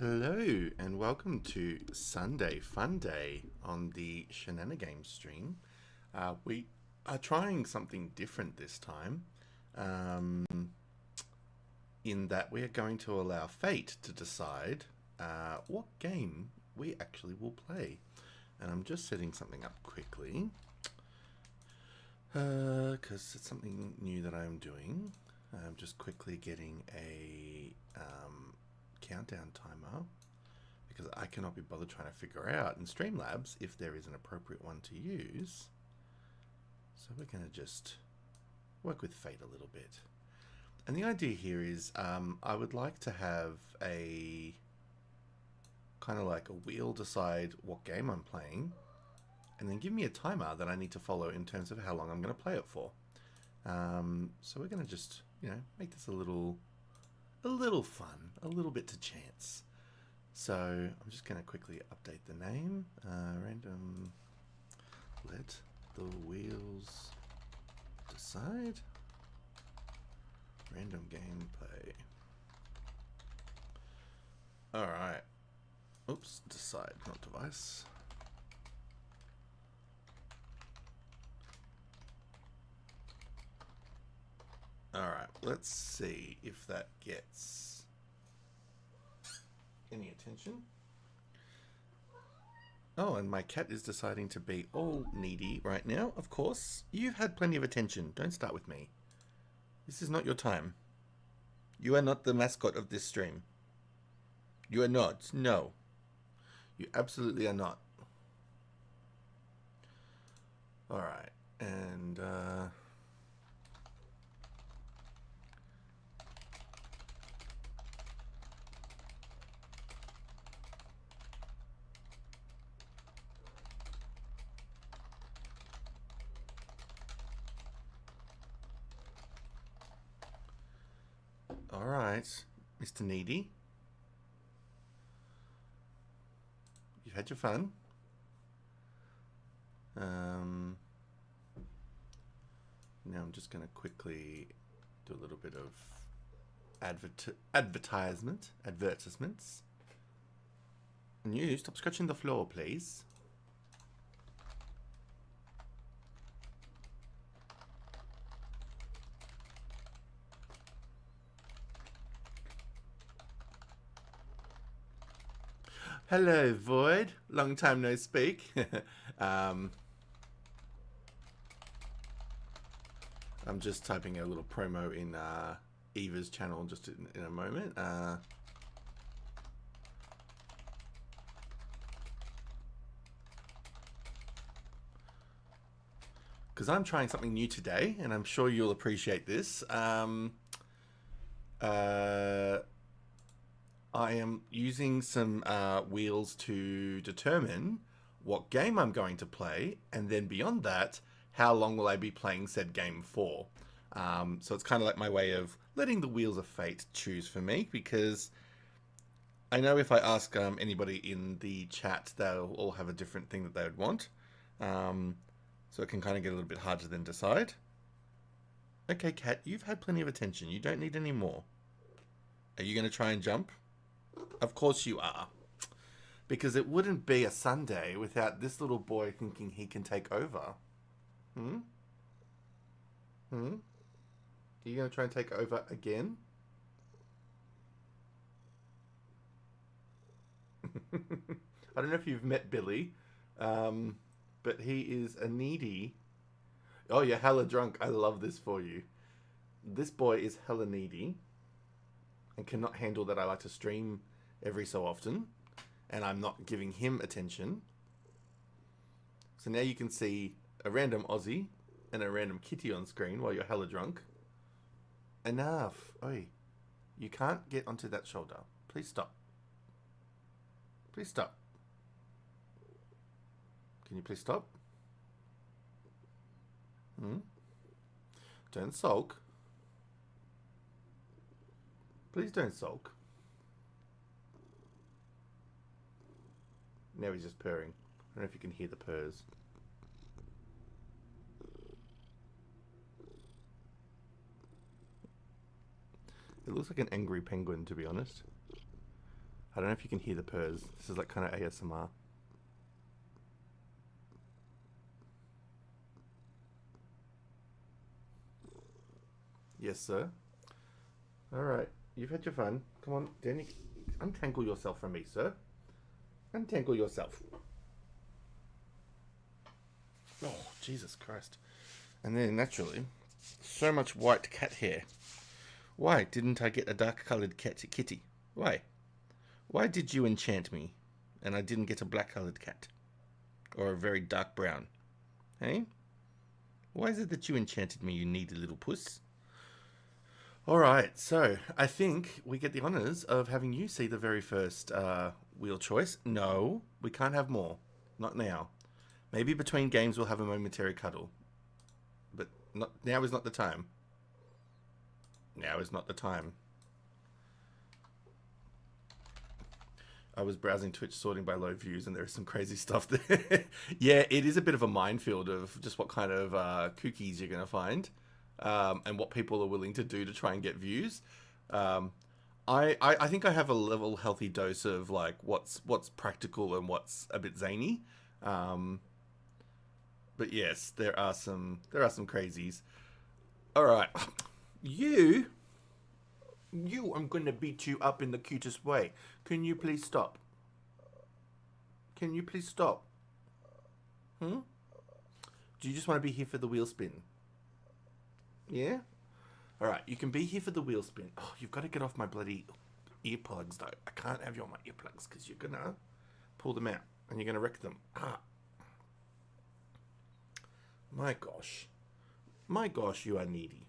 Hello and welcome to Sunday Fun Day on the Shenanigans stream. We are trying something different this time, um, in that we are going to allow fate to decide what game we actually will play. And I'm just setting something up quickly because it's something new that I'm doing. I'm just quickly getting a countdown timer because I cannot be bothered trying to figure out in Streamlabs if there is an appropriate one to use. So we're going to just work with fate a little bit. And the idea here is I would like to have a kind of like a wheel decide what game I'm playing and then give me a timer that I need to follow in terms of how long I'm going to play it for. So we're going to just, make this a little fun, a little bit to chance. So I'm just going to quickly update the name. Random, let the wheels decide. Random gameplay. Alright. Oops, decide, not device. Alright, let's see if that gets any attention. Oh, and my cat is deciding to be all needy right now, of course. You've had plenty of attention. Don't start with me. This is not your time. You are not the mascot of this stream. You are not. No. You absolutely are not. Alright, and alright, Mr. Needy. You've had your fun. Now I'm just going to quickly do a little bit of advertisements. And you, stop scratching the floor, please. Hello, Void. Long time no speak. I'm just typing a little promo in Eva's channel just in a moment. Because I'm trying something new today, and I'm sure you'll appreciate this. I am using some wheels to determine what game I'm going to play, and then beyond that, how long will I be playing said game for. So it's kind of like my way of letting the wheels of fate choose for me, because I know if I ask anybody in the chat, they'll all have a different thing that they would want. So it can kind of get a little bit hard to then decide. Okay, Kat, you've had plenty of attention. You don't need any more. Are you going to try and jump? Of course you are. Because it wouldn't be a Sunday without this little boy thinking he can take over. Are you going to try and take over again? I don't know if you've met Billy, but he is a needy. Oh, you're hella drunk. I love this for you. This boy is hella needy and cannot handle that I like to stream every so often, and I'm not giving him attention. So now you can see a random Aussie and a random kitty on screen while you're hella drunk. Enough. Oi. You can't get onto that shoulder. Please stop. Please stop. Can you please stop? Don't sulk. Please don't sulk. Now he's just purring. I don't know if you can hear the purrs. It looks like an angry penguin, to be honest. I don't know if you can hear the purrs. This is like kind of ASMR. Yes, sir. All right. You've had your fun. Come on, Danny. Untangle yourself from me, sir. Untangle yourself. Oh, Jesus Christ. And then, naturally, so much white cat hair. Why didn't I get a dark-coloured kitty? Why? Why did you enchant me and I didn't get a black-coloured cat? Or a very dark brown? Hey? Why is it that you enchanted me, you needy little puss? Alright, so I think we get the honours of having you see the very first wheel choice. No, we can't have more. Not now. Maybe between games we'll have a momentary cuddle. But not now is not the time. Now is not the time. I was browsing Twitch sorting by low views and there is some crazy stuff there. Yeah, it is a bit of a minefield of just what kind of cookies you're going to find. And what people are willing to do to try and get views. I think I have a level healthy dose of like what's practical and what's a bit zany. But yes, there are some crazies. All right, you, I'm gonna beat you up in the cutest way. Can you please stop? Can you please stop? Do you just want to be here for the wheel spin? Yeah? Alright, you can be here for the wheel spin. Oh, you've got to get off my bloody earplugs, though. I can't have you on my earplugs because you're going to pull them out and you're going to wreck them. Ah. My gosh. My gosh, you are needy.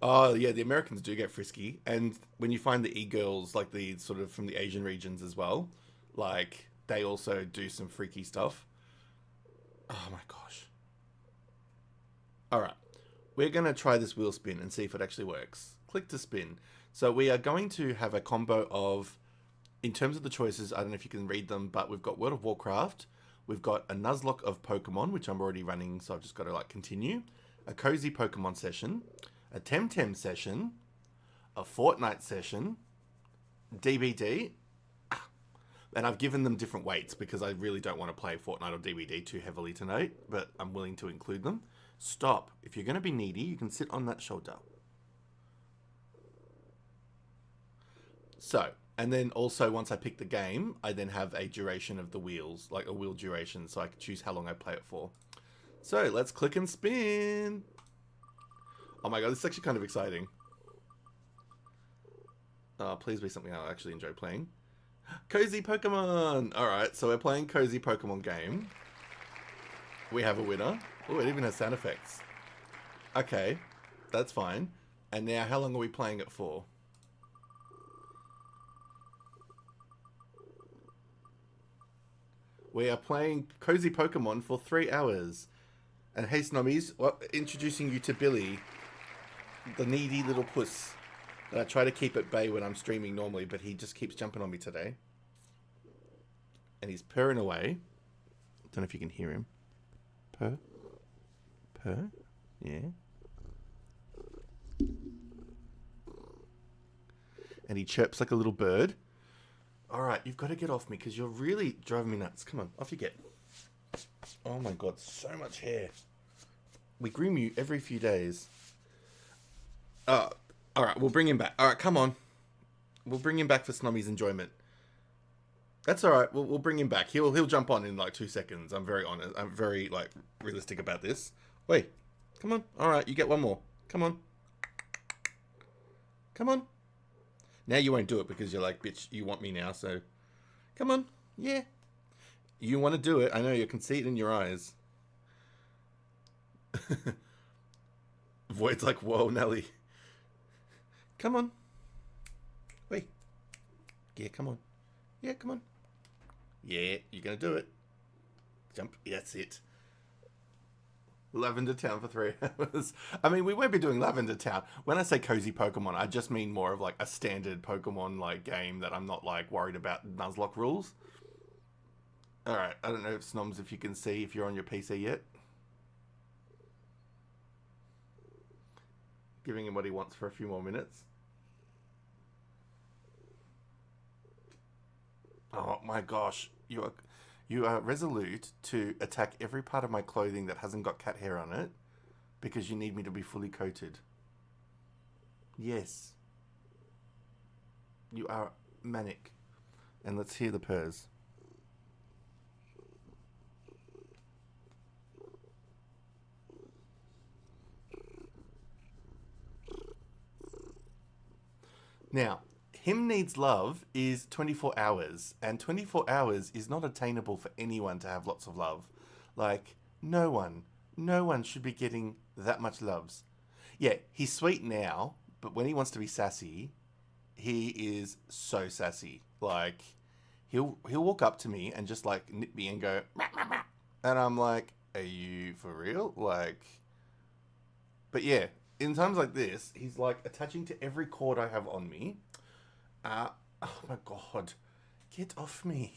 Oh, yeah, the Americans do get frisky. And when you find the e-girls, like the sort of from the Asian regions as well, like they also do some freaky stuff. Oh, my gosh. Alright, we're going to try this wheel spin and see if it actually works. Click to spin. So we are going to have a combo of, in terms of the choices, I don't know if you can read them, but we've got World of Warcraft, we've got a Nuzlocke of Pokemon, which I'm already running, so I've just got to like continue, a Cozy Pokemon session, a Temtem session, a Fortnite session, DBD, and I've given them different weights because I really don't want to play Fortnite or DBD too heavily tonight, but I'm willing to include them. Stop. If you're going to be needy, you can sit on that shoulder. So, and then also once I pick the game, I then have a duration of the wheels, like a wheel duration, so I can choose how long I play it for. So, let's click and spin. Oh my god, this is actually kind of exciting. Please be something I'll actually enjoy playing. Cozy Pokemon! Alright, so we're playing Cozy Pokemon game. We have a winner. Oh, it even has sound effects. Okay, that's fine. And now, how long are we playing it for? We are playing Cozy Pokemon for 3 hours. And hey, Snommies, introducing you to Billy, the needy little puss that I try to keep at bay when I'm streaming normally, but he just keeps jumping on me today. And he's purring away. Don't know if you can hear him. Purr. Purr. Yeah. And he chirps like a little bird. Alright, you've got to get off me because you're really driving me nuts. Come on, off you get. Oh my god, so much hair. We groom you every few days. Alright, we'll bring him back. Alright, come on. We'll bring him back for Snommy's enjoyment. That's alright, we'll bring him back. He'll jump on in like 2 seconds. I'm very honest. I'm very like realistic about this. Wait, come on. Alright, you get one more. Come on. Come on. Now you won't do it because you're like, bitch, you want me now, so... Come on. Yeah. You want to do it. I know, you can see it in your eyes. Void's like, whoa, Nelly. Come on. Wait. Yeah, come on. Yeah, come on. Yeah, you're going to do it. Jump. Yeah, that's it. Lavender Town for 3 hours. I mean, we won't be doing Lavender Town. When I say Cozy Pokemon, I just mean more of like a standard Pokemon like game that I'm not like worried about Nuzlocke rules. Alright, I don't know if Snoms, if you can see if you're on your PC yet. Giving him what he wants for a few more minutes. Oh my gosh, you are resolute to attack every part of my clothing that hasn't got cat hair on it because you need me to be fully coated. Yes, you are manic. And let's hear the purrs. Now, him needs love is 24 hours, and 24 hours is not attainable for anyone to have lots of love. Like, no one, no one should be getting that much loves. Yeah, he's sweet now, but when he wants to be sassy, he is so sassy. Like, he'll walk up to me and just like nip me and go, "Meow, meow, meow." And I'm like, are you for real? Like, but yeah, in times like this, he's like attaching to every cord I have on me. Oh my god, get off me,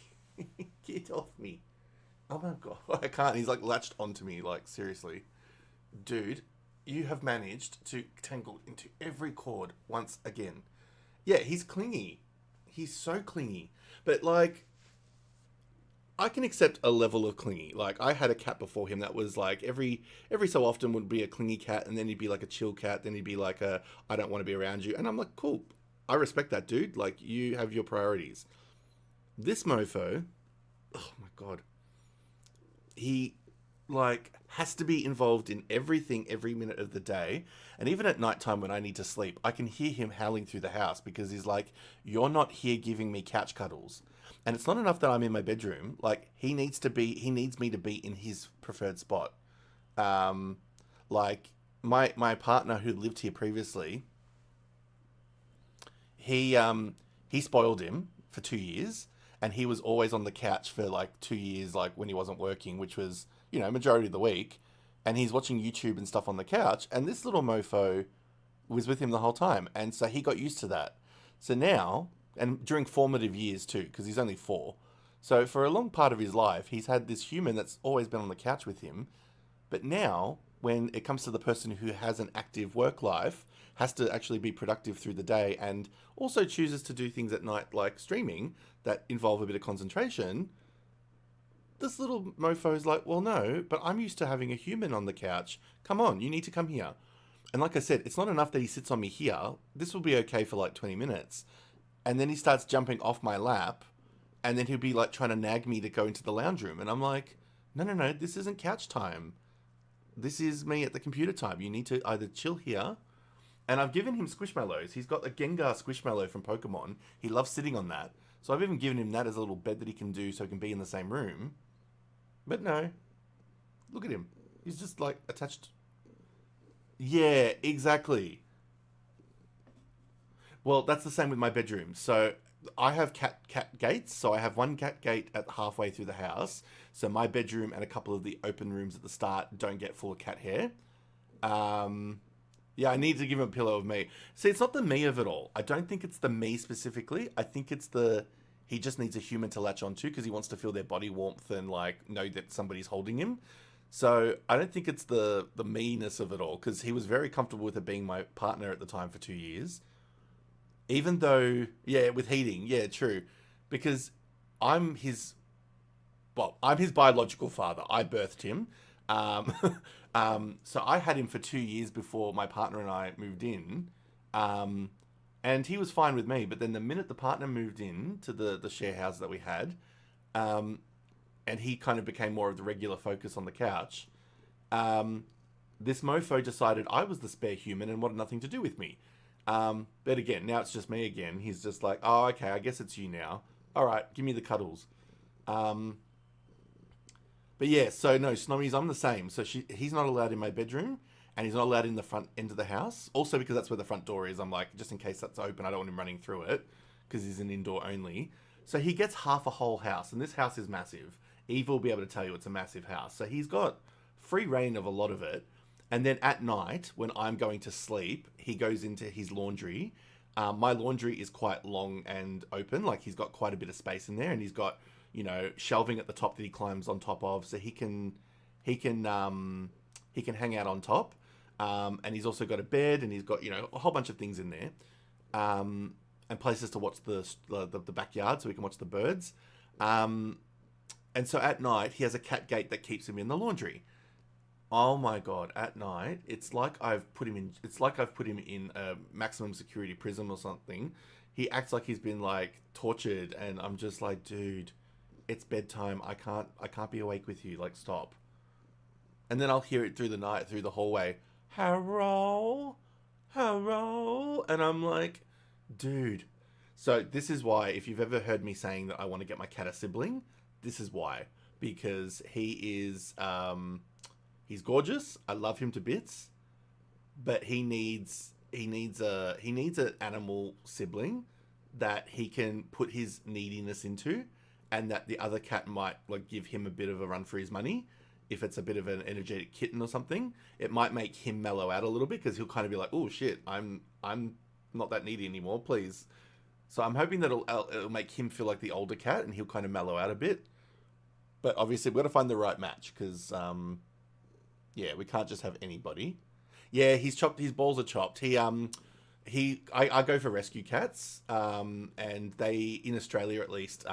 get off me. Oh my god, I can't. He's like latched onto me. Like seriously, dude, you have managed to tangle into every cord once again. Yeah, he's clingy. He's so clingy. But like, I can accept a level of clingy. Like I had a cat before him that was like every so often would be a clingy cat, and then he'd be like a chill cat, then he'd be like a I don't want to be around you, and I'm like cool. I respect that, dude. Like you have your priorities. This mofo, oh my god, he like has to be involved in everything every minute of the day, and even at nighttime when I need to sleep I can hear him howling through the house because he's like, you're not here giving me couch cuddles. And it's not enough that I'm in my bedroom, like he needs me to be in his preferred spot. um like my partner who lived here previously, he spoiled him for 2 years, and he was always on the couch for like 2 years, like when he wasn't working, which was majority of the week, and he's watching YouTube and stuff on the couch, and this little mofo was with him the whole time, and so he got used to that. So now, and during formative years too, because he's only 4, so for a long part of his life, he's had this human that's always been on the couch with him. But now, when it comes to the person who has an active work life, has to actually be productive through the day, and also chooses to do things at night like streaming that involve a bit of concentration, this little mofo's like, well, no, but I'm used to having a human on the couch. Come on, you need to come here. And like I said, it's not enough that he sits on me here. This will be okay for like 20 minutes. And then he starts jumping off my lap, and then he'll be like trying to nag me to go into the lounge room. And I'm like, no, no, no, this isn't couch time. This is me at the computer time. You need to either chill here. And I've given him Squishmallows. He's got a Gengar Squishmallow from Pokemon. He loves sitting on that. So I've even given him that as a little bed that he can do so he can be in the same room. But no. Look at him. He's just like attached. Yeah, exactly. Well, that's the same with my bedroom. So I have cat gates. So I have one cat gate at halfway through the house. So my bedroom and a couple of the open rooms at the start don't get full of cat hair. Um, yeah, I need to give him a pillow of me. See, it's not the me of it all. I don't think it's the me specifically. I think it's the he just needs a human to latch onto because he wants to feel their body warmth and like know that somebody's holding him. So I don't think it's the meanness of it all because he was very comfortable with it being my partner at the time for 2 years. Even though, yeah, with heating, yeah, true, because I'm his I'm his biological father. I birthed him. Um, so I had him for 2 years before my partner and I moved in. Um, and he was fine with me. But then the minute the partner moved in to the share house that we had, um, and he kind of became more of the regular focus on the couch, um, this mofo decided I was the spare human and wanted nothing to do with me. But again, now it's just me again. He's just like, oh, okay, I guess it's you now. All right, give me the cuddles. Um, but yeah, so no, Snommies, I'm the same. So he's not allowed in my bedroom, and he's not allowed in the front end of the house. Also because that's where the front door is. I'm like, just in case that's open, I don't want him running through it because he's an indoor only. So he gets half a whole house, and this house is massive. Eve will be able to tell you it's a massive house. So he's got free reign of a lot of it. And then at night, when I'm going to sleep, he goes into his laundry. My laundry is quite long and open. Like he's got quite a bit of space in there, and he's got shelving at the top that he climbs on top of, so he can hang out on top. And he's also got a bed, and he's got a whole bunch of things in there, and places to watch the backyard, so we can watch the birds. And so at night, he has a cat gate that keeps him in the laundry. Oh my god! At night, it's like I've put him in. It's like I've put him in a maximum security prison or something. He acts like he's been like tortured, and I'm just like, dude, it's bedtime. I can't be awake with you. Like, stop. And then I'll hear it through the night, through the hallway. Hello, hello, and I'm like, dude. So this is why, if you've ever heard me saying that I want to get my cat a sibling, this is why. Because he's gorgeous. I love him to bits, but he needs an animal sibling that he can put his neediness into, and that the other cat might like give him a bit of a run for his money. If it's a bit of an energetic kitten or something, it might make him mellow out a little bit, because he'll kind of be like, "Oh shit, I'm not that needy anymore, please." So I'm hoping that it'll make him feel like the older cat, and he'll kind of mellow out a bit. But obviously, we've got to find the right match, because yeah, we can't just have anybody. Yeah, he's chopped. His balls are chopped. I go for rescue cats, and they, in Australia at least,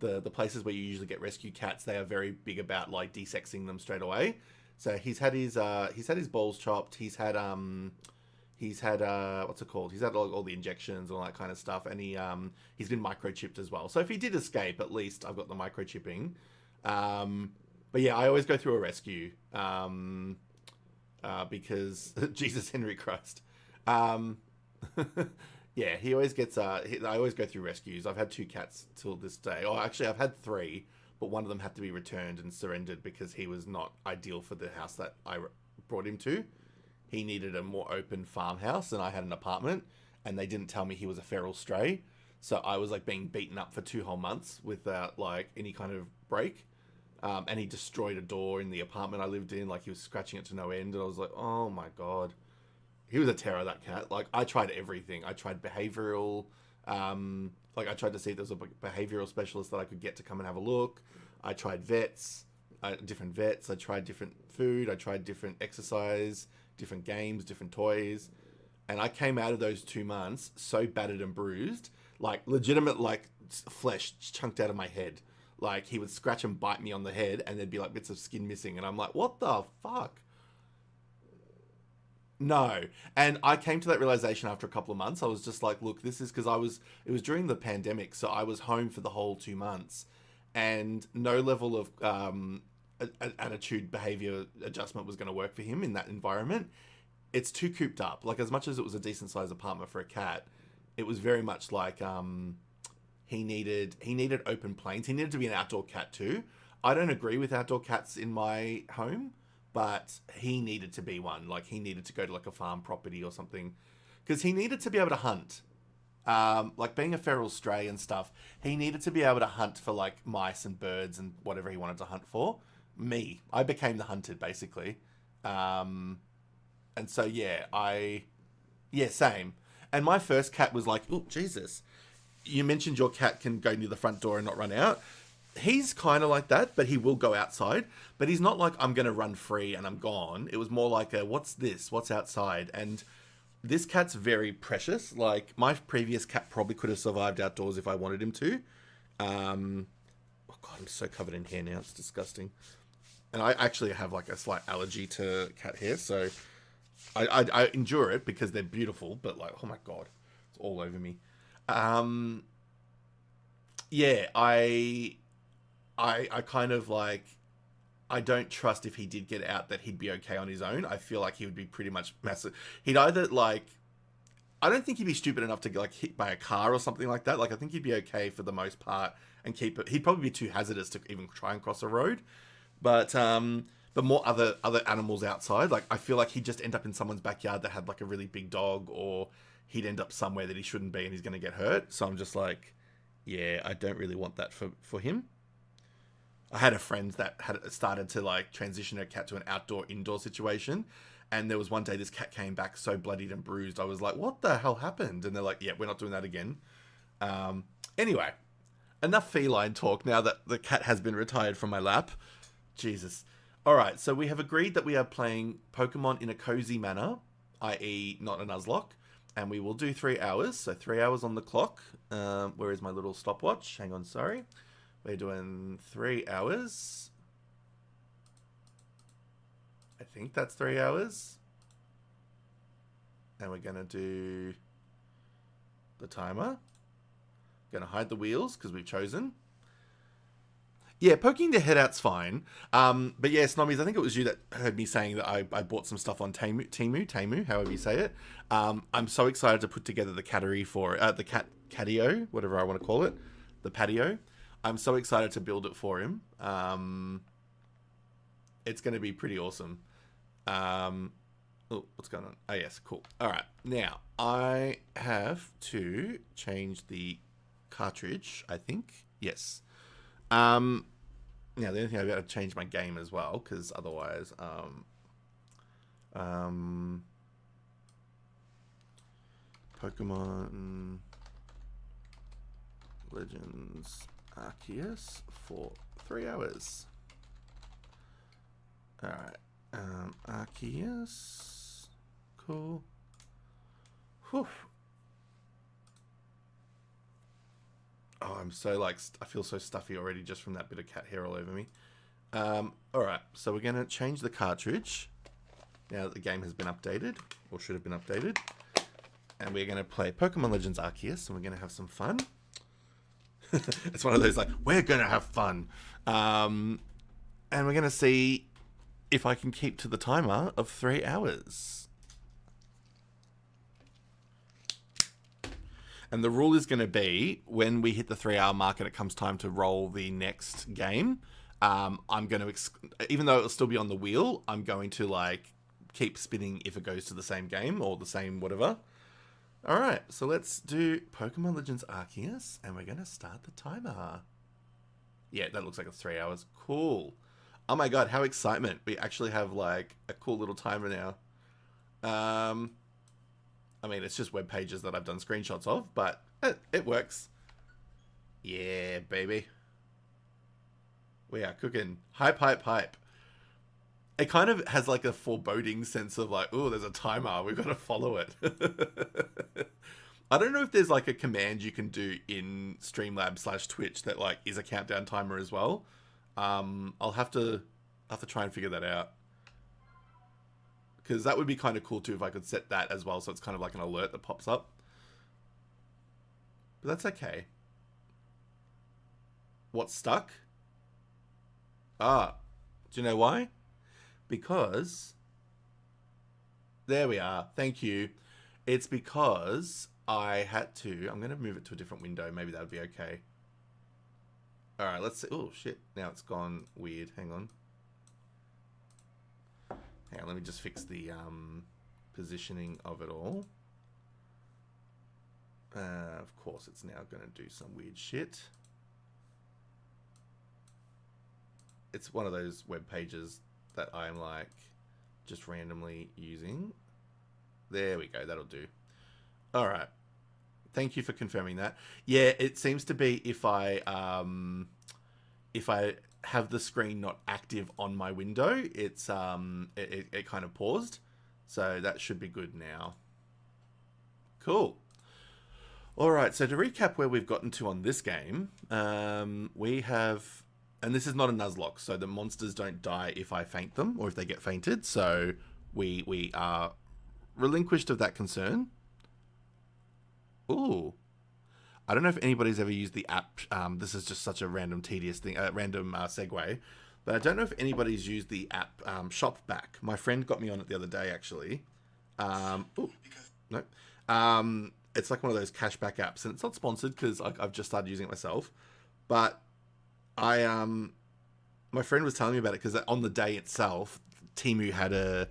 the places where you usually get rescue cats, they are very big about like desexing them straight away. So he's had his balls chopped. He's had what's it called? He's had all the injections and all that kind of stuff, and he's been microchipped as well. So if he did escape, at least I've got the microchipping. But yeah, I always go through a rescue, because Jesus Henry Christ. Yeah, he always gets. I always go through rescues. I've had 2 cats till this day. Oh, actually, I've had 3, but one of them had to be returned and surrendered because he was not ideal for the house that I brought him to. He needed a more open farmhouse, and I had an apartment, and they didn't tell me he was a feral stray. So I was like being beaten up for 2 whole months without like any kind of break. And he destroyed a door in the apartment I lived in. Like, he was scratching it to no end, and I was like, oh my god. He was a terror, that cat. Like, I tried everything. I tried behavioral. Like, I tried to see if there was a behavioral specialist that I could get to come and have a look. I tried vets, different vets. I tried different food. I tried different exercise, different games, different toys. And I came out of those 2 months so battered and bruised, like legitimate, like flesh chunked out of my head. Like, he would scratch and bite me on the head, and there'd be like bits of skin missing. And I'm like, what the fuck? No. And I came to that realization after a couple of months. I was just like, look, this is because it was during the pandemic. So I was home for the whole 2 months, and no level of attitude behavior adjustment was going to work for him in that environment. It's too cooped up. Like, as much as it was a decent sized apartment for a cat, it was very much like, he needed open plains. He needed to be an outdoor cat too. I don't agree with outdoor cats in my home, but he needed to be one. Like, he needed to go to like a farm property or something, because he needed to be able to hunt. Like, being a feral stray and stuff, he needed to be able to hunt for like mice and birds and whatever he wanted to hunt for. I became the hunted, basically. And so yeah, same. And my first cat was like, oh Jesus. You mentioned your cat can go near the front door and not run out. He's kind of like that, but he will go outside. But he's not like, I'm going to run free and I'm gone. It was more like what's this? What's outside? And this cat's very precious. Like, my previous cat probably could have survived outdoors if I wanted him to. Oh God, I'm so covered in hair now. It's disgusting. And I actually have like a slight allergy to cat hair. So I endure it because they're beautiful. But like, oh my God, it's all over me. Yeah, I kind of like, I don't trust if he did get out that he'd be okay on his own. I feel like he would be pretty much massive. He'd either like, I don't think he'd be stupid enough to get like hit by a car or something like that. Like, I think he'd be okay for the most part and keep it. He'd probably be too hazardous to even try and cross a road. But more other animals outside, like, I feel like he'd just end up in someone's backyard that had like a really big dog, or he'd end up somewhere that he shouldn't be and he's going to get hurt. So I'm just like, yeah, I don't really want that for him. I had a friend that had started to like transition her cat to an indoor situation. And there was one day this cat came back so bloodied and bruised. I was like, what the hell happened? And they're like, yeah, we're not doing that again. Anyway, enough feline talk now that the cat has been retired from my lap. Jesus. All right, so we have agreed that we are playing Pokemon in a cozy manner, i.e. not a Nuzlocke. And we will do 3 hours. So 3 hours on the clock. Where is my little stopwatch? Hang on, sorry. We're doing 3 hours. I think that's 3 hours. And we're going to do the timer. Going to hide the wheels because we've chosen. Yeah, poking the head out's fine. But yeah, Snobbies, I think it was you that heard me saying that I bought some stuff on Temu, however you say it. I'm so excited to put together the cattery for the catio, whatever I want to call it, the patio. I'm so excited to build it for him. It's going to be pretty awesome. Oh, what's going on? Oh, yes, cool. All right, now I have to change the cartridge, I think. Yes. Now the only thing I've got to change my game as well, because otherwise, Pokemon Legends Arceus for 3 hours. All right, Arceus, cool. Whew. Oh, I'm so like, I feel so stuffy already just from that bit of cat hair all over me. All right, so we're going to change the cartridge now that the game has been updated, or should have been updated. And we're going to play Pokemon Legends Arceus, and we're going to have some fun. It's one of those like, we're going to have fun. And we're going to see if I can keep to the timer of 3 hours. And the rule is going to be, when we hit the 3 hour mark and it comes time to roll the next game, I'm going to, even though it'll still be on the wheel, I'm going to like keep spinning if it goes to the same game or the same whatever. All right, so let's do Pokemon Legends Arceus, and we're going to start the timer. Yeah, that looks like it's 3 hours. Cool. Oh my god, how excitement. We actually have like a cool little timer now. I mean, it's just web pages that I've done screenshots of, but it works. Yeah, baby. We are cooking. Hype, hype, hype. It kind of has like a foreboding sense of like, oh, there's a timer. We've got to follow it. I don't know if there's like a command you can do in Streamlabs/Twitch that like is a countdown timer as well. I'll have to try and figure that out. Because that would be kind of cool too if I could set that as well, so it's kind of like an alert that pops up. But that's okay. What's stuck? Ah, do you know why? Because... there we are. Thank you. It's because I had to... I'm going to move it to a different window. Maybe that would be okay. Alright, let's see. Oh, shit. Now it's gone weird. Hang on. Hang on, let me just fix the positioning of it all. Of course, it's now going to do some weird shit. It's one of those web pages that I'm like just randomly using. There we go, that'll do. All right. Thank you for confirming that. Yeah, it seems to be if I have the screen not active on my window, it's it kind of paused. So that should be good now. Cool. All right, so to recap where we've gotten to on this game, we have, and this is not a Nuzlocke, so the monsters don't die if I faint them or if they get fainted. So we are relinquished of that concern. Ooh. I don't know if anybody's ever used the app. This is just such a random, tedious thing, random segue. But I don't know if anybody's used the app Shopback. My friend got me on it the other day, actually. Ooh, no. It's like one of those cashback apps, and it's not sponsored because I've just started using it myself. But my friend was telling me about it because on the day itself, Temu had a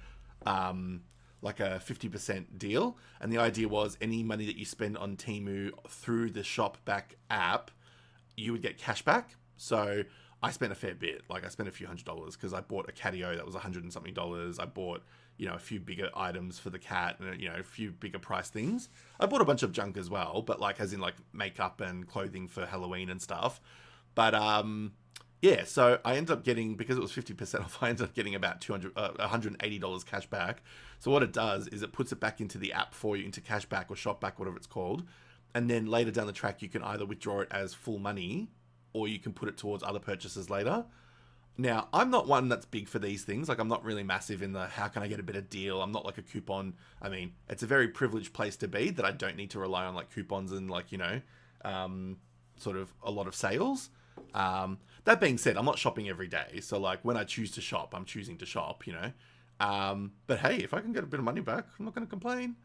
like a 50% deal, and the idea was any money that you spend on Temu through the Shopback app, you would get cash back. So I spent a fair bit. Like I spent a few $100s because I bought a catio that was $100 and something. I bought, you know, a few bigger items for the cat and, you know, a few bigger price things. I bought a bunch of junk as well, but like as in like makeup and clothing for Halloween and stuff. But yeah, so I ended up getting, because it was 50% off, I ended up getting about $180 cash back. So what it does is it puts it back into the app for you, into cashback or shopback, whatever it's called. And then later down the track, you can either withdraw it as full money or you can put it towards other purchases later. Now, I'm not one that's big for these things. Like, I'm not really massive in the how can I get a better deal. I'm not like a coupon. I mean, it's a very privileged place to be that I don't need to rely on like coupons and like, sort of a lot of sales. That being said, I'm not shopping every day. So like when I choose to shop, I'm choosing to shop, But hey, if I can get a bit of money back, I'm not going to complain.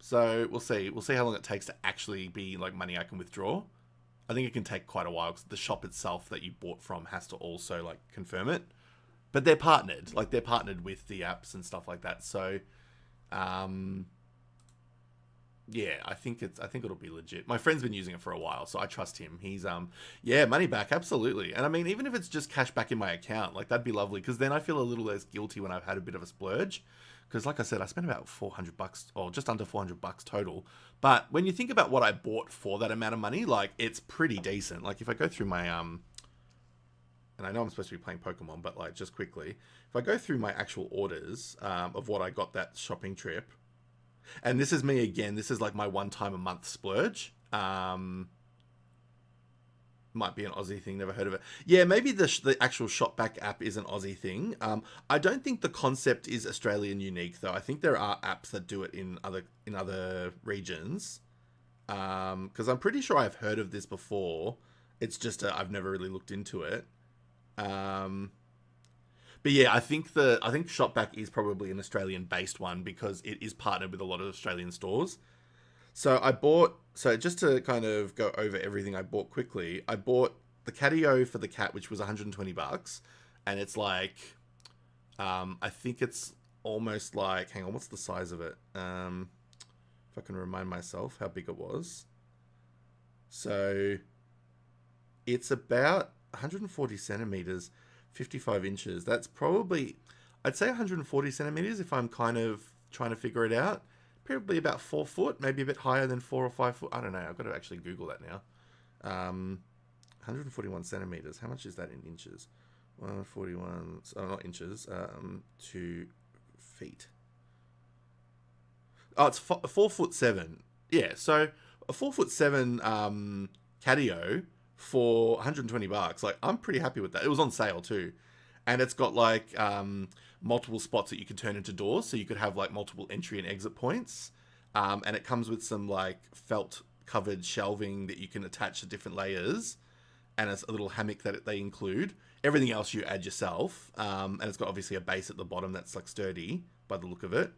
So we'll see. We'll see how long it takes to actually be like money I can withdraw. I think it can take quite a while because the shop itself that you bought from has to also like confirm it. But they're partnered. Like they're partnered with the apps and stuff like that. So yeah, I think it'll be legit. My friend's been using it for a while, so I trust him. He's money back, absolutely. And I mean, even if it's just cash back in my account, like that'd be lovely because then I feel a little less guilty when I've had a bit of a splurge. Because like I said, I spent about $400 or just under $400 total. But when you think about what I bought for that amount of money, like it's pretty decent. Like if I go through my and I know I'm supposed to be playing Pokemon, but like just quickly, if I go through my actual orders of what I got that shopping trip, and this is me again, this is like my one time a month splurge. Might be an Aussie thing, never heard of it. Yeah, maybe the actual Shopback app is an Aussie thing. I don't think the concept is Australian unique though. I think there are apps that do it in other regions. Because I'm pretty sure I've heard of this before. It's just I've never really looked into it. But yeah, I think Shopback is probably an Australian based one because it is partnered with a lot of Australian stores. So just to kind of go over everything I bought quickly, I bought the Catio for the cat, which was $120, and it's like, I think it's almost like, hang on, what's the size of it? If I can remind myself how big it was. So it's about 140 centimeters, 55 inches. That's probably, I'd say 140 centimeters if I'm kind of trying to figure it out. Probably about 4 foot, maybe a bit higher than 4 or 5 foot. I don't know. I've got to actually Google that now. 141 centimeters. How much is that in inches? 141. Oh, not inches. 2 feet. Oh, it's 4'7". Yeah. So a 4'7" Catio for $120. Like I'm pretty happy with that. It was on sale too, and it's got like multiple spots that you can turn into doors, so you could have like multiple entry and exit points. And it comes with some like felt covered shelving that you can attach to different layers, and it's a little hammock that they include. Everything else you add yourself, and it's got obviously a base at the bottom that's like sturdy by the look of it.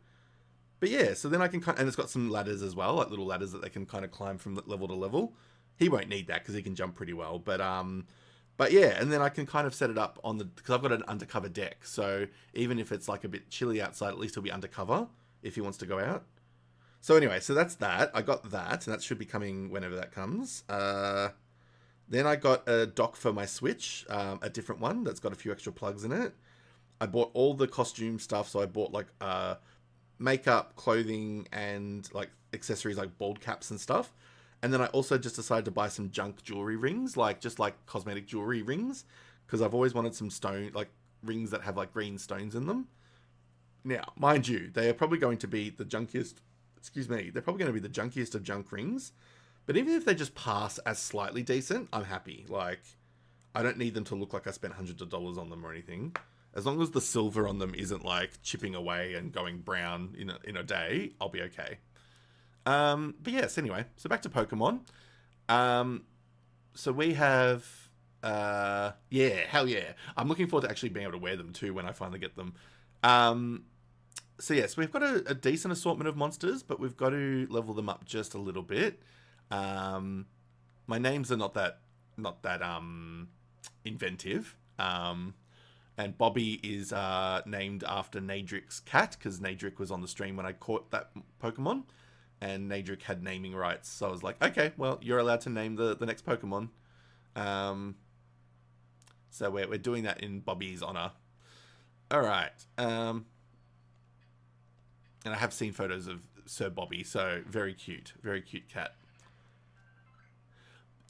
But yeah, so then I can and it's got some ladders as well, like little ladders that they can kind of climb from level to level. He won't need that because he can jump pretty well, but yeah, and then I can kind of set it up because I've got an undercover deck. So even if it's like a bit chilly outside, at least he'll be undercover if he wants to go out. So anyway, so that's that. I got that, and that should be coming whenever that comes. Then I got a dock for my Switch, a different one that's got a few extra plugs in it. I bought all the costume stuff, so I bought like makeup, clothing, and like accessories like bald caps and stuff. And then I also just decided to buy some junk jewelry rings, just like cosmetic jewelry rings, because I've always wanted some rings that have like green stones in them. Now, mind you, they are probably going to be the junkiest. They're probably going to be the junkiest of junk rings. But even if they just pass as slightly decent, I'm happy. Like, I don't need them to look like I spent hundreds of dollars on them or anything. As long as the silver on them isn't like chipping away and going brown in a day, I'll be okay. But yes, anyway, so back to Pokemon. So we have, hell yeah. I'm looking forward to actually being able to wear them too when I finally get them. So yes, we've got a decent assortment of monsters, but we've got to level them up just a little bit. My names are not that inventive. And Bobby is named after Nadric's cat, because Nadric was on the stream when I caught that Pokemon. And Nadric had naming rights, so I was like, okay, well, you're allowed to name the next Pokemon. So we're doing that in Bobby's honor. All right. And I have seen photos of Sir Bobby, so very cute cat.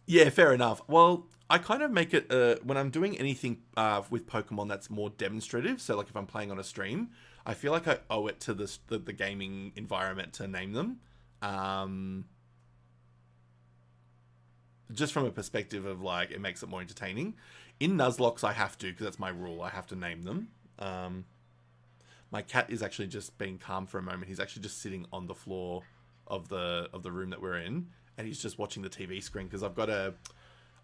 Yeah, fair enough. Well, I kind of make it when I'm doing anything with Pokemon that's more demonstrative. So, like if I'm playing on a stream, I feel like I owe it to the gaming environment to name them. just from a perspective of like, it makes it more entertaining. In Nuzlocke, I have to, because that's my rule. I have to name them. My cat is actually just being calm for a moment. He's actually just sitting on the floor of the room that we're in, and he's just watching the TV screen, because I'll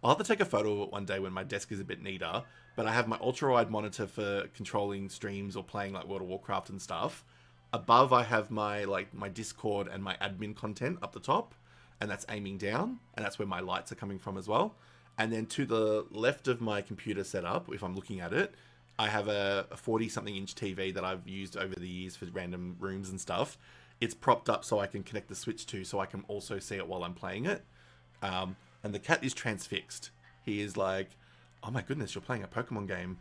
have to take a photo of it one day when my desk is a bit neater, but I have my ultra-wide monitor for controlling streams or playing like World of Warcraft and stuff. Above, I have my Discord and my admin content up the top, and that's aiming down, and that's where my lights are coming from as well. And then to the left of my computer setup, if I'm looking at it, I have a 40-something inch TV that I've used over the years for random rooms and stuff. It's propped up so I can connect the Switch to, so I can also see it while I'm playing it. And the cat is transfixed. He is like, oh my goodness, you're playing a Pokemon game.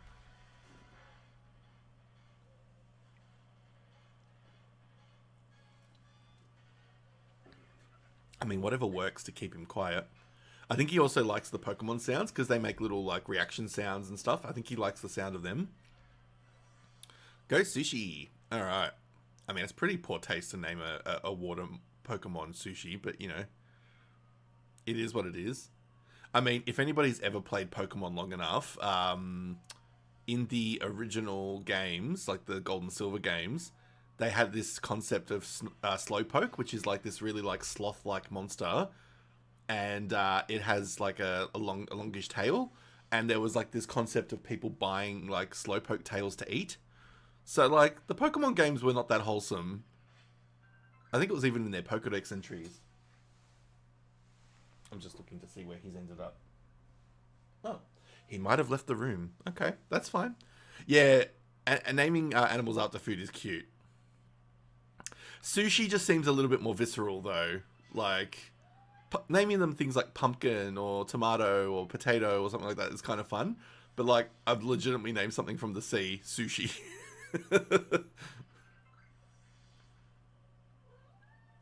I mean, whatever works to keep him quiet. I think he also likes the Pokemon sounds, because they make little like reaction sounds and stuff. I think he likes the sound of them. Go Sushi. All right. I mean, it's pretty poor taste to name a water Pokemon Sushi, but you know, it is what it is. I mean, if anybody's ever played Pokemon long enough, in the original games, like the Gold and Silver games, they had this concept of Slowpoke, which is like this really like sloth-like monster, and it has like a longish tail, and there was like this concept of people buying like Slowpoke tails to eat. So like the Pokemon games were not that wholesome. I think it was even in their Pokedex entries. I'm just looking to see where he's ended up. Oh, he might have left the room. Okay, that's fine. Yeah, and naming animals after food is cute. Sushi just seems a little bit more visceral, though. Like, naming them things like pumpkin or tomato or potato or something like that is kind of fun. But, like, I've legitimately named something from the sea sushi.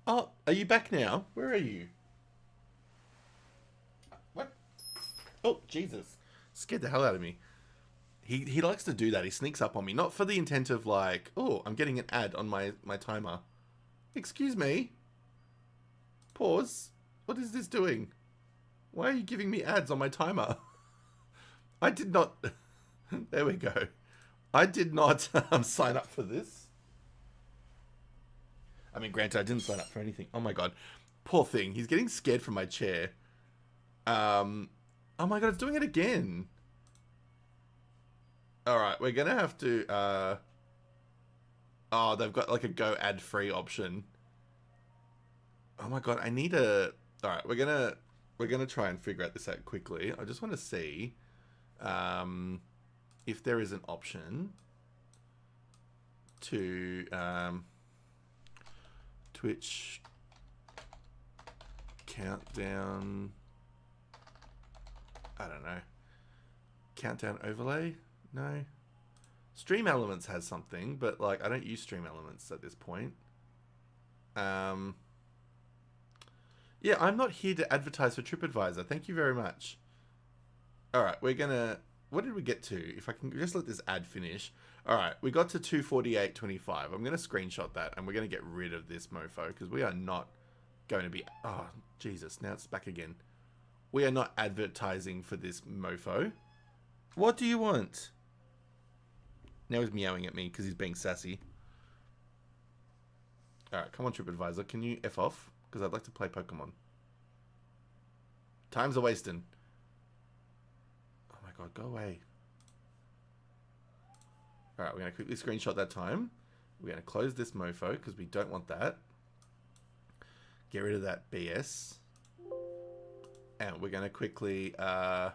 Oh, are you back now? Where are you? What? Oh, Jesus. Scared the hell out of me. He likes to do that. He sneaks up on me. Not for the intent of like, oh, I'm getting an ad on my timer. Excuse me. Pause. What is this doing? Why are you giving me ads on my timer? I did not... There we go. I did not sign up for this. I mean, granted, I didn't sign up for anything. Oh my god. Poor thing. He's getting scared from my chair. Oh my god, it's doing it again. Alright, we're gonna have to... Oh, they've got like a go ad-free option. Oh my god, I need a... Alright, we're gonna try and figure out this out quickly. I just want to see if there is an option to Twitch countdown. I don't know. Countdown overlay? No. Stream Elements has something, but like I don't use Stream Elements at this point. Yeah, I'm not here to advertise for TripAdvisor. Thank you very much. Alright, we're gonna... What did we get to? If I can just let this ad finish. Alright, we got to 248.25. I'm going to screenshot that, and we're going to get rid of this mofo, because we are not going to be... Oh, Jesus, now it's back again. We are not advertising for this mofo. What do you want? Now he's meowing at me, because he's being sassy. Alright, come on, TripAdvisor. Can you F off? Because I'd like to play Pokemon. Time's a wasting. Oh my god, go away. Alright, we're going to quickly screenshot that time. We're going to close this mofo, because we don't want that. Get rid of that BS. And we're going to quickly... I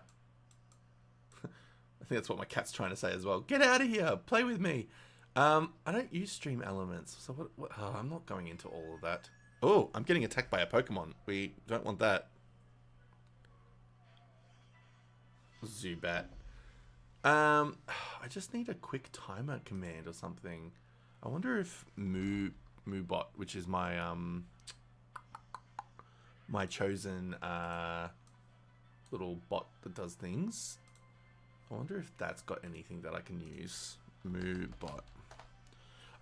think that's what my cat's trying to say as well. Get out of here! Play with me! I don't use Stream Elements, so what oh, I'm not going into all of that. Oh, I'm getting attacked by a Pokemon. We don't want that. Zubat. I just need a quick timer command or something. I wonder if Moobot, which is my my chosen little bot that does things. I wonder if that's got anything that I can use. Moobot.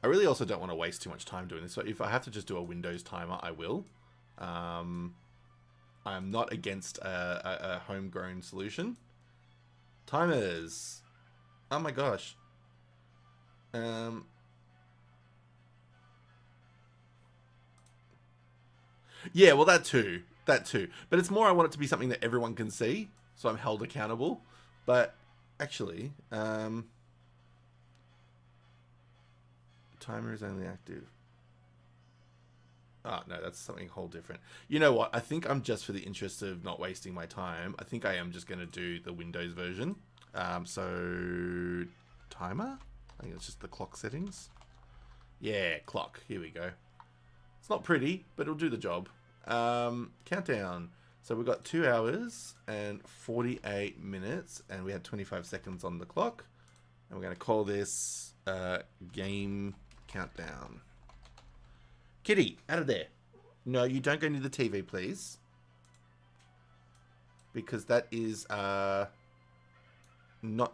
I really also don't want to waste too much time doing this, so if I have to just do a Windows timer, I will. I'm not against a homegrown solution. Timers. Oh my gosh. Yeah, well, that too. That too. But it's more I want it to be something that everyone can see, so I'm held accountable. But actually, timer is only active. Oh, no, that's something whole different. You know what? I think I'm just for the interest of not wasting my time. I think I am just going to do the Windows version. So, timer? I think it's just the clock settings. Yeah, clock. Here we go. It's not pretty, but it'll do the job. Countdown. So we've got 2 hours and 48 minutes, and we had 25 seconds on the clock. And we're going to call this game countdown. Kitty, out of there. No, you don't go near the TV, please. Because that is not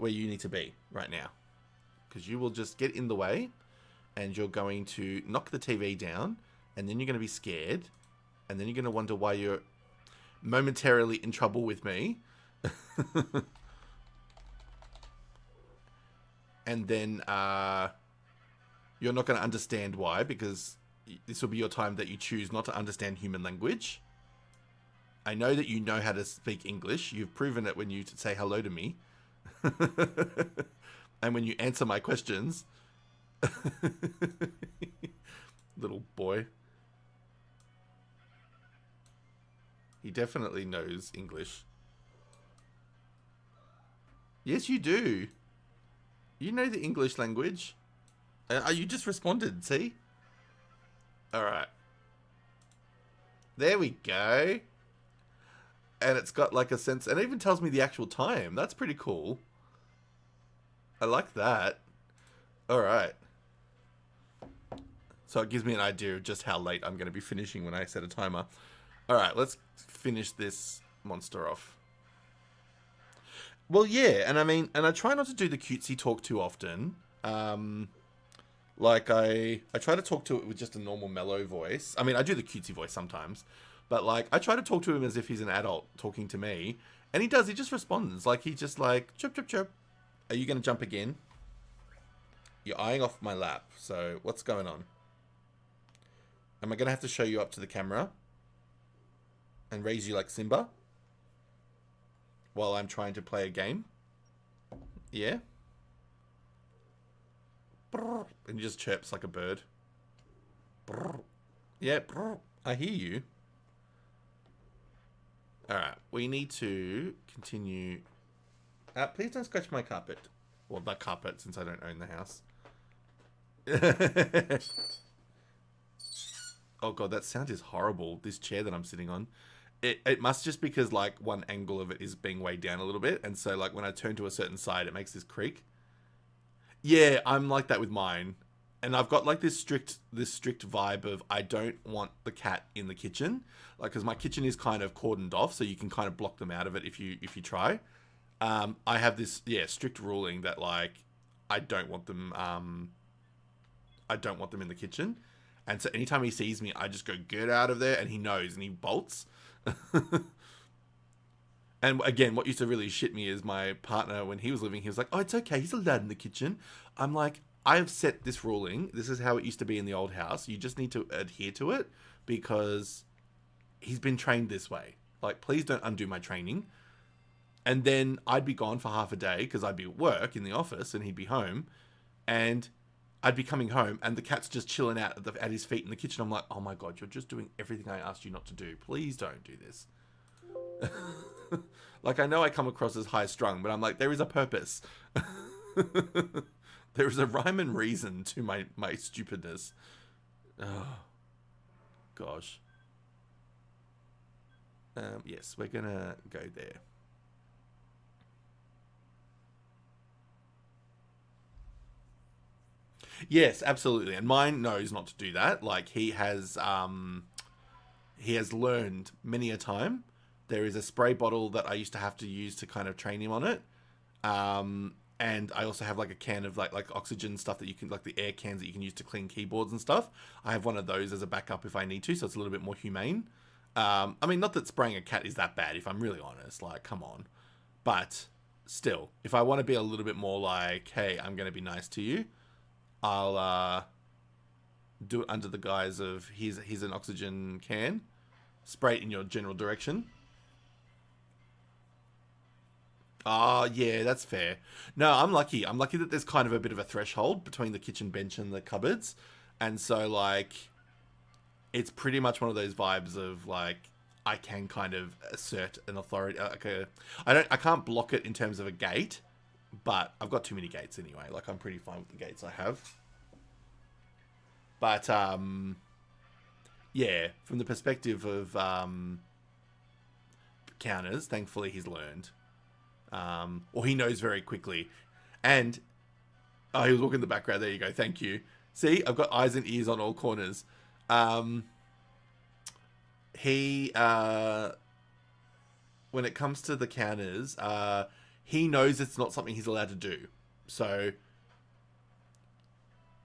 where you need to be right now. Because you will just get in the way, and you're going to knock the TV down, and then you're going to be scared, and then you're going to wonder why you're momentarily in trouble with me. And then you're not going to understand why, because this will be your time that you choose not to understand human language. I know that you know how to speak English. You've proven it when you say hello to me. And when you answer my questions. Little boy. He definitely knows English. Yes, you do. You know the English language. You just responded, see? Alright. There we go. And it's got like a sense, and it even tells me the actual time. That's pretty cool. I like that. Alright. So it gives me an idea of just how late I'm going to be finishing when I set a timer. Alright, let's finish this monster off. Well, yeah, and I mean, and I try not to do the cutesy talk too often. Like, I try to talk to it with just a normal mellow voice. I mean, I do the cutesy voice sometimes. But, like, I try to talk to him as if he's an adult talking to me. And he does, he just responds. Like, he just like, chirp, chirp, chirp. Are you going to jump again? You're eyeing off my lap. So, what's going on? Am I going to have to show you up to the camera? And raise you like Simba? While I'm trying to play a game? Yeah? And he just chirps like a bird. Yeah, I hear you. Alright, we need to continue. Please don't scratch my carpet. Well, not carpet, since I don't own the house. Oh god, that sound is horrible. This chair that I'm sitting on. It must just because, like, one angle of it is being weighed down a little bit. And so, like, when I turn to a certain side, it makes this creak. Yeah, I'm like that with mine. And I've got, like, this strict vibe of I don't want the cat in the kitchen. Like, because my kitchen is kind of cordoned off, so you can kind of block them out of it if you try. I have this, strict ruling that, like, I don't want them in the kitchen. And so anytime he sees me, I just go, get out of there, and he knows, and he bolts. And again, what used to really shit me is my partner, when he was living, he was like, oh, it's okay, he's allowed in the kitchen. I'm like, I have set this ruling. This is how it used to be in the old house. You just need to adhere to it because he's been trained this way. Like, please don't undo my training. And then I'd be gone for half a day because I'd be at work in the office and he'd be home. And I'd be coming home and the cat's just chilling out at his feet in the kitchen. I'm like, oh my God, you're just doing everything I asked you not to do. Please don't do this. Like, I know I come across as high strung, but I'm like, there is a purpose. There is a rhyme and reason to my stupidness. Oh, gosh. Yes, we're gonna go there. Yes, absolutely. And mine knows not to do that. Like, he has learned many a time. There is a spray bottle that I used to have to use to kind of train him on it. And I also have like a can of like oxygen stuff that you can, like the air cans that you can use to clean keyboards and stuff. I have one of those as a backup if I need to, so it's a little bit more humane. I mean, not that spraying a cat is that bad, if I'm really honest. Like, come on. But still, if I want to be a little bit more like, hey, I'm going to be nice to you, I'll do it under the guise of here's an oxygen can, spray it in your general direction. Oh, yeah, that's fair. No, I'm lucky. I'm lucky that there's kind of a bit of a threshold between the kitchen bench and the cupboards. And so, like, it's pretty much one of those vibes of, like, I can kind of assert an authority. I can't block it in terms of a gate, but I've got too many gates anyway. Like, I'm pretty fine with the gates I have. But, yeah, from the perspective of counters, thankfully he's learned. Or he knows very quickly. And, oh, he was walking in the background. There you go. Thank you. See, I've got eyes and ears on all corners. He, when it comes to the counters, he knows it's not something he's allowed to do. So,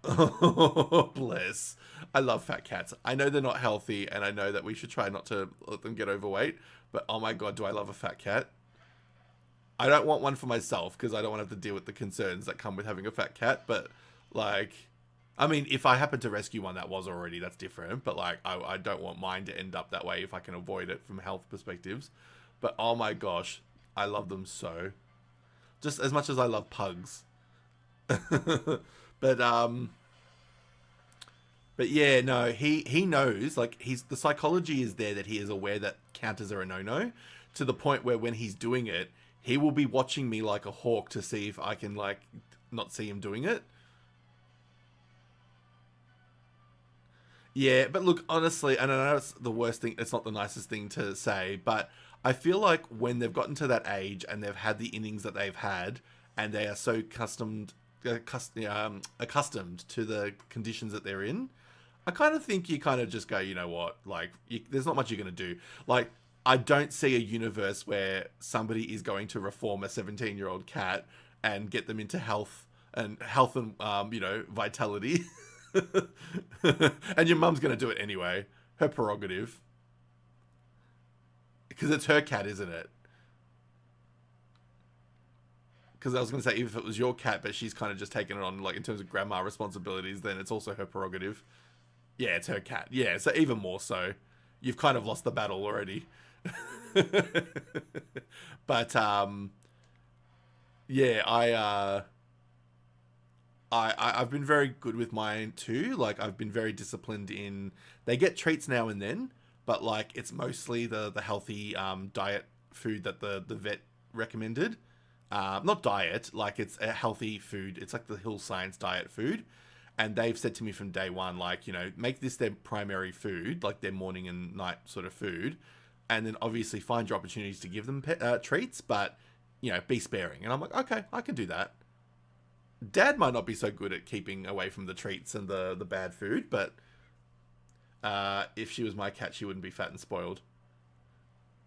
oh, bless. I love fat cats. I know they're not healthy, and I know that we should try not to let them get overweight. But, oh my God, do I love a fat cat. I don't want one for myself because I don't want to have to deal with the concerns that come with having a fat cat. But, like, I mean, if I happen to rescue one that was already, that's different. But, like, I don't want mine to end up that way if I can avoid it from health perspectives. But, oh my gosh, I love them so. Just as much as I love pugs. But yeah, no, he knows, like, the psychology is there that he is aware that counters are a no-no, to the point where when he's doing it, he will be watching me like a hawk to see if I can, like, not see him doing it. Yeah, but look, honestly, and I know it's the worst thing, it's not the nicest thing to say, but I feel like when they've gotten to that age and they've had the innings that they've had, and they are so accustomed to the conditions that they're in, I kind of think you kind of just go, you know what, like, there's not much you're going to do. Like, I don't see a universe where somebody is going to reform a 17-year-old cat and get them into health and you know, vitality. And your mum's going to do it anyway. Her prerogative. Because it's her cat, isn't it? Because I was going to say, even if it was your cat, but she's kind of just taken it on, like, in terms of grandma responsibilities, then it's also her prerogative. Yeah, it's her cat. Yeah, so even more so. You've kind of lost the battle already. But yeah, I've been very good with mine too. Like, I've been very disciplined in, they get treats now and then, but, like, it's mostly the healthy diet food that the vet recommended. Not diet, like, it's a healthy food. It's like the Hill Science diet food. And they've said to me from day one, like, you know, make this their primary food, like their morning and night sort of food. And then obviously find your opportunities to give them treats, but, you know, be sparing. And I'm like, okay, I can do that. Dad might not be so good at keeping away from the treats and the bad food, but if she was my cat, she wouldn't be fat and spoiled.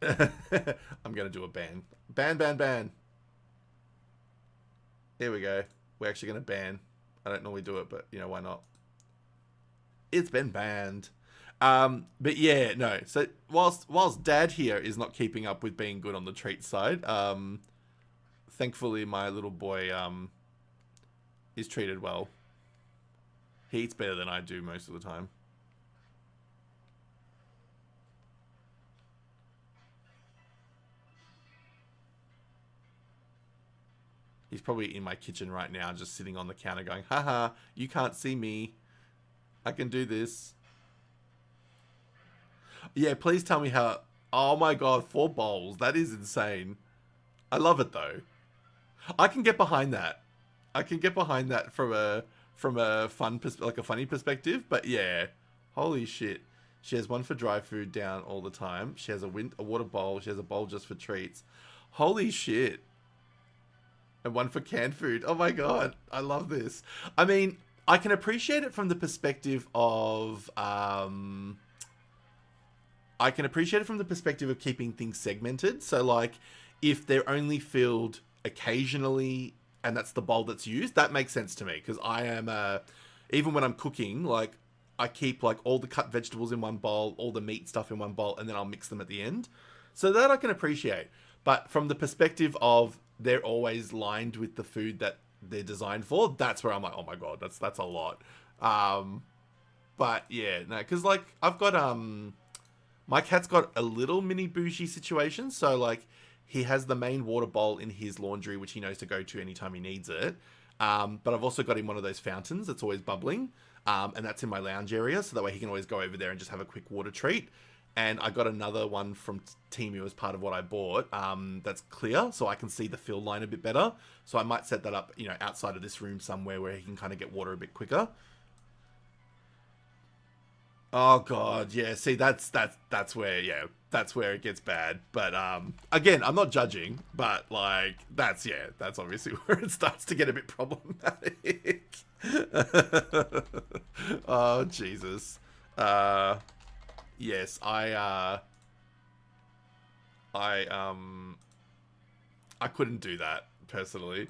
I'm going to do a ban. Ban. Here we go. We're actually going to ban. I don't normally do it, but, you know, why not? It's been banned. But yeah, no. So whilst Dad here is not keeping up with being good on the treat side, thankfully my little boy is treated well. He eats better than I do most of the time. He's probably in my kitchen right now, just sitting on the counter going, haha, you can't see me. I can do this. Yeah, please tell me how... Oh my God, 4 bowls. That is insane. I love it though. I can get behind that. I can get behind that from a fun, like a funny perspective. But yeah, holy shit. She has one for dry food down all the time. She has a water bowl. She has a bowl just for treats. Holy shit. And one for canned food. Oh my God, I love this. I mean, I can appreciate it from the perspective of... keeping things segmented. So, like, if they're only filled occasionally and that's the bowl that's used, that makes sense to me. Because I am, even when I'm cooking, like, I keep like all the cut vegetables in one bowl, all the meat stuff in one bowl, and then I'll mix them at the end. So that I can appreciate. But from the perspective of they're always lined with the food that they're designed for, that's where I'm like, oh my god, that's a lot. But yeah, no, because like I've got my cat's got a little mini bougie situation. So like he has the main water bowl in his laundry, which he knows to go to anytime he needs it. But I've also got him one of those fountains that's always bubbling. And that's in my lounge area, so that way he can always go over there and just have a quick water treat. And I got another one from Temu as part of what I bought, that's clear, so I can see the fill line a bit better. So I might set that up, you know, outside of this room somewhere where he can kind of get water a bit quicker. Oh god, yeah. See, that's where, yeah, that's where it gets bad. But again, I'm not judging, but like that's obviously where it starts to get a bit problematic. Oh Jesus. Yes, I couldn't do that personally.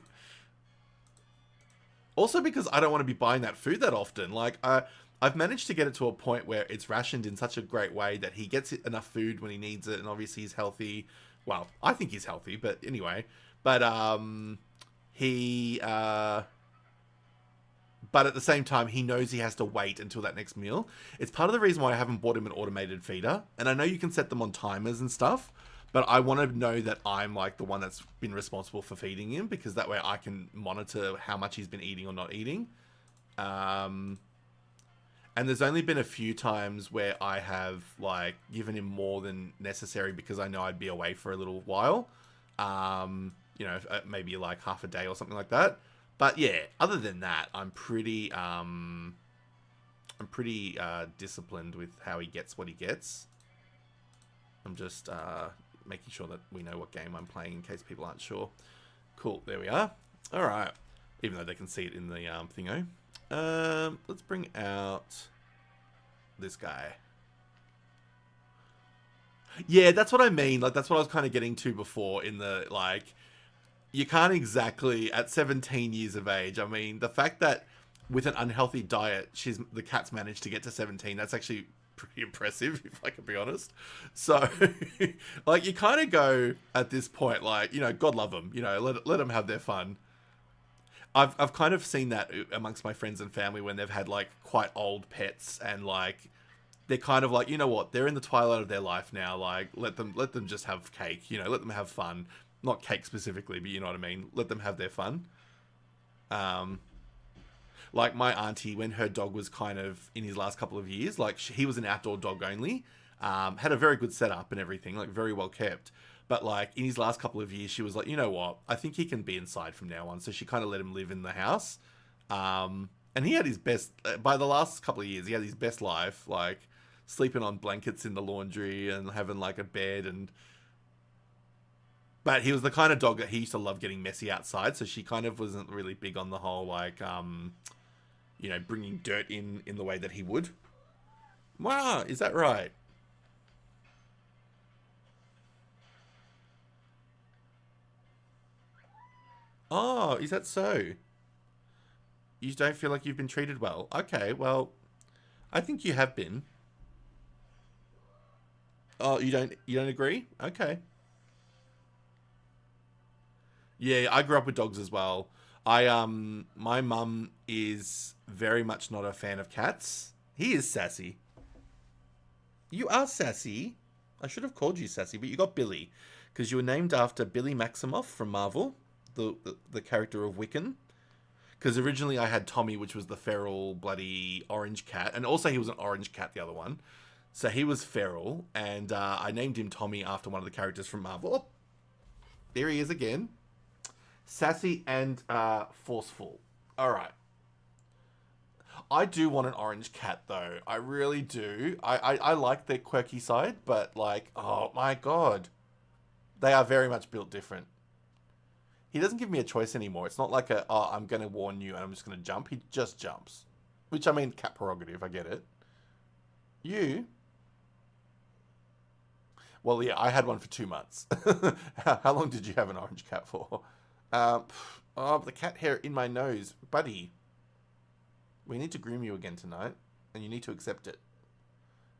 Also because I don't want to be buying that food that often. Like I've managed to get it to a point where it's rationed in such a great way that he gets enough food when he needs it, and obviously he's healthy. Well, I think he's healthy, but anyway. But he but at the same time, he knows he has to wait until that next meal. It's part of the reason why I haven't bought him an automated feeder. And I know you can set them on timers and stuff, but I want to know that I'm like the one that's been responsible for feeding him, because that way I can monitor how much he's been eating or not eating. And there's only been a few times where I have like given him more than necessary because I know I'd be away for a little while. You know, maybe like half a day or something like that. But yeah, other than that, I'm pretty disciplined with how he gets what he gets. I'm just making sure that we know what game I'm playing in case people aren't sure. Cool, there we are. All right, even though they can see it in the thingo. Let's bring out this guy. Yeah, that's what I mean. Like that's what I was kind of getting to before in the like. You can't exactly, at 17 years of age, I mean, the fact that with an unhealthy diet, the cat's managed to get to 17, that's actually pretty impressive, if I can be honest. So, like, you kind of go at this point, like, you know, God love them, you know, let them have their fun. I've kind of seen that amongst my friends and family when they've had, like, quite old pets and, like, they're kind of like, you know what, they're in the twilight of their life now, like, let them just have cake, you know, let them have fun. Not cake specifically, but you know what I mean. Let them have their fun. Like my auntie, when her dog was kind of in his last couple of years, like he was an outdoor dog only, had a very good setup and everything, like very well kept. But like in his last couple of years, she was like, you know what? I think he can be inside from now on. So she kind of let him live in the house. And he had his best, by the last couple of years, he had his best life, like sleeping on blankets in the laundry and having like a bed and... But he was the kind of dog that he used to love getting messy outside, so she kind of wasn't really big on the whole, like, you know, bringing dirt in the way that he would. Wow, is that right? Oh, is that so? You don't feel like you've been treated well? Okay, well, I think you have been. Oh, you don't agree? Okay. Yeah, I grew up with dogs as well. My mum is very much not a fan of cats. He is sassy. You are sassy. I should have called you sassy, but you got Billy. Because you were named after Billy Maximoff from Marvel, the character of Wiccan. Because originally I had Tommy, which was the feral bloody orange cat. And also he was an orange cat, the other one. So he was feral. And I named him Tommy after one of the characters from Marvel. Oh, there he is again. Sassy and forceful. Alright. I do want an orange cat, though. I really do. I like their quirky side, but, like, oh, my God. They are very much built different. He doesn't give me a choice anymore. It's not like I'm going to warn you and I'm just going to jump. He just jumps. Which, I mean, cat prerogative. I get it. You? Well, yeah, I had one for 2 months. How long did you have an orange cat for? Oh, the cat hair in my nose. Buddy. We need to groom you again tonight. and you need to accept it.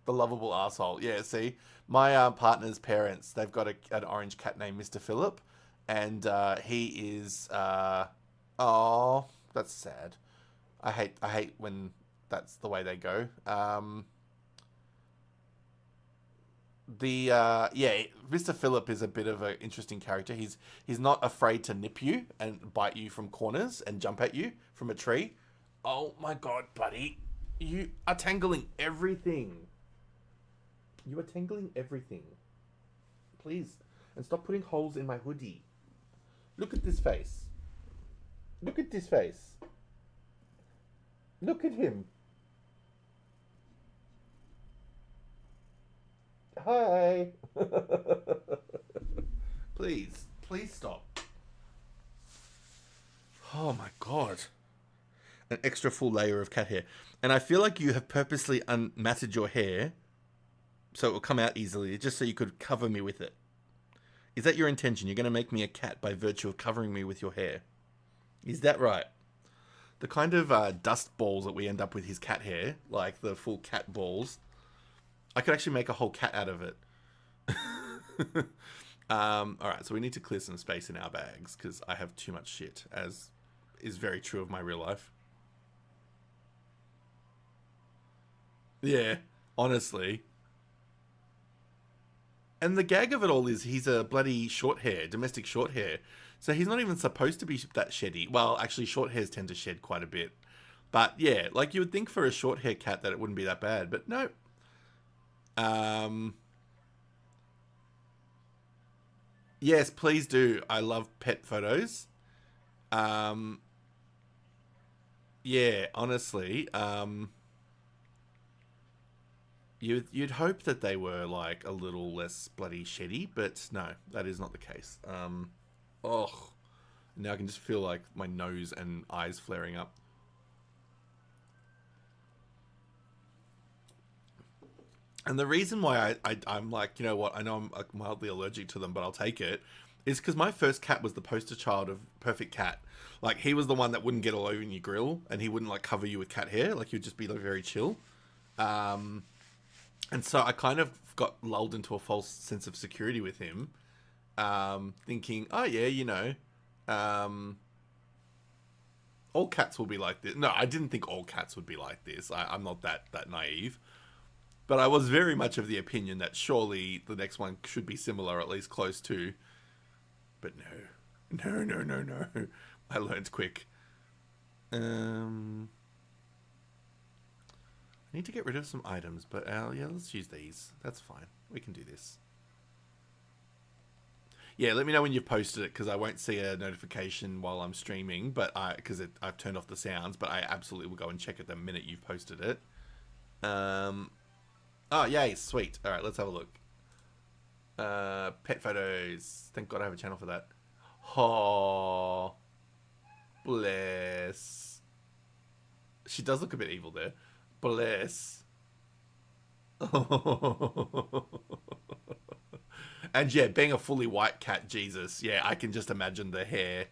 The lovable asshole. Yeah, see, my partner's parents, they've got an orange cat named Mr. Philip, and he is. Oh, that's sad. I hate when that's the way they go. Yeah, Mr. Philip is a bit of an interesting character. He's not afraid to nip you and bite you from corners and jump at you from a tree. Oh my god, buddy. You are tangling everything. You are tangling everything. Please. And stop putting holes in my hoodie. Look at this face. Look at this face. Look at him. Hi. Please. Please stop. Oh my god. An extra full layer of cat hair. And I feel like you have purposely unmatted your hair so it will come out easily, just so you could cover me with it. Is that your intention? You're going to make me a cat by virtue of covering me with your hair. Is that right? The kind of dust balls that we end up with his cat hair, like the full cat balls, I could actually make a whole cat out of it. Alright, so we need to clear some space in our bags, because I have too much shit, as is very true of my real life. Yeah, honestly. And the gag of it all is he's a bloody short hair, domestic short hair. So he's not even supposed to be that sheddy. Well, actually, short hairs tend to shed quite a bit. But yeah, like you would think for a short hair cat that it wouldn't be that bad. But no. Yes, please do. I love pet photos. Yeah, honestly. You'd hope that they were like a little less bloody shitty, but no, that is not the case. Oh, now I can just feel like my nose and eyes flaring up. And the reason why I'm like, you know what, I know I'm like mildly allergic to them, but I'll take it, is because my first cat was the poster child of perfect cat. Like, he was the one that wouldn't get all over in your grill, and he wouldn't like cover you with cat hair. Like, he'd just be like very chill. And so I kind of got lulled into a false sense of security with him, thinking, oh yeah, you know, all cats will be like this. No, I didn't think all cats would be like this. I'm not that naive. But I was very much of the opinion that surely the next one should be similar, or at least close to. But no. I learned quick. I need to get rid of some items, but yeah, let's use these. That's fine. We can do this. Yeah, let me know when you've posted it, because I won't see a notification while I'm streaming, but because I've turned off the sounds, but I absolutely will go and check it the minute you've posted it. Oh, yay, sweet. All right, let's have a look. Pet photos. Thank God I have a channel for that. Oh, bless. She does look a bit evil there. Bless. And yeah, being a fully white cat, Jesus. Yeah, I can just imagine the hair.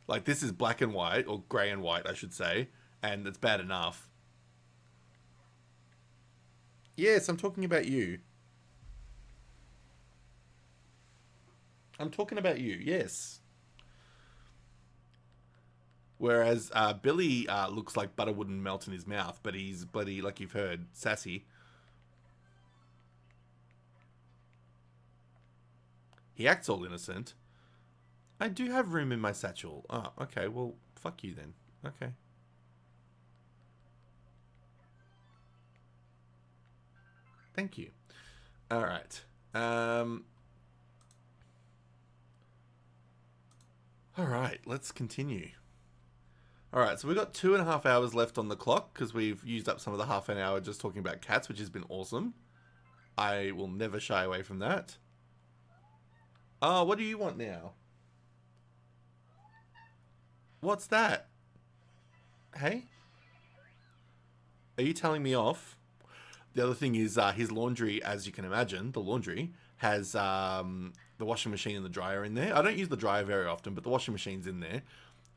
Like, this is black and white, or grey and white, I should say. And it's bad enough. Yes, I'm talking about you. I'm talking about you, yes. Whereas Billy looks like butter wouldn't melt in his mouth, but he's bloody, like you've heard, sassy. He acts all innocent. I do have room in my satchel. Oh, okay, well, fuck you then. Okay. Thank you. All right. All right, let's continue. All right, so we've got 2.5 hours left on the clock because we've used up some of the half an hour just talking about cats, which has been awesome. I will never shy away from that. Oh, what do you want now? What's that? Hey? Are you telling me off? The other thing is his laundry, as you can imagine, the laundry has the washing machine and the dryer in there. I don't use the dryer very often, but the washing machine's in there.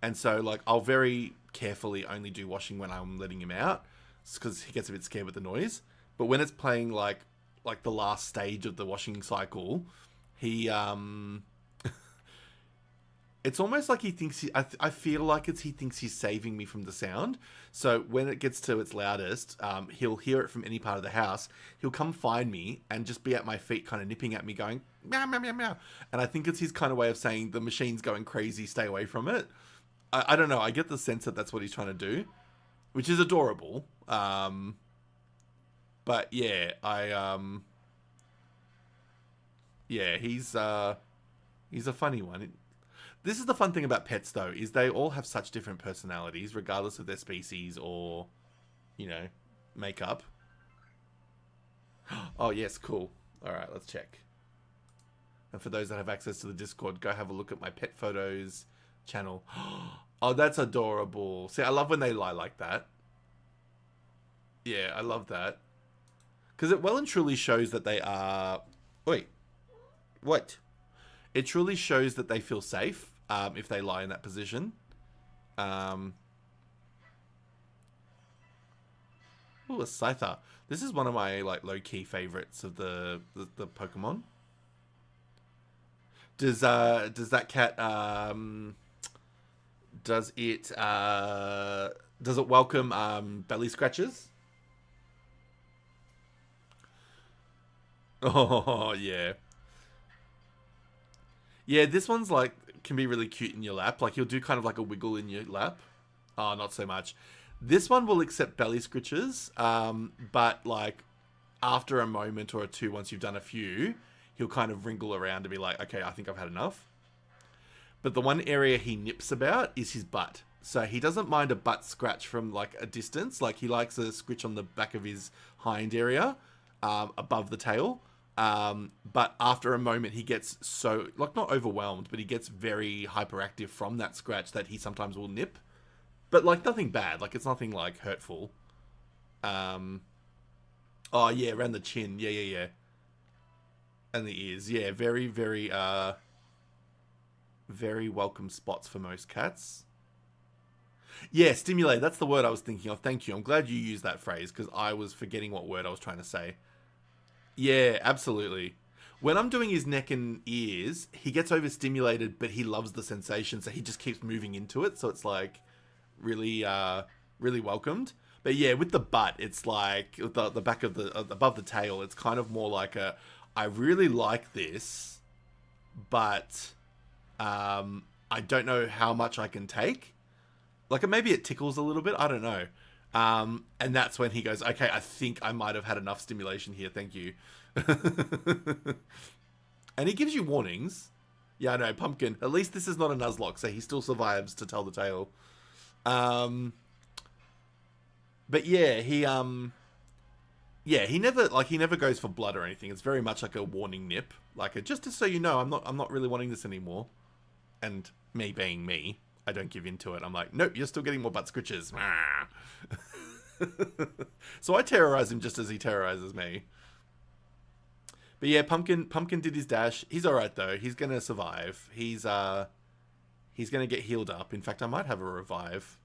And so, like, I'll very carefully only do washing when I'm letting him out. because he gets a bit scared with the noise. But when it's playing like the last stage of the washing cycle, he it's almost like he thinks I feel like he thinks he's saving me from the sound. So when it gets to its loudest, he'll hear it from any part of the house. He'll come find me and just be at my feet, kind of nipping at me, going meow meow meow meow. And I think it's his kind of way of saying the machine's going crazy, stay away from it. I don't know. I get the sense that that's what he's trying to do, which is adorable. But yeah, yeah, he's a funny one. This is the fun thing about pets, though, is they all have such different personalities, regardless of their species or, you know, makeup. Oh, yes, cool. All right, let's check. And for those that have access to the Discord, go have a look at my pet photos channel. Oh, that's adorable. See, I love when they lie like that. Yeah, I love that. Because it well and truly shows that they are... Wait. What? It truly shows that they feel safe. If they lie in that position. Ooh, a Scyther. This is one of my like low-key favorites of the Pokemon. Does that cat does it welcome belly scratches? Oh yeah. Yeah, this one's like can be really cute in your lap. Like he'll do kind of like a wiggle in your lap. Oh, not so much. This one will accept belly scratches, but like after a moment or two, once you've done a few, he'll kind of wrinkle around to be like, okay, I think I've had enough. But the one area he nips about is his butt. So he doesn't mind a butt scratch from like a distance. Like he likes a scritch on the back of his hind area, above the tail. But after a moment, he gets so, like, not overwhelmed, but he gets very hyperactive from that scratch that he sometimes will nip. But, like, nothing bad. Like, it's nothing, like, hurtful. Oh, yeah, around the chin. Yeah. And the ears. Yeah, very, very, very welcome spots for most cats. Yeah, stimulate. That's the word I was thinking of. Thank you. I'm glad you used that phrase, because I was forgetting what word I was trying to say. Yeah, absolutely. When I'm doing his neck and ears, he gets overstimulated, but he loves the sensation, so he just keeps moving into it. So it's like really, really welcomed. But yeah, with the butt, it's like the back of the above the tail. It's kind of more like a, I really like this, but I don't know how much I can take. Like maybe it tickles a little bit. I don't know. And that's when he goes, okay, I think I might have had enough stimulation here. Thank you. And he gives you warnings. Yeah, I know, Pumpkin. At least this is not a Nuzlocke, so he still survives to tell the tale. But yeah, he never goes for blood or anything. It's very much like a warning nip. Like just so you know, I'm not really wanting this anymore. And me being me, I don't give in to it. I'm like, nope, you're still getting more butt scratches. So I terrorize him just as he terrorizes me. But yeah, Pumpkin did his dash. He's alright though. He's gonna survive. He's gonna get healed up. In fact, I might have a revive.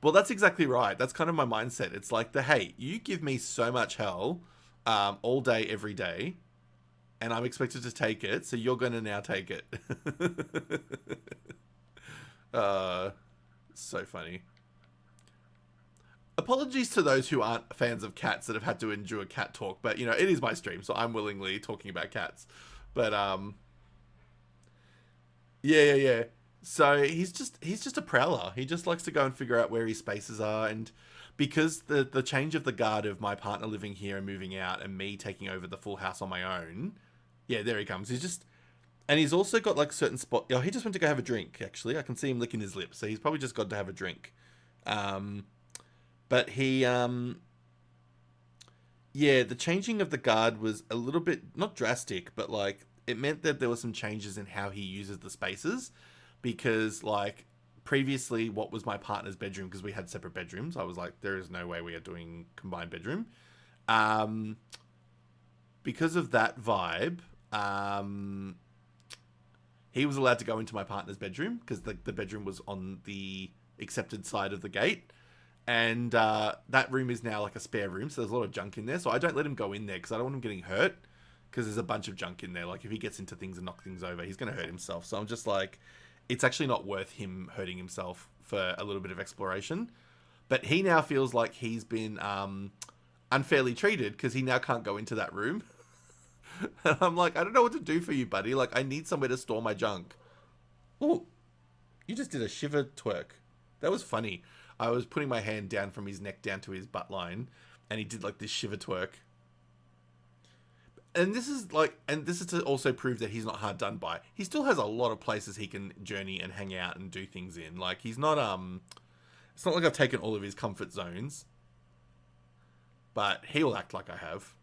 Well, that's exactly right. That's kind of my mindset. It's like hey, you give me so much hell all day, every day, and I'm expected to take it, so you're gonna now take it. So funny. Apologies to those who aren't fans of cats that have had to endure cat talk, but you know, it is my stream, so I'm willingly talking about cats. But yeah. So he's just a prowler. He just likes to go and figure out where his spaces are, and because the change of the guard of my partner living here and moving out and me taking over the full house on my own. Yeah, there he comes. And he's also got like certain spot. Oh, he just went to go have a drink. Actually, I can see him licking his lips, so he's probably just got to have a drink. But he, yeah, the changing of the guard was a little bit not drastic, but like it meant that there were some changes in how he uses the spaces, because like previously, what was my partner's bedroom, because we had separate bedrooms. I was like, there is no way we are doing combined bedroom. Because of that vibe, he was allowed to go into my partner's bedroom because the bedroom was on the accepted side of the gate. And that room is now like a spare room, so there's a lot of junk in there. So I don't let him go in there because I don't want him getting hurt, because there's a bunch of junk in there. Like if he gets into things and knock things over, he's going to hurt himself. So I'm just like, it's actually not worth him hurting himself for a little bit of exploration. But he now feels like he's been unfairly treated because he now can't go into that room. And I'm like, I don't know what to do for you, buddy. Like, I need somewhere to store my junk. Oh, you just did a shiver twerk. That was funny. I was putting my hand down from his neck down to his butt line, and he did like this shiver twerk. And this is to also prove that he's not hard done by. He still has a lot of places he can journey and hang out and do things in. Like, he's not, it's not like I've taken all of his comfort zones. But he'll act like I have.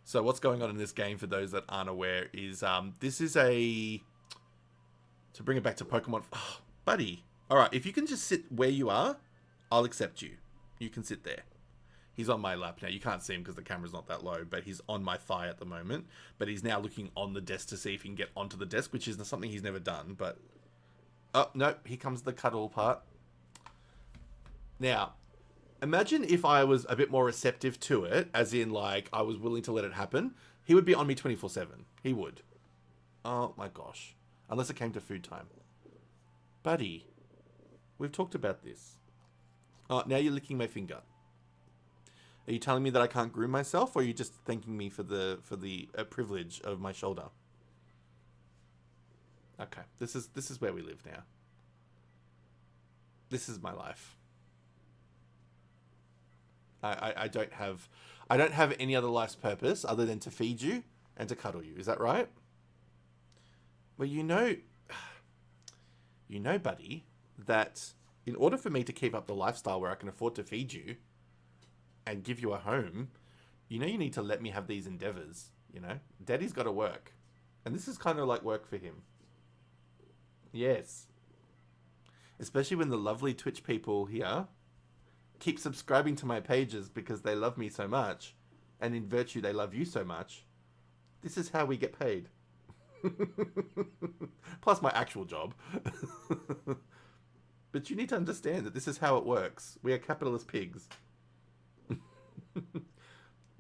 So what's going on in this game, for those that aren't aware, is this is to bring it back to Pokemon. Oh, buddy. All right, if you can just sit where you are, I'll accept you. You can sit there. He's on my lap now. You can't see him because the camera's not that low, but he's on my thigh at the moment. But he's now looking on the desk to see if he can get onto the desk, which is something he's never done. But oh no, here comes the cuddle part. Now, imagine if I was a bit more receptive to it, as in, like, I was willing to let it happen. He would be on me 24/7. He would. Oh, my gosh. Unless it came to food time. Buddy, we've talked about this. Oh, now you're licking my finger. Are you telling me that I can't groom myself, or are you just thanking me for the privilege of my shoulder? Okay, this is where we live now. This is my life. I don't have any other life's purpose other than to feed you and to cuddle you. Is that right? Well, you know, buddy, that in order for me to keep up the lifestyle where I can afford to feed you and give you a home, you need to let me have these endeavors. Daddy's got to work, and this is kind of like work for him. Yes, especially when the lovely Twitch people here keep subscribing to my pages because they love me so much, and in virtue they love you so much. This is how we get paid. Plus my actual job. But you need to understand that this is how it works. We are capitalist pigs.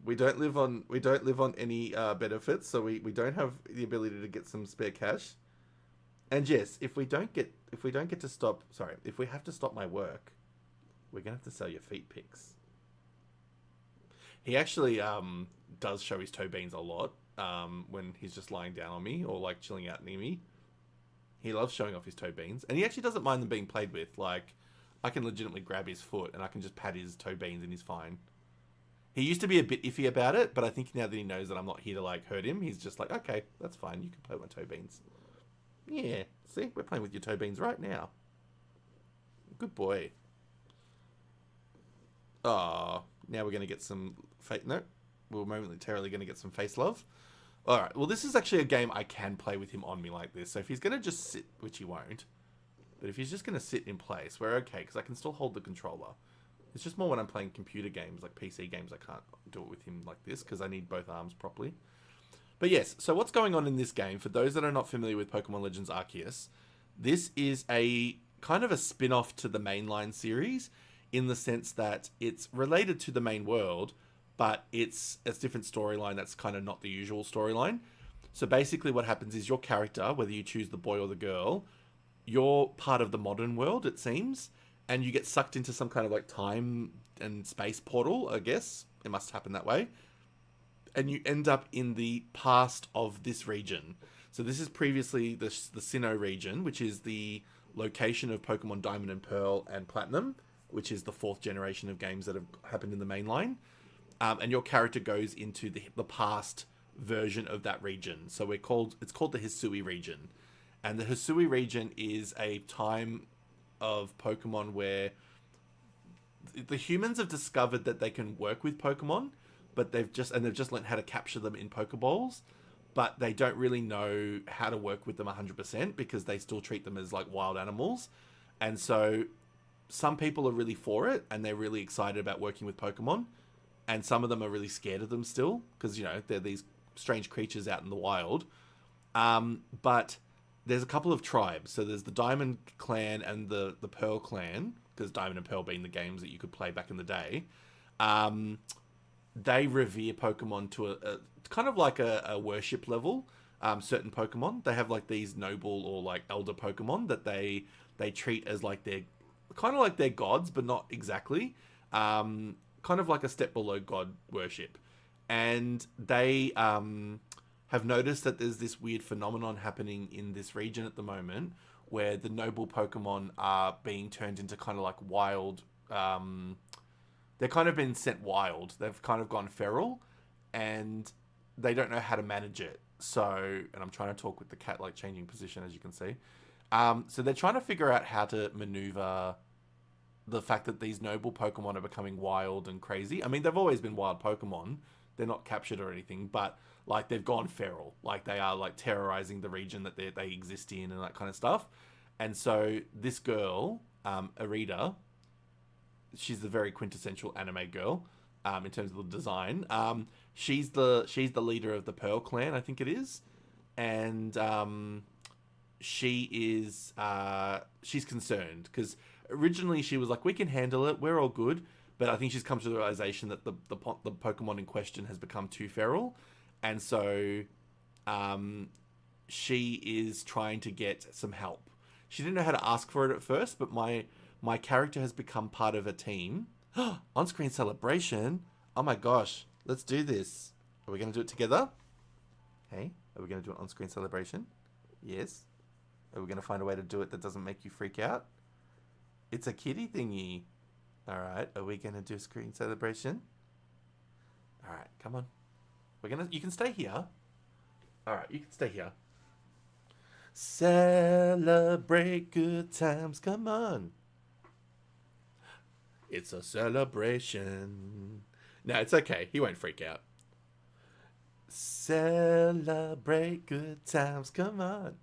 We don't live on any benefits, so we don't have the ability to get some spare cash. And yes, if we have to stop my work, we're going to have to sell your feet pics. He actually does show his toe beans a lot when he's just lying down on me or like chilling out near me. He loves showing off his toe beans, and he actually doesn't mind them being played with. Like, I can legitimately grab his foot and I can just pat his toe beans and he's fine. He used to be a bit iffy about it, but I think now that he knows that I'm not here to like hurt him, he's just like, okay, that's fine. You can play with my toe beans. Yeah, see, we're playing with your toe beans right now. Good boy. Oh, now we're going to get some we're momentarily going to get some face love. All right, well, this is actually a game I can play with him on me like this. So if he's going to just sit, which he won't, but if he's just going to sit in place, we're okay, because I can still hold the controller. It's just more when I'm playing computer games, like PC games, I can't do it with him like this, because I need both arms properly. But yes, so what's going on in this game, for those that are not familiar with Pokemon Legends Arceus, this is a kind of a spin-off to the mainline series, in the sense that it's related to the main world, but it's a different storyline that's kind of not the usual storyline. So basically what happens is your character, whether you choose the boy or the girl, you're part of the modern world, it seems, and you get sucked into some kind of like time and space portal, I guess. It must happen that way. And you end up in the past of this region. So this is previously the Sinnoh region, which is the location of Pokemon Diamond and Pearl and Platinum, which is the 4th generation of games that have happened in the main line. And your character goes into the past version of that region. So it's called the Hisui region. And the Hisui region is a time of Pokemon where the humans have discovered that they can work with Pokemon, but they've just learned how to capture them in Pokeballs, but they don't really know how to work with them 100% because they still treat them as like wild animals. And so some people are really for it and they're really excited about working with Pokemon, and some of them are really scared of them still because, they're these strange creatures out in the wild. But there's a couple of tribes. So there's the Diamond Clan and the Pearl Clan, because Diamond and Pearl being the games that you could play back in the day. They revere Pokemon to a kind of like a worship level. Certain Pokemon, they have like these noble or like elder Pokemon that they treat as like their kind of like their gods, but not exactly. Kind of like a step below god worship, and they have noticed that there's this weird phenomenon happening in this region at the moment, where the noble Pokemon are being turned into kind of like wild. They're kind of been sent wild. They've kind of gone feral, and they don't know how to manage it. So, and I'm trying to talk with the cat, like changing position, as you can see. So they're trying to figure out how to maneuver the fact that these noble Pokemon are becoming wild and crazy. I mean, they've always been wild Pokemon. They're not captured or anything, but like they've gone feral. Like they are like terrorizing the region that they exist in and that kind of stuff. And so this girl, Arita, she's the very quintessential anime girl in terms of the design. She's the leader of the Pearl Clan, I think it is, and she's concerned because originally she was like, we can handle it, we're all good, but I think she's come to the realization that the Pokemon in question has become too feral, and so she is trying to get some help. She didn't know how to ask for it at first, but my character has become part of a team. On-screen celebration. Oh my gosh. Let's do this. Are we going to do it together? Hey, are we going to do an on-screen celebration? Yes. Are we going to find a way to do it that doesn't make you freak out? It's a kitty thingy. All right. Are we going to do a screen celebration? All right. Come on. You can stay here. All right. You can stay here. Celebrate good times. Come on. It's a celebration. No, it's okay. He won't freak out. Celebrate good times. Come on.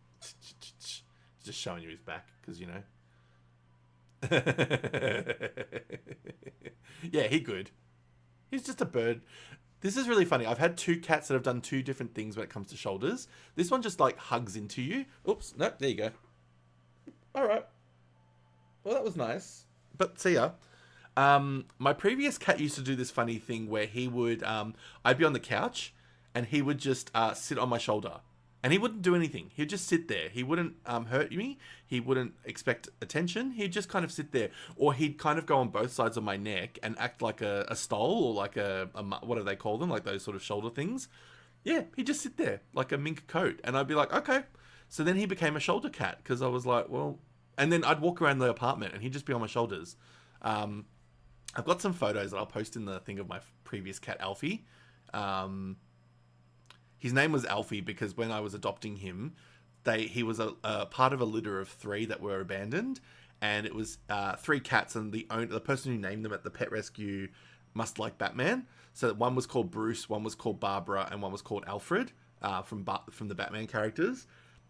Just showing you his back, because, you know. Yeah, he good. He's just a bird. This is really funny. I've had two cats that have done two different things when it comes to shoulders. This one just, like, hugs into you. Oops. No, there you go. All right. Well, that was nice. But see ya. My previous cat used to do this funny thing where he would, I'd be on the couch and he would just sit on my shoulder, and he wouldn't do anything. He'd just sit there. He wouldn't hurt me. He wouldn't expect attention. He'd just kind of sit there, or he'd kind of go on both sides of my neck and act like a stole, or like a what do they call them? Like those sort of shoulder things. Yeah, he'd just sit there like a mink coat, and I'd be like, okay. So then he became a shoulder cat, because I was like, well, and then I'd walk around the apartment and he'd just be on my shoulders. I've got some photos that I'll post in the thing of my previous cat, Alfie. His name was Alfie because when I was adopting him, he was a part of a litter of 3 that were abandoned, and it was 3 cats, and the person who named them at the pet rescue must like Batman. So one was called Bruce, one was called Barbara, and one was called Alfred from the Batman characters.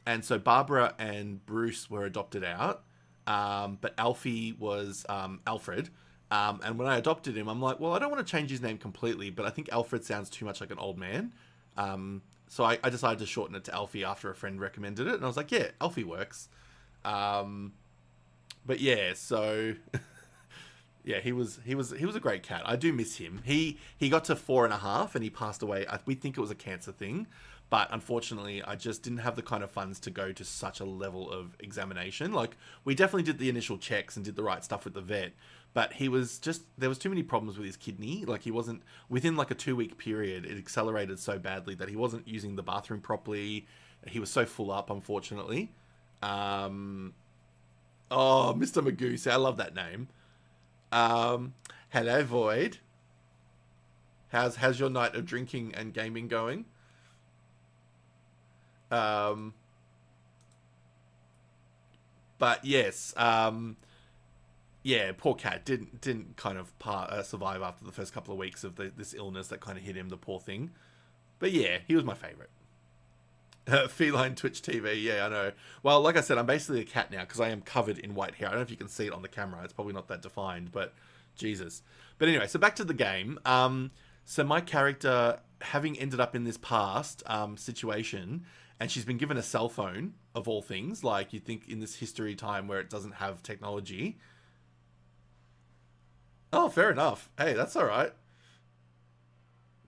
And so Barbara and Bruce were adopted out, but Alfie was Alfred. And when I adopted him, I'm like, well, I don't want to change his name completely, but I think Alfred sounds too much like an old man. So I decided to shorten it to Alfie after a friend recommended it. And I was like, yeah, Alfie works. But yeah, so yeah, he was a great cat. I do miss him. He got to 4.5 and he passed away. We think it was a cancer thing, but unfortunately I just didn't have the kind of funds to go to such a level of examination. Like, we definitely did the initial checks and did the right stuff with the vet, but there was too many problems with his kidney. Like, he wasn't, within like a 2-week period, it accelerated so badly that he wasn't using the bathroom properly. He was so full up, unfortunately. Oh, Mr. Magoo, I love that name. Hello, Void. How's your night of drinking and gaming going? But yes, yeah, poor cat didn't kind of survive after the first couple of weeks of this illness that kind of hit him, the poor thing. But yeah, he was my favorite. Feline Twitch TV, yeah, I know. Well, like I said, I'm basically a cat now because I am covered in white hair. I don't know if you can see it on the camera. It's probably not that defined, but Jesus. But anyway, so back to the game. So my character, having ended up in this past situation, and she's been given a cell phone of all things. Like, you think in this history time where it doesn't have technology. Oh, fair enough. Hey, that's all right.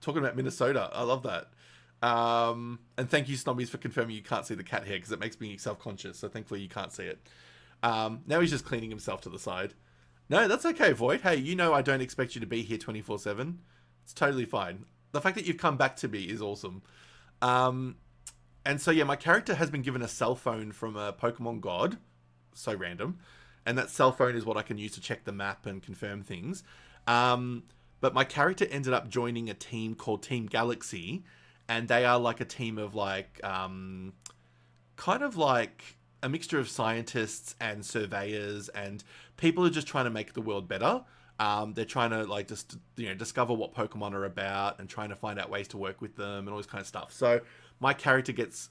Talking about Minnesota, I love that. And thank you, Snobbies, for confirming you can't see the cat hair because it makes me self-conscious. So thankfully you can't see it. Now he's just cleaning himself to the side. No, that's okay, Void. Hey, you know I don't expect you to be here 24/7. It's totally fine. The fact that you've come back to me is awesome. And so, yeah, my character has been given a cell phone from a Pokemon god. So random. And that cell phone is what I can use to check the map and confirm things. But my character ended up joining a team called Team Galaxy. And they are like a team of like, kind of like a mixture of scientists and surveyors and people who are just trying to make the world better. They're trying to like just, you know, discover what Pokemon are about and trying to find out ways to work with them and all this kind of stuff. So my character gets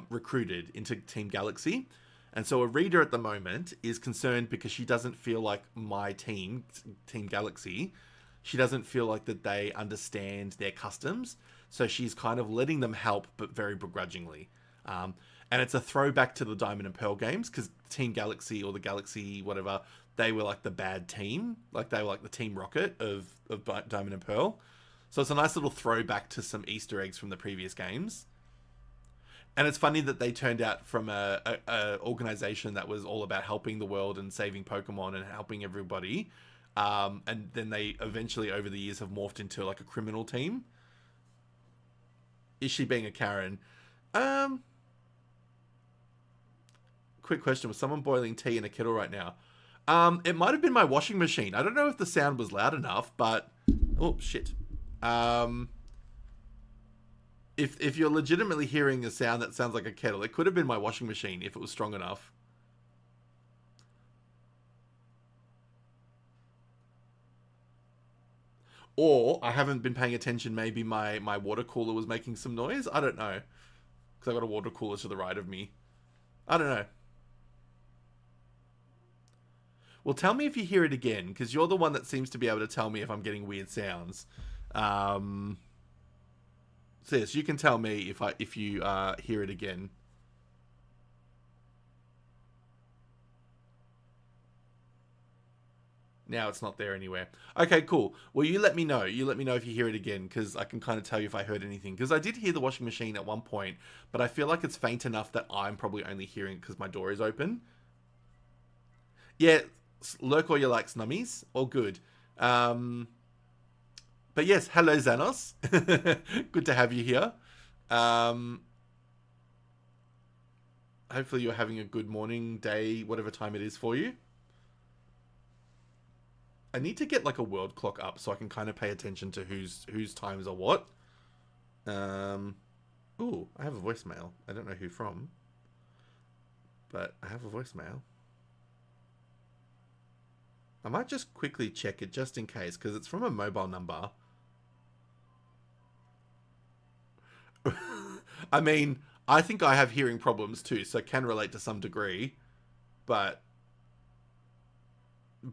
recruited into Team Galaxy. And so a reader at the moment is concerned because she doesn't feel like my team, Team Galaxy, she doesn't feel like that they understand their customs. So she's kind of letting them help, but very begrudgingly. And it's a throwback to the Diamond and Pearl games because Team Galaxy or the Galaxy, whatever, they were like the bad team. Like they were like the Team Rocket of Diamond and Pearl. So it's a nice little throwback to some Easter eggs from the previous games. And it's funny that they turned out from a organization that was all about helping the world and saving Pokemon and helping everybody. And then they eventually, over the years, have morphed into like a criminal team. Is she being a Karen? Quick question. Was someone boiling tea in a kettle right now? It might have been my washing machine. I don't know if the sound was loud enough, but... Oh, shit. If you're legitimately hearing a sound that sounds like a kettle, it could have been my washing machine if it was strong enough. Or I haven't been paying attention. Maybe my water cooler was making some noise. I don't know. Because I've got a water cooler to the right of me. I don't know. Well, tell me if you hear it again, because you're the one that seems to be able to tell me if I'm getting weird sounds. Sis, you can tell me if you hear it again. Now it's not there anywhere. Okay, cool. Well, you let me know. You let me know if you hear it again, because I can kind of tell you if I heard anything. Because I did hear the washing machine at one point, but I feel like it's faint enough that I'm probably only hearing it because my door is open. Yeah, lurk all you like, snummies. All good. But yes, hello, Xanos. Good to have you here. Hopefully you're having a good morning, day, whatever time it is for you. I need to get like a world clock up so I can kind of pay attention to whose times are what. Ooh, I have a voicemail. I don't know who from, but I have a voicemail. I might just quickly check it just in case because it's from a mobile number. I mean, I think I have hearing problems too, so can relate to some degree. But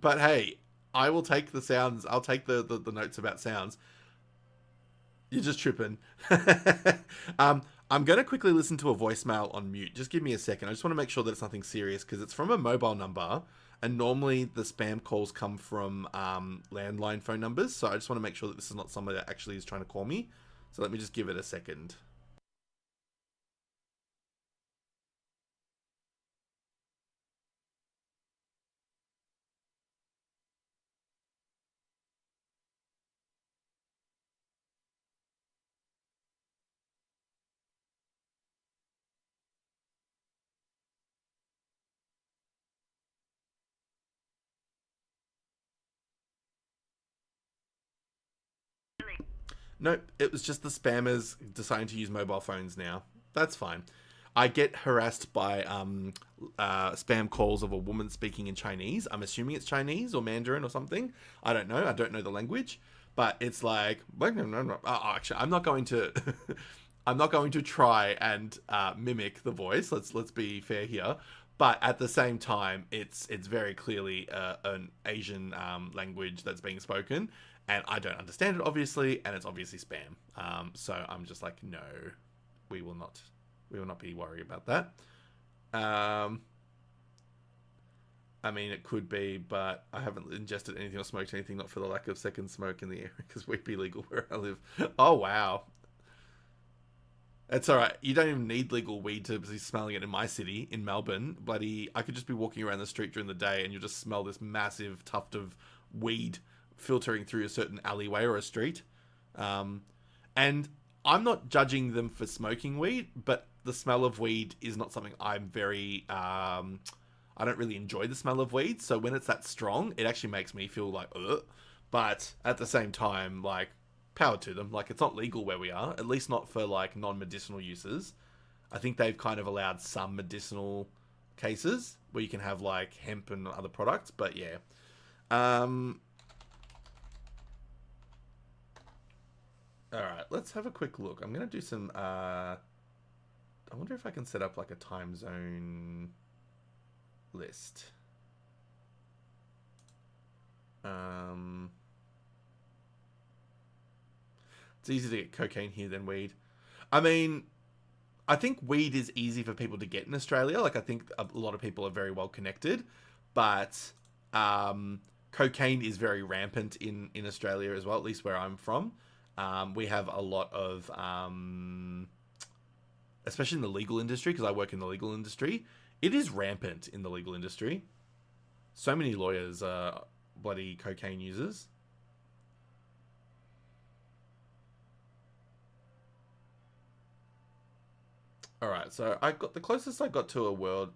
hey, I will take the sounds. I'll take the notes about sounds. You're just tripping. I'm going to quickly listen to a voicemail on mute. Just give me a second. I just want to make sure that it's nothing serious because it's from a mobile number. And normally the spam calls come from landline phone numbers. So I just want to make sure that this is not somebody that actually is trying to call me. So let me just give it a second. Nope, it was just the spammers deciding to use mobile phones now. That's fine. I get harassed by spam calls of a woman speaking in Chinese. I'm assuming it's Chinese or Mandarin or something. I don't know. I don't know the language, but it's like, actually, I'm not going to. I'm not going to try and mimic the voice. Let's be fair here. But at the same time, it's very clearly an Asian language that's being spoken, and I don't understand it, obviously, and it's obviously spam. So I'm just like, no, we will not be worried about that. Um, I mean, it could be, but I haven't ingested anything or smoked anything, not for the lack of second smoke in the area, because we'd be legal where I live. Oh, wow. It's all right. You don't even need legal weed to be smelling it in my city, in Melbourne. Bloody, I could just be walking around the street during the day and you just smell this massive tuft of weed filtering through a certain alleyway or a street. And I'm not judging them for smoking weed, but the smell of weed is not something I'm very. I don't really enjoy the smell of weed, so when it's that strong, it actually makes me feel like, ugh. But at the same time, like, power to them. Like, it's not legal where we are, at least not for like non-medicinal uses. I think they've kind of allowed some medicinal cases where you can have like hemp and other products, but yeah. All right, let's have a quick look. I'm gonna do some. I wonder if I can set up like a time zone list. It's easy to get cocaine here than weed. I mean, I think weed is easy for people to get in Australia. Like, I think a lot of people are very well connected, but cocaine is very rampant in Australia as well, at least where I'm from. We have a lot of, especially in the legal industry, because I work in the legal industry, it is rampant in the legal industry. So many lawyers are bloody cocaine users. All right, so I got the closest I got to a world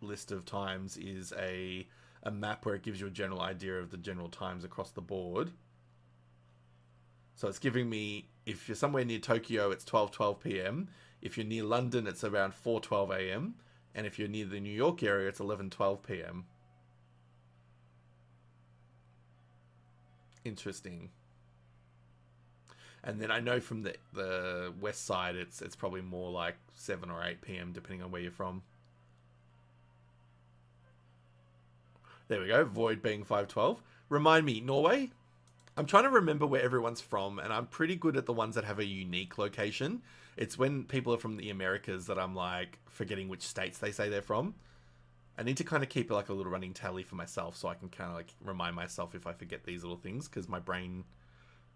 list of times is a map where it gives you a general idea of the general times across the board. So it's giving me, if you're somewhere near Tokyo, it's 12:12 p.m. If you're near London, it's around 4:12 a.m. And if you're near the New York area, it's 11:12 p.m. Interesting. And then I know from the west side, it's probably more like 7 or 8 p.m. depending on where you're from. There we go. Void being 5:12. Remind me, Norway? I'm trying to remember where everyone's from, and I'm pretty good at the ones that have a unique location. It's when people are from the Americas that I'm like forgetting which states they say they're from. I need to kind of keep like a little running tally for myself so I can kind of like remind myself if I forget these little things, because my brain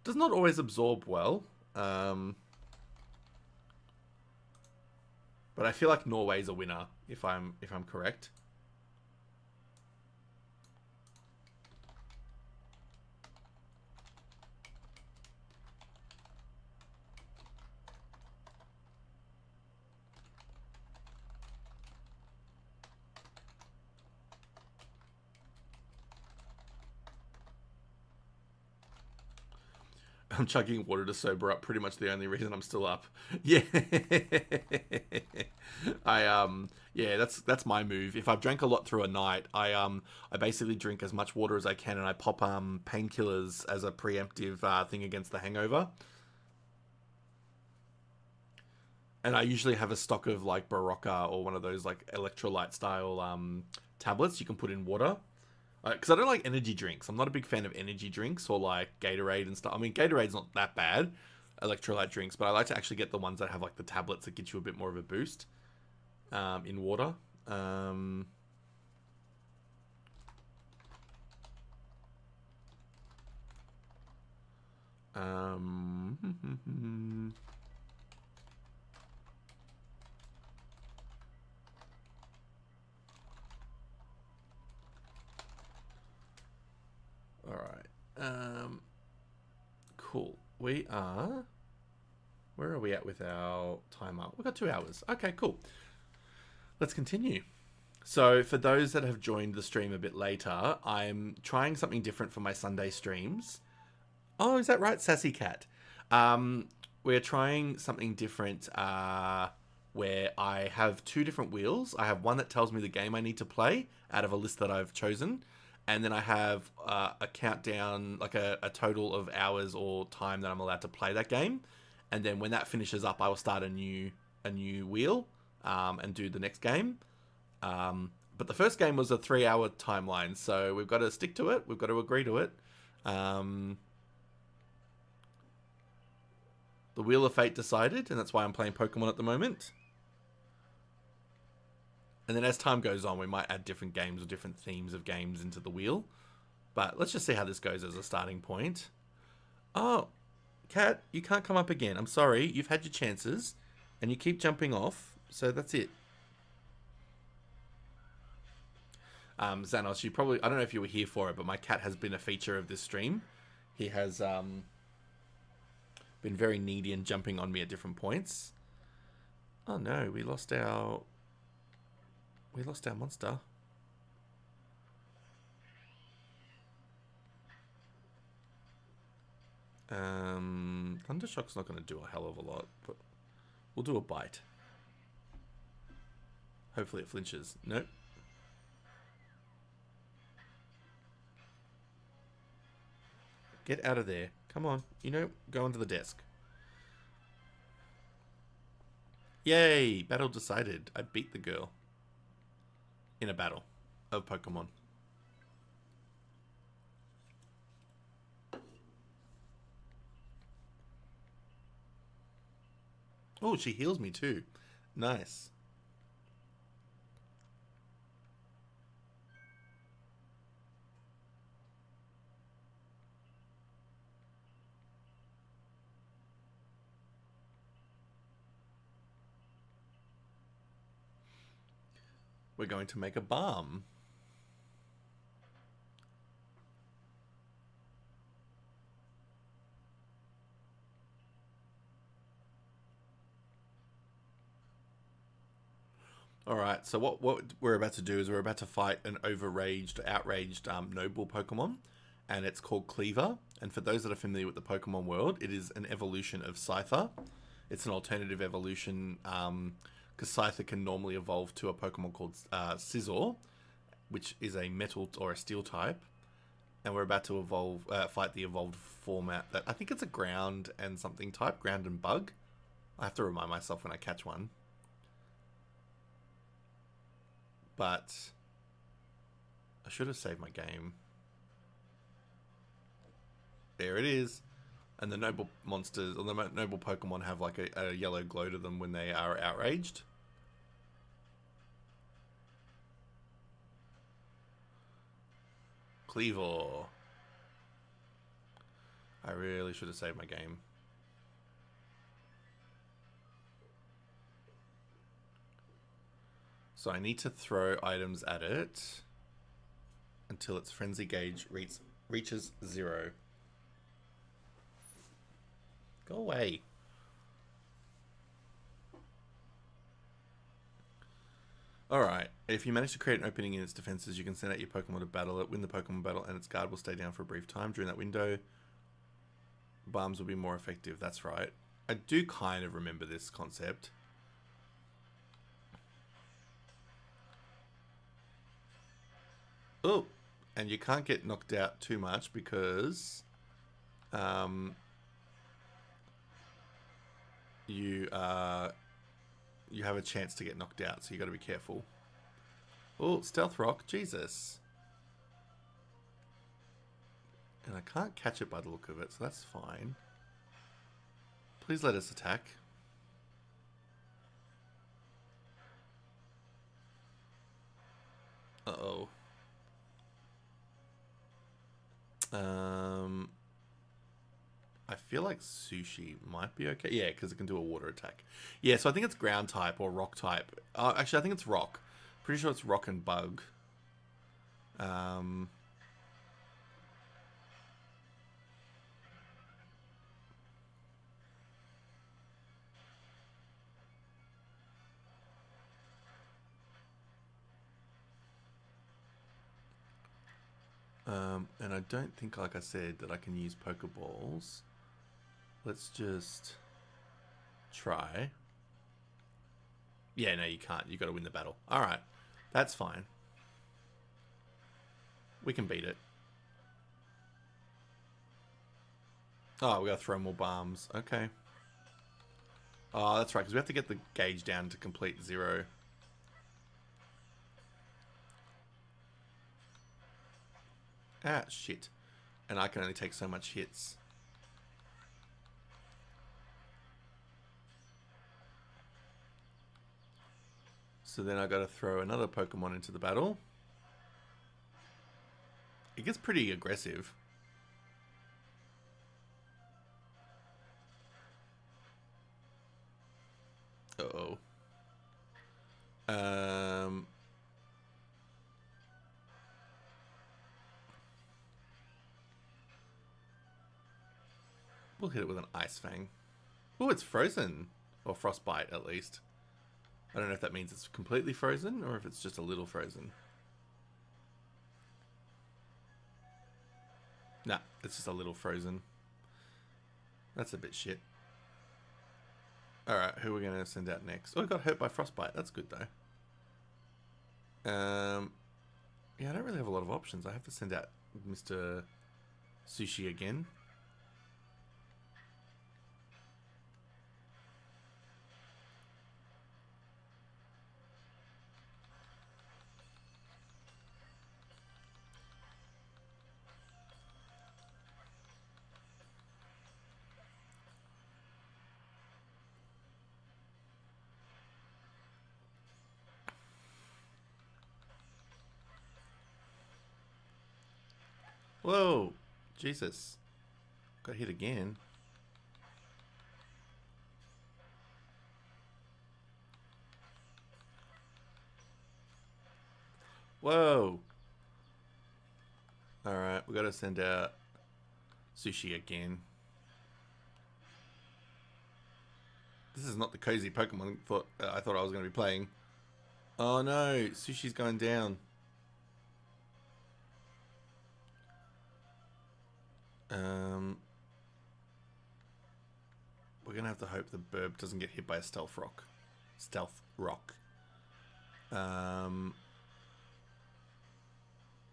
does not always absorb well. But I feel like Norway's a winner if I'm correct. I'm chugging water to sober up. Pretty much the only reason I'm still up. Yeah, yeah, that's my move. If I've drank a lot through a night, I basically drink as much water as I can, and I pop painkillers as a preemptive thing against the hangover. And I usually have a stock of like Barocca or one of those like electrolyte style tablets you can put in water. Because I don't like energy drinks. I'm not a big fan of energy drinks or like Gatorade and stuff. I mean, Gatorade's not that bad, electrolyte drinks, but I like to actually get the ones that have like the tablets that get you a bit more of a boost in water. All right. Cool. We are. Where are we at with our timer? We've got 2 hours. Okay, cool. Let's continue. So, for those that have joined the stream a bit later, I'm trying something different for my Sunday streams. Oh, is that right, Sassy Cat? We're trying something different where I have 2 different wheels. I have one that tells me the game I need to play out of a list that I've chosen. And then I have a countdown, like a total of hours or time that I'm allowed to play that game. And then when that finishes up, I will start a new wheel and do the next game. But the first game was a 3-hour timeline, so we've got to stick to it. We've got to agree to it. The Wheel of Fate decided, and that's why I'm playing Pokemon at the moment. And then as time goes on, we might add different games or different themes of games into the wheel. But let's just see how this goes as a starting point. Oh, Cat, you can't come up again. I'm sorry. You've had your chances. And you keep jumping off. So that's it. Xanos, you probably... I don't know if you were here for it, but my cat has been a feature of this stream. He has been very needy and jumping on me at different points. Oh no, we lost our monster. Thundershock's not going to do a hell of a lot, but we'll do a bite. Hopefully it flinches. Nope. Get out of there. Come on. You know, go onto the desk. Yay! Battle decided. I beat the girl. In a battle of Pokemon. Oh, she heals me too. Nice. We're going to make a balm. Alright, so what we're about to do is we're about to fight an outraged noble Pokemon, and it's called Cleaver. And for those that are familiar with the Pokemon world, it is an evolution of Scyther. It's an alternative evolution, because Scyther can normally evolve to a Pokemon called Scizor, which is a metal or a steel type. And we're about to fight the evolved format that I think it's a ground and something type, ground and bug. I have to remind myself when I catch one. But I should have saved my game. There it is. And the noble monsters, or the noble Pokemon have like a yellow glow to them when they are outraged. Cleaver. I really should have saved my game. So I need to throw items at it until its frenzy gauge reaches 0. Go away. Alright, if you manage to create an opening in its defenses, you can send out your Pokemon to battle it, win the Pokemon battle, and its guard will stay down for a brief time. During that window, bombs will be more effective. That's right. I do kind of remember this concept. Oh, and you can't get knocked out too much because you have a chance to get knocked out, so you got to be careful. Oh, Stealth Rock, Jesus. And I can't catch it by the look of it, so that's fine. Please let us attack. Uh-oh. I feel like Sushi might be okay. Yeah, because it can do a water attack. Yeah, so I think it's ground type or rock type. Actually, I think it's rock. Pretty sure it's rock and bug. And I don't think, like I said, that I can use Pokeballs. Let's just try. Yeah, no, you can't. You got to win the battle. All right, that's fine. We can beat it. Oh, we got to throw more bombs. Okay. Oh, that's right, because we have to get the gauge down to complete 0. Ah, shit. And I can only take so much hits. So then I got to throw another Pokemon into the battle. It gets pretty aggressive. Uh-oh. We'll hit it with an Ice Fang. Oh, it's frozen. Or Frostbite, at least. I don't know if that means it's completely frozen or if it's just a little frozen. Nah, it's just a little frozen. That's a bit shit. Alright, who are we going to send out next? Oh, I got hurt by Frostbite. That's good, though. Yeah, I don't really have a lot of options. I have to send out Mr. Sushi again. Whoa! Jesus. Got hit again. Whoa! Alright, we gotta send out Sushi again. This is not the cozy Pokemon I thought I was going to be playing. Oh no, Sushi's going down. We're going to have to hope the Burb doesn't get hit by a Stealth Rock.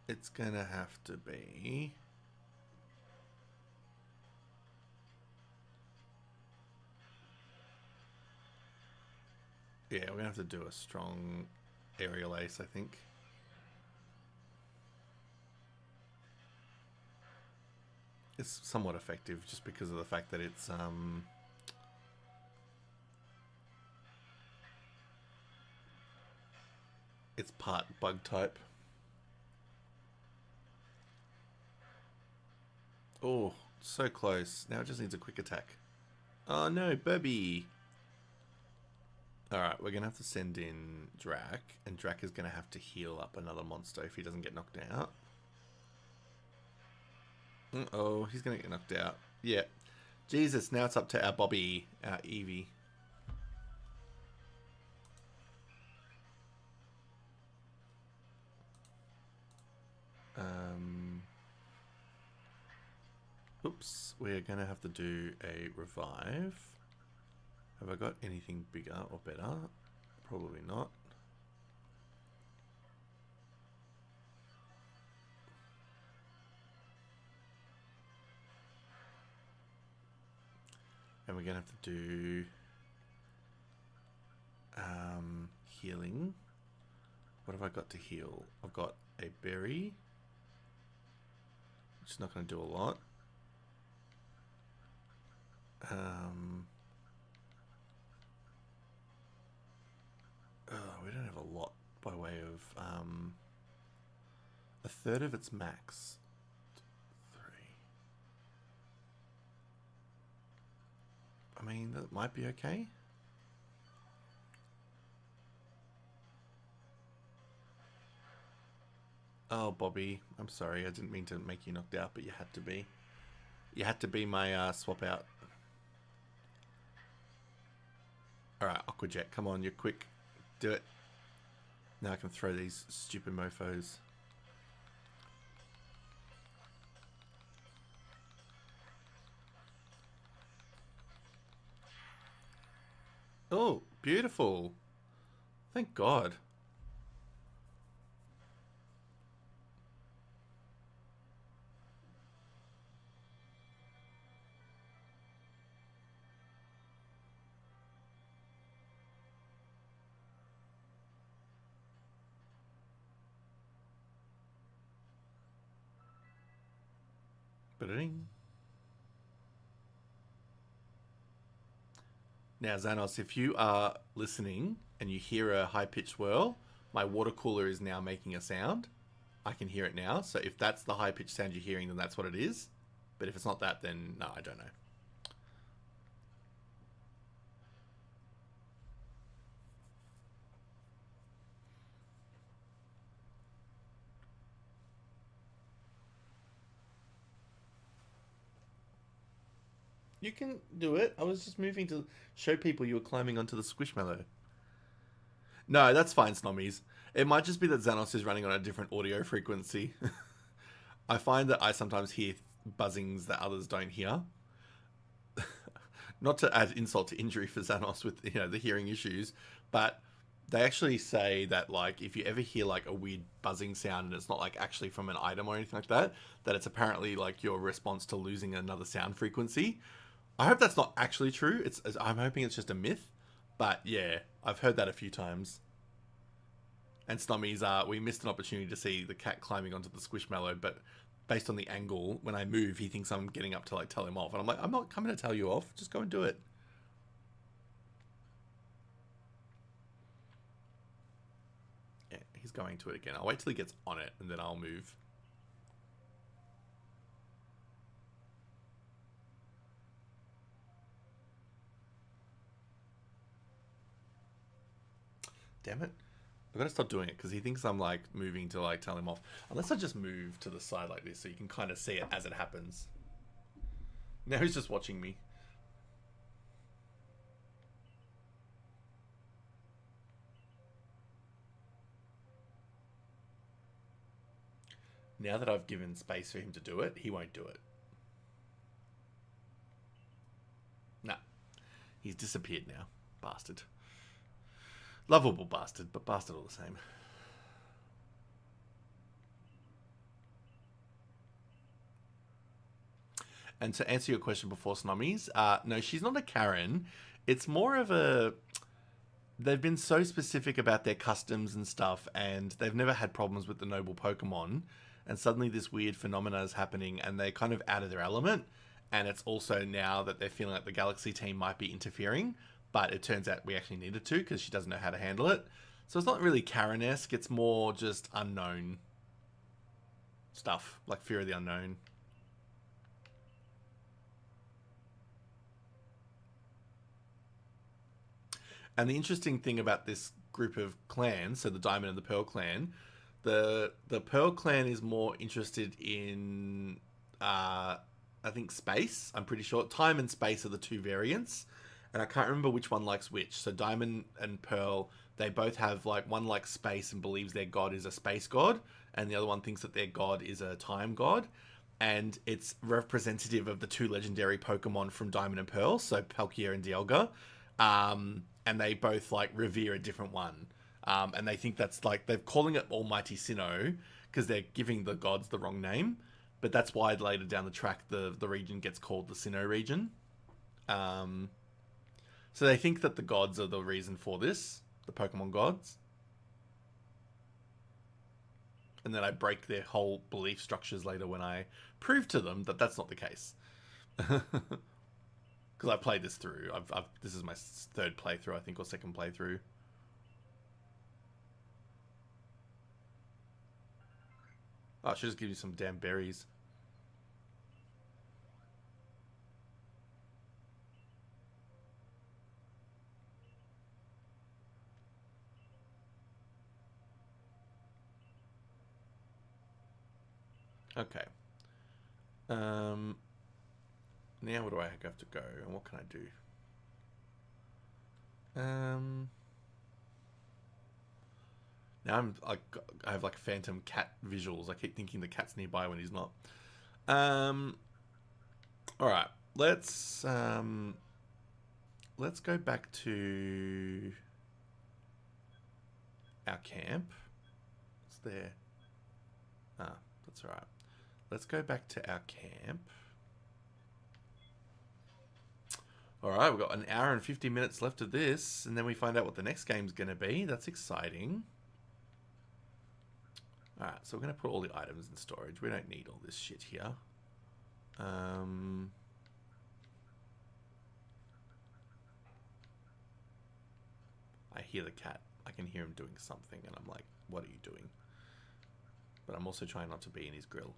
It's going to have to be... Yeah, we're going to have to do a strong aerial ace, I think. It's somewhat effective just because of the fact that it's part bug type. Oh, so close. Now it just needs a quick attack. Oh no, Burby! Alright, we're going to have to send in Drac, and Drac is going to have to heal up another monster if he doesn't get knocked out. Uh-oh, he's going to get knocked out. Yeah. Jesus, now it's up to our Bobby, our Eevee. Oops, we're going to have to do a revive. Have I got anything bigger or better? Probably not. And we're going to have to do healing. What have I got to heal? I've got a berry, which is not going to do a lot. We don't have a lot by way of a third of its max. 3. I mean, that might be okay. Oh, Bobby, I'm sorry. I didn't mean to make you knocked out, but you had to be. You had to be my swap out. Alright, Aqua Jet, come on, you're quick. Do it. Now I can throw these stupid mofos. Oh, beautiful. Thank God. Ba-ding. Now, Xanos, if you are listening, and you hear a high-pitched whirl, my water cooler is now making a sound. I can hear it now. So if that's the high-pitched sound you're hearing, then that's what it is. But if it's not that, then no, I don't know. You can do it. I was just moving to show people you were climbing onto the squishmallow. No, that's fine, Snommies. It might just be that Xanos is running on a different audio frequency. I find that I sometimes hear buzzings that others don't hear. Not to add insult to injury for Xanos with the hearing issues, but they actually say that like if you ever hear like a weird buzzing sound and it's not like actually from an item or anything like that, that it's apparently like your response to losing another sound frequency. I hope that's not actually true. I'm hoping it's just a myth, but yeah, I've heard that a few times. And Snommies, we missed an opportunity to see the cat climbing onto the squishmallow, but based on the angle, when I move, he thinks I'm getting up to like tell him off, and I'm like, I'm not coming to tell you off. Just go and do it. Yeah, he's going to it again. I'll wait till he gets on it, and then I'll move. Damn it. I've got to stop doing it because he thinks I'm like moving to like tell him off. Unless I just move to the side like this so you can kind of see it as it happens. Now he's just watching me. Now that I've given space for him to do it, he won't do it. Nah. He's disappeared now. Bastard. Lovable bastard, but bastard all the same. And to answer your question before, Snommies, no, she's not a Karen. It's more of a... They've been so specific about their customs and stuff, and they've never had problems with the noble Pokemon, and suddenly this weird phenomena is happening, and they're kind of out of their element, and it's also now that they're feeling like the Galaxy team might be interfering, but it turns out we actually needed to, because she doesn't know how to handle it. So it's not really Karen-esque, it's more just unknown stuff, like fear of the unknown. And the interesting thing about this group of clans, so the Diamond and the Pearl clan, the Pearl clan is more interested in, I think, space. I'm pretty sure time and space are the two variants, and I can't remember which one likes which. So Diamond and Pearl, they both have like one likes space and believes their god is a space god, and the other one thinks that their god is a time god. And it's representative of the two legendary Pokemon from Diamond and Pearl, so Palkia and Dialga. And they both like revere a different one. And they think that's like, they're calling it Almighty Sinnoh because they're giving the gods the wrong name. But that's why later down the track, the region gets called the Sinnoh region. So they think that the gods are the reason for this, the Pokemon gods. And then I break their whole belief structures later when I prove to them that that's not the case. Because I played this through. This is my third playthrough, I think, or second playthrough. Oh, I should just give you some damn berries. Okay. Now where do I have to go, and what can I do? Now I have like phantom cat visuals. I keep thinking the cat's nearby when he's not. All right, let's go back to our camp. What's there? Ah, that's all right. Let's go back to our camp. Alright, we've got an hour and 50 minutes left of this, and then we find out what the next game's going to be. That's exciting. Alright, so we're going to put all the items in storage. We don't need all this shit here. I hear the cat. I can hear him doing something, and I'm like, what are you doing? But I'm also trying not to be in his grill.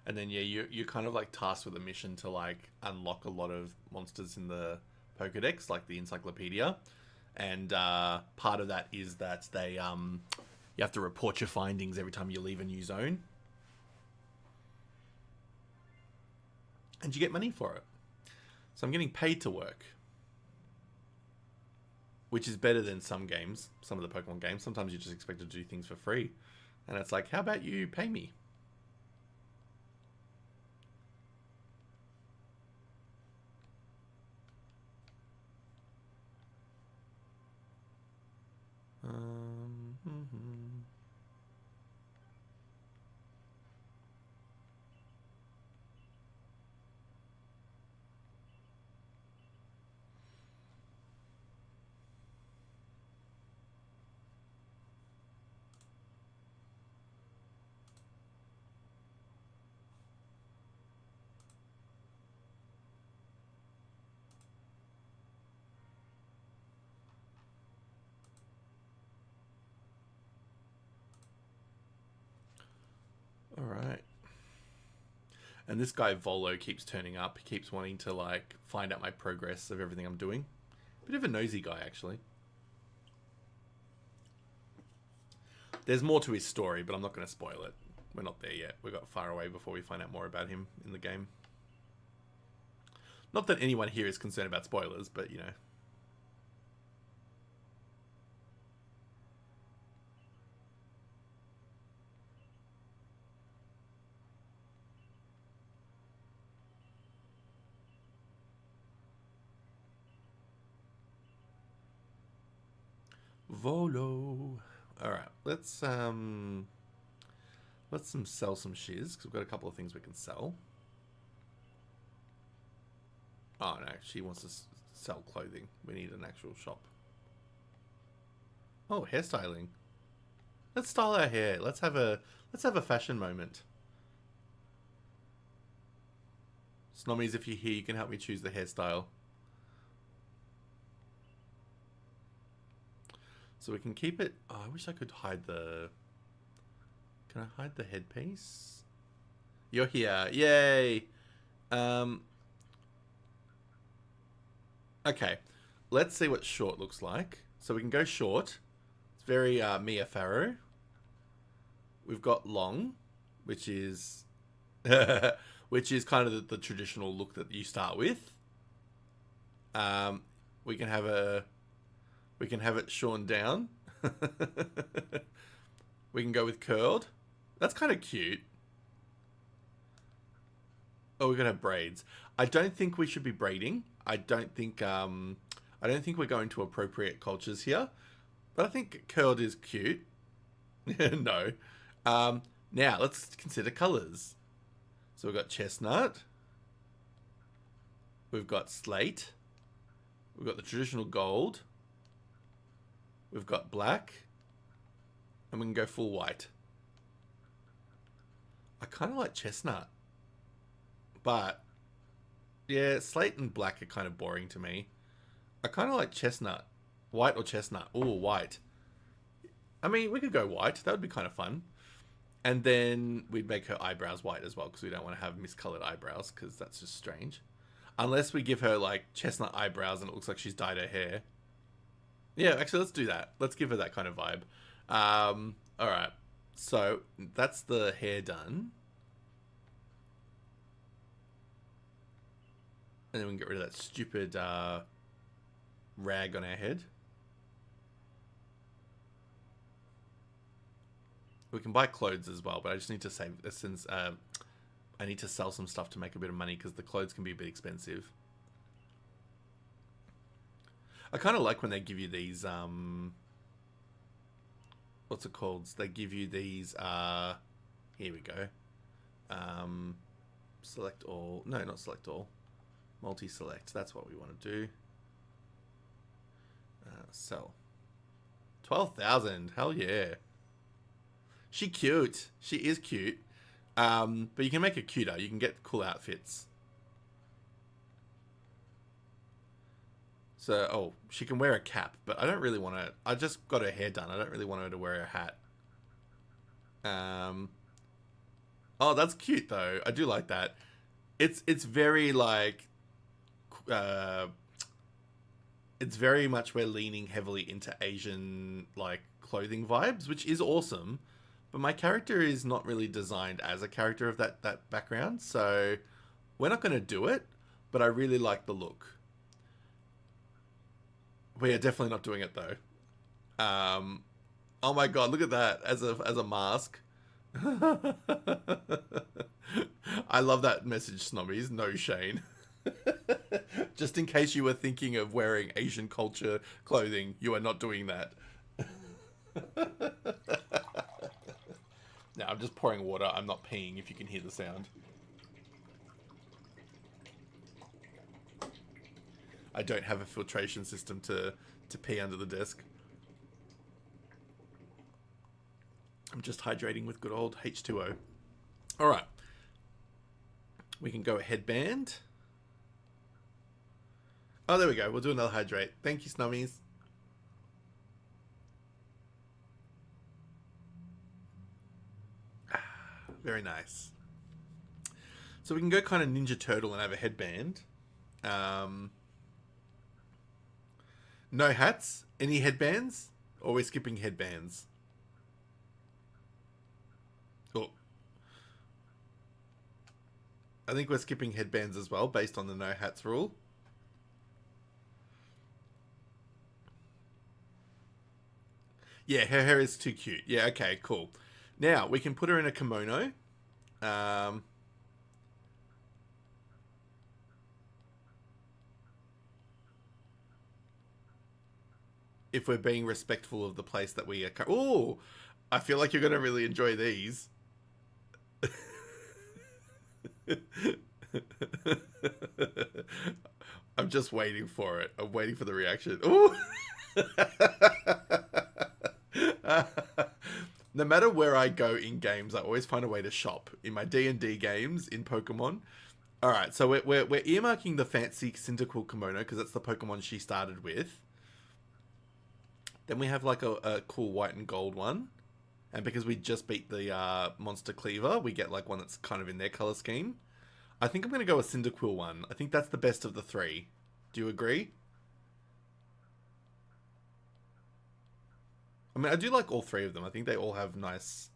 And then yeah, you're kind of like tasked with a mission to like unlock a lot of monsters in the Pokedex, like the encyclopedia. And part of that is that they you have to report your findings every time you leave a new zone, and you get money for it. So I'm getting paid to work, which is better than some games, some of the Pokemon games. Sometimes you're just expected to do things for free, and it's like, how about you pay me? All right. And this guy Volo keeps turning up. He keeps wanting to like find out my progress of everything I'm doing. Bit of a nosy guy, actually. There's more to his story, but I'm not going to spoil it. We're not there yet. We got far away before we find out more about him in the game. Not that anyone here is concerned about spoilers, but you know. Volo. All right, let's sell some shiz because we've got a couple of things we can sell. Oh no, she wants to sell clothing. We need an actual shop. Oh, hairstyling. Let's style our hair. Let's have a fashion moment. Snommies, if you're here, you can help me choose the hairstyle. So we can keep it. Oh, I wish I could hide the. Can I hide the headpiece? You're here. Yay. Okay. Let's see what short looks like. So we can go short. It's very Mia Farrow. We've got long, which is which is kind of the traditional look that you start with. We can have it shorn down. We can go with curled. That's kind of cute. Oh, we're gonna have braids. I don't think we should be braiding. I don't think we're going to appropriate cultures here. But I think curled is cute. No. Now let's consider colors. So we've got chestnut. We've got slate. We've got the traditional gold. We've got black. And we can go full white. I kind of like chestnut. But, yeah, slate and black are kind of boring to me. I kind of like chestnut. White or chestnut? Oh, white. I mean, we could go white. That would be kind of fun. And then we'd make her eyebrows white as well, because we don't want to have miscolored eyebrows, because that's just strange. Unless we give her, like, chestnut eyebrows and it looks like she's dyed her hair. Yeah, actually, let's do that. Let's give her that kind of vibe. Alright. So, that's the hair done. And then we can get rid of that stupid rag on our head. We can buy clothes as well, but I just need to save, since I need to sell some stuff to make a bit of money, because the clothes can be a bit expensive. I kind of like when they give you these what's it called? They give you these, here we go. Select all. No, not select all. Multi-select. That's what we want to do. Sell. 12,000. Hell yeah. She cute. She is cute. But you can make her cuter. You can get cool outfits. So, oh, she can wear a cap, but I don't really want to. I just got her hair done. I don't really want her to wear a hat. Oh, that's cute though. I do like that. It's very like, it's very much we're leaning heavily into Asian like clothing vibes, which is awesome. But my character is not really designed as a character of that background, so we're not going to do it. But I really like the look. We are definitely not doing it though. Oh my god, look at that as a mask. I love that message, Snobbies. No Shane. Just in case you were thinking of wearing Asian culture clothing, you are not doing that. Now I'm just pouring water. I'm not peeing if you can hear the sound. I don't have a filtration system to pee under the desk. I'm just hydrating with good old H2O. All right. We can go a headband. Oh, there we go. We'll do another hydrate. Thank you, Snummies. Very nice. So we can go kind of Ninja Turtle and have a headband. No hats? Any headbands? Or we're skipping headbands? Oh. I think we're skipping headbands as well, based on the no hats rule. Yeah, her hair is too cute. Yeah, okay, cool. Now, we can put her in a kimono. If we're being respectful of the place that we are. Oh, I feel like you're going to really enjoy these. I'm just waiting for it. I'm waiting for the reaction. Ooh. No matter where I go in games, I always find a way to shop. In my D&D games, in Pokemon. Alright, so we're earmarking the fancy Cyndaquil kimono, because that's the Pokemon she started with. Then we have like a cool white and gold one. And because we just beat the Monster Cleaver, we get like one that's kind of in their color scheme. I think I'm going to go with Cyndaquil one. I think that's the best of the three. Do you agree? I mean, I do like all three of them. I think they all have nice...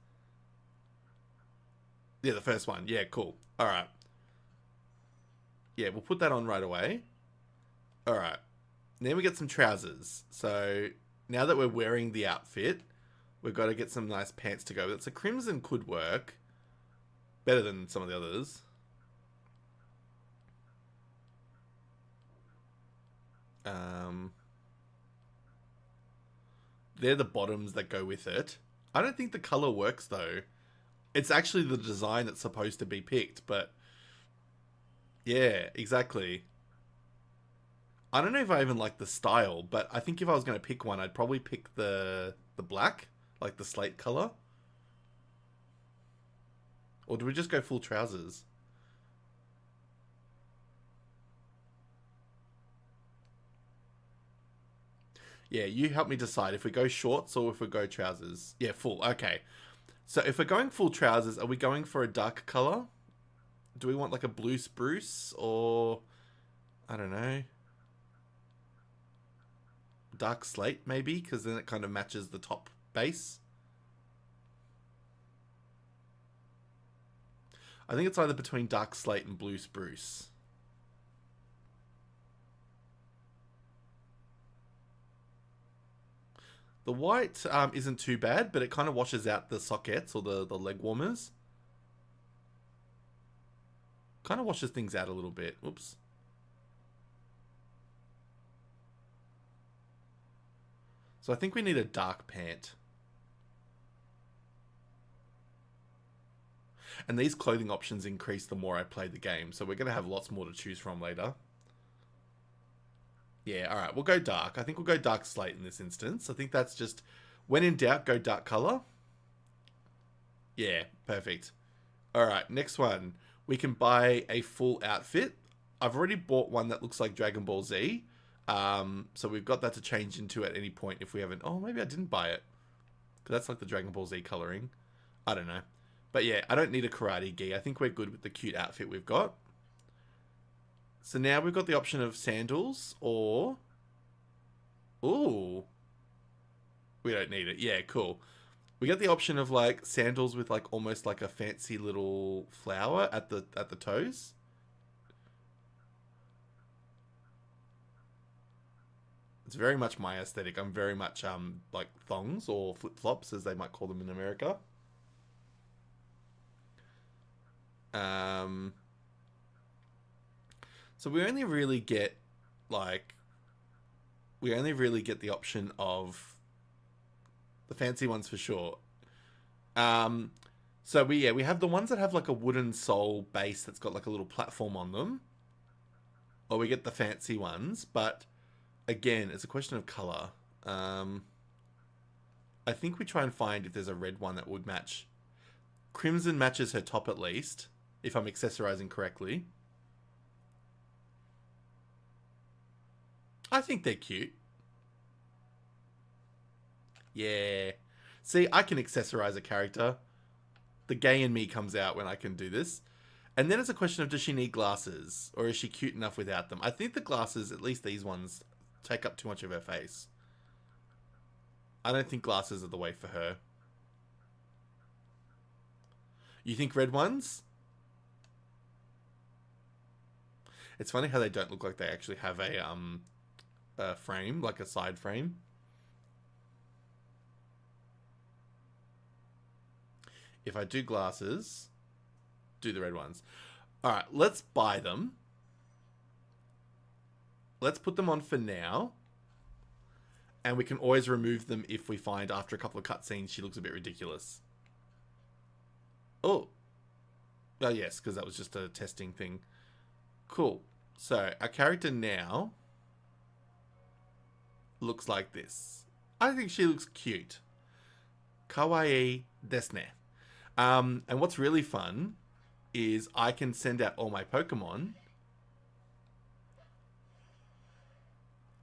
Yeah, the first one. Yeah, cool. Alright. Yeah, we'll put that on right away. Alright. Then we get some trousers. So, now that we're wearing the outfit, we've got to get some nice pants to go with it. So, crimson could work. Better than some of the others. They're the bottoms that go with it. I don't think the color works though. It's actually the design that's supposed to be picked, but yeah, exactly. I don't know if I even like the style, but I think if I was going to pick one, I'd probably pick the black, like the slate color. Or do we just go full trousers? Yeah, you help me decide if we go shorts or if we go trousers. Yeah, full. Okay. So if we're going full trousers, are we going for a dark color? Do we want like a blue spruce or... I don't know. Dark slate, maybe? Because then it kind of matches the top base. I think it's either between dark slate and blue spruce. The white isn't too bad, but it kind of washes out the sockets or the leg warmers. Kind of washes things out a little bit. Oops. So I think we need a dark pant. And these clothing options increase the more I play the game, so we're going to have lots more to choose from later. Yeah, alright, we'll go dark. I think we'll go dark slate in this instance. I think that's just, when in doubt, go dark color. Yeah, perfect. Alright, next one. We can buy a full outfit. I've already bought one that looks like Dragon Ball Z. So we've got that to change into at any point if we haven't... Oh, maybe I didn't buy it. Because that's like the Dragon Ball Z coloring. I don't know. But yeah, I don't need a karate gi. I think we're good with the cute outfit we've got. So now we've got the option of sandals or... Ooh. We don't need it. Yeah, cool. We got the option of like sandals with like almost like a fancy little flower at the toes. It's very much my aesthetic. I'm very much like thongs or flip-flops as they might call them in America. So we only really get like the option of the fancy ones for sure. So we have the ones that have like a wooden sole base that's got like a little platform on them. Or we get the fancy ones, but again, it's a question of color. I think we try and find if there's a red one that would match. Crimson matches her top at least, if I'm accessorizing correctly. I think they're cute. Yeah. See, I can accessorize a character. The gay in me comes out when I can do this. And then it's a question of, does she need glasses? Or is she cute enough without them? I think the glasses, at least these ones, take up too much of her face. I don't think glasses are the way for her. You think red ones? It's funny how they don't look like they actually have a frame, like a side frame. If I do glasses, do the red ones. All right, let's buy them. Let's put them on for now. And we can always remove them if we find after a couple of cutscenes she looks a bit ridiculous. Oh. Oh, yes, because that was just a testing thing. Cool. So, our character now looks like this. I think she looks cute. Kawaii desu. And what's really fun is I can send out all my Pokemon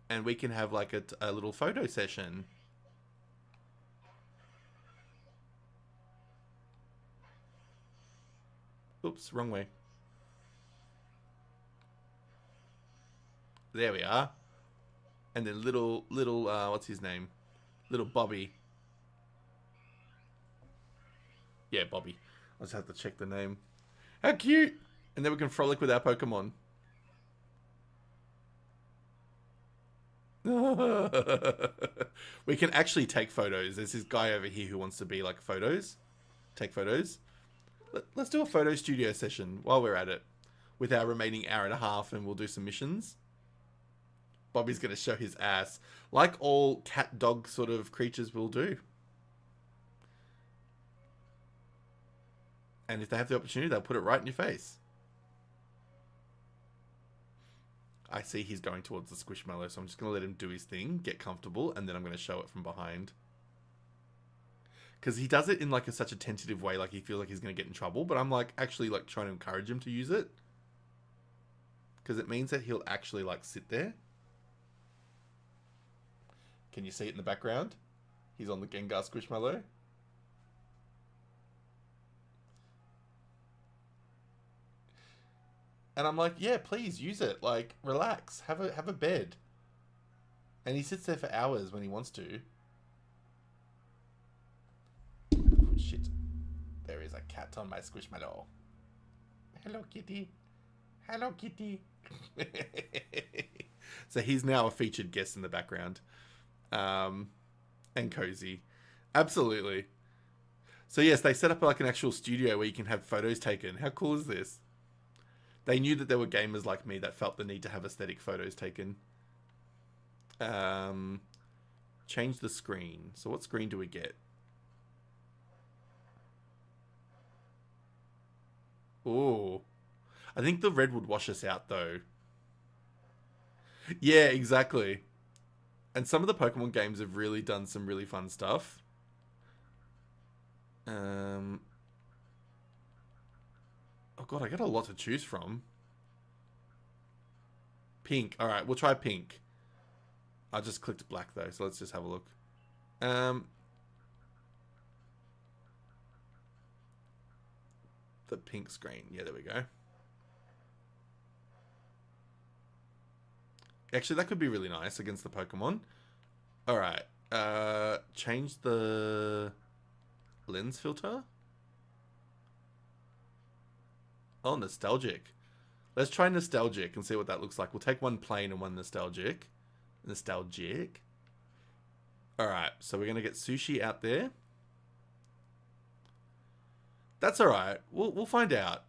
and we can have like a little photo session. Oops, wrong way. There we are. And then little, what's his name? Little Bobby. Yeah, Bobby. I just have to check the name. How cute! And then we can frolic with our Pokemon. We can actually take photos. There's this guy over here who wants to be like photos. Take photos. Let's do a photo studio session while we're at it. With our remaining hour and a half, and we'll do some missions. Bobby's going to show his ass. Like all cat dog sort of creatures will do. And if they have the opportunity, they'll put it right in your face. I see he's going towards the Squishmallow, so I'm just going to let him do his thing, get comfortable, and then I'm going to show it from behind. Because he does it in like such a tentative way, like he feels like he's going to get in trouble, but I'm like actually like trying to encourage him to use it. Because it means that he'll actually like sit there. Can you see it in the background? He's on the Gengar Squishmallow. And I'm like, yeah, please use it. Like, relax. Have a bed. And he sits there for hours when he wants to. Oh, shit. There is a cat on my Squishmallow. Hello, kitty. Hello, kitty. So he's now a featured guest in the background. And cozy. Absolutely. So yes, they set up like an actual studio where you can have photos taken. How cool is this? They knew that there were gamers like me that felt the need to have aesthetic photos taken. Change the screen. So what screen do we get? Ooh. I think the red would wash us out, though. Yeah, exactly. And some of the Pokemon games have really done some really fun stuff. Um, oh god, I got a lot to choose from. Pink. All right, we'll try pink. I just clicked black though, so let's just have a look. Um, the pink screen. Yeah, there we go. Actually, that could be really nice against the Pokemon. All right. Change the lens filter. Oh, nostalgic. Let's try nostalgic and see what that looks like. We'll take one plain and one nostalgic. Nostalgic. All right. So we're gonna get sushi out there. That's all right. We'll find out.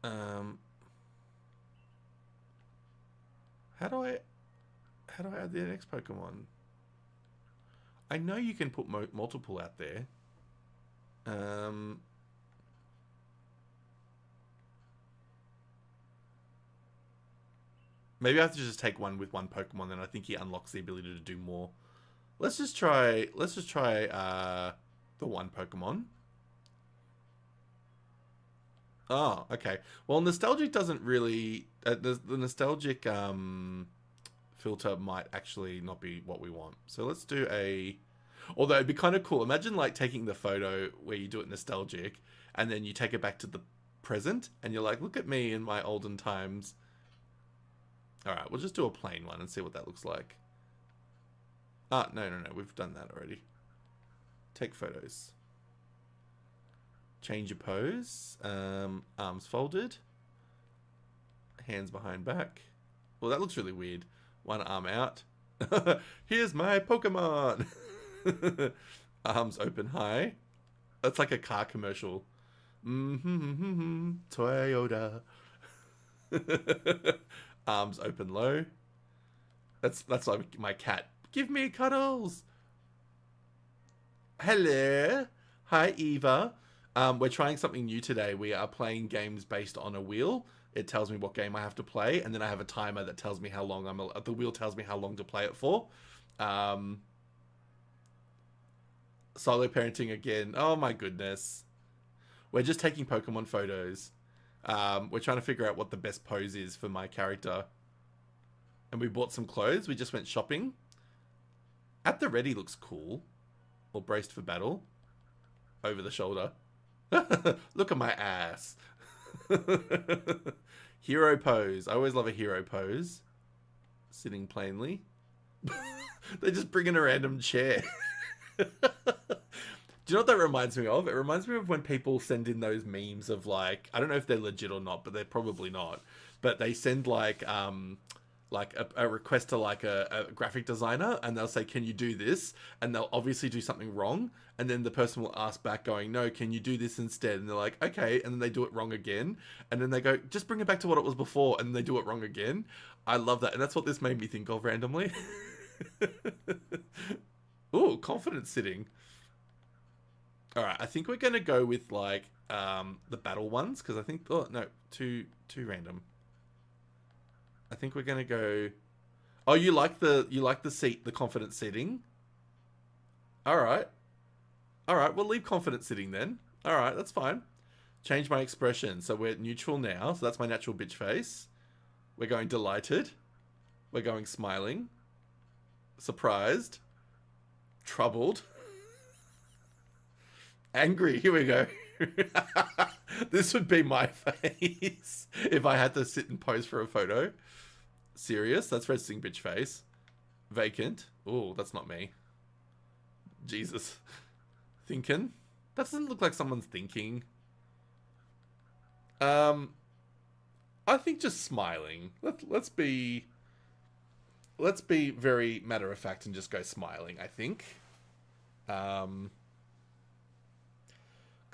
Um, how do I add the next Pokemon? I know you can put multiple out there. Um, maybe I have to just take one with one Pokemon, then I think he unlocks the ability to do more. Let's just try the one Pokemon. Oh, okay. Well, nostalgic doesn't really the nostalgic filter might actually not be what we want. So let's do a. Although it'd be kind of cool. Imagine like taking the photo where you do it nostalgic, and then you take it back to the present, and you're like, look at me in my olden times. All right, we'll just do a plain one and see what that looks like. Ah, no, we've done that already. Take photos. Change your pose. Arms folded. Hands behind back. Well, that looks really weird. One arm out. Here's my Pokemon. Arms open high. That's like a car commercial. Toyota. Arms open low. That's like my cat. Give me cuddles. Hello. Hi, Eva. We're trying something new today. We are playing games based on a wheel. It tells me what game I have to play, and then I have a timer that tells me how long the wheel tells me how long to play it for. Solo parenting again. Oh my goodness. We're just taking Pokemon photos. We're trying to figure out what the best pose is for my character. And we bought some clothes. We just went shopping. At the ready looks cool. Or braced for battle. Over the shoulder. Look at my ass. Hero pose. I always love a hero pose. Sitting plainly. They just bring in a random chair. Do you know what that reminds me of? It reminds me of when people send in those memes of like, I don't know if they're legit or not, but they're probably not. But they send like a request to like a graphic designer, and they'll say, can you do this? And they'll obviously do something wrong, and then the person will ask back going, no, can you do this instead? And they're like, okay, and then they do it wrong again, and then they go, just bring it back to what it was before, and then they do it wrong again. I love that, and that's what this made me think of randomly. Ooh, confidence sitting. All right, I think we're gonna go with like the battle ones, because I think, oh no, too random. I think we're gonna go. Oh, you like the seat, the confident sitting. All right, we'll leave confident sitting then. All right, that's fine. Change my expression, so we're neutral now. So that's my natural bitch face. We're going delighted. We're going smiling. Surprised. Troubled. Angry. Here we go. This would be my face if I had to sit and pose for a photo. Serious? That's resting bitch face. Vacant. Oh, that's not me. Jesus. Thinking. That doesn't look like someone's thinking. I think just smiling. Let's be very matter of fact and just go smiling, I think.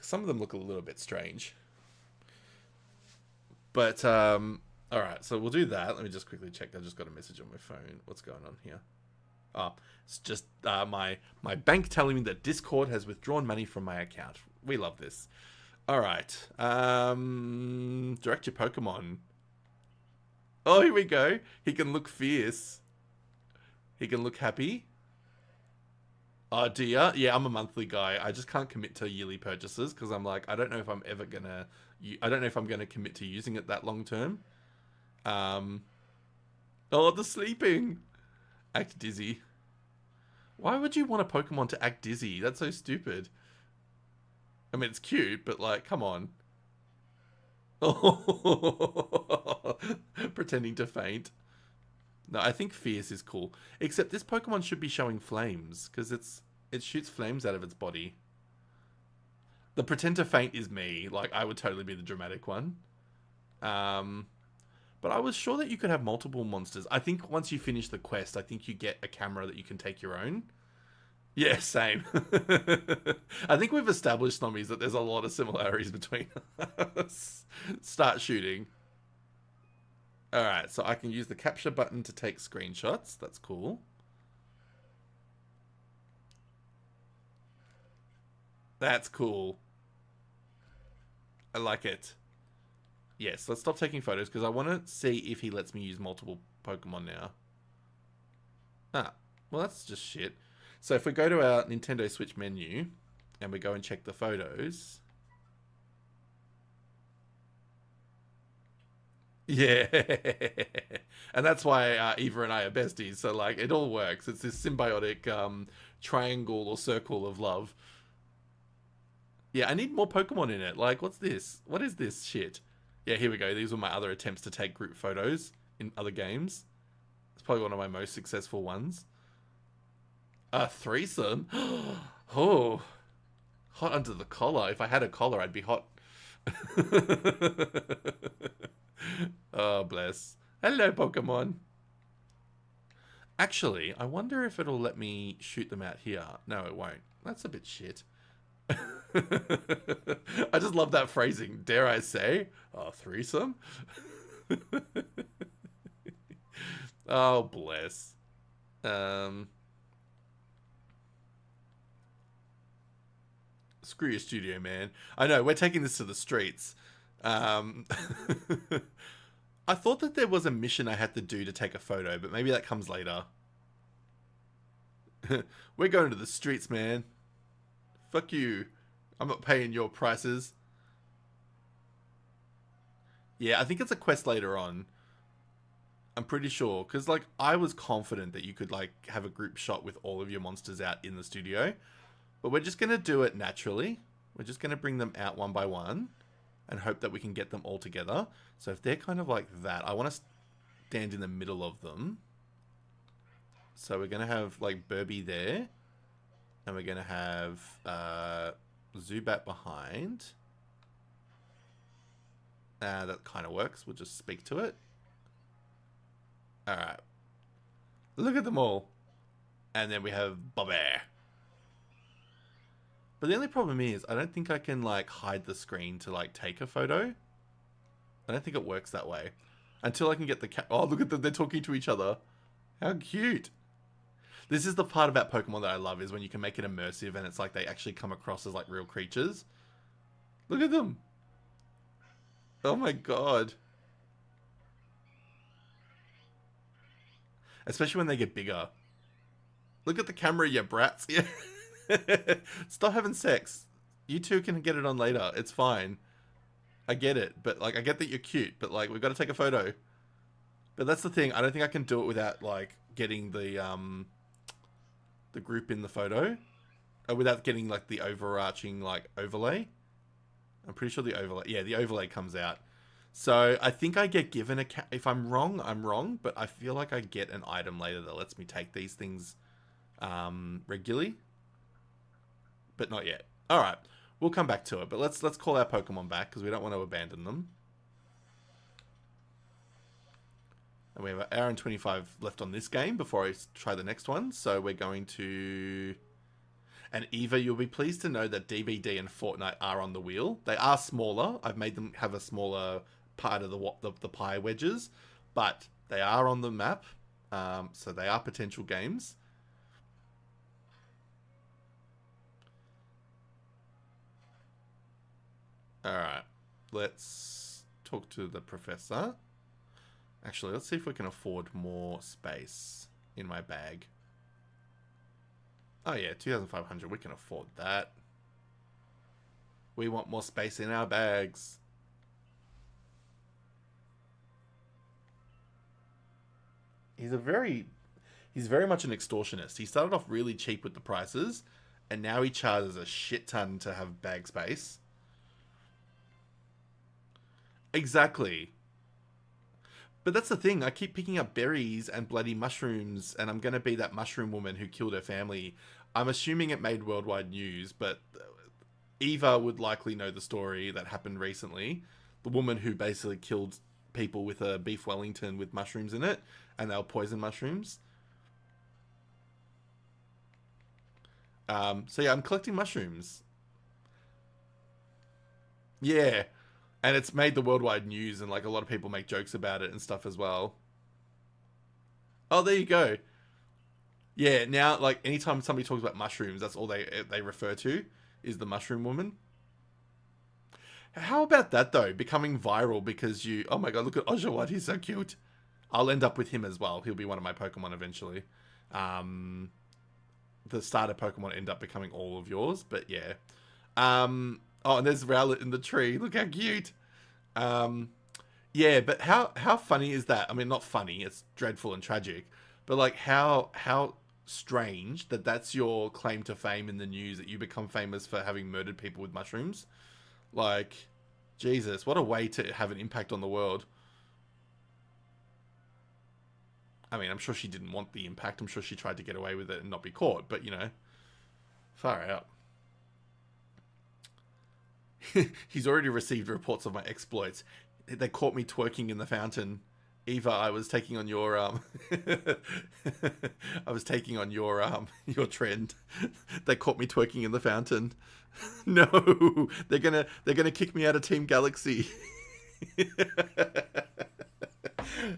Some of them look a little bit strange. But alright, so we'll do that. Let me just quickly check. I just got a message on my phone. What's going on here? Oh, it's just my bank telling me that Discord has withdrawn money from my account. We love this. All right. Direct your Pokemon. Oh, here we go. He can look fierce. He can look happy. Oh, do ya? Yeah, I'm a monthly guy. I just can't commit to yearly purchases because I'm like, I don't know if I'm ever gonna. I don't know if I'm gonna commit to using it that long term. Um. Oh, the sleeping. Act dizzy. Why would you want a Pokemon to act dizzy? That's so stupid. I mean, it's cute, but like, come on. Oh, pretending to faint. No, I think fierce is cool. Except this Pokemon should be showing flames because it shoots flames out of its body. The pretend to faint is me. Like I would totally be the dramatic one. Um, but I was sure that you could have multiple monsters. I think once you finish the quest, I think you get a camera that you can take your own. Yeah, same. I think we've established, Snommies, that there's a lot of similarities between us. Start shooting. Alright, so I can use the capture button to take screenshots. That's cool. That's cool. I like it. Yes, let's stop taking photos because I want to see if he lets me use multiple Pokemon now. Ah, well that's just shit. So if we go to our Nintendo Switch menu and we go and check the photos. Yeah. And that's why Eva and I are besties. So like it all works. It's this symbiotic triangle or circle of love. Yeah, I need more Pokemon in it. Like, what's this? What is this shit? Yeah, here we go. These were my other attempts to take group photos in other games. It's probably one of my most successful ones. A threesome? Oh, hot under the collar. If I had a collar, I'd be hot. Oh, bless. Hello, Pokemon. Actually, I wonder if it'll let me shoot them out here. No, it won't. That's a bit shit. I just love that phrasing. Dare I say? A threesome? Oh, bless. Screw your studio, man. I know, we're taking this to the streets. I thought that there was a mission I had to do to take a photo, but maybe that comes later. We're going to the streets, man. Fuck you. I'm not paying your prices. Yeah, I think it's a quest later on. I'm pretty sure. Because, like, I was confident that you could, like, have a group shot with all of your monsters out in the studio. But we're just going to do it naturally. We're just going to bring them out one by one. And hope that we can get them all together. So if they're kind of like that, I want to stand in the middle of them. So we're going to have, like, Burby there. And we're going to have Zubat behind. That kind of works. We'll just speak to it. Alright. Look at them all. And then we have Bobby. But the only problem is, I don't think I can, like, hide the screen to, like, take a photo. I don't think it works that way. Until I can get the oh, look at them. They're talking to each other. How cute. This is the part about Pokemon that I love, is when you can make it immersive and it's like they actually come across as, like, real creatures. Look at them. Oh my god. Especially when they get bigger. Look at the camera, you brats. Yeah. Stop having sex. You two can get it on later. It's fine. I get it. But, like, I get that you're cute. But, like, we've got to take a photo. But that's the thing. I don't think I can do it without, like, getting the group in the photo. Or without getting, like, the overarching, like, overlay. I'm pretty sure the overlay... Yeah, the overlay comes out. So, I think I get given a... If I'm wrong, I'm wrong. But I feel like I get an item later that lets me take these things regularly. But not yet. Alright, we'll come back to it. But let's call our Pokemon back, because we don't want to abandon them. And we have an hour and 25 left on this game before I try the next one. So we're going to... And Eva, you'll be pleased to know that DVD and Fortnite are on the wheel. They are smaller. I've made them have a smaller part of the pie wedges. But they are on the map. So they are potential games. Alright. Let's talk to the professor. Actually, let's see if we can afford more space in my bag. Oh yeah, 2,500. We can afford that. We want more space in our bags. He's very much an extortionist. He started off really cheap with the prices, and now he charges a shit ton to have bag space. Exactly. But that's the thing. I keep picking up berries and bloody mushrooms, and I'm going to be that mushroom woman who killed her family. I'm assuming it made worldwide news, but Eva would likely know the story that happened recently. The woman who basically killed people with a beef Wellington with mushrooms in it, and they were poison mushrooms. So yeah, I'm collecting mushrooms. Yeah, and it's made the worldwide news, and like a lot of people make jokes about it and stuff as well. Oh, there you go. Yeah, now like anytime somebody talks about mushrooms, that's all they refer to is the mushroom woman. How about that though? Becoming viral because you, oh my god, look at Oshawott, he's so cute. I'll end up with him as well. He'll be one of my Pokemon eventually. Um, the starter Pokemon end up becoming all of yours, but yeah. Oh, and there's Rowlet in the tree. Look how cute. Um, yeah, but how funny is that? I mean, not funny. It's dreadful and tragic. But like, how strange that that's your claim to fame in the news, that you become famous for having murdered people with mushrooms. Like, Jesus, what a way to have an impact on the world. I mean, I'm sure she didn't want the impact. I'm sure she tried to get away with it and not be caught. But, you know, far out. He's already received reports of my exploits. They caught me twerking in the fountain. Eva, I was taking on your I was taking on your trend. They caught me twerking in the fountain. No, they're gonna kick me out of Team Galaxy.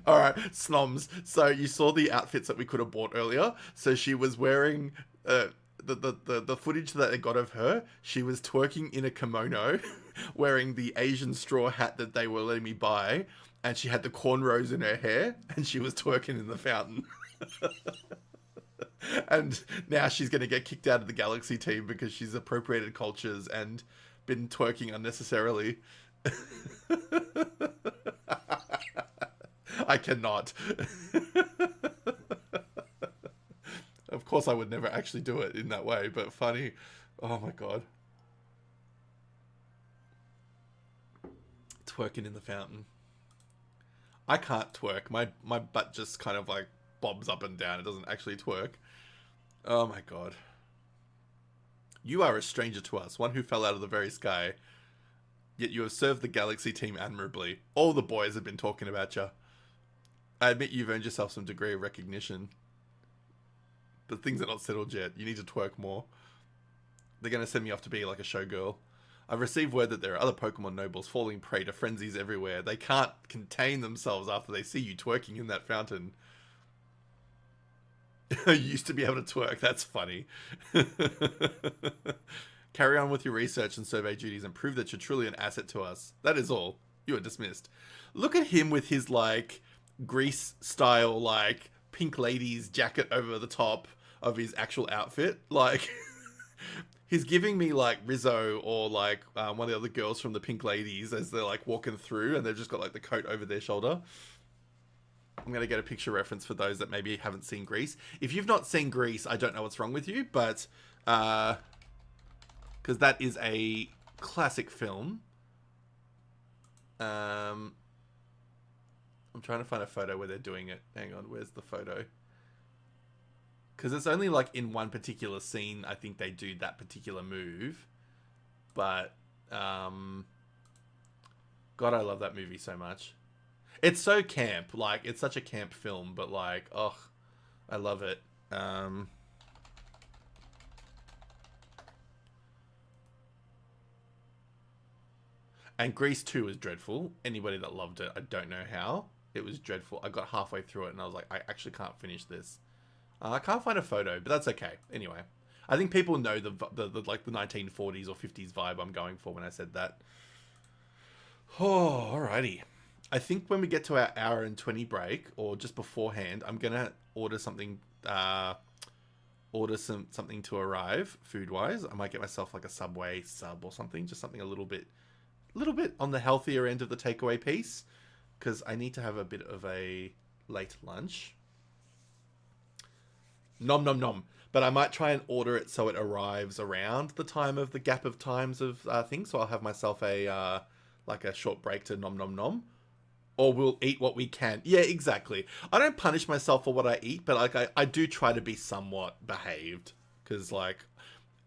All right, Snoms. So you saw the outfits that we could have bought earlier. So she was wearing the footage that they got of her. She was twerking in a kimono, wearing the Asian straw hat that they were letting me buy, and she had the cornrows in her hair, and she was twerking in the fountain. And now she's going to get kicked out of the Galaxy team because she's appropriated cultures and been twerking unnecessarily. I cannot. Of course, I would never actually do it in that way, but funny. Oh my god. Twerking in the fountain. I can't twerk. My butt just kind of like bobs up and down. It doesn't actually twerk. Oh my god. You are a stranger to us, one who fell out of the very sky. Yet you have served the Galaxy team admirably. All the boys have been talking about you. I admit you've earned yourself some degree of recognition. But things are not settled yet. You need to twerk more. They're going to send me off to be like a showgirl. I've received word that there are other Pokemon nobles falling prey to frenzies everywhere. They can't contain themselves after they see you twerking in that fountain. I used to be able to twerk. That's funny. Carry on with your research and survey duties and prove that you're truly an asset to us. That is all. You are dismissed. Look at him with his, like, Grease style, like, pink ladies jacket over the top of his actual outfit. Like, he's giving me, like, Rizzo or, like, one of the other girls from the Pink Ladies as they're, like, walking through and they've just got, like, the coat over their shoulder. I'm going to get a picture reference for those that maybe haven't seen Grease. If you've not seen Grease, I don't know what's wrong with you, but because that is a classic film. I'm trying to find a photo where they're doing it. Hang on, where's the photo? Because it's only like in one particular scene, I think they do that particular move. But, God, I love that movie so much. It's so camp. Like, it's such a camp film, but like, oh, I love it. And Grease 2 is dreadful. Anybody that loved it, I don't know how. It was dreadful. I got halfway through it and I was like, I actually can't finish this. I can't find a photo, but that's okay. Anyway, I think people know the like the 1940s or 50s vibe I'm going for when I said that. Oh, alrighty. I think when we get to our hour and 20 break, or just beforehand, I'm gonna order something. Order something to arrive food wise. I might get myself like a Subway sub or something, just something little bit on the healthier end of the takeaway piece, because I need to have a bit of a late lunch. Nom nom nom. But I might try and order it so it arrives around the time of the gap of times of things. So I'll have myself a like a short break to nom nom nom, or we'll eat what we can. Yeah, exactly. I don't punish myself for what I eat, but like I do try to be somewhat behaved, because like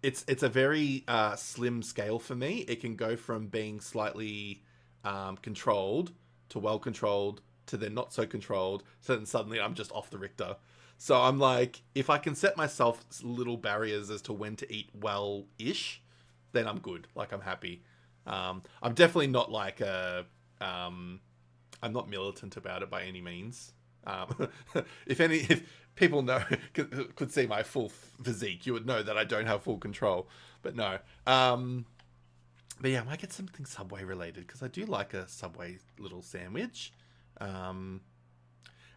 it's a very slim scale for me. It can go from being slightly controlled to well controlled to then not so controlled. So then suddenly I'm just off the Richter. So I'm like, if I can set myself little barriers as to when to eat well ish, then I'm good. Like I'm happy. I'm definitely not like a I'm not militant about it by any means. Um, if people know could see my full physique, you would know that I don't have full control. But no. But yeah, I might get something Subway related, because I do like a Subway little sandwich. Um,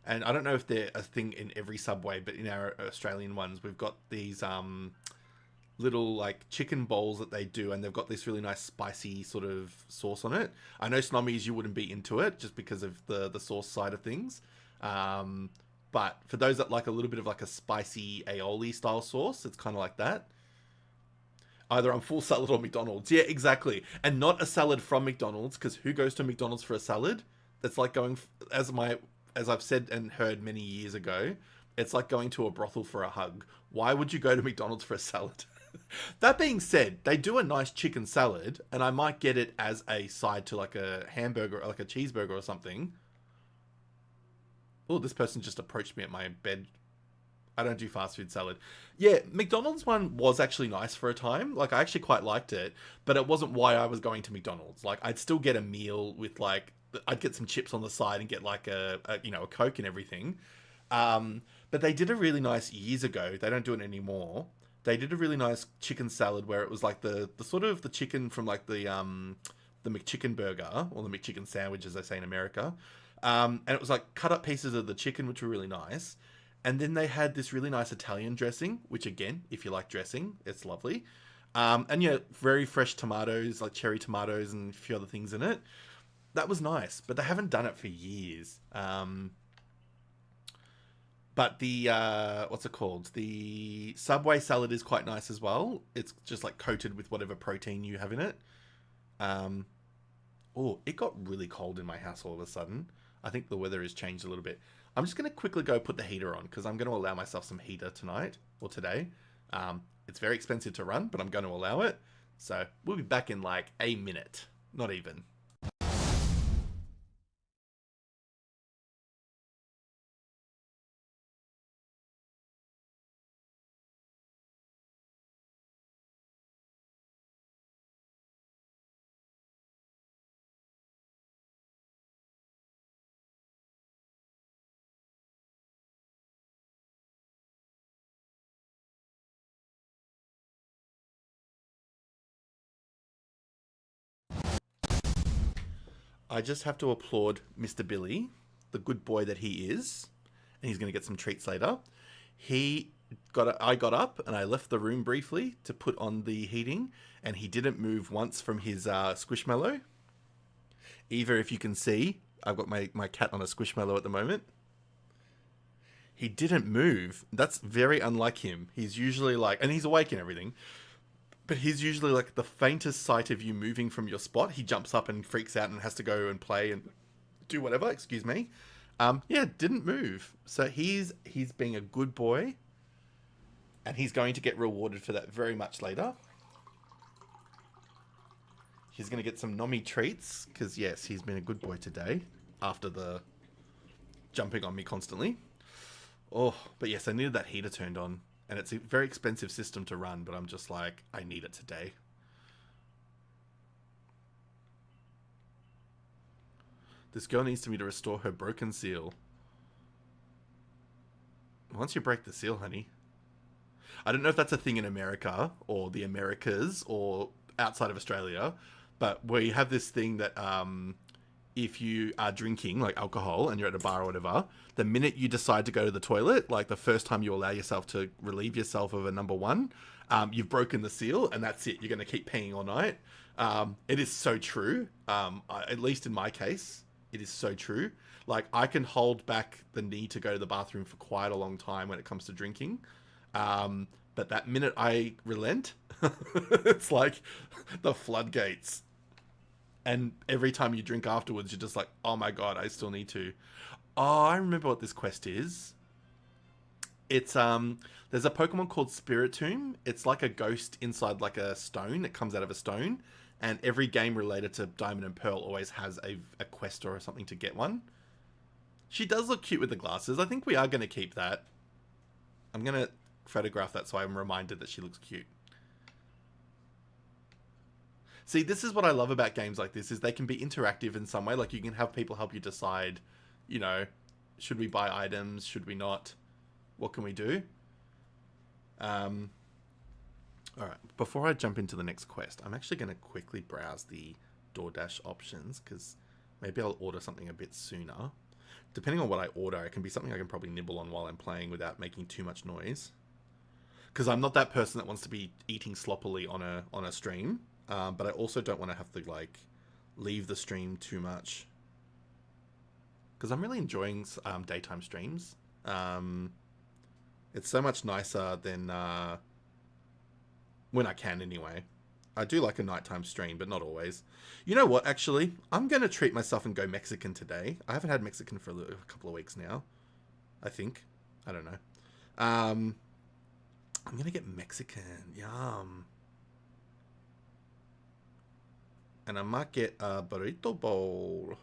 and I don't know if they're a thing in every Subway, but in our Australian ones, we've got these little like chicken bowls that they do, and they've got this really nice spicy sort of sauce on it. I know Snommies, you wouldn't be into it just because of the sauce side of things. Um, but for those that like a little bit of like a spicy aioli style sauce, it's kind of like that. Either I'm full salad or McDonald's. Yeah, exactly. And not a salad from McDonald's, because who goes to McDonald's for a salad? That's like going, as I've said and heard many years ago, it's like going to a brothel for a hug. Why would you go to McDonald's for a salad? That being said, they do a nice chicken salad, and I might get it as a side to like a hamburger or like a cheeseburger or something. Oh, this person just approached me at my bed. I don't do fast food salad. Yeah, McDonald's one was actually nice for a time. Like I actually quite liked it, but it wasn't why I was going to McDonald's. Like I'd still get a meal with like I'd get some chips on the side and get like a you know a Coke and everything. But they did a really nice years ago. They don't do it anymore. They did a really nice chicken salad where it was like the sort of the chicken from like the McChicken burger, or the McChicken sandwich as they say in America. And it was like cut up pieces of the chicken, which were really nice. And then they had this really nice Italian dressing, which again, if you like dressing, it's lovely. And yeah, very fresh tomatoes, like cherry tomatoes and a few other things in it. That was nice, but they haven't done it for years. But the what's it called? The Subway salad is quite nice as well. It's just like coated with whatever protein you have in it. Um, oh, it got really cold in my house all of a sudden. I think the weather has changed a little bit. I'm just going to quickly go put the heater on, because I'm going to allow myself some heater tonight or today. It's very expensive to run, but I'm going to allow it. So we'll be back in like a minute. Not even. I just have to applaud Mr. Billy, the good boy that he is, and he's going to get some treats later. He I got up and I left the room briefly to put on the heating, and he didn't move once from his squishmallow. Either, if you can see, I've got my cat on a squishmallow at the moment. He didn't move. That's very unlike him. He's usually like, and he's awake and everything, but he's usually like the faintest sight of you moving from your spot, he jumps up and freaks out and has to go and play and do whatever. Excuse me. Yeah, didn't move. So he's being a good boy, and he's going to get rewarded for that very much later. He's going to get some nommy treats, because yes, he's been a good boy today after the jumping on me constantly. Oh, but yes, I needed that heater turned on, and it's a very expensive system to run, but I'm just like, I need it today. This girl needs me to restore her broken seal. Once you break the seal, honey. I don't know if that's a thing in America or the Americas or outside of Australia, but we have this thing that if you are drinking like alcohol and you're at a bar or whatever, the minute you decide to go to the toilet, like the first time you allow yourself to relieve yourself of a number one, you've broken the seal, and that's it. You're going to keep peeing all night. It is so true. At least in my case, it is so true. Like, I can hold back the need to go to the bathroom for quite a long time when it comes to drinking. But that minute I relent, it's like the floodgates. And every time you drink afterwards, you're just like, oh my god, I still need to. Oh, I remember what this quest is. It's there's a Pokemon called Spiritomb. It's like a ghost inside like a stone. It comes out of a stone, and every game related to Diamond and Pearl always has a quest or something to get one. She does look cute with the glasses. I think we are going to keep that. I'm going to photograph that so I'm reminded that she looks cute. See, this is what I love about games like this, is they can be interactive in some way. Like, you can have people help you decide, you know, should we buy items? Should we not? What can we do? All right, before I jump into the next quest, I'm actually going to quickly browse the DoorDash options, because maybe I'll order something a bit sooner. Depending on what I order, it can be something I can probably nibble on while I'm playing without making too much noise. Because I'm not that person that wants to be eating sloppily on a stream, but I also don't want to have to like leave the stream too much. Because I'm really enjoying daytime streams. It's so much nicer than when I can anyway. I do like a nighttime stream, but not always. You know what, actually? I'm going to treat myself and go Mexican today. I haven't had Mexican for a couple of weeks now. I think. I don't know. I'm going to get Mexican. Yum. And I might get a burrito bowl.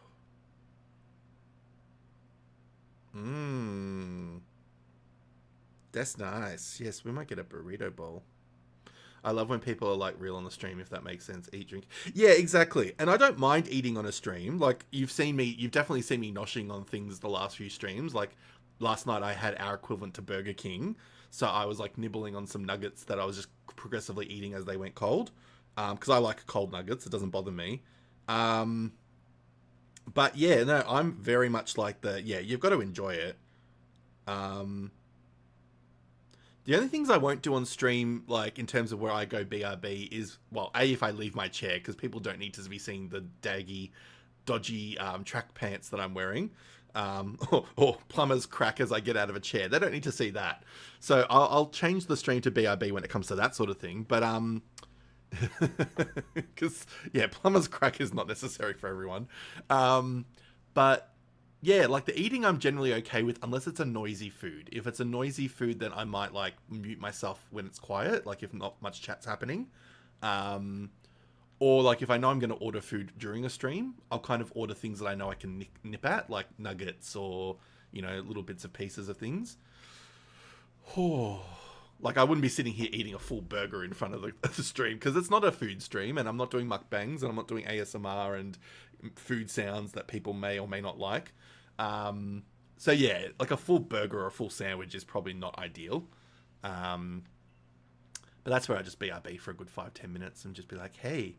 Mmm. That's nice. Yes, we might get a burrito bowl. I love when people are like real on the stream, if that makes sense. Eat, drink. Yeah, exactly. And I don't mind eating on a stream. Like, you've definitely seen me noshing on things the last few streams. Like, last night I had our equivalent to Burger King. So I was like nibbling on some nuggets that I was just progressively eating as they went cold. Because I like cold nuggets. It doesn't bother me. But yeah, no, I'm very much like you've got to enjoy it. The only things I won't do on stream, like, in terms of where I go BRB is, well, A, if I leave my chair, because people don't need to be seeing the dodgy track pants that I'm wearing, or plumber's crack as I get out of a chair. They don't need to see that. So I'll change the stream to BRB when it comes to that sort of thing. But, because, yeah, plumber's crack is not necessary for everyone. But... yeah, like the eating I'm generally okay with, unless it's a noisy food. If it's a noisy food, then I might like mute myself when it's quiet, like if not much chat's happening. Or like if I know I'm going to order food during a stream, I'll kind of order things that I know I can nip at, like nuggets or, you know, little bits of pieces of things. Oh, like I wouldn't be sitting here eating a full burger in front of the stream, because it's not a food stream, and I'm not doing mukbangs, and I'm not doing ASMR and food sounds that people may or may not like. So yeah, like a full burger or a full sandwich is probably not ideal. But that's where I just BRB for a good 5-10 minutes and just be like, hey.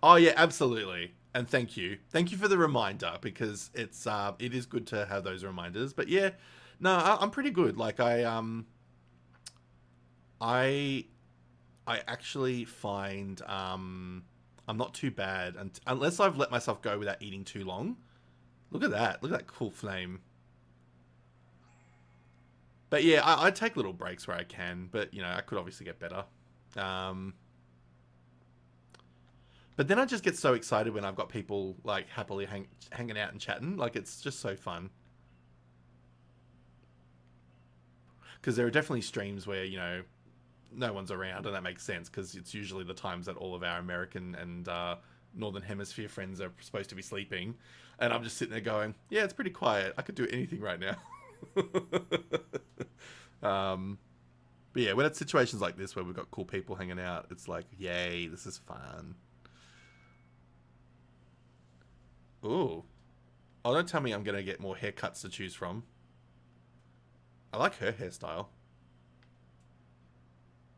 Oh yeah, absolutely. And thank you for the reminder, because it is good to have those reminders. But yeah, no, I'm pretty good. Like I actually find I'm not too bad, unless I've let myself go without eating too long. Look at that. Look at that cool flame. But yeah, I take little breaks where I can. But, you know, I could obviously get better. But then I just get so excited when I've got people, like, happily hanging out and chatting. Like, it's just so fun. Because there are definitely streams where, you know, no one's around. And that makes sense, because it's usually the times that all of our American and Northern Hemisphere friends are supposed to be sleeping. And I'm just sitting there going, yeah, it's pretty quiet. I could do anything right now. But yeah, when it's situations like this where we've got cool people hanging out, it's like, yay, this is fun. Ooh. Oh, don't tell me I'm going to get more haircuts to choose from. I like her hairstyle.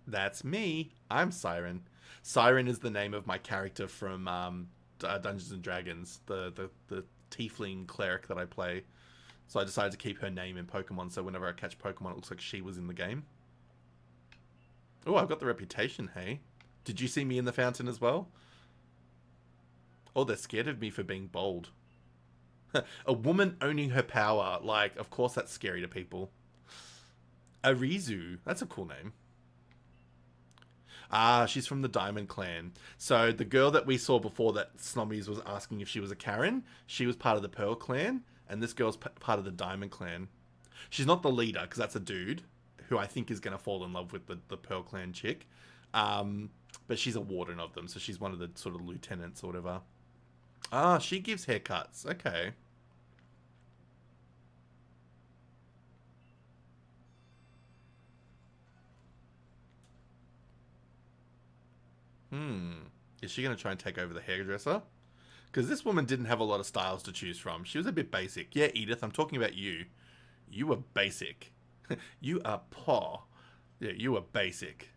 That's me. I'm Siren. Siren is the name of my character from Dungeons and Dragons, the tiefling cleric that I play. So I decided to keep her name in Pokemon, so whenever I catch Pokemon, it looks like she was in the game. Oh, I've got the reputation, hey? Did you see me in the fountain as well? Oh, they're scared of me for being bold. A woman owning her power. Like, of course that's scary to people. Arizu. That's a cool name. Ah, she's from the Diamond Clan. So the girl that we saw before that Snommies was asking if she was a Karen, she was part of the Pearl Clan, and this girl's part of the Diamond Clan. She's not the leader, because that's a dude, who I think is going to fall in love with the Pearl Clan chick. But she's a warden of them, so she's one of the sort of lieutenants or whatever. Ah, she gives haircuts. Okay. Is she going to try and take over the hairdresser? Because this woman didn't have a lot of styles to choose from. She was a bit basic. Yeah, Edith, I'm talking about you. You were basic. You are poor. Yeah, you were basic.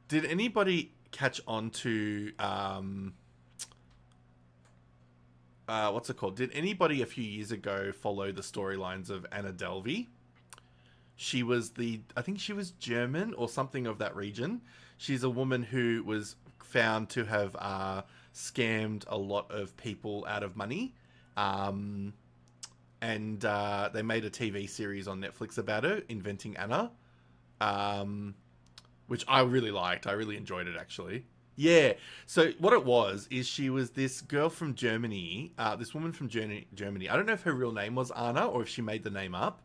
Did anybody catch on to what's it called? Did anybody a few years ago follow the storylines of Anna Delvey? She was I think she was German or something of that region. She's a woman who was found to have scammed a lot of people out of money. And they made a TV series on Netflix about her, Inventing Anna. Which I really liked. I really enjoyed it, actually. Yeah. So what it was is she was this girl from Germany, this woman from Germany. I don't know if her real name was Anna or if she made the name up.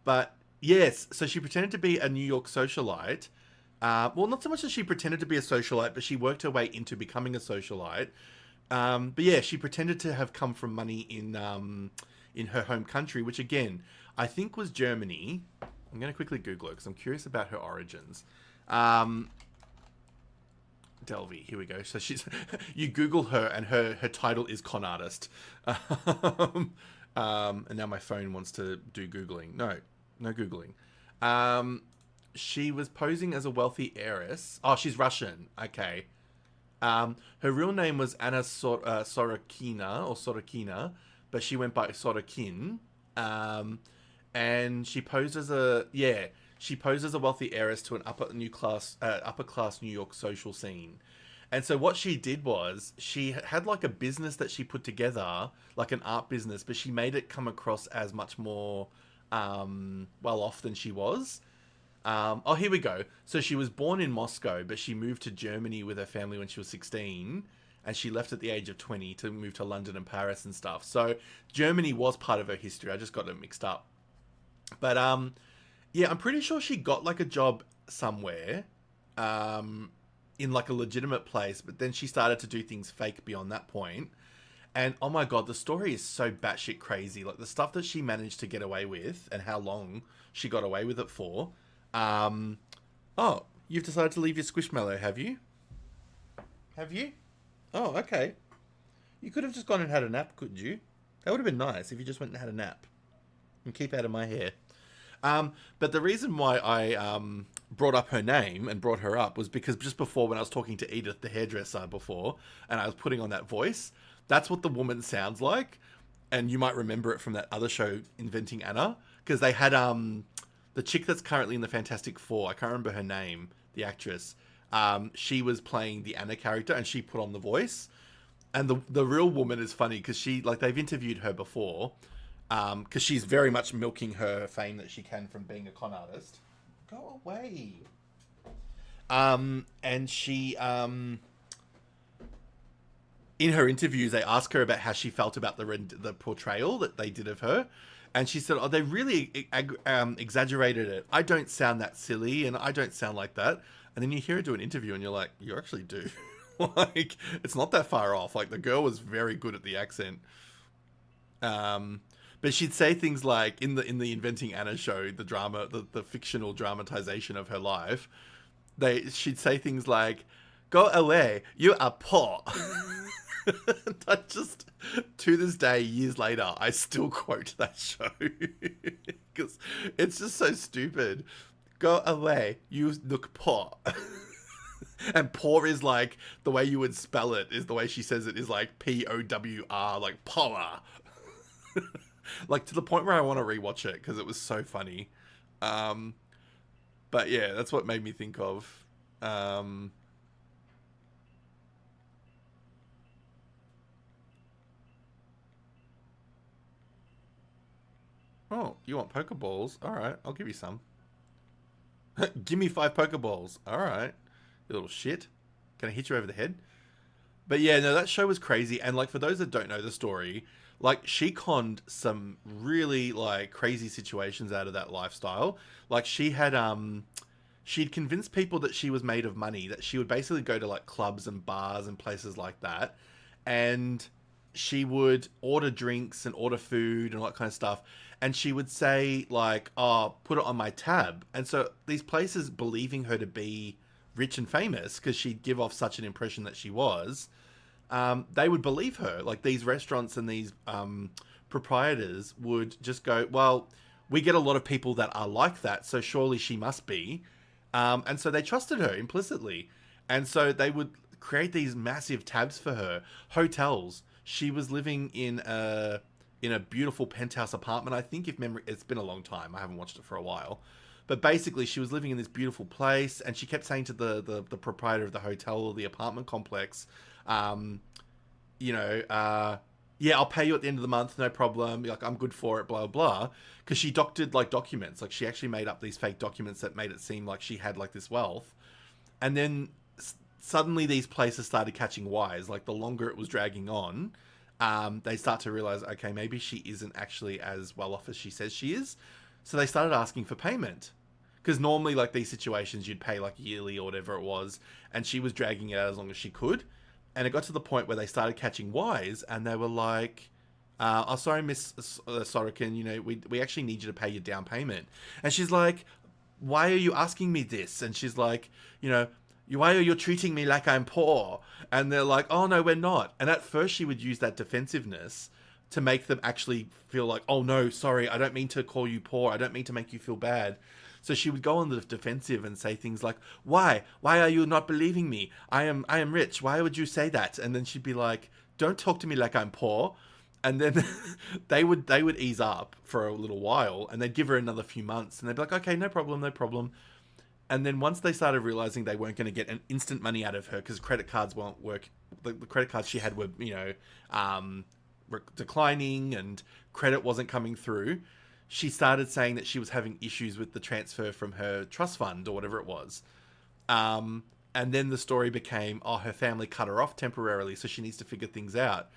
But yes, so she pretended to be a New York socialite. Well, not so much that she pretended to be a socialite, but she worked her way into becoming a socialite. But yeah, she pretended to have come from money in her home country, which again, I think was Germany. I'm going to quickly Google it because I'm curious about her origins. Delvey, here we go. So she's you Google her and her title is con artist. And now my phone wants to do Googling. No Googling. She was posing as a wealthy heiress. Oh, she's Russian. Okay. Her real name was Anna Sorokina, but she went by Sorokin. And she posed as a wealthy heiress to an upper class New York social scene. And so what she did was she had like a business that she put together, like an art business, but she made it come across as much more well off than she was. Oh, here we go. So she was born in Moscow, but she moved to Germany with her family when she was 16. And she left at the age of 20 to move to London and Paris and stuff. So Germany was part of her history. I just got it mixed up. But yeah, I'm pretty sure she got like a job somewhere in like a legitimate place. But then she started to do things fake beyond that point. And oh my God, the story is so batshit crazy. Like the stuff that she managed to get away with and how long she got away with it for. Oh, you've decided to leave your Squishmallow, have you? Have you? Oh, okay. You could have just gone and had a nap, couldn't you? That would have been nice if you just went and had a nap. And keep out of my hair. But the reason why I brought up her name and brought her up was because just before when I was talking to Edith, the hairdresser before, and I was putting on that voice, that's what the woman sounds like. And you might remember it from that other show, Inventing Anna. Because they had the chick that's currently in the Fantastic Four, I can't remember her name, the actress. She was playing the Anna character and she put on the voice. And the real woman is funny because they've interviewed her before. Because she's very much milking her fame that she can from being a con artist. Go away. And she, in her interviews, they ask her about how she felt about the portrayal that they did of her. And she said, oh, they really exaggerated it. I don't sound that silly and I don't sound like that. And then you hear her do an interview and you're like, you actually do. Like, it's not that far off. Like, the girl was very good at the accent. But she'd say things like in the Inventing Anna show, the drama, the fictional dramatization of her life, she'd say things like, "Go away, you are poor." I just, to this day, years later, I still quote that show because it's just so stupid. Go away, you look poor. And poor is like the way you would spell it is the way she says it is like POWR, like power. Like to the point where I want to rewatch it because it was so funny. Um, but yeah, that's what made me think of. Um, oh, you want Pokeballs? All right, I'll give you some. Give me 5 Pokeballs. All right, you little shit. Can I hit you over the head? But yeah, no, that show was crazy. And like for those that don't know the story, like she conned some really like crazy situations out of that lifestyle. Like she'd convinced people that she was made of money, that she would basically go to like clubs and bars and places like that. And she would order drinks and order food and all that kind of stuff. And she would say, like, oh, put it on my tab. And so these places believing her to be rich and famous because she'd give off such an impression that she was, they would believe her. Like these restaurants and these proprietors would just go, well, we get a lot of people that are like that, so surely she must be. And so they trusted her implicitly. And so they would create these massive tabs for her. Hotels. She was living in a beautiful penthouse apartment. I think if memory, it's been a long time. I haven't watched it for a while. But basically, she was living in this beautiful place, and she kept saying to the proprietor of the hotel or the apartment complex, um, you know, yeah, I'll pay you at the end of the month, no problem. Like, I'm good for it, blah, blah. Because she doctored, like, documents. Like, she actually made up these fake documents that made it seem like she had, like, this wealth. And then suddenly these places started catching wise. Like, the longer it was dragging on, they start to realize, okay, maybe she isn't actually as well off as she says she is. So they started asking for payment. Because normally, like, these situations, you'd pay, like, yearly or whatever it was. And she was dragging it out as long as she could. And it got to the point where they started catching wise, and they were like, oh, sorry, Miss Sorokin, you know, we actually need you to pay your down payment. And she's like, why are you asking me this? And she's like, you know, why are you treating me like I'm poor? And they're like, oh, no, we're not. And at first she would use that defensiveness to make them actually feel like, oh, no, sorry, I don't mean to call you poor. I don't mean to make you feel bad. So she would go on the defensive and say things like, why? Why are you not believing me? I am rich. Why would you say that? And then she'd be like, don't talk to me like I'm poor. And then they would ease up for a little while, and they'd give her another few months, and they'd be like, okay, no problem, no problem. And then once they started realizing they weren't going to get an instant money out of her because credit cards won't work, the credit cards she had were, you know, declining and credit wasn't coming through, she started saying that she was having issues with the transfer from her trust fund or whatever it was. And then the story became, oh, her family cut her off temporarily, so she needs to figure things out.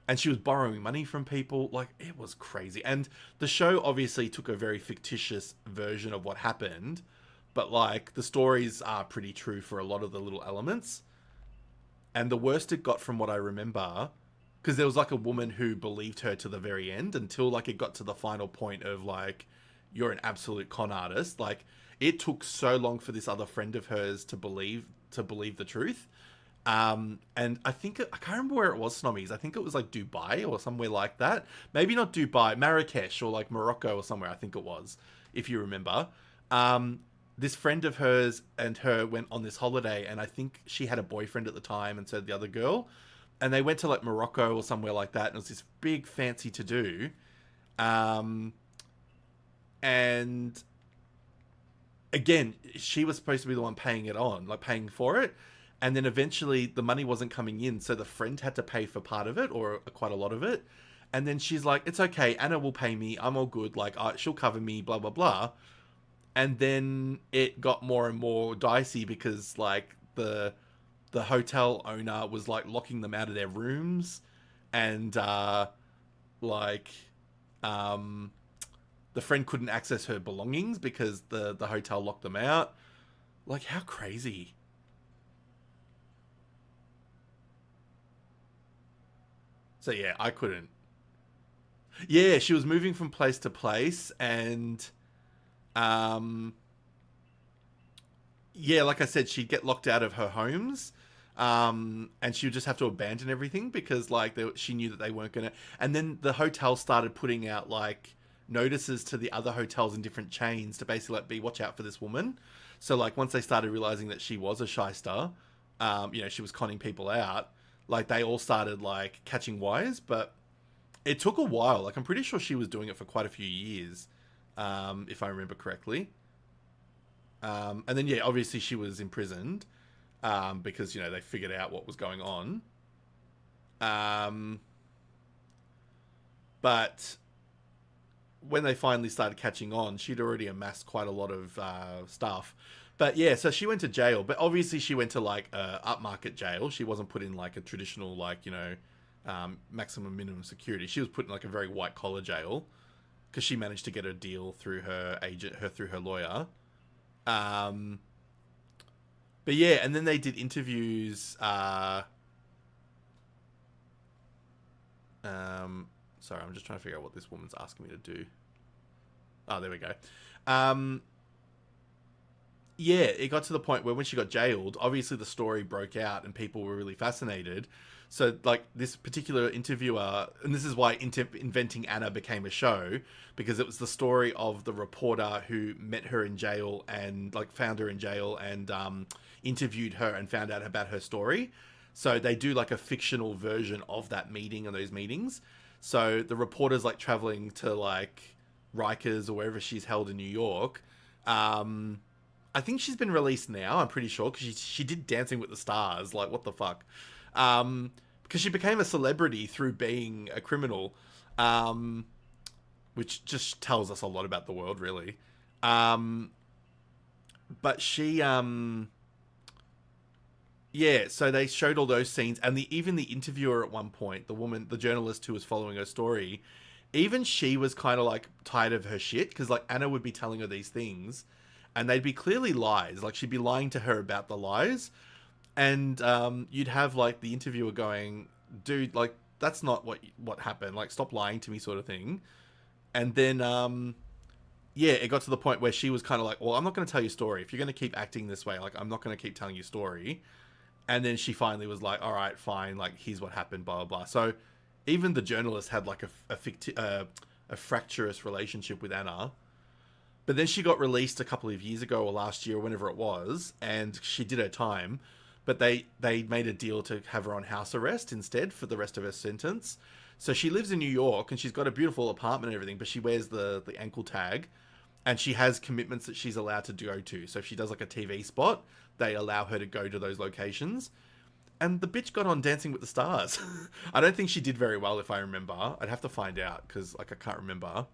And she was borrowing money from people. Like, it was crazy. And the show obviously took a very fictitious version of what happened, but like the stories are pretty true for a lot of the little elements. And the worst it got from what I remember, because there was like a woman who believed her to the very end until like it got to the final point of like, you're an absolute con artist. Like, it took so long for this other friend of hers to believe the truth. And I think I can't remember where it was, Snommies. I think it was like Dubai or somewhere like that. Maybe not Dubai, Marrakesh or like Morocco or somewhere. I think it was, if you remember. This friend of hers and her went on this holiday, and I think she had a boyfriend at the time, and so did the other girl. And they went to like Morocco or somewhere like that, and it was this big fancy to do. And again, she was supposed to be the one paying it on, like paying for it. And then eventually the money wasn't coming in, so the friend had to pay for part of it or quite a lot of it. And then she's like, it's okay, Anna will pay me, I'm all good, like she'll cover me, blah, blah, blah. And then it got more and more dicey because like the hotel owner was like locking them out of their rooms, and like the friend couldn't access her belongings because the hotel locked them out. Like, how crazy. So yeah, I couldn't. Yeah, she was moving from place to place, and um yeah, like I said, she'd get locked out of her homes. And she would just have to abandon everything because like she knew that they weren't gonna. And then the hotel started putting out like notices to the other hotels in different chains to basically like be watch out for this woman. So like once they started realizing that she was a shyster, she was conning people out. Like they all started like catching wise, but it took a while. Like I'm pretty sure she was doing it for quite a few years, if I remember correctly. And then yeah, obviously she was imprisoned because they figured out what was going on. But when they finally started catching on, she'd already amassed quite a lot of stuff. But yeah, so she went to jail, but obviously she went to like upmarket jail. She wasn't put in like a traditional like maximum minimum security. She was put in like a very white collar jail because she managed to get a deal through her agent, through her lawyer. But yeah, and then they did interviews. Sorry, I'm just trying to figure out what this woman's asking me to do. Oh, there we go. Yeah, it got to the point where when she got jailed, obviously the story broke out and people were really fascinated. So, like, this particular interviewer, and this is why Inventing Anna became a show, because it was the story of the reporter who met her in jail and, like, found her in jail and interviewed her and found out about her story. So they do, like, a fictional version of that meeting and those meetings. So the reporter's, like, traveling to, like, Rikers or wherever she's held in New York. I think she's been released now, I'm pretty sure, because she did Dancing with the Stars. Like, what the fuck? Because she became a celebrity through being a criminal, which just tells us a lot about the world, really. But she, yeah, so they showed all those scenes, and even the interviewer at one point, the journalist who was following her story, even she was kind of like tired of her shit, because like Anna would be telling her these things, and they'd be clearly lies. Like she'd be lying to her about the lies. And you'd have like the interviewer going, dude, like that's not what happened. Like stop lying to me, sort of thing. And then yeah, it got to the point where she was kind of like, well, I'm not going to tell you a story. If you're going to keep acting this way, like I'm not going to keep telling you a story. And then she finally was like, all right, fine. Like here's what happened, blah, blah, blah. So even the journalist had like a fractious relationship with Anna. But then she got released a couple of years ago or last year or whenever it was. And she did her time. But they made a deal to have her on house arrest instead for the rest of her sentence. So she lives in New York and she's got a beautiful apartment and everything, but she wears the ankle tag and she has commitments that she's allowed to go to. So if she does like a TV spot, they allow her to go to those locations. And the bitch got on Dancing with the Stars. I don't think she did very well, if I remember. I'd have to find out because like I can't remember.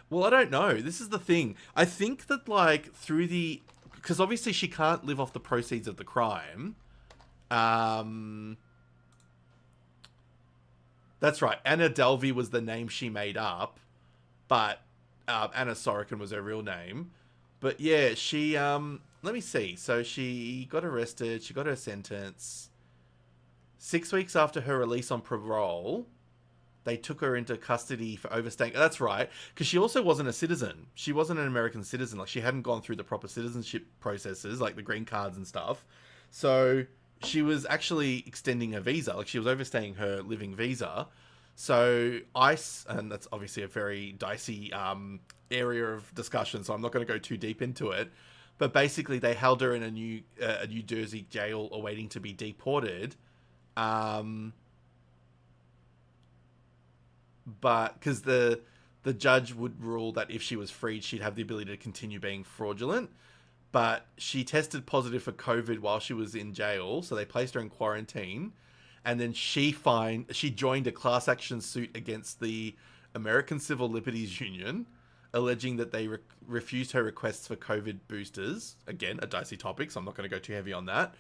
Well, I don't know. This is the thing. I think that like through the... Because obviously she can't live off the proceeds of the crime. That's right. Anna Delvey was the name she made up. But Anna Sorokin was her real name. But yeah, she... let me see. So she got arrested. She got her sentence. 6 weeks after her release on parole, they took her into custody for overstaying. That's right, because she also wasn't a citizen. She wasn't an American citizen. Like she hadn't gone through the proper citizenship processes, like the green cards and stuff. So she was actually extending her visa. Like she was overstaying her living visa. So ICE, and that's obviously a very dicey area of discussion, so I'm not going to go too deep into it. But basically, they held her in a New Jersey jail awaiting to be deported. But because the judge would rule that if she was freed, she'd have the ability to continue being fraudulent. But she tested positive for COVID while she was in jail, so they placed her in quarantine. And then she joined a class action suit against the American Civil Liberties Union, alleging that they refused her requests for COVID boosters. Again, a dicey topic, so I'm not going to go too heavy on that.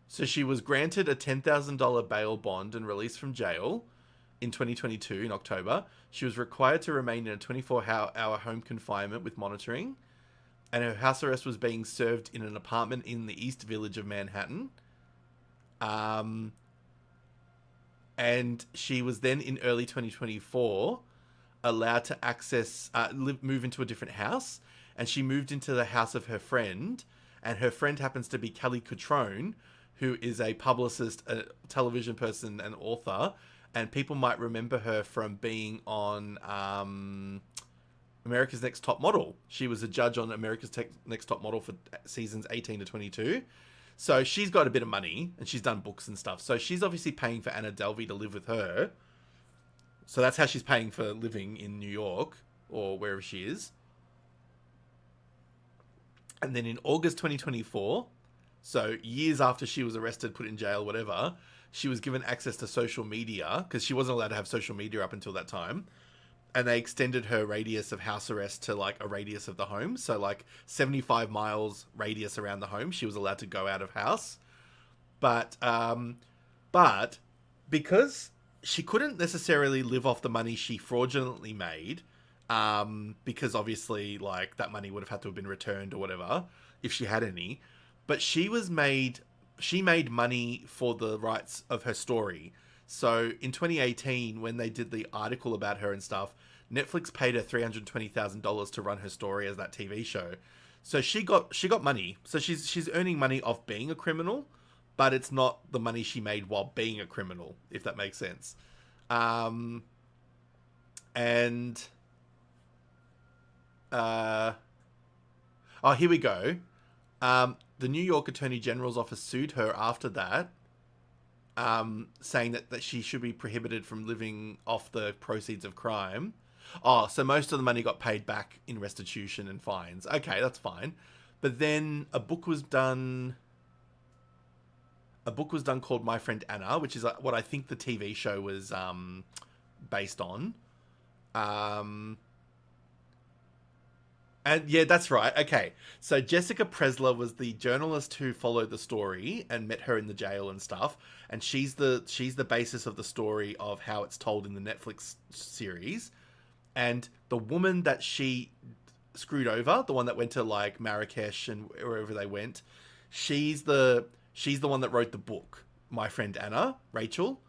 So she was granted a $10,000 bail bond and released from jail in 2022 in October. She was required to remain in a 24-hour home confinement with monitoring, and her house arrest was being served in an apartment in the East Village of Manhattan. And she was then in early 2024 allowed to move into a different house. and she moved into the house of her friend, and her friend happens to be Kelly Cutrone, who is a publicist, a television person, and author, and people might remember her from being on America's Next Top Model. She was a judge on Next Top Model for seasons 18 to 22. So she's got a bit of money, and she's done books and stuff. So she's obviously paying for Anna Delvey to live with her. So that's how she's paying for living in New York, or wherever she is. And then in August 2024, so years after she was arrested, put in jail, whatever, she was given access to social media, because she wasn't allowed to have social media up until that time. And they extended her radius of house arrest to like a radius of the home. So like 75 miles radius around the home, she was allowed to go out of house. But because she couldn't necessarily live off the money she fraudulently made, because obviously like that money would have had to have been returned or whatever, if she had any. But she made money for the rights of her story. So in 2018, when they did the article about her and stuff, Netflix paid her $320,000 to run her story as that TV show. So she got money. So she's earning money off being a criminal, but it's not the money she made while being a criminal, if that makes sense. And here we go. The New York Attorney General's office sued her after that, saying that she should be prohibited from living off the proceeds of crime. Oh, so most of the money got paid back in restitution and fines. Okay, that's fine. But then a book was done called My Friend Anna, which is what I think the TV show was based on. And yeah, that's right. Okay. So Jessica Presler was the journalist who followed the story and met her in the jail and stuff. And she's the basis of the story of how it's told in the Netflix series. And the woman that she screwed over, the one that went to like Marrakesh and wherever they went, she's the one that wrote the book, My Friend Anna, Rachel.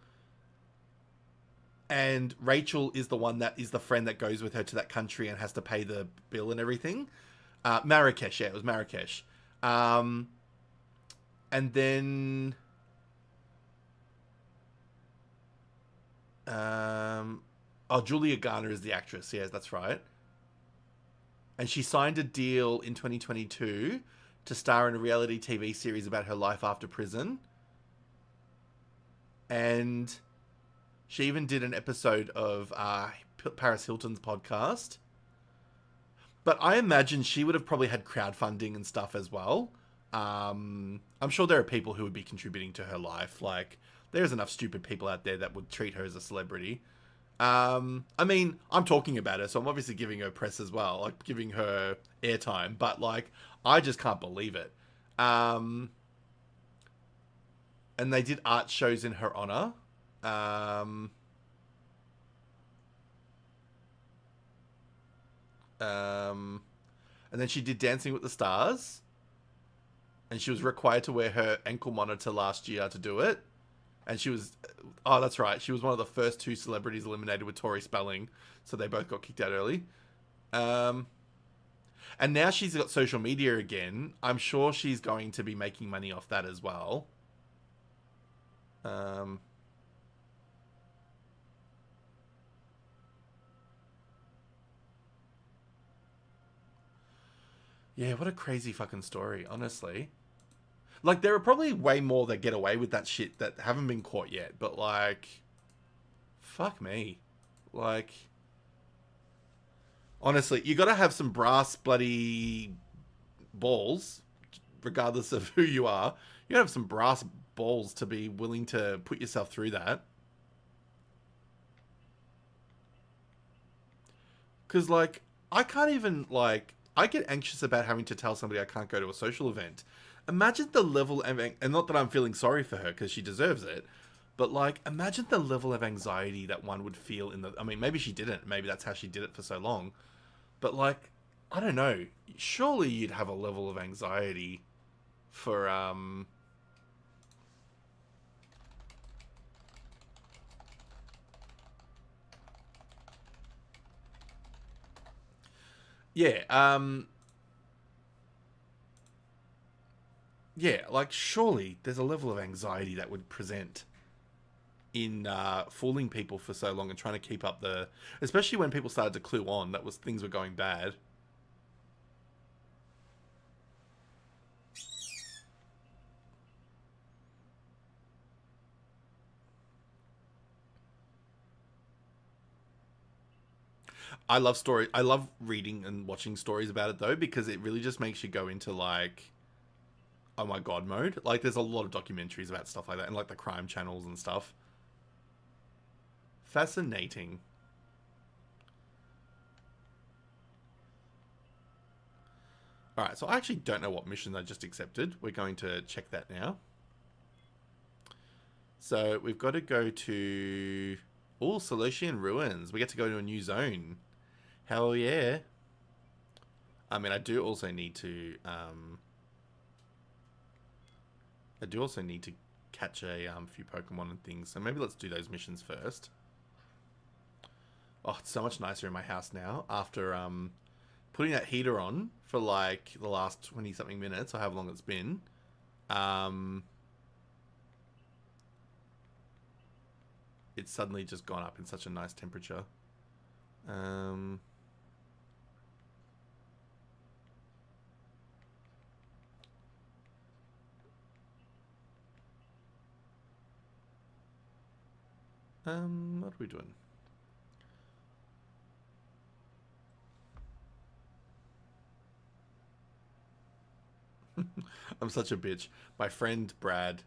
And Rachel is the one that is the friend that goes with her to that country and has to pay the bill and everything. Marrakesh, yeah, it was Marrakesh. And then... Julia Garner is the actress. Yes, that's right. And she signed a deal in 2022 to star in a reality TV series about her life after prison. And... she even did an episode of Paris Hilton's podcast. But I imagine she would have probably had crowdfunding and stuff as well. I'm sure there are people who would be contributing to her life. Like, there's enough stupid people out there that would treat her as a celebrity. I mean, I'm talking about her, so I'm obviously giving her press as well. Like, giving her airtime. But, like, I just can't believe it. And they did art shows in her honor. And then she did Dancing with the Stars, and she was required to wear her ankle monitor last year to do it. And she was, oh, that's right, she was one of the first two celebrities eliminated with Tori Spelling, so they both got kicked out early. And now she's got social media again. I'm sure she's going to be making money off that as well. Yeah, what a crazy fucking story, honestly. Like, there are probably way more that get away with that shit that haven't been caught yet, but, like, fuck me. Like, honestly, you gotta have some brass bloody balls, regardless of who you are. You gotta have some brass balls to be willing to put yourself through that. Because, like, I can't even, like... I get anxious about having to tell somebody I can't go to a social event. Imagine the level of... And not that I'm feeling sorry for her, because she deserves it. But, like, imagine the level of anxiety that one would feel in the... I mean, maybe she didn't. Maybe that's how she did it for so long. But, like, I don't know. Surely you'd have a level of anxiety for, Yeah, yeah, like surely there's a level of anxiety that would present in fooling people for so long and trying to keep up the, especially when people started to clue on that was things were going bad. I love story. I love reading and watching stories about it though, because it really just makes you go into like, oh my god mode. Like there's a lot of documentaries about stuff like that and like the crime channels and stuff. Fascinating. All right, so I actually don't know what mission I just accepted. We're going to check that now. So we've got to go to, oh, Celestian Ruins. We get to go to a new zone. Hell yeah. I mean, I do also need to catch a few Pokemon and things. So maybe let's do those missions first. Oh, it's so much nicer in my house now after putting that heater on for like the last 20 something minutes or however long it's been. It's suddenly just gone up in such a nice temperature. What are we doing? I'm such a bitch. My friend Brad,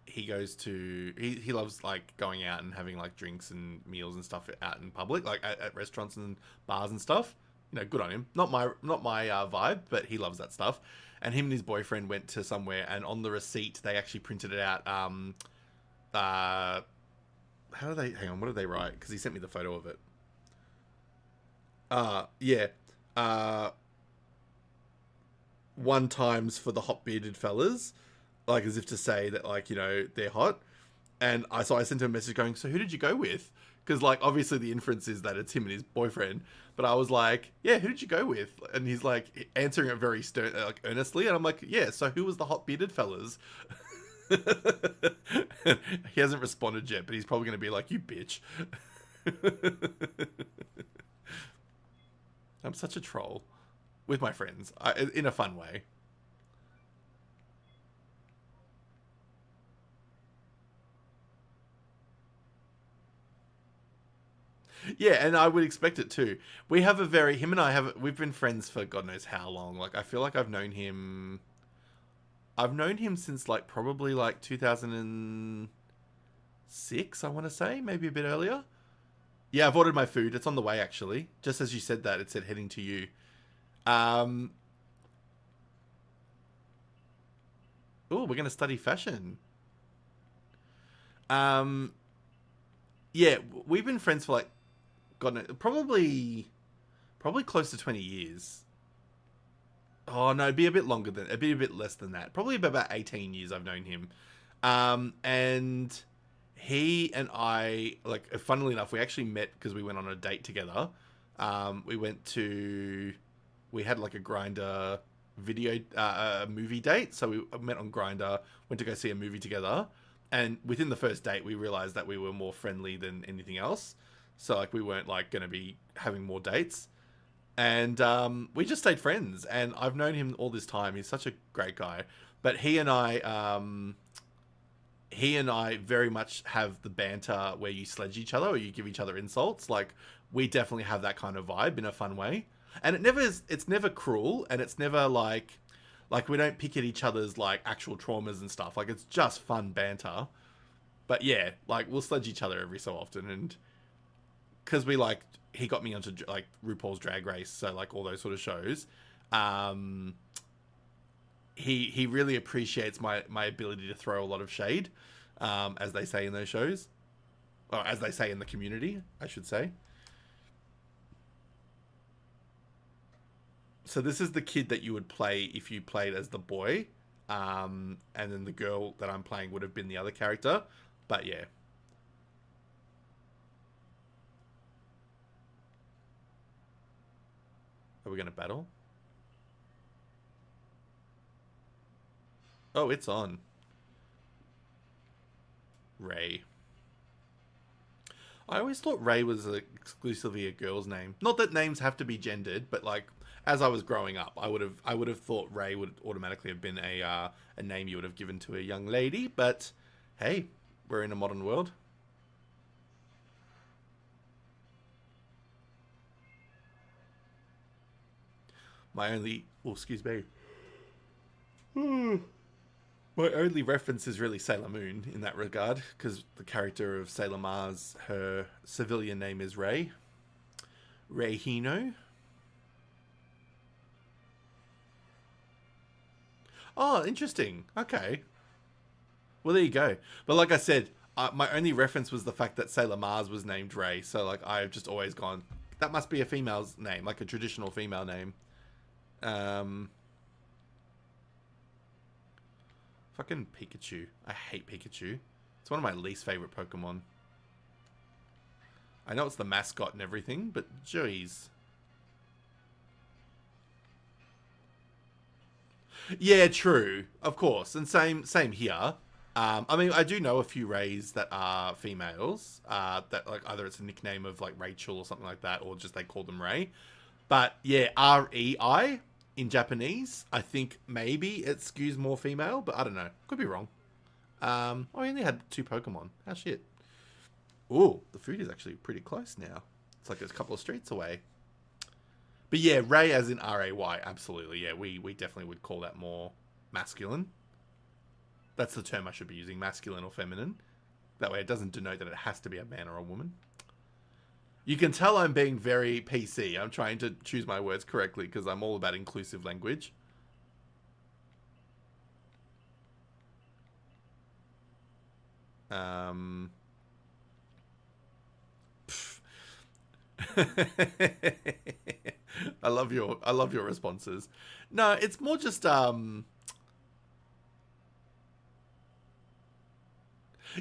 he goes to he loves like going out and having like drinks and meals and stuff out in public, like at restaurants and bars and stuff. You know, good on him. Not my vibe, but he loves that stuff. And him and his boyfriend went to somewhere, and on the receipt they actually printed it out. Uh, how do they? Hang on, what did they write? Because he sent me the photo of it. Yeah. Uh, one times for the hot bearded fellas, like as if to say that like they're hot. And I sent him a message going, so who did you go with? Because like obviously the inference is that it's him and his boyfriend, but I was like, yeah, who did you go with? And he's like answering it very stern, like earnestly, and I'm like, yeah, so who was the hot bearded fellas? He hasn't responded yet, but he's probably going to be like, you bitch. I'm such a troll with my friends, in a fun way. Yeah, and I would expect it too. We have a very him and I have we've been friends for God knows how long. Like I feel like I've known him since like probably like 2006, I want to say, maybe a bit earlier. Yeah, I've ordered my food. It's on the way actually. Just as you said that, it said heading to you. Um Oh, we're going to study fashion. Um yeah, we've been friends for like God knows, probably close to 20 years. Oh no, it'd be a bit longer than it'd be a bit less than that. Probably about 18 years I've known him. And he and I, like, funnily enough, we actually met because we went on a date together. We went to, we had like a Grinder video, movie date. So we met on Grinder, went to go see a movie together. And within the first date, we realized that we were more friendly than anything else. So like we weren't like going to be having more dates. And we just stayed friends. And I've known him all this time. He's such a great guy. But he and I very much have the banter where you sledge each other or you give each other insults. Like we definitely have that kind of vibe in a fun way. And it's never cruel, and it's never like we don't pick at each other's like actual traumas and stuff. Like it's just fun banter. But yeah, like we'll sledge each other every so often, and because we like he got me onto like RuPaul's Drag Race, so like all those sort of shows. Um, he really appreciates my ability to throw a lot of shade, as they say in those shows, or as they say in the community, I should say. So this is the kid that you would play if you played as the boy, and then the girl that I'm playing would have been the other character. But yeah, are we gonna battle? Oh, it's on. Ray. I always thought Ray was exclusively a girl's name. Not that names have to be gendered, but like as I was growing up, I would have thought Ray would automatically have been a name you would have given to a young lady. But hey, we're in a modern world. My only, oh, excuse me. My only reference is really Sailor Moon in that regard, because the character of Sailor Mars, her civilian name is Ray. Ray Hino. Oh, interesting. Okay. Well, there you go. But like I said, my only reference was the fact that Sailor Mars was named Ray. So like I've just always gone, that must be a female's name, like a traditional female name. Um, Fucking Pikachu. I hate Pikachu. It's one of my least favorite Pokemon. I know it's the mascot and everything, but jeez. Yeah, true. Of course. And same here. I mean, I do know a few Rays that are females. That like either it's a nickname of like Rachel or something like that, or just they call them Ray. But yeah, Rei in Japanese, I think maybe it skews more female, but I don't know. Could be wrong. I only had two Pokemon. How shit. Ooh, the food is actually pretty close now. It's like a couple of streets away. But yeah, Ray as in Ray, absolutely. Yeah, we definitely would call that more masculine. That's the term I should be using, masculine or feminine. That way it doesn't denote that it has to be a man or a woman. You can tell I'm being very PC. I'm trying to choose my words correctly because I'm all about inclusive language. Um, I love your responses. No, it's more just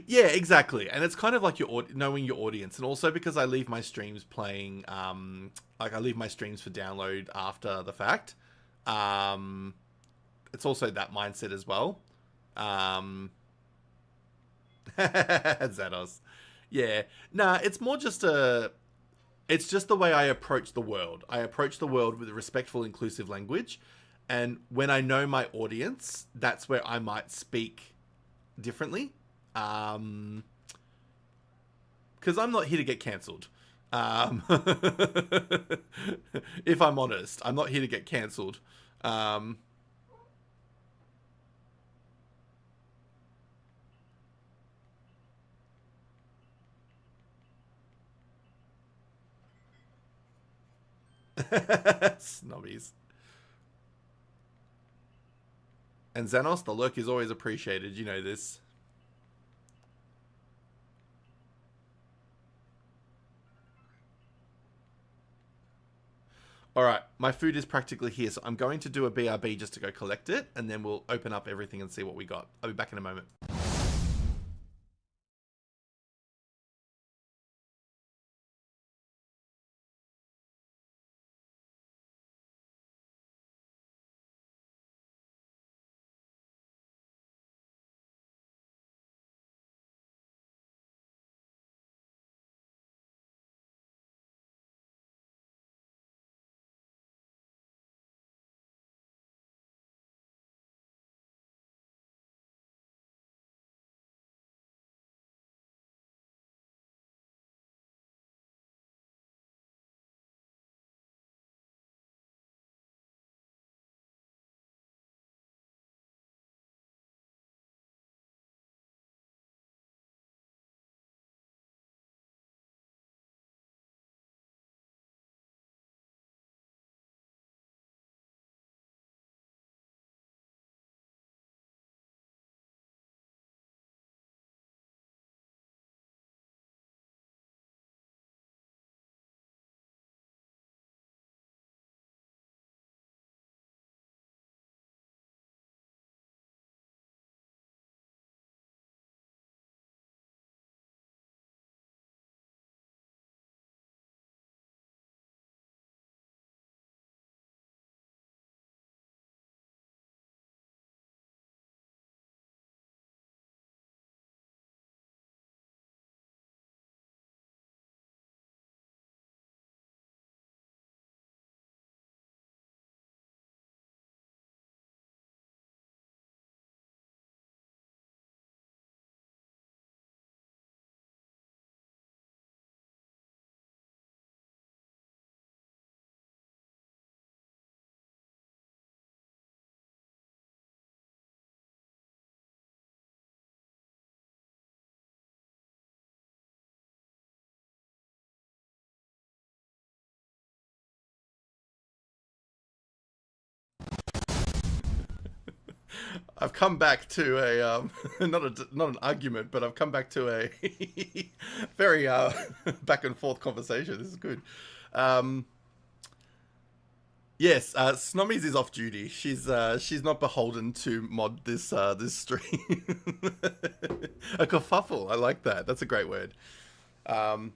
yeah, exactly. And it's kind of like your knowing your audience, and also because I leave my streams playing like I leave my streams for download after the fact. Um it's also that mindset as well. Um Xanos. Yeah. Nah, it's more just a it's just the way I approach the world. I approach the world with a respectful, inclusive language. And when I know my audience, that's where I might speak differently. Um, because I'm not here to get cancelled. Um, if I'm honest, I'm not here to get cancelled. Um, Snobbies. And Xanos, the lurk is always appreciated. You know this. All right, my food is practically here, so I'm going to do a BRB just to go collect it, and then we'll open up everything and see what we got. I'll be back in a moment. I've come back to a not an argument, but I've come back to a very back and forth conversation. This is good. Um, yes, Snommies is off duty. She's not beholden to mod this stream. A kerfuffle. I like that. That's a great word.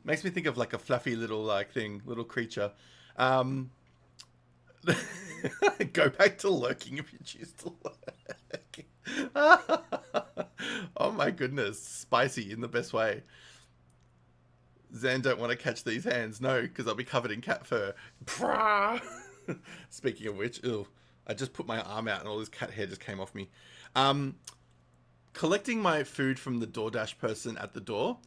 Makes me think of like a fluffy little like thing, little creature. Um, Go back to lurking if you choose to lurk. Oh my goodness, spicy in the best way. Zan don't want to catch these hands, no, because I'll be covered in cat fur. Speaking of which, ew, I just put my arm out and all this cat hair just came off me. Collecting my food from the DoorDash person at the door,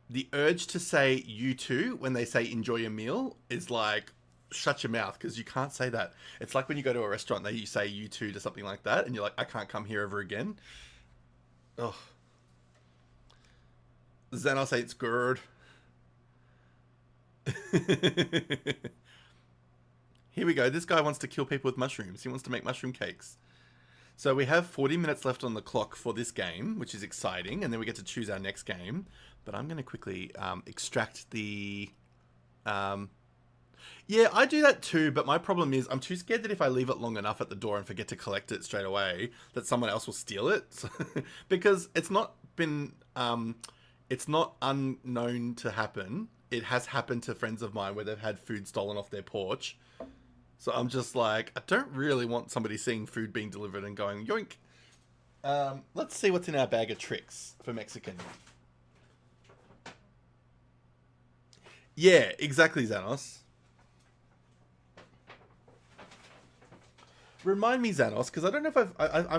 the urge to say you too when they say enjoy your meal is like, shut your mouth, because you can't say that. It's like when you go to a restaurant, you say you too to something like that, and you're like, I can't come here ever again. Ugh. Then I'll say it's good. Here we go. This guy wants to kill people with mushrooms. He wants to make mushroom cakes. So we have 40 minutes left on the clock for this game, which is exciting, and then we get to choose our next game. But I'm going to quickly extract the... Yeah, I do that too, but my problem is I'm too scared that if I leave it long enough at the door and forget to collect it straight away, that someone else will steal it. Because it's not been... it's not unknown to happen. It has happened to friends of mine where they've had food stolen off their porch. So I'm just like, I don't really want somebody seeing food being delivered and going, yoink. Let's see what's in our bag of tricks for Mexican. Yeah, exactly, Xanos. Remind me, Xanos, because I don't know if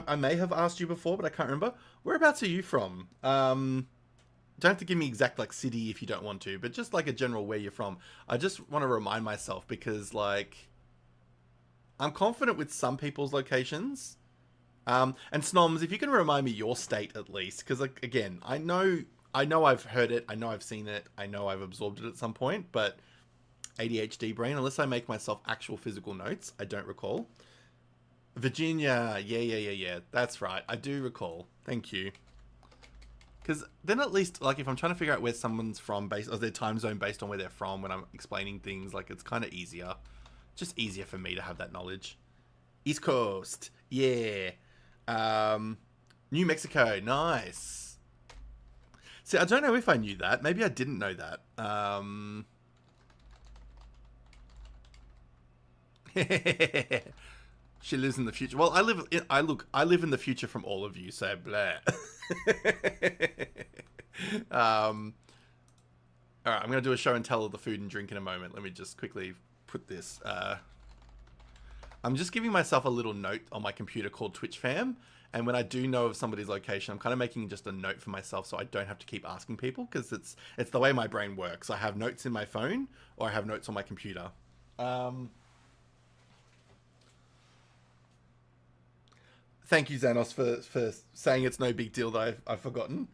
I may have asked you before, but I can't remember. Whereabouts are you from? Don't have to give me exact like city if you don't want to, but just like a general where you're from. I just want to remind myself because like I'm confident with some people's locations. And Snoms, if you can remind me your state at least, because like again, I know I've heard it, I know I've seen it, I know I've absorbed it at some point, but ADHD brain, unless I make myself actual physical notes, I don't recall. Virginia, yeah, that's right, I do recall. Thank you. Because then at least, like, if I'm trying to figure out where someone's from, based or their time zone based on where they're from when I'm explaining things, like, it's kind of easier. Just easier for me to have that knowledge. East Coast, yeah. New Mexico, nice. See, I don't know if I knew that. Maybe I didn't know that. She lives in the future. Well, I live in the future from all of you, so blah. All right, I'm going to do a show and tell of the food and drink in a moment. Let me just quickly put this. I'm just giving myself a little note on my computer called Twitch Fam. And when I do know of somebody's location, I'm kind of making just a note for myself so I don't have to keep asking people, because it's the way my brain works. I have notes in my phone or I have notes on my computer. Thank you, Xanos, for saying it's no big deal that I've forgotten.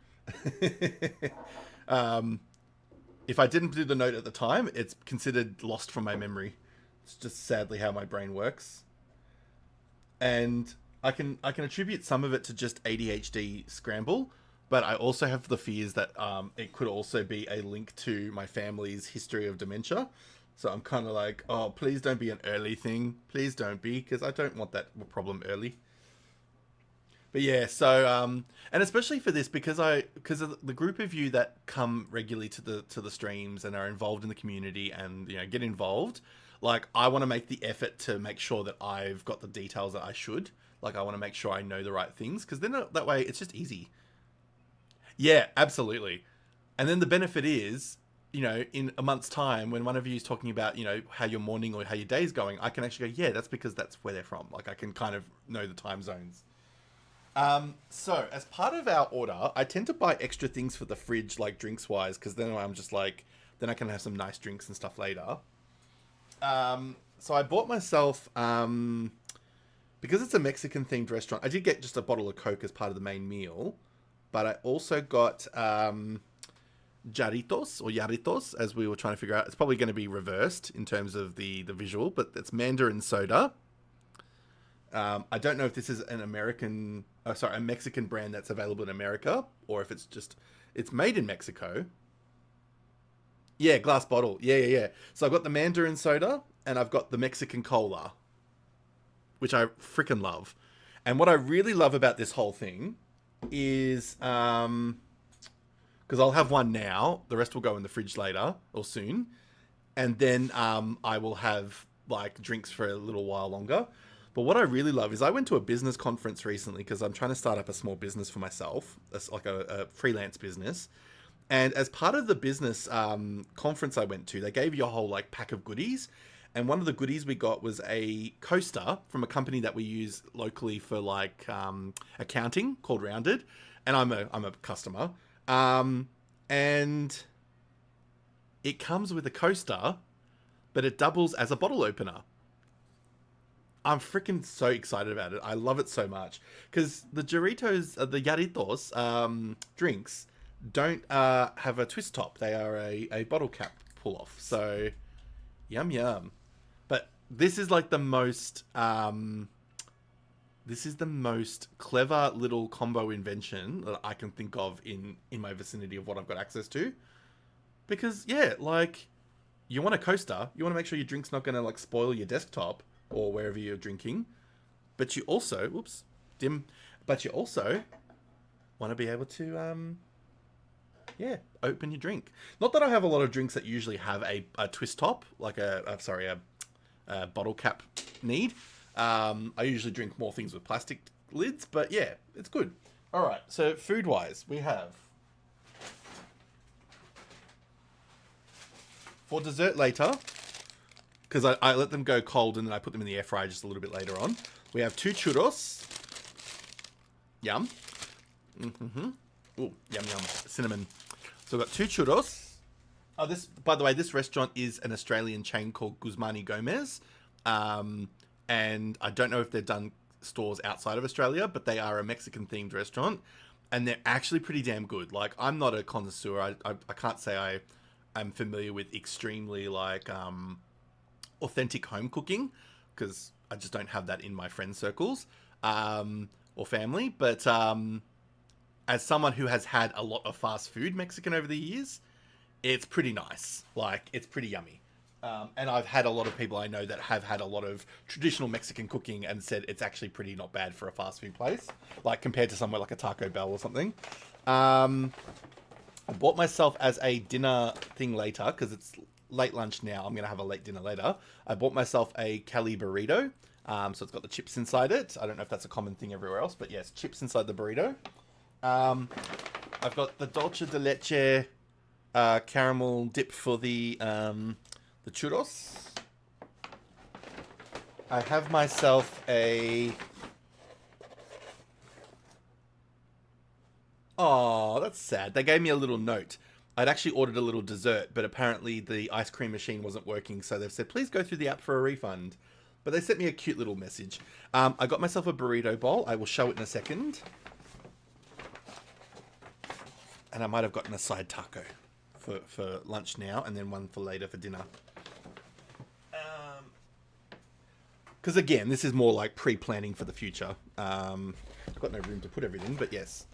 If I didn't do the note at the time, it's considered lost from my memory. It's just sadly how my brain works. And I can attribute some of it to just ADHD scramble, but I also have the fears that it could also be a link to my family's history of dementia. So I'm kind of like, oh, please don't be an early thing. Please don't be, because I don't want that problem early. But yeah, so and especially for this, because of the group of you that come regularly to the streams and are involved in the community and get involved, like I want to make the effort to make sure that I've got the details that I should. Like I want to make sure I know the right things, because then that way it's just easy. Yeah, absolutely. And then the benefit is, in a month's time, when one of you is talking about, how your morning or how your day's going, I can actually go, yeah, that's because that's where they're from. Like I can kind of know the time zones. So as part of our order, I tend to buy extra things for the fridge, like drinks wise, because then I'm just like, then I can have some nice drinks and stuff later. So I bought myself, because it's a Mexican themed restaurant, I did get just a bottle of Coke as part of the main meal, but I also got, jarritos or yarritos, as we were trying to figure out. It's probably going to be reversed in terms of the visual, but it's Mandarin soda. I don't know if this is an American, sorry, a Mexican brand that's available in America, or if it's made in Mexico. Yeah, glass bottle. Yeah. So I've got the Mandarin soda and I've got the Mexican cola, which I freaking love. And what I really love about this whole thing is, because I'll have one now, the rest will go in the fridge later or soon, and then I will have like drinks for a little while longer. But what I really love is I went to a business conference recently because I'm trying to start up a small business for myself, like a freelance business. And as part of the business conference I went to, they gave you a whole like pack of goodies. And one of the goodies we got was a coaster from a company that we use locally for like accounting called Rounded. And I'm a customer. And it comes with a coaster, but it doubles as a bottle opener. I'm freaking so excited about it. I love it so much because the Yarritos drinks don't have a twist top. They are a bottle cap pull off. So yum. But this is like the most clever little combo invention that I can think of in my vicinity of what I've got access to. Because yeah, like you want a coaster, you want to make sure your drink's not going to like spoil your desktop or wherever you're drinking, but you also, but you also want to be able to open your drink. Not that I have a lot of drinks that usually have a twist top, like a bottle cap need. I usually drink more things with plastic lids, but yeah, it's good. All right, so food-wise, we have for dessert later, because I let them go cold and then I put them in the air fryer just a little bit later on. We have 2 churros. Yum. Mm-hmm. Ooh, yum. Cinnamon. So we've got 2 churros. Oh, by the way, this restaurant is an Australian chain called Guzmani Gomez. And I don't know if they've done stores outside of Australia, but they are a Mexican-themed restaurant. And they're actually pretty damn good. Like, I'm not a connoisseur. I can't say I'm familiar with extremely, like, authentic home cooking, because I just don't have that in my friend circles or family. But as someone who has had a lot of fast food Mexican over the years, it's pretty nice. Like, it's pretty yummy. And I've had a lot of people I know that have had a lot of traditional Mexican cooking and said it's actually pretty not bad for a fast food place, like compared to somewhere like a Taco Bell or something. I bought myself as a dinner thing later, because it's late lunch now. I'm going to have a late dinner later. I bought myself a Cali burrito. So it's got the chips inside it. I don't know if that's a common thing everywhere else, but yes, chips inside the burrito. I've got the dulce de leche caramel dip for the churros. I have myself a... Oh, that's sad. They gave me a little note. I'd actually ordered a little dessert, but apparently the ice cream machine wasn't working, so they've said, please go through the app for a refund. But they sent me a cute little message. I got myself a burrito bowl. I will show it in a second. And I might have gotten a side taco for lunch now, and then one for later for dinner. Because again, this is more like pre-planning for the future. I've got no room to put everything, but yes.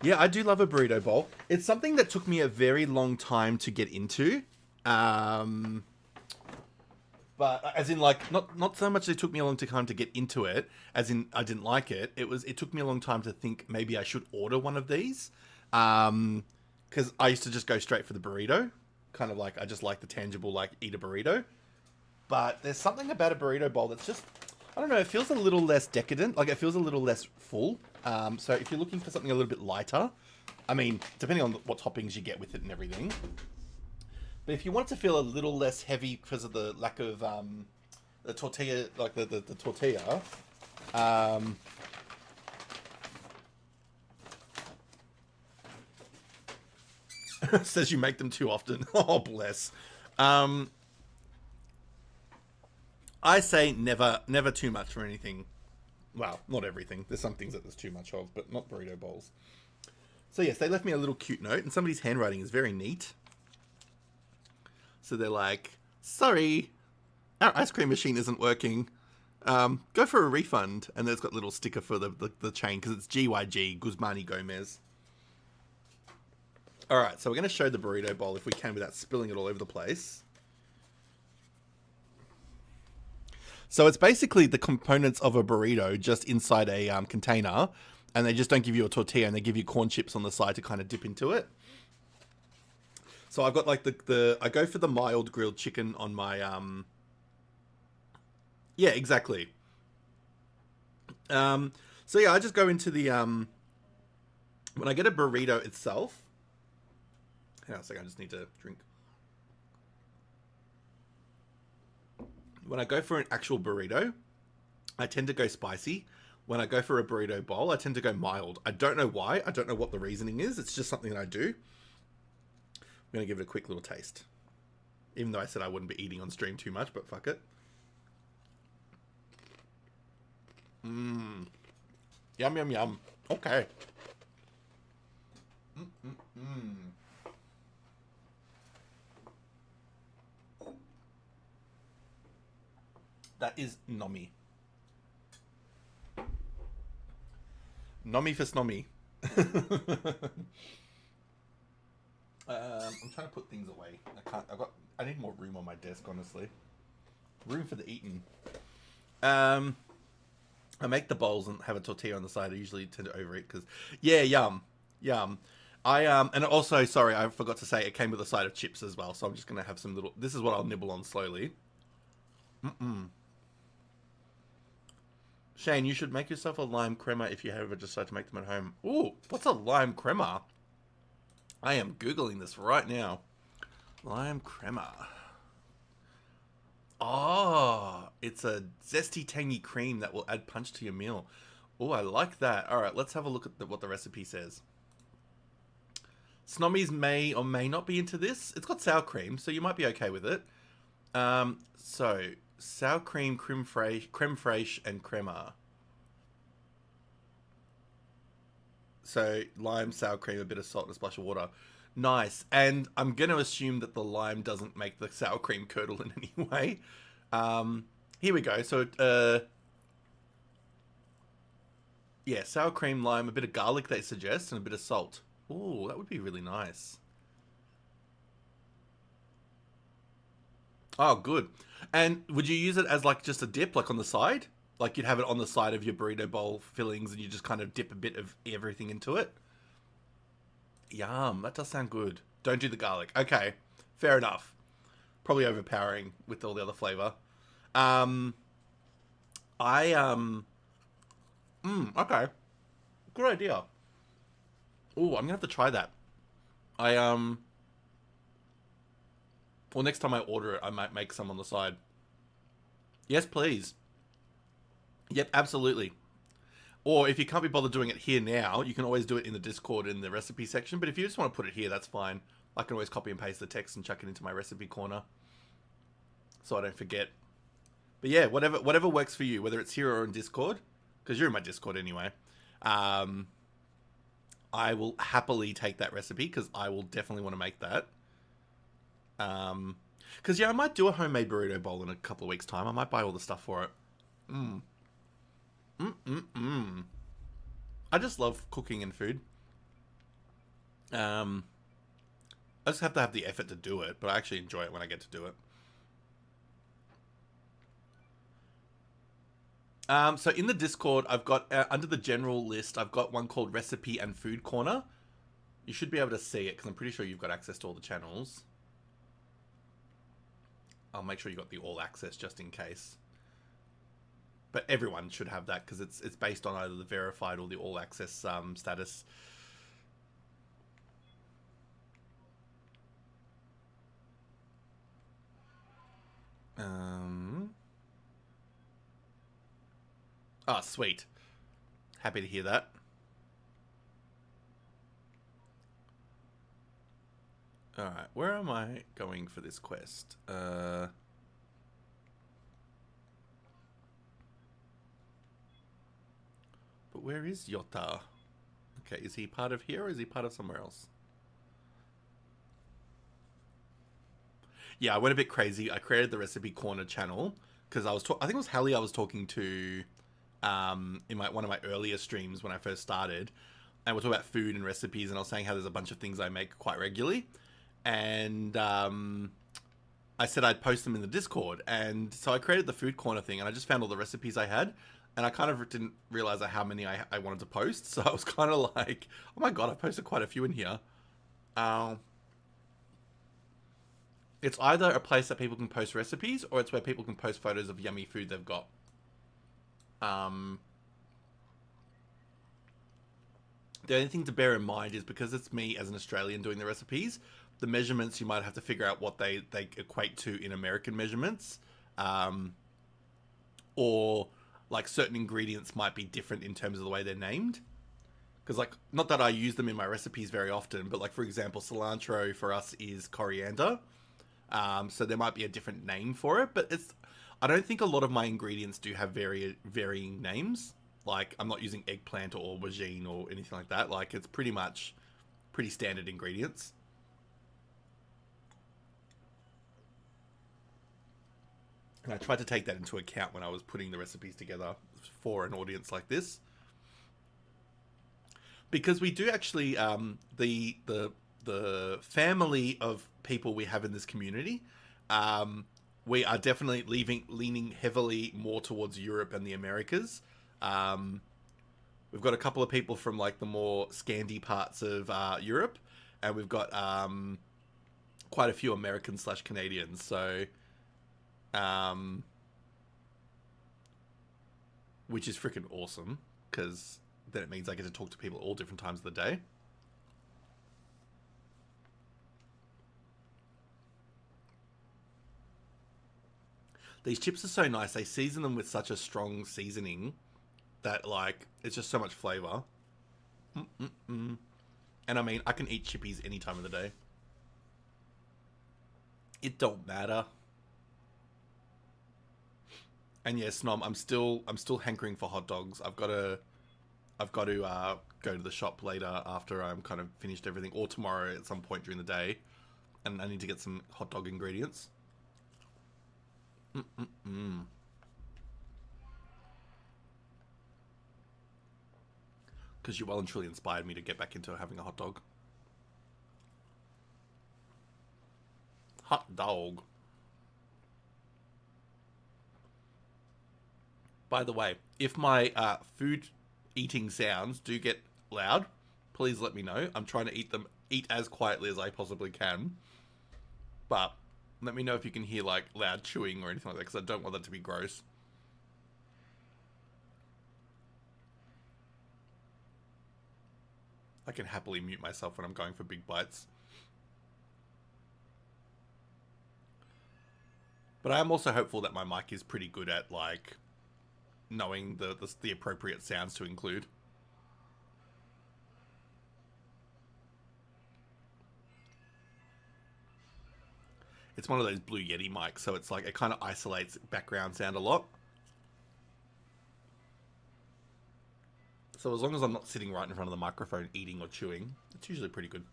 Yeah, I do love a burrito bowl. It's something that took me a very long time to get into. But as in, like, not so much it took me a long time to get into it, as in I didn't like it. It took me a long time to think maybe I should order one of these. Because I used to just go straight for the burrito. Kind of like, I just like the tangible, like, eat a burrito. But there's something about a burrito bowl that's just, I don't know, it feels a little less decadent. Like, it feels a little less full. So if you're looking for something a little bit lighter, I mean, depending on what toppings you get with it and everything. But if you want it to feel a little less heavy because of the lack of the tortilla, like the tortilla, says you make them too often. Oh, bless. I say never too much for anything. Well, not everything. There's some things that there's too much of, but not burrito bowls. So yes, they left me a little cute note, and somebody's handwriting is very neat. So they're like, sorry, our ice cream machine isn't working. Go for a refund, and there's got a little sticker for the chain because it's GYG Guzmani Gomez. All right, so we're going to show the burrito bowl if we can without spilling it all over the place. So it's basically the components of a burrito just inside a container, and they just don't give you a tortilla, and they give you corn chips on the side to kind of dip into it. So I've got like I go for the mild grilled chicken on my yeah, exactly. So yeah, I just go into the when I get a burrito itself. Hang on a second, I just need to drink. When I go for an actual burrito, I tend to go spicy. When I go for a burrito bowl, I tend to go mild. I don't know why. I don't know what the reasoning is. It's just something that I do. I'm going to give it a quick little taste. Even though I said I wouldn't be eating on stream too much, but fuck it. Mmm. Yum, yum, yum. Okay. That is Nomi. Nomi for Snomi. I'm trying to put things away. I need more room on my desk, honestly. Room for the eating. I make the bowls and have a tortilla on the side. I usually tend to overeat because, yeah, yum. And also, sorry, I forgot to say it came with a side of chips as well. So I'm just gonna have some little. This is what I'll nibble on slowly. Shane, you should make yourself a lime crema if you ever decide to make them at home. Ooh, what's a lime crema? I am Googling this right now. Lime crema. Oh, it's a zesty, tangy cream that will add punch to your meal. Oh, I like that. All right, let's have a look at what the recipe says. Snommies may or may not be into this. It's got sour cream, so you might be okay with it. So, sour cream, creme fraiche, and crema. So, lime, sour cream, a bit of salt, and a splash of water. Nice. And I'm going to assume that the lime doesn't make the sour cream curdle in any way. Here we go. So, yeah, sour cream, lime, a bit of garlic they suggest, and a bit of salt. Ooh, that would be really nice. Oh, good. And would you use it as like just a dip, like on the side? Like you'd have it on the side of your burrito bowl fillings and you just kind of dip a bit of everything into it? Yum, that does sound good. Don't do the garlic. Okay, fair enough. Probably overpowering with all the other flavor. Okay. Good idea. Ooh, I'm gonna have to try that. Well, next time I order it, I might make some on the side. Yes, please. Yep, absolutely. Or if you can't be bothered doing it here now, you can always do it in the Discord in the recipe section. But if you just want to put it here, that's fine. I can always copy and paste the text and chuck it into my recipe corner, so I don't forget. But yeah, whatever works for you, whether it's here or in Discord, because you're in my Discord anyway. I will happily take that recipe because I will definitely want to make that. Because yeah, I might do a homemade burrito bowl in a couple of weeks' time. I might buy all the stuff for it. I just love cooking and food. I just have to have the effort to do it, but I actually enjoy it when I get to do it. So in the Discord, I've got, under the general list, I've got one called Recipe and Food Corner. You should be able to see it, because I'm pretty sure you've got access to all the channels. I'll make sure you got the all access, just in case. But everyone should have that, because it's based on either the verified or the all access status. Oh, sweet. Happy to hear that. Alright, where am I going for this quest? But where is Yota? Okay, is he part of here or is he part of somewhere else? Yeah, I went a bit crazy. I created the Recipe Corner channel because I think it was Hallie I was talking to in one of my earlier streams when I first started, and we're talking about food and recipes, and I was saying how there's a bunch of things I make quite regularly, and I said I'd post them in the Discord, and so I created the food corner thing, and I just found all the recipes I had, and I kind of didn't realize how many I wanted to post, so I was kind of like, oh my god, I've posted quite a few in here. It's either a place that people can post recipes, or it's where people can post photos of yummy food they've got. The only thing to bear in mind is because it's me as an Australian doing the recipes, the measurements you might have to figure out what they equate to in American measurements. Or like certain ingredients might be different in terms of the way they're named. Because like, not that I use them in my recipes very often, but like for example, cilantro for us is coriander. So there might be a different name for it, but I don't think a lot of my ingredients do have varying names. Like, I'm not using eggplant or aubergine or anything like that. Like, it's pretty standard ingredients. And I tried to take that into account when I was putting the recipes together for an audience like this. Because we do actually, the family of people we have in this community, we are definitely leaning heavily more towards Europe and the Americas. We've got a couple of people from like the more Scandi parts of Europe, and we've got quite a few Americans / Canadians. So, which is freaking awesome, because then it means I get to talk to people at all different times of the day. These chips are so nice. They season them with such a strong seasoning that, like, it's just so much flavor. And I mean, I can eat chippies any time of the day. It don't matter. And yes, Nom, I'm still hankering for hot dogs. I've got to go to the shop later after I'm kind of finished everything, or tomorrow at some point during the day, and I need to get some hot dog ingredients. Because you well and truly inspired me to get back into having a hot dog. Hot dog. By the way, if my food eating sounds do get loud, please let me know. I'm trying to eat as quietly as I possibly can. But let me know if you can hear like loud chewing or anything like that, because I don't want that to be gross. I can happily mute myself when I'm going for big bites. But I am also hopeful that my mic is pretty good at like knowing the appropriate sounds to include. It's one of those Blue Yeti mics, so it's like it kind of isolates background sound a lot. So as long as I'm not sitting right in front of the microphone eating or chewing, it's usually pretty good.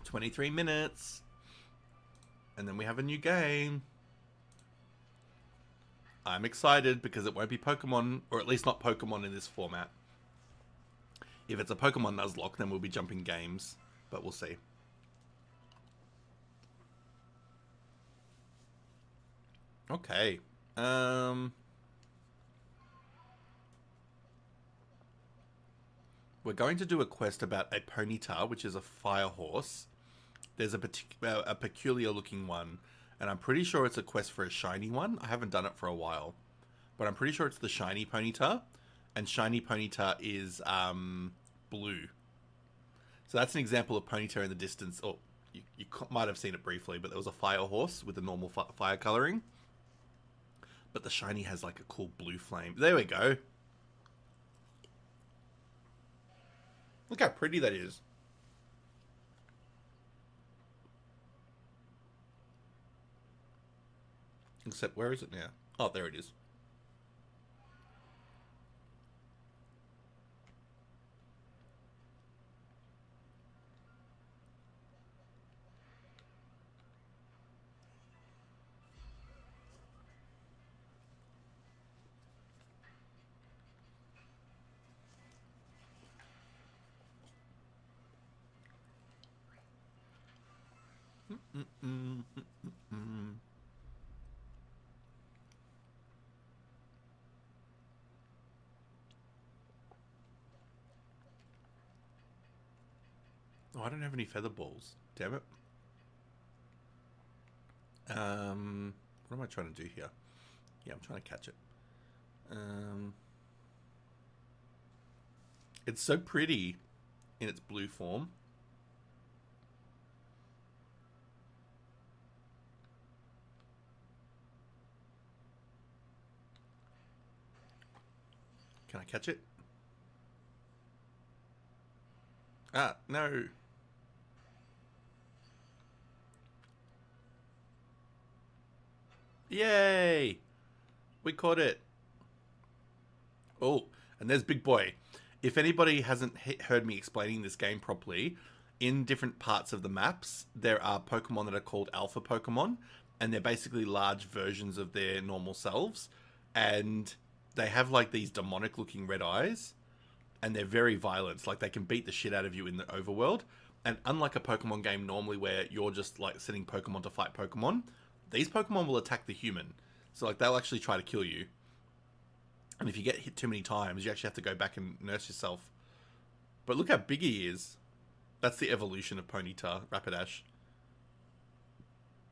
"23 minutes. And then we have a new game. I'm excited because it won't be Pokemon, or at least not Pokemon in this format. If it's a Pokemon Nuzlocke, then we'll be jumping games, but we'll see. Okay. We're going to do a quest about a Ponyta, which is a fire horse. There's a peculiar looking one, and I'm pretty sure it's a quest for a shiny one. I haven't done it for a while, but I'm pretty sure it's the shiny Ponyta, and shiny Ponyta is blue. So that's an example of Ponyta in the distance. Oh, you might have seen it briefly, but there was a fire horse with a normal fire coloring, but the shiny has like a cool blue flame. There we go. Look how pretty that is. Except, where is it now? Oh, there it is. Oh, I don't have any feather balls. Damn it. What am I trying to do here? Yeah, I'm trying to catch it. It's so pretty in its blue form. Can I catch it? Ah, no. Yay! We caught it. Oh, and there's Big Boy. If anybody hasn't heard me explaining this game properly, in different parts of the maps, there are Pokemon that are called Alpha Pokemon, and they're basically large versions of their normal selves, and they have like these demonic looking red eyes, and they're very violent. Like they can beat the shit out of you in the overworld. And unlike a Pokemon game normally where you're just like sending Pokemon to fight Pokemon, these Pokemon will attack the human. So like they'll actually try to kill you. And if you get hit too many times, you actually have to go back and nurse yourself. But look how big he is. That's the evolution of Ponyta, Rapidash.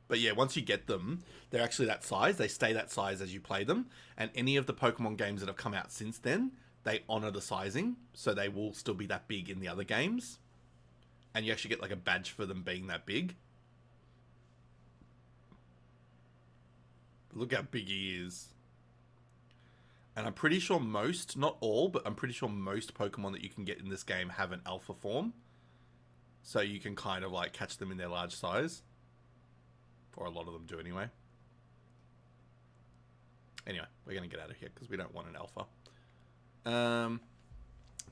But yeah, once you get them, they're actually that size. They stay that size as you play them. And any of the Pokemon games that have come out since then, they honor the sizing. So they will still be that big in the other games. And you actually get like a badge for them being that big. But look how big he is. And I'm pretty sure most, not all, but I'm pretty sure most Pokemon that you can get in this game have an alpha form. So you can kind of like catch them in their large size. Or a lot of them do anyway. Anyway, we're going to get out of here because we don't want an alpha.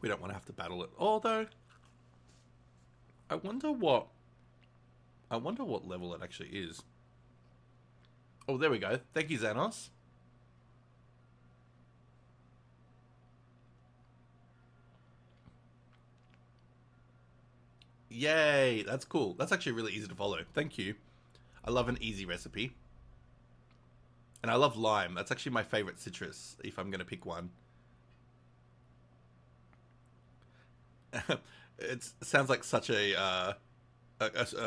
We don't want to have to battle it. Although, I wonder what level it actually is. Oh, there we go. Thank you, Xanos. Yay, that's cool. That's actually really easy to follow. Thank you. I love an easy recipe. And I love lime. That's actually my favorite citrus, if I'm going to pick one. It sounds like such a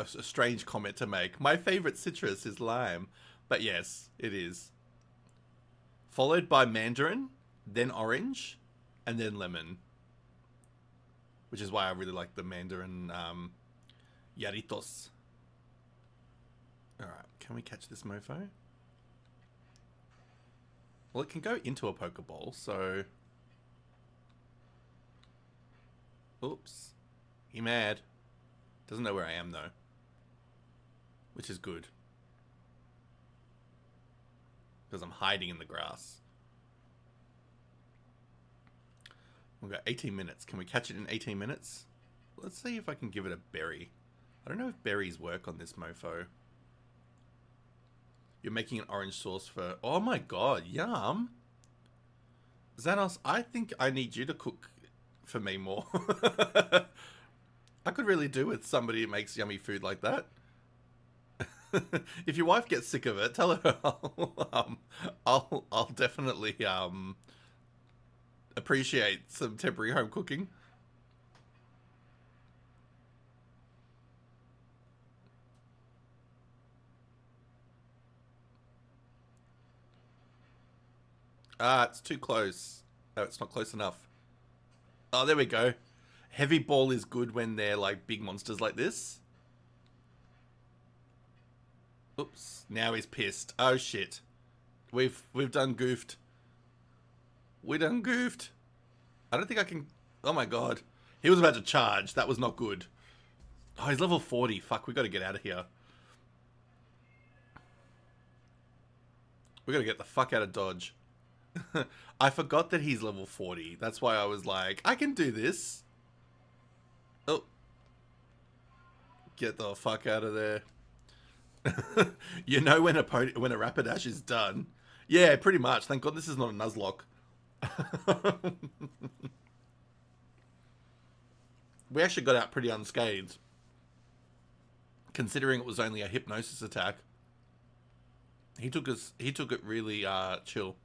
strange comment to make. My favorite citrus is lime. But yes, it is. Followed by mandarin, then orange, and then lemon. Which is why I really like the mandarin Yaritos. Alright, can we catch this mofo? Well, it can go into a Pokeball, so... Oops. He mad. Doesn't know where I am, though. Which is good. Because I'm hiding in the grass. We've got 18 minutes. Can we catch it in 18 minutes? Let's see if I can give it a berry. I don't know if berries work on this mofo. You're making an orange sauce for... Oh my god, yum! Xanos, I think I need you to cook for me more. I could really do with somebody who makes yummy food like that. If your wife gets sick of it, tell her I'll definitely appreciate some temporary home cooking. Ah, it's too close. No, it's not close enough. Oh, there we go. Heavy ball is good when they're like big monsters like this. Oops. Now he's pissed. Oh shit. We've done goofed. We done goofed. I don't think I can... Oh my god. He was about to charge. That was not good. Oh, he's level 40. Fuck, we gotta get out of here. We gotta get the fuck out of Dodge. I forgot that he's level 40. That's why I was like, I can do this. Oh. Get the fuck out of there. You know when a Rapidash is done. Yeah, pretty much. Thank God this is not a Nuzlocke. We actually got out pretty unscathed. considering it was only a hypnosis attack. He took it really chill.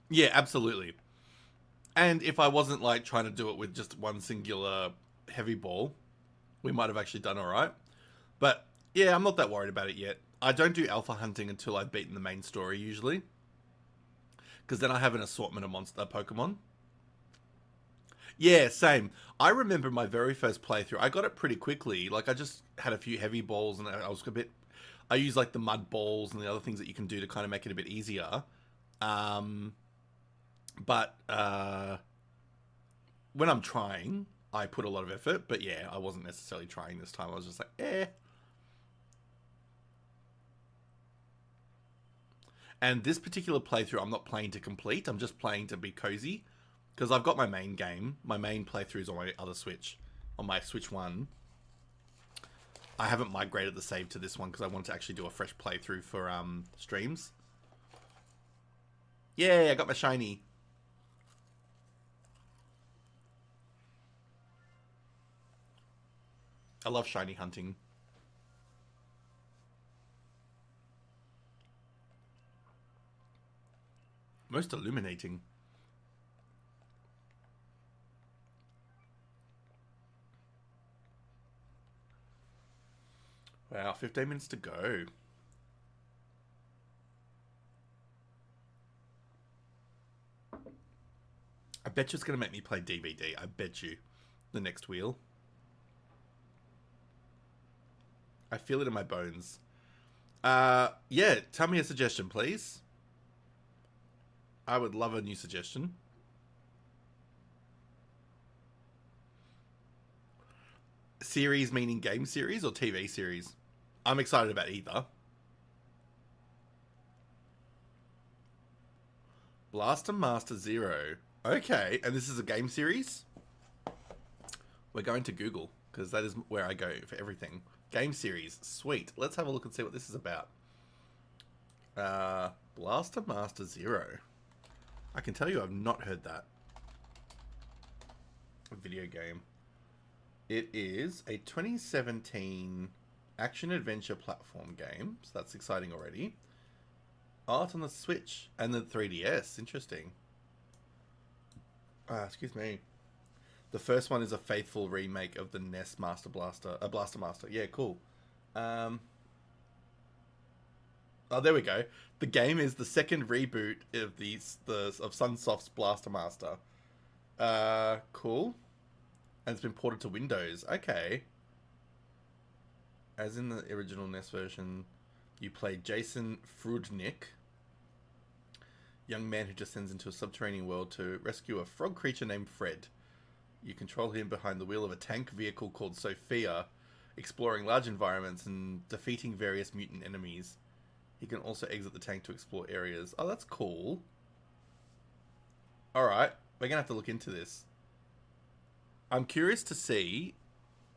Yeah, absolutely. And if I wasn't like trying to do it with just one singular heavy ball, we might have actually done all right. But yeah, I'm not that worried about it yet. I don't do alpha hunting until I've beaten the main story usually, because then I have an assortment of Pokemon. Yeah, same. I remember my very first playthrough. I got it pretty quickly. Like I just had a few heavy balls, and I was a bit. I use like the mud balls and the other things that you can do to kind of make it a bit easier. Um, but when I'm trying, I put a lot of effort. But yeah, I wasn't necessarily trying this time. I was just like, eh. And this particular playthrough, I'm not playing to complete. I'm just playing to be cozy. Because I've got my main game. My main playthrough is on my other Switch. On my Switch 1. I haven't migrated the save to this one because I wanted to actually do a fresh playthrough for streams. Yay, I got my shiny. I love shiny hunting. Most illuminating. Wow, 15 minutes to go. I bet you it's going to make me play DVD. I bet you. The next wheel. I feel it in my bones. Yeah, tell me a suggestion, please. I would love a new suggestion. Series meaning game series or TV series? I'm excited about either. Blaster Master Zero. Okay, and this is a game series? We're going to Google, because that is where I go for everything. Game series. Sweet. Let's have a look and see what this is about. Blaster Master Zero. I can tell you I've not heard that. A video game. It is a 2017 action-adventure platform game, so that's exciting already. Art on the Switch and the 3DS. Interesting. Excuse me. The first one is a faithful remake of the NES Master Blaster. Blaster Master. Yeah, cool. Oh, there we go. The game is the second reboot of of Sunsoft's Blaster Master. Cool. And it's been ported to Windows. Okay. As in the original NES version, you play Jason Frudnik, young man who descends into a subterranean world to rescue a frog creature named Fred. You control him behind the wheel of a tank vehicle called Sophia, exploring large environments and defeating various mutant enemies. He can also exit the tank to explore areas. Oh, that's cool. Alright, we're going to have to look into this. I'm curious to see...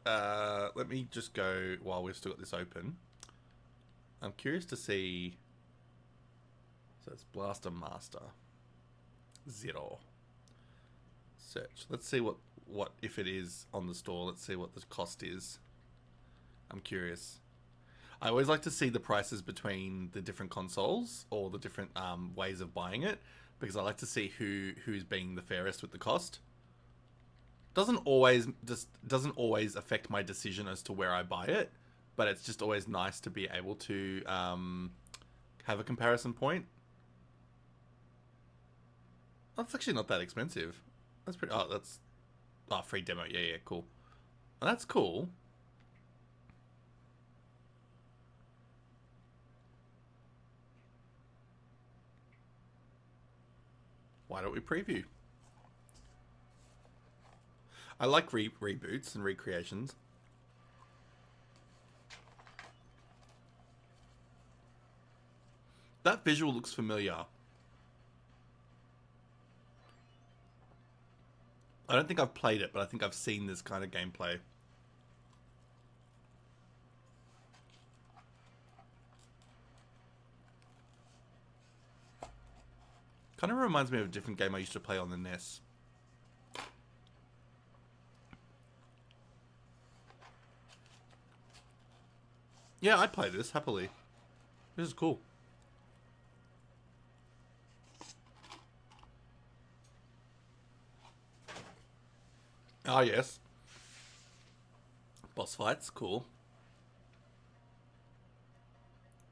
let me just go while we've still got this open. I'm curious to see... So it's Blaster Master. Zero. Search. Let's see what if it is on the store. Let's see what the cost is. I'm curious. I always like to see the prices between the different consoles or the different ways of buying it, because I like to see who's being the fairest with the cost. Doesn't always affect my decision as to where I buy it, but it's just always nice to be able to have a comparison point. That's actually not that expensive. That's pretty. Oh, that's free demo. Yeah, cool. Well, that's cool. Why don't we preview? I like reboots and recreations. That visual looks familiar. I don't think I've played it, but I think I've seen this kind of gameplay. Kind of reminds me of a different game I used to play on the NES. Yeah, I'd play this happily. This is cool. Ah, yes. Boss fights, cool.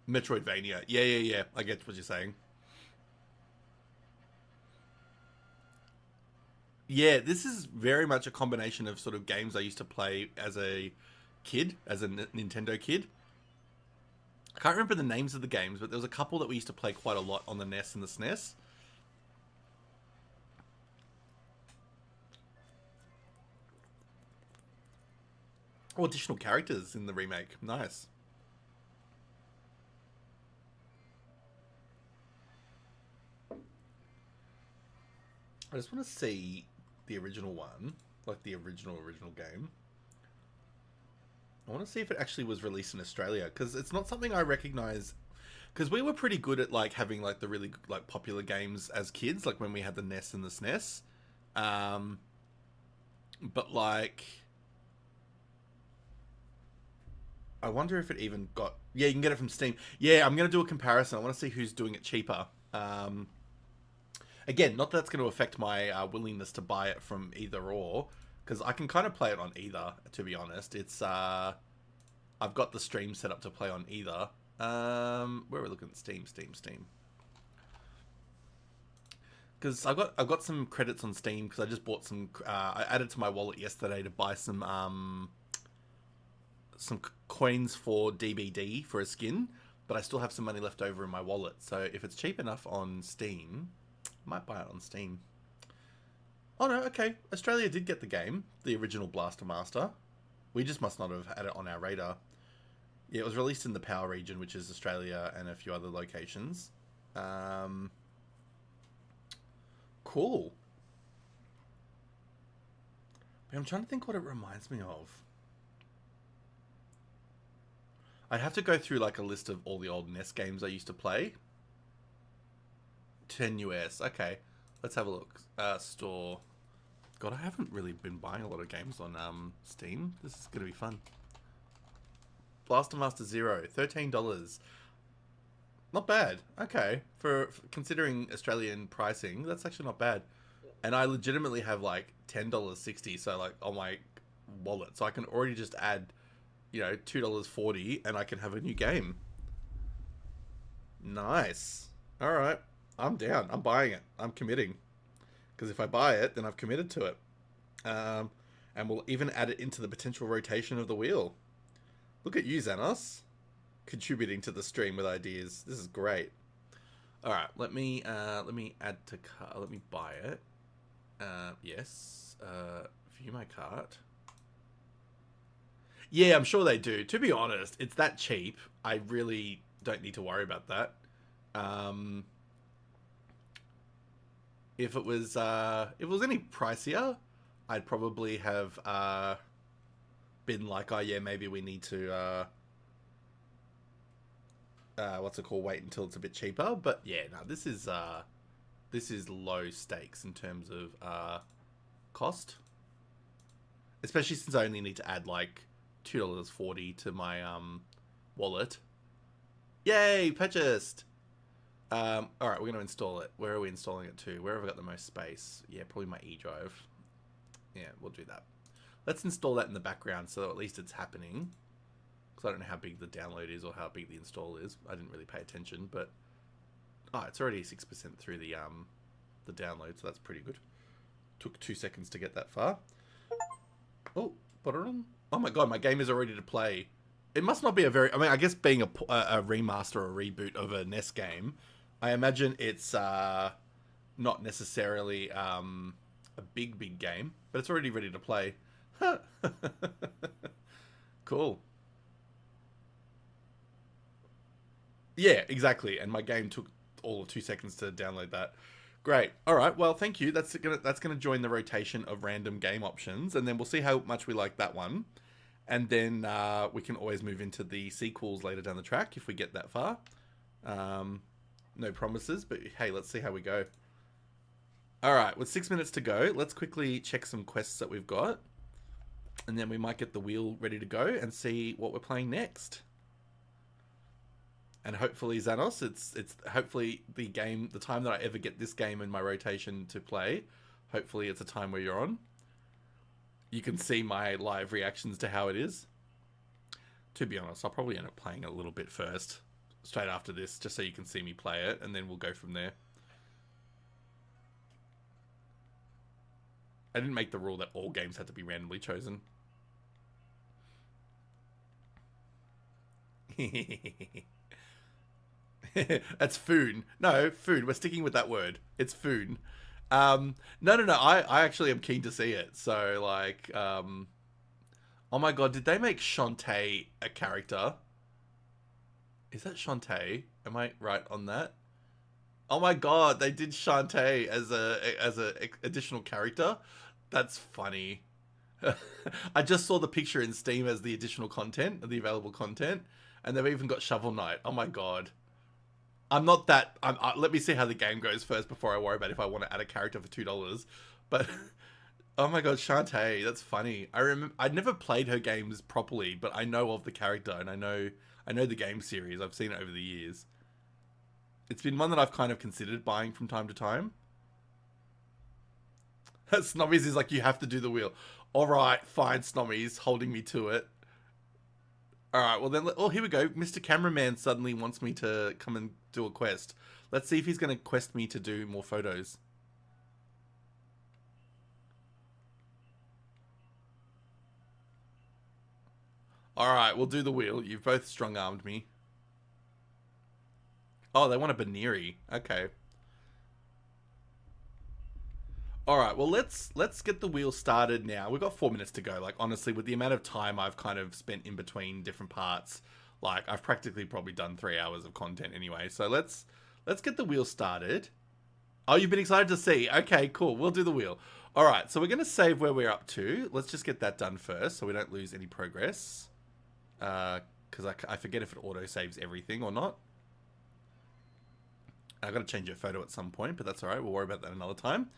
Metroidvania. Yeah. I get what you're saying. Yeah, this is very much a combination of sort of games I used to play as a kid, as a Nintendo kid. I can't remember the names of the games, but there was a couple that we used to play quite a lot on the NES and the SNES. Oh, additional characters in the remake. Nice. I just want to see the original one, like the original game. I want to see if it actually was released in Australia, because it's not something I recognize. Because we were pretty good at like having like the really like popular games as kids, like when we had the NES and the SNES. Um, but like, I wonder if it even got. Yeah, you can get it from Steam. Yeah, I'm gonna do a comparison. I want to see who's doing it cheaper. Again, not that that's going to affect my willingness to buy it from either or, because I can kind of play it on either. To be honest, it's I've got the stream set up to play on either. Where are we looking at Steam? Because I've got some credits on Steam because I just bought some. I added to my wallet yesterday to buy some coins for DBD for a skin, but I still have some money left over in my wallet. So if it's cheap enough on Steam, I might buy it on Steam. Oh no, okay. Australia did get the game, the original Blaster Master. We just must not have had it on our radar. Yeah, it was released in the PAL region, which is Australia and a few other locations. Cool. But I'm trying to think what it reminds me of. I'd have to go through like a list of all the old NES games I used to play. 10 US. Okay, let's have a look. Store. God, I haven't really been buying a lot of games on Steam. This is going to be fun. Blaster Master Zero, $13. Not bad. Okay, for considering Australian pricing, that's actually not bad. And I legitimately have like $10.60, so like on my wallet, so I can already just add, $2.40, and I can have a new game. Nice. All right, I'm down. I'm buying it. I'm committing, because if I buy it, then I've committed to it. And we'll even add it into the potential rotation of the wheel. Look at you, Xanos, contributing to the stream with ideas. This is great. All right, let me add to cart. Let me buy it. Yes. View my cart. Yeah, I'm sure they do. To be honest, it's that cheap. I really don't need to worry about that. If it was any pricier, I'd probably have been like, oh yeah, maybe we need to what's it called? Wait until it's a bit cheaper. But yeah, no, this is low stakes in terms of cost, especially since I only need to add like $2.40 to my wallet. Yay, purchased. All right, we're gonna install it. Where are we installing it to? Where have I got the most space? Yeah, probably my E drive. Yeah, we'll do that. Let's install that in the background so at least it's happening. Because I don't know how big the download is or how big the install is. I didn't really pay attention, but it's already 6% through the download, so that's pretty good. Took 2 seconds to get that far. Oh, oh my god, my game is already to play. It must not be a very. I mean, I guess being a remaster or a reboot of a NES game, I imagine it's not necessarily a big game, but it's already ready to play. Cool. Yeah, exactly. And my game took all of 2 seconds to download that. Great. All right. Well, thank you. That's gonna join the rotation of random game options, and then we'll see how much we like that one, and then we can always move into the sequels later down the track if we get that far. No promises, but hey, let's see how we go. All right, with 6 minutes to go, let's quickly check some quests that we've got. And then we might get the wheel ready to go and see what we're playing next. And hopefully, Xanos, it's hopefully the time that I ever get this game in my rotation to play, hopefully it's a time where you're on. You can see my live reactions to how it is. To be honest, I'll probably end up playing a little bit first, straight after this, just so you can see me play it, and then we'll go from there. I didn't make the rule that all games had to be randomly chosen. That's foon. No, foon. We're sticking with that word. It's foon. No. I actually am keen to see it. So, like, oh my god, did they make Shantae a character? Is that Shantae? Am I right on that? Oh my god, they did Shantae as a additional character. That's funny. I just saw the picture in Steam as the additional content, the available content, and they've even got Shovel Knight. Oh my god. I'm not that. Let me see how the game goes first before I worry about if I want to add a character for $2. But oh my god, Shantae, that's funny. I'd never played her games properly, but I know of the character and I know the game series. I've seen it over the years. It's been one that I've kind of considered buying from time to time. Snobbies is like, you have to do the wheel. All right, fine, Snobbies, holding me to it. All right, well then, oh, here we go. Mr. Cameraman suddenly wants me to come and do a quest. Let's see if he's going to quest me to do more photos. All right, we'll do the wheel. You've both strong-armed me. Oh, they want a Baneri. Okay. All right, well, let's get the wheel started now. We've got 4 minutes to go. Like, honestly, with the amount of time I've kind of spent in between different parts, like, I've practically probably done 3 hours of content anyway. So let's get the wheel started. Oh, you've been excited to see. Okay, cool. We'll do the wheel. All right, so we're going to save where we're up to. Let's just get that done first so we don't lose any progress. Because I forget if it auto-saves everything or not. I've got to change your photo at some point, but that's all right. We'll worry about that another time.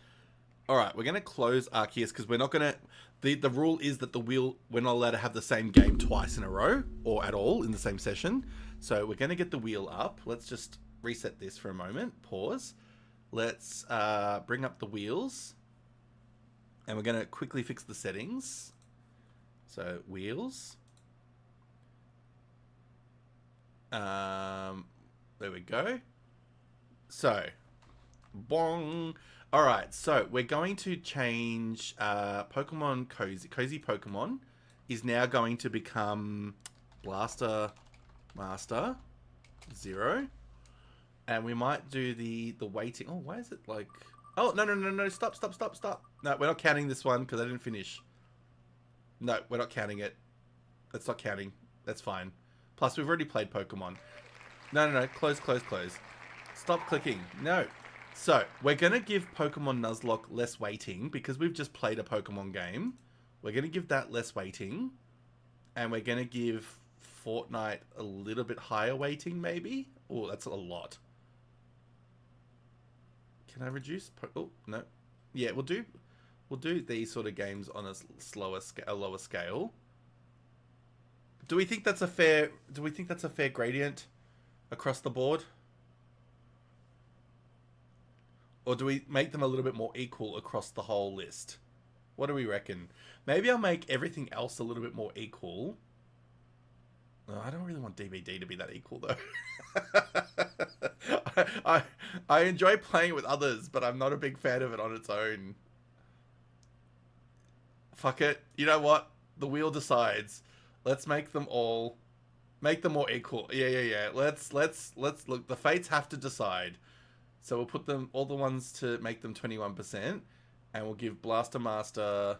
All right, we're going to close Arceus because we're not going to... The rule is that the wheel, we're not allowed to have the same game twice in a row or at all in the same session. So we're going to get the wheel up. Let's just reset this for a moment. Pause. Let's bring up the wheels. And we're going to quickly fix the settings. So, wheels. There we go. So, bong. All right, so we're going to change Pokemon Cozy Pokemon is now going to become Blaster Master 0. And we might do the waiting. Oh, why is it like... Oh, no. Stop. No, we're not counting this one because I didn't finish. No, we're not counting it. That's not counting. That's fine. Plus, we've already played Pokemon. No. Close. Stop clicking. No. So, we're going to give Pokemon Nuzlocke less weighting because we've just played a Pokemon game. We're going to give that less weighting. And we're going to give Fortnite a little bit higher weighting, maybe? Oh, that's a lot. Can I reduce? Oh, no. Yeah, we'll do these sort of games on a lower scale. Do we think that's a fair gradient across the board? Or do we make them a little bit more equal across the whole list? What do we reckon? Maybe I'll make everything else a little bit more equal. Oh, I don't really want DBD to be that equal, though. I enjoy playing with others, but I'm not a big fan of it on its own. Fuck it. You know what? The wheel decides. Let's make them all... Make them more equal. Yeah. Let's look. The fates have to decide. So we'll put them all the ones to make them 21%, and we'll give Blaster Master.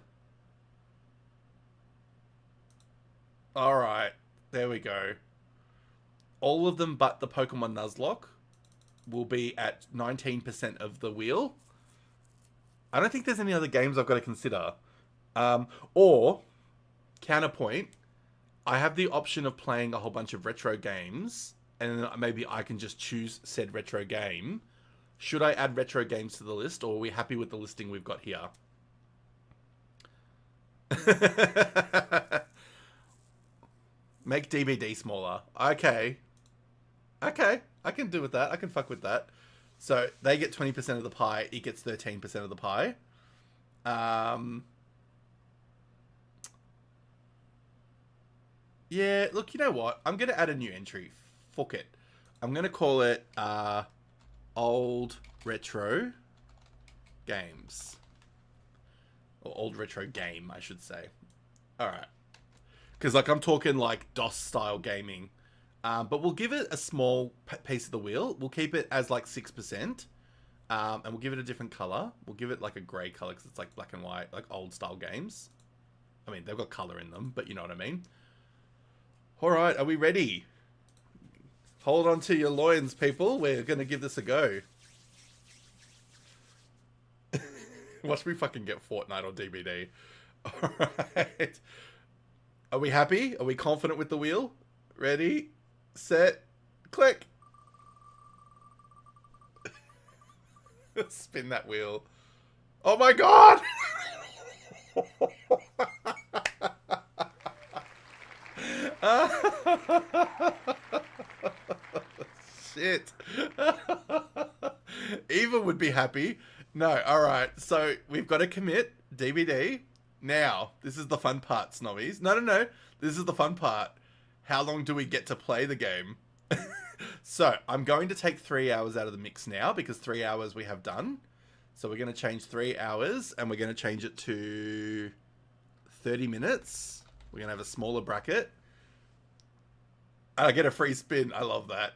All right, there we go. All of them but the Pokemon Nuzlocke will be at 19% of the wheel. I don't think there's any other games I've got to consider. Or counterpoint, I have the option of playing a whole bunch of retro games, and then maybe I can just choose said retro game. Should I add retro games to the list, or are we happy with the listing we've got here? Make DBD smaller. Okay. Okay. I can do with that. I can fuck with that. So they get 20% of the pie. It gets 13% of the pie. Yeah, look, you know what? I'm going to add a new entry. Fuck it. I'm going to call it Old Retro Games. Or Old Retro Game, I should say. Alright. Because, like, I'm talking, like, DOS-style gaming. But we'll give it a small piece of the wheel. We'll keep it as, like, 6%. And we'll give it a different color. We'll give it, like, a grey color because it's, like, black and white, like, old-style games. I mean, they've got color in them, but you know what I mean. Alright, are we ready? Hold on to your loins, people. We're going to give this a go. Watch me fucking get Fortnite or DBD. Alright. Are we happy? Are we confident with the wheel? Ready, set, click. Spin that wheel. Oh my god! Shit. Eva would be happy. No, alright. So, we've got to commit DBD. Now, this is the fun part, snobbies. No. This is the fun part. How long do we get to play the game? So, I'm going to take 3 hours out of the mix now, because 3 hours we have done. So, we're going to change 3 hours, and we're going to change it to 30 minutes. We're going to have a smaller bracket. I get a free spin. I love that.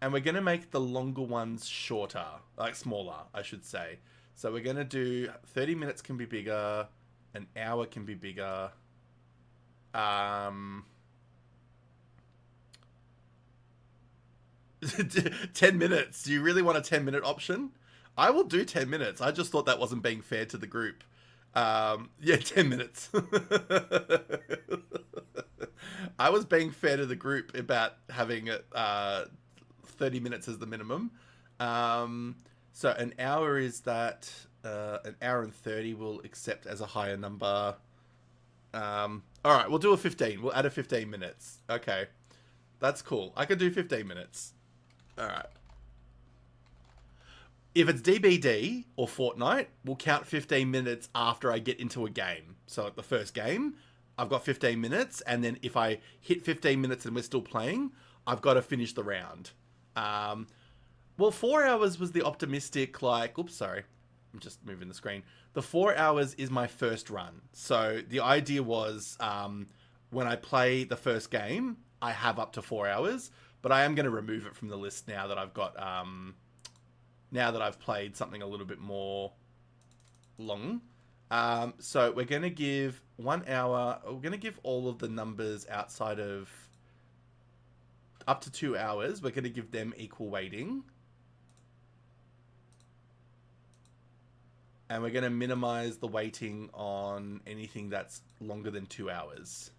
And we're going to make the longer ones shorter. Like, smaller, I should say. So, we're going to do 30 minutes can be bigger. An hour can be bigger. 10 minutes. Do you really want a 10-minute option? I will do 10 minutes. I just thought that wasn't being fair to the group. Yeah, 10 minutes. I was being fair to the group about having 30 minutes as the minimum. So an hour is that an hour and 30 we'll accept as a higher number. Alright, we'll do a 15. We'll add a 15 minutes. Okay. That's cool. I can do 15 minutes. Alright. If it's DBD or Fortnite, we'll count 15 minutes after I get into a game. So at the first game, I've got 15 minutes, and then if I hit 15 minutes and we're still playing, I've got to finish the round. Well, 4 hours was the optimistic, like... Oops, sorry. I'm just moving the screen. The 4 hours is my first run. So the idea was when I play the first game, I have up to 4 hours, but I am going to remove it from the list now that I've got... now that I've played something a little bit more long. So we're going to give 1 hour. We're going to give all of the numbers outside of up to 2 hours. We're going to give them equal weighting. And we're going to minimize the weighting on anything that's longer than 2 hours.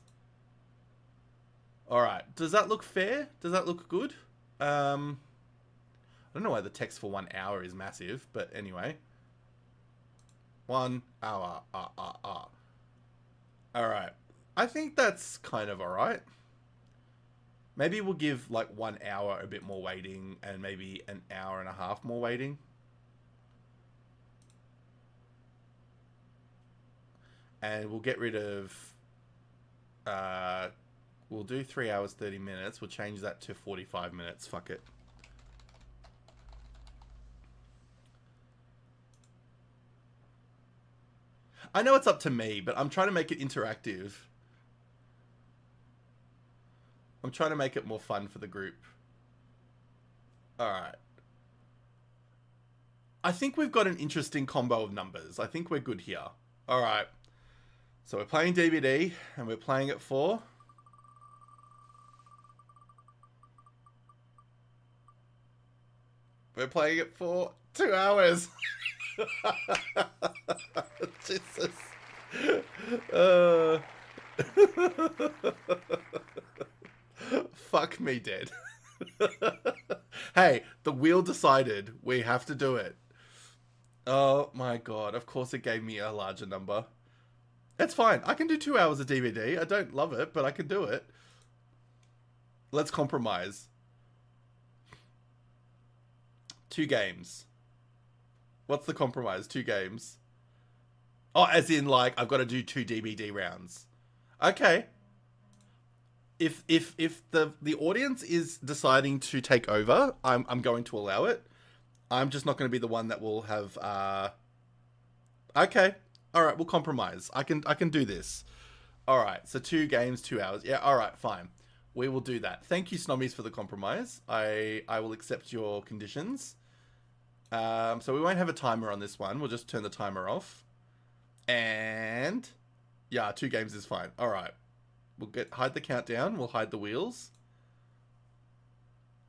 All right. Does that look fair? Does that look good? I don't know why the text for 1 hour is massive, but anyway. 1 hour. Alright. I think that's kind of alright. Maybe we'll give like 1 hour a bit more weighting and maybe an hour and a half more weighting. And we'll get rid of... we'll do 3 hours, 30 minutes. We'll change that to 45 minutes. Fuck it. I know it's up to me, but I'm trying to make it interactive. I'm trying to make it more fun for the group. Alright. I think we've got an interesting combo of numbers. I think we're good here. Alright. So we're playing DBD, and we're playing it for... We're playing it for 2 hours. Jesus. Fuck me dead. Hey, the wheel decided. We have to do it. Oh my god. Of course it gave me a larger number. It's fine. I can do 2 hours of DVD. I don't love it, but I can do it. Let's compromise. 2 games. What's the compromise? 2 games. Oh, as in like I've got to do 2 DVD rounds. Okay. If the audience is deciding to take over, I'm going to allow it. I'm just not going to be the one that will have. Okay, all right, we'll compromise. I can do this. All right, so 2 games, 2 hours. Yeah, all right, fine. We will do that. Thank you, Snommies, for the compromise. I will accept your conditions. So we won't have a timer on this one. We'll just turn the timer off. And yeah, 2 games is fine. All right. We'll hide the countdown. We'll hide the wheels.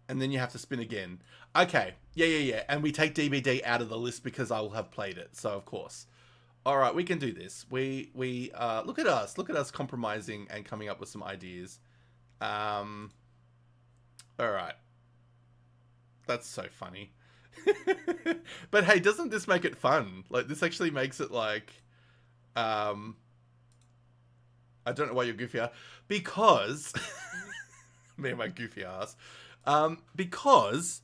And then you have to spin again. Okay. Yeah. And we take DVD out of the list because I will have played it. So, of course. All right, we can do this. We look at us. Look at us compromising and coming up with some ideas. All right. That's so funny. But hey, doesn't this make it fun? Like, this actually makes it like... I don't know why you're goofy. Because me and my goofy ass. Because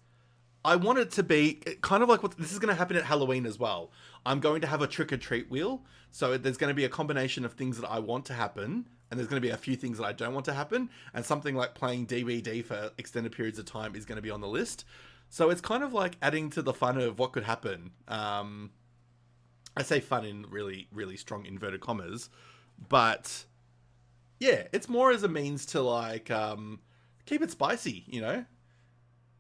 I want it to be kind of like what this is going to happen at Halloween as well. I'm going to have a trick or treat wheel. So there's going to be a combination of things that I want to happen, and there's going to be a few things that I don't want to happen, and something like playing DVD for extended periods of time is going to be on the list. So it's kind of like adding to the fun of what could happen. I say fun in really, really strong inverted commas, but yeah, it's more as a means to like keep it spicy, you know?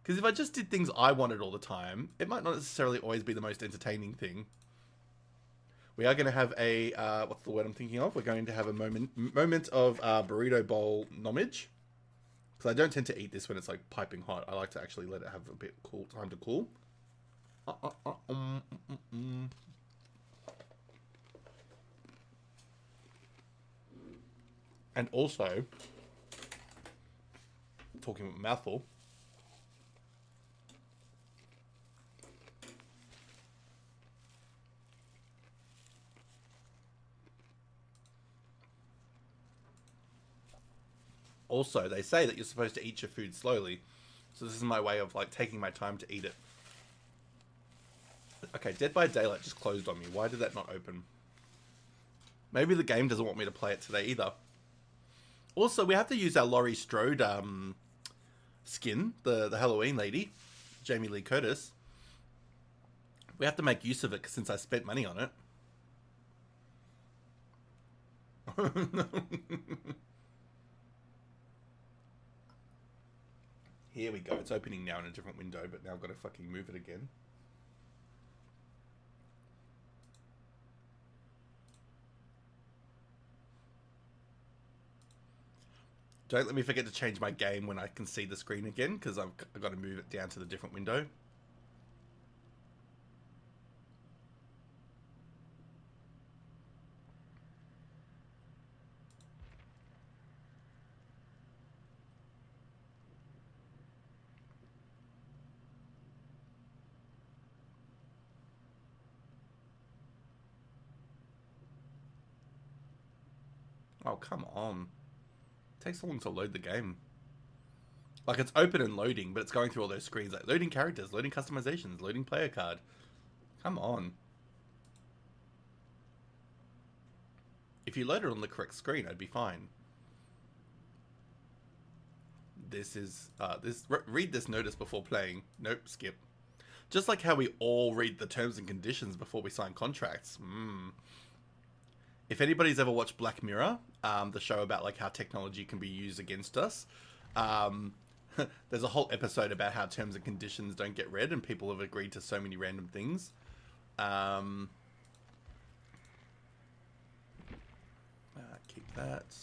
Because if I just did things I wanted all the time, it might not necessarily always be the most entertaining thing. We are going to have a what's the word I'm thinking of? We're going to have a moment of burrito bowl nomage. Because I don't tend to eat this when it's like piping hot. I like to actually let it have a bit cool time to cool. And also, talking with a mouthful, also they say that you're supposed to eat your food slowly, so this is my way of like taking my time to eat it. Okay, Dead by Daylight just closed on me. Why did that not open? Maybe the game doesn't want me to play it today either. Also, we have to use our Laurie Strode skin, the Halloween lady, Jamie Lee Curtis. We have to make use of it since I spent money on it. Here we go. It's opening now in a different window, but now I've got to fucking move it again. Don't let me forget to change my game when I can see the screen again, because I've got to move it down to the different window. Oh, come on. It takes so long to load the game. Like, it's open and loading, but it's going through all those screens. Like, loading characters, loading customizations, loading player card. Come on. If you load it on the correct screen, I'd be fine. This is... read this notice before playing. Nope, skip. Just like how we all read the terms and conditions before we sign contracts. If anybody's ever watched Black Mirror, the show about like how technology can be used against us, there's a whole episode about how terms and conditions don't get read, and people have agreed to so many random things. Keep that.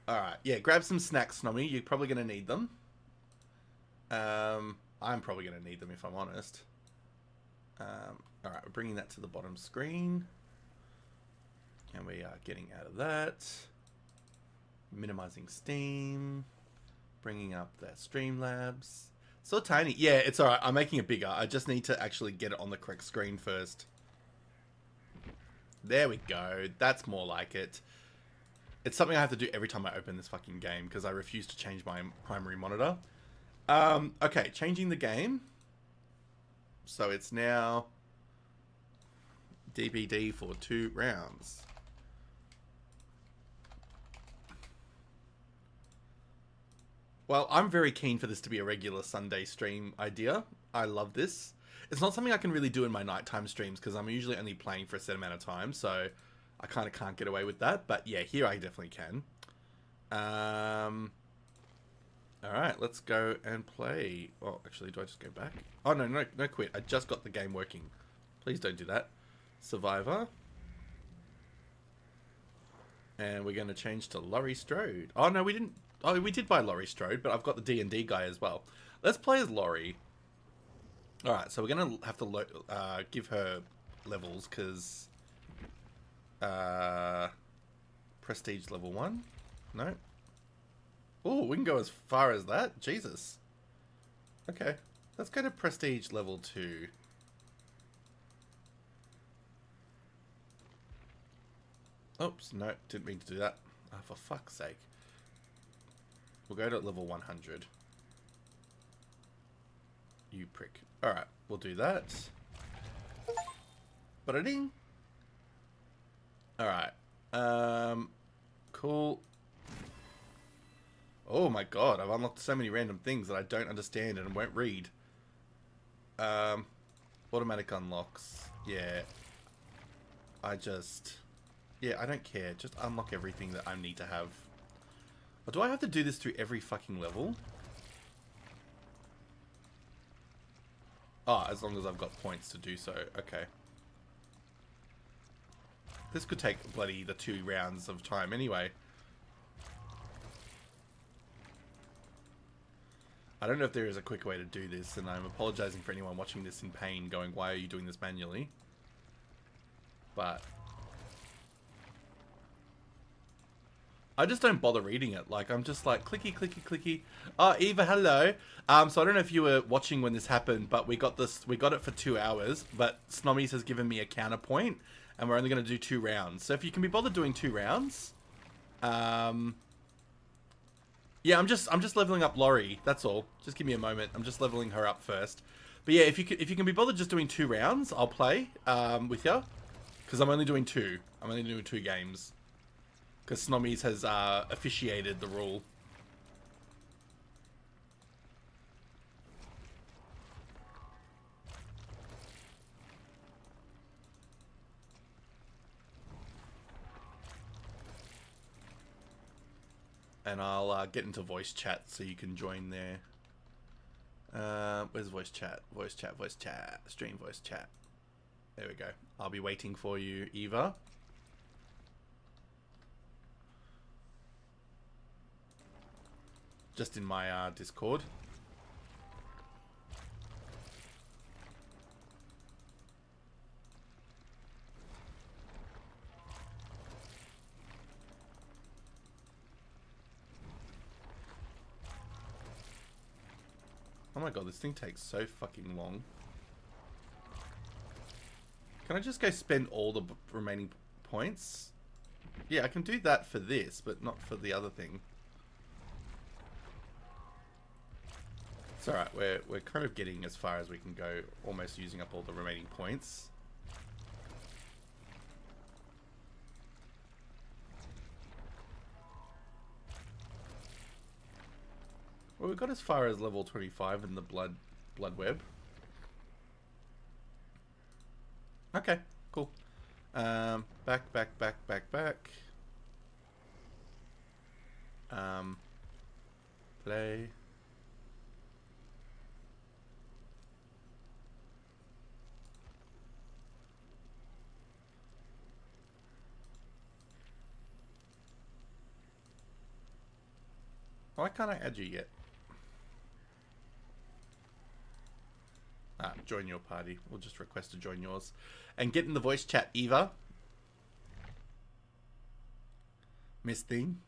Alright, yeah, grab some snacks, Snommy. You're probably going to need them. I'm probably going to need them if I'm honest. Alright, we're bringing that to the bottom screen. And we are getting out of that. Minimizing Steam. Bringing up the Streamlabs. So tiny. Yeah, it's alright. I'm making it bigger. I just need to actually get it on the correct screen first. There we go. That's more like it. It's something I have to do every time I open this fucking game because I refuse to change my primary monitor. Okay, changing the game. So it's now DBD for 2 rounds. Well, I'm very keen for this to be a regular Sunday stream idea. I love this. It's not something I can really do in my nighttime streams because I'm usually only playing for a set amount of time, so I kind of can't get away with that. But yeah, here I definitely can. Alright, let's go and play. Oh, actually, do I just go back? Oh, no, quit. I just got the game working. Please don't do that. Survivor. And we're going to change to Laurie Strode. Oh, no, we didn't. Oh, we did buy Laurie Strode, but I've got the D&D guy as well. Let's play as Laurie. Alright, so we're going to have to give her levels, because... Prestige level 1? No? Oh, we can go as far as that? Jesus. Okay. Let's go to Prestige level 2. Oops, no, didn't mean to do that. Oh, for fuck's sake. We'll go to level 100. You prick. Alright, we'll do that. Ba-da-ding. Alright. Cool. Oh my god, I've unlocked so many random things that I don't understand and won't read. Automatic unlocks. Yeah. Yeah, I don't care. Just unlock everything that I need to have. Or do I have to do this through every fucking level? Oh, as long as I've got points to do so. Okay. This could take bloody the 2 rounds of time anyway. I don't know if there is a quick way to do this, and I'm apologizing for anyone watching this in pain going, why are you doing this manually? But... I just don't bother reading it. Like, I'm just like, clicky, clicky, clicky. Oh, Eva, hello. So I don't know if you were watching when this happened, but we got it for 2 hours, but Snommies has given me a counterpoint, and we're only going to do 2 rounds. So if you can be bothered doing 2 rounds, yeah, I'm just leveling up Laurie. That's all. Just give me a moment. I'm just leveling her up first. But yeah, if you can be bothered just doing 2 rounds, I'll play with you, because I'm only doing 2. I'm only doing 2 games. Because Snommies has officiated the rule. And I'll get into voice chat so you can join there. Where's voice chat? Voice chat, voice chat. Stream voice chat. There we go. I'll be waiting for you, Eva. Just in my Discord. Oh my god, this thing takes so fucking long. Can I just go spend all the remaining points? Yeah, I can do that for this, but not for the other thing. It's alright, we're kind of getting as far as we can go, almost using up all the remaining points. Well, we got as far as level 25 in the blood web. Okay, cool. Back. Play. Why can't I add you yet? Join your party. We'll just request to join yours. And get in the voice chat, Eva. Miss Thing.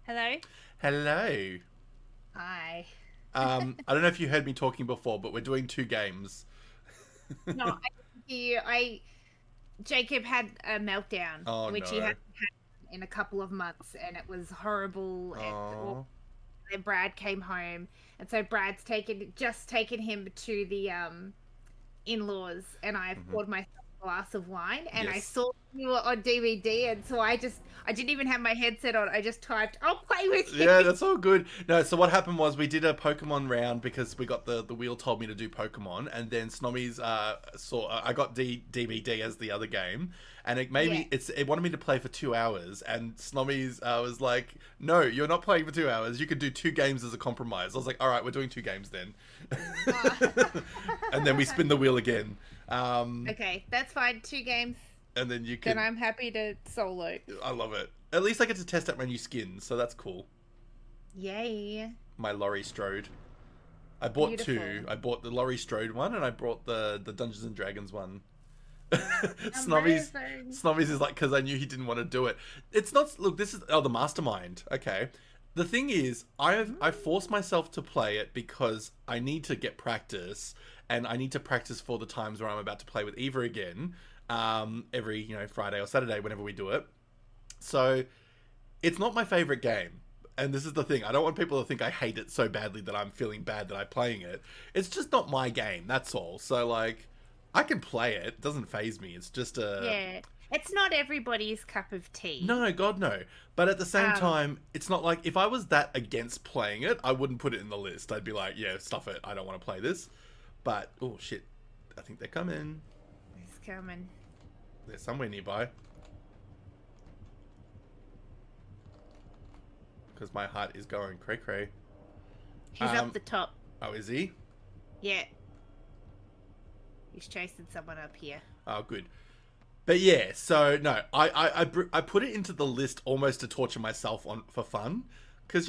Hello? Hello. Hi. I don't know if you heard me talking before, but we're doing two games. No, I you. Jacob had a meltdown, Oh which he no. hadn't had in a couple of months, and it was horrible. Oh. Then Brad came home, and so Brad's taken him to the in-laws, and I Hmm. poured myself a glass of wine, and I Yes. saw you were on DVD, and so I didn't even have my headset on. I just typed, "I'll play with you." Yeah, that's all good. No, so what happened was we did a Pokemon round because we got the wheel told me to do Pokemon, and then Snommies saw I got DVD as the other game, and it made Yeah. me it wanted me to play for 2 hours, and Snommies was like, "No, you're not playing for 2 hours. You could do two games as a compromise." I was like, "All right, we're doing two games then," and then we spin the wheel again, Okay, that's fine. Two games. and then you Then can. I'm happy to solo. I love it. At least I get to test out my new skin, so that's cool. Yay. My Laurie Strode. I bought Beautiful. two. I bought the Laurie Strode one, and I bought the Dungeons and Dragons one. Snobbies, Amazing. Snobbies is like because I knew he didn't want to do it. It's not. Look, this is the Mastermind. Okay, the thing is, I forced myself to play it because I need to get practice, and I need to practice for the times where I'm about to play with Eva again. Every Friday or Saturday whenever we do it. So it's not my favorite game. And this is the thing. I don't want people to think I hate it so badly that I'm feeling bad that I'm playing it. It's just not my game. That's all. So like, I can play it. It doesn't phase me. It's just a Yeah. It's not everybody's cup of tea. no, God no. But at the same Um, time, it's not like if I was that against playing it, I wouldn't put it in the list. I'd be like, yeah, stuff it. I don't want to play this. But oh shit, I think they're coming. it's coming. They're somewhere nearby. Because my heart is going cray cray. He's up the top. Oh, is he? Yeah. He's chasing someone up here. Oh, good. But yeah, so no, I put it into the list almost to torture myself on for fun, because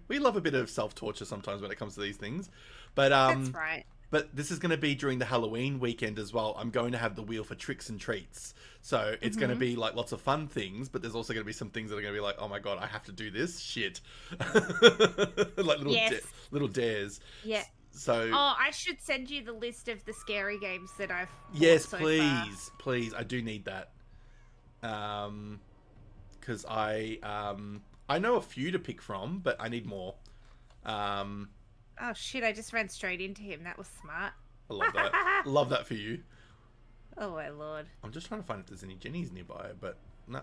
we love a bit of self torture sometimes when it comes to these things. But That's right. but this is going to be during the Halloween weekend as well. I'm going to have the wheel for tricks and treats, so it's going to Mm-hmm. be like lots of fun things. But there's also going to be some things that are going to be like, oh my god, I have to do this shit, like Yes. little dares. Yeah. So Oh, I should send you the list of the scary games that I've bought yes, so far. please, I do need that. Because I know a few to pick from, but I need more. Um, Oh shit, I just ran straight into him. That was smart. I love that. Love that for you. Oh my lord. I'm just trying to find if there's any Jennies nearby, but no.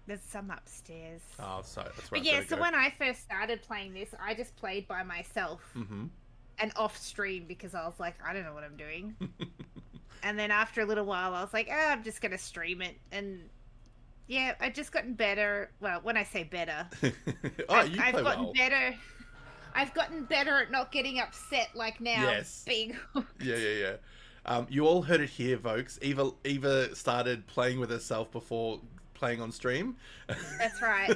There's some upstairs. Oh, so that's But right. yeah, so when I first started playing this, I just played by myself Mm-hmm. and off stream because I was like, I don't know what I'm doing. And then after a little while, I was like, oh, I'm just going to stream it. And yeah, I've just gotten better. Well, when I say better, Oh, you I've play gotten well. better. I've gotten better at not getting upset like now. Yes. Being hooked. Yeah. You all heard it here, folks. Eva started playing with herself before playing on stream. That's right.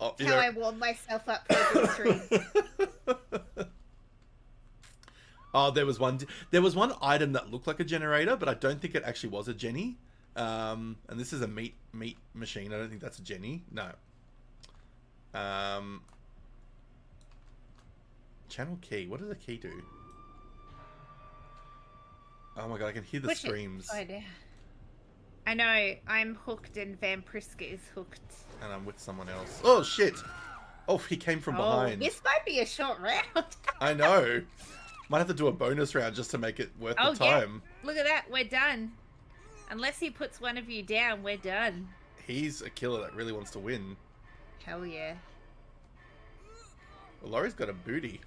Oh, That's how I warmed myself up for the stream. Oh, there was one. There was one item that looked like a generator, but I don't think it actually was a Jenny. And this is a meat machine. I don't think that's a Jenny. No. Channel key. What does a key do? Oh my god, I can hear the Push it. screams. Oh, dear. I know. I'm hooked and Vampriska is hooked. And I'm with someone else. Oh shit! Oh, he came from behind. This might be a short round. I know. Might have to do a bonus round just to make it worth the time. Yeah. Look at that. We're done. Unless he puts one of you down, we're done. He's a killer that really wants to win. Hell yeah. Well, Laurie's got a booty.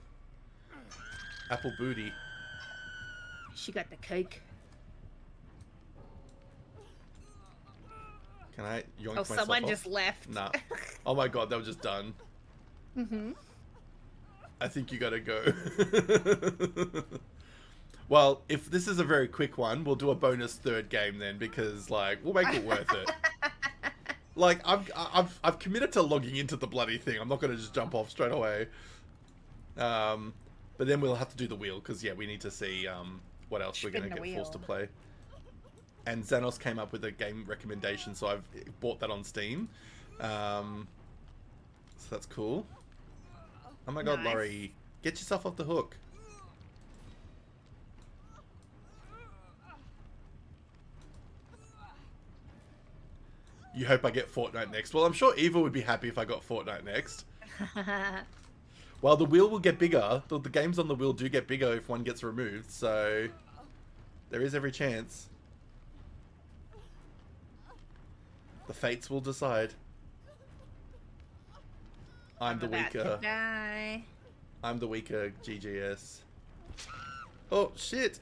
Apple booty. She got the coke. Can I yoink Oh, myself someone off? just left. Nah. Oh my god, that was just done. Mm-hmm. I think you gotta go. Well, if this is a very quick one, we'll do a bonus third game then, because like we'll make it worth it. Like I've committed to logging into the bloody thing. I'm not gonna just jump off straight away. But then we'll have to do the wheel because yeah, we need to see what else we're Spin gonna the get forced to wheel. play. And Xanos came up with a game recommendation, so I've bought that on Steam. So that's cool. Oh my god, Nice. Laurie. Get yourself off the hook. You hope I get Fortnite next. Well, I'm sure Eva would be happy if I got Fortnite next. Well, the wheel will get bigger. The games on the wheel do get bigger if one gets removed, so there is every chance. The fates will decide. I'm the about weaker. to die. I'm the weaker GGS. Oh, shit.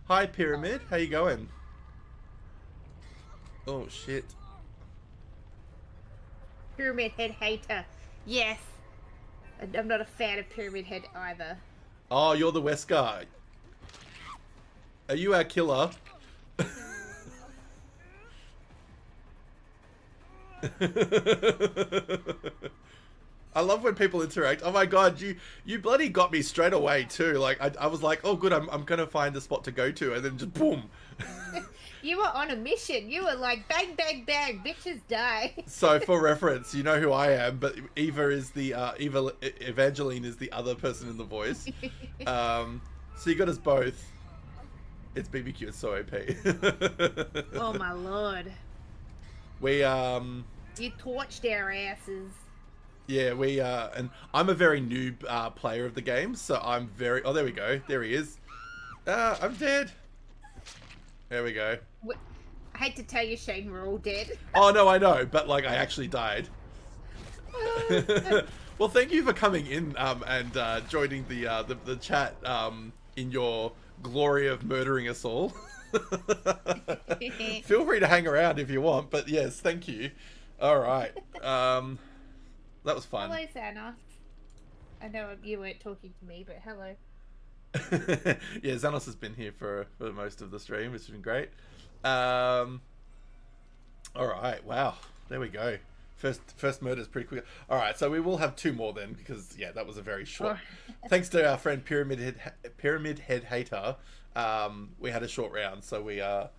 Hi, Pyramid. How you going? Oh, shit. Pyramid Head hater. Yes. I'm not a fan of Pyramid Head either. Oh, you're the West guy. Are you our killer? I love when people interact. Oh my god, you bloody got me straight away too. Like I was like, oh good, I'm gonna find a spot to go to, and then just boom. You were on a mission. You were like, bang, bang, bang, bitches die. So for reference, you know who I am, but Eva is the Evangeline is the other person in the voice. So you got us both. It's BBQ. It's so OP. Oh my lord. We You torched our asses. Yeah, and I'm a very noob player of the game, so I'm very... Oh, there we go. There he is. I'm dead. There we go. I hate to tell you, Shane, we're all dead. Oh, no, I know, but, like, I actually died. Well, thank you for coming in and joining the chat in your glory of murdering us all. Feel free to hang around if you want, but yes, thank you. All right. That was fun. Hello, Xanos. I know you weren't talking to me, but hello. Yeah, Xanos has been here for most of the stream, which has been great. All right, wow, there we go. First murder's pretty quick. All right, so we will have two more then, because yeah, that was a very short. Thanks to our friend Pyramid Head Hater, we had a short round, so we It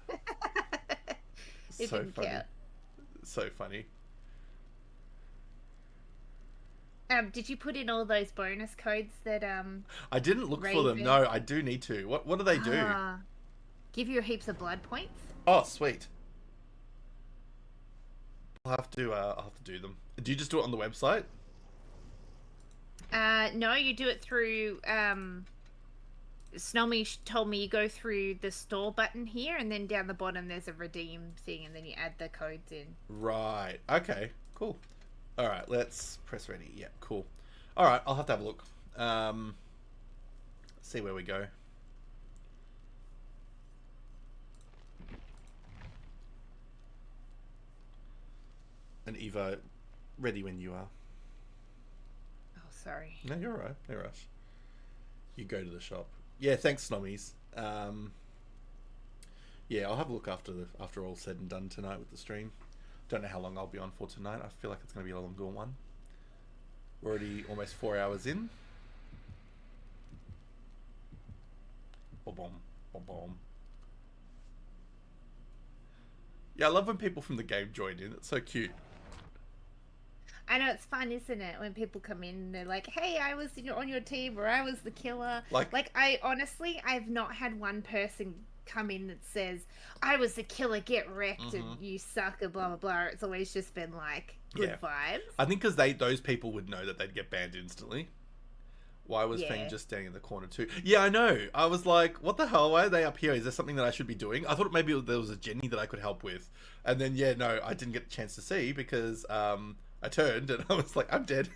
so didn't funny, count. so funny. Did you put in all those bonus codes that I didn't look for them. No, I do need to. What do they do? Give you heaps of blood points? Oh, sweet. I'll have to do them. Do you just do it on the website? No, you do it through Snowy told me you go through the store button here, and then down the bottom there's a redeem thing, and then you add the codes in. Right. Okay. Cool. All right. Let's press ready. Yeah. Cool. All right. I'll have to have a look. See where we go. And Eva, ready when you are. Oh, sorry. No, you're all right. No rush. You go to the shop. Yeah. Thanks, Snommies. Yeah, I'll have a look after all said and done tonight with the stream. Don't know how long I'll be on for tonight. I feel like it's going to be a longer one. We're already almost 4 hours in. Boom, boom, boom, boom. Yeah, I love when people from the game join in. It's so cute. I know, it's fun, isn't it? When people come in and they're like, hey, I was on your team, or I was the killer. Like I honestly, I've not had one person come in that says, I was the killer, get wrecked, and you suck, and blah, blah, blah. It's always just been like, good vibes. I think because those people would know that they'd get banned instantly. Why was Feng just standing in the corner too? Yeah, I know. I was like, what the hell? Why are they up here? Is there something that I should be doing? I thought maybe there was a Jenny that I could help with. And then, yeah, no, I didn't get a chance to see because I turned and I was like, I'm dead.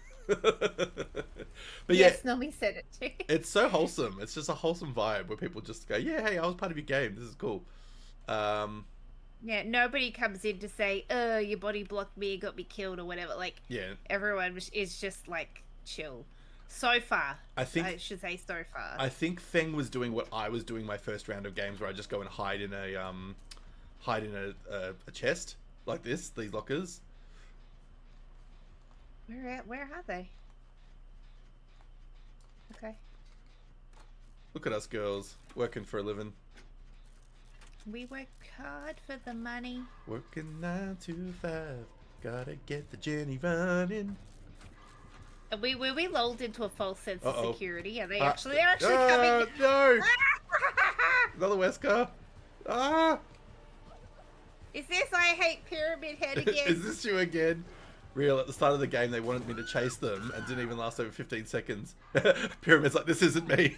But yes, Nomi said it too. It's so wholesome. It's just a wholesome vibe where people just go, yeah, hey, I was part of your game. This is cool. Yeah, nobody comes in to say, oh, your body blocked me, got me killed or whatever. Like, everyone is just like chill. So far. I should say so far. I think Feng was doing what I was doing my first round of games, where I just go and hide in a chest like this, these lockers. Where are they? Okay. Look at us girls working for a living. We work hard for the money. Working 9 to 5. Gotta get the Jenny running. Were we lulled into a false sense of security? Are they actually? They're actually coming. No! Another Wesker. Ah! Is this I hate Pyramid Head again? Is this you again? Real, at the start of the game, they wanted me to chase them and didn't even last over 15 seconds. Pyramid's like, this isn't me.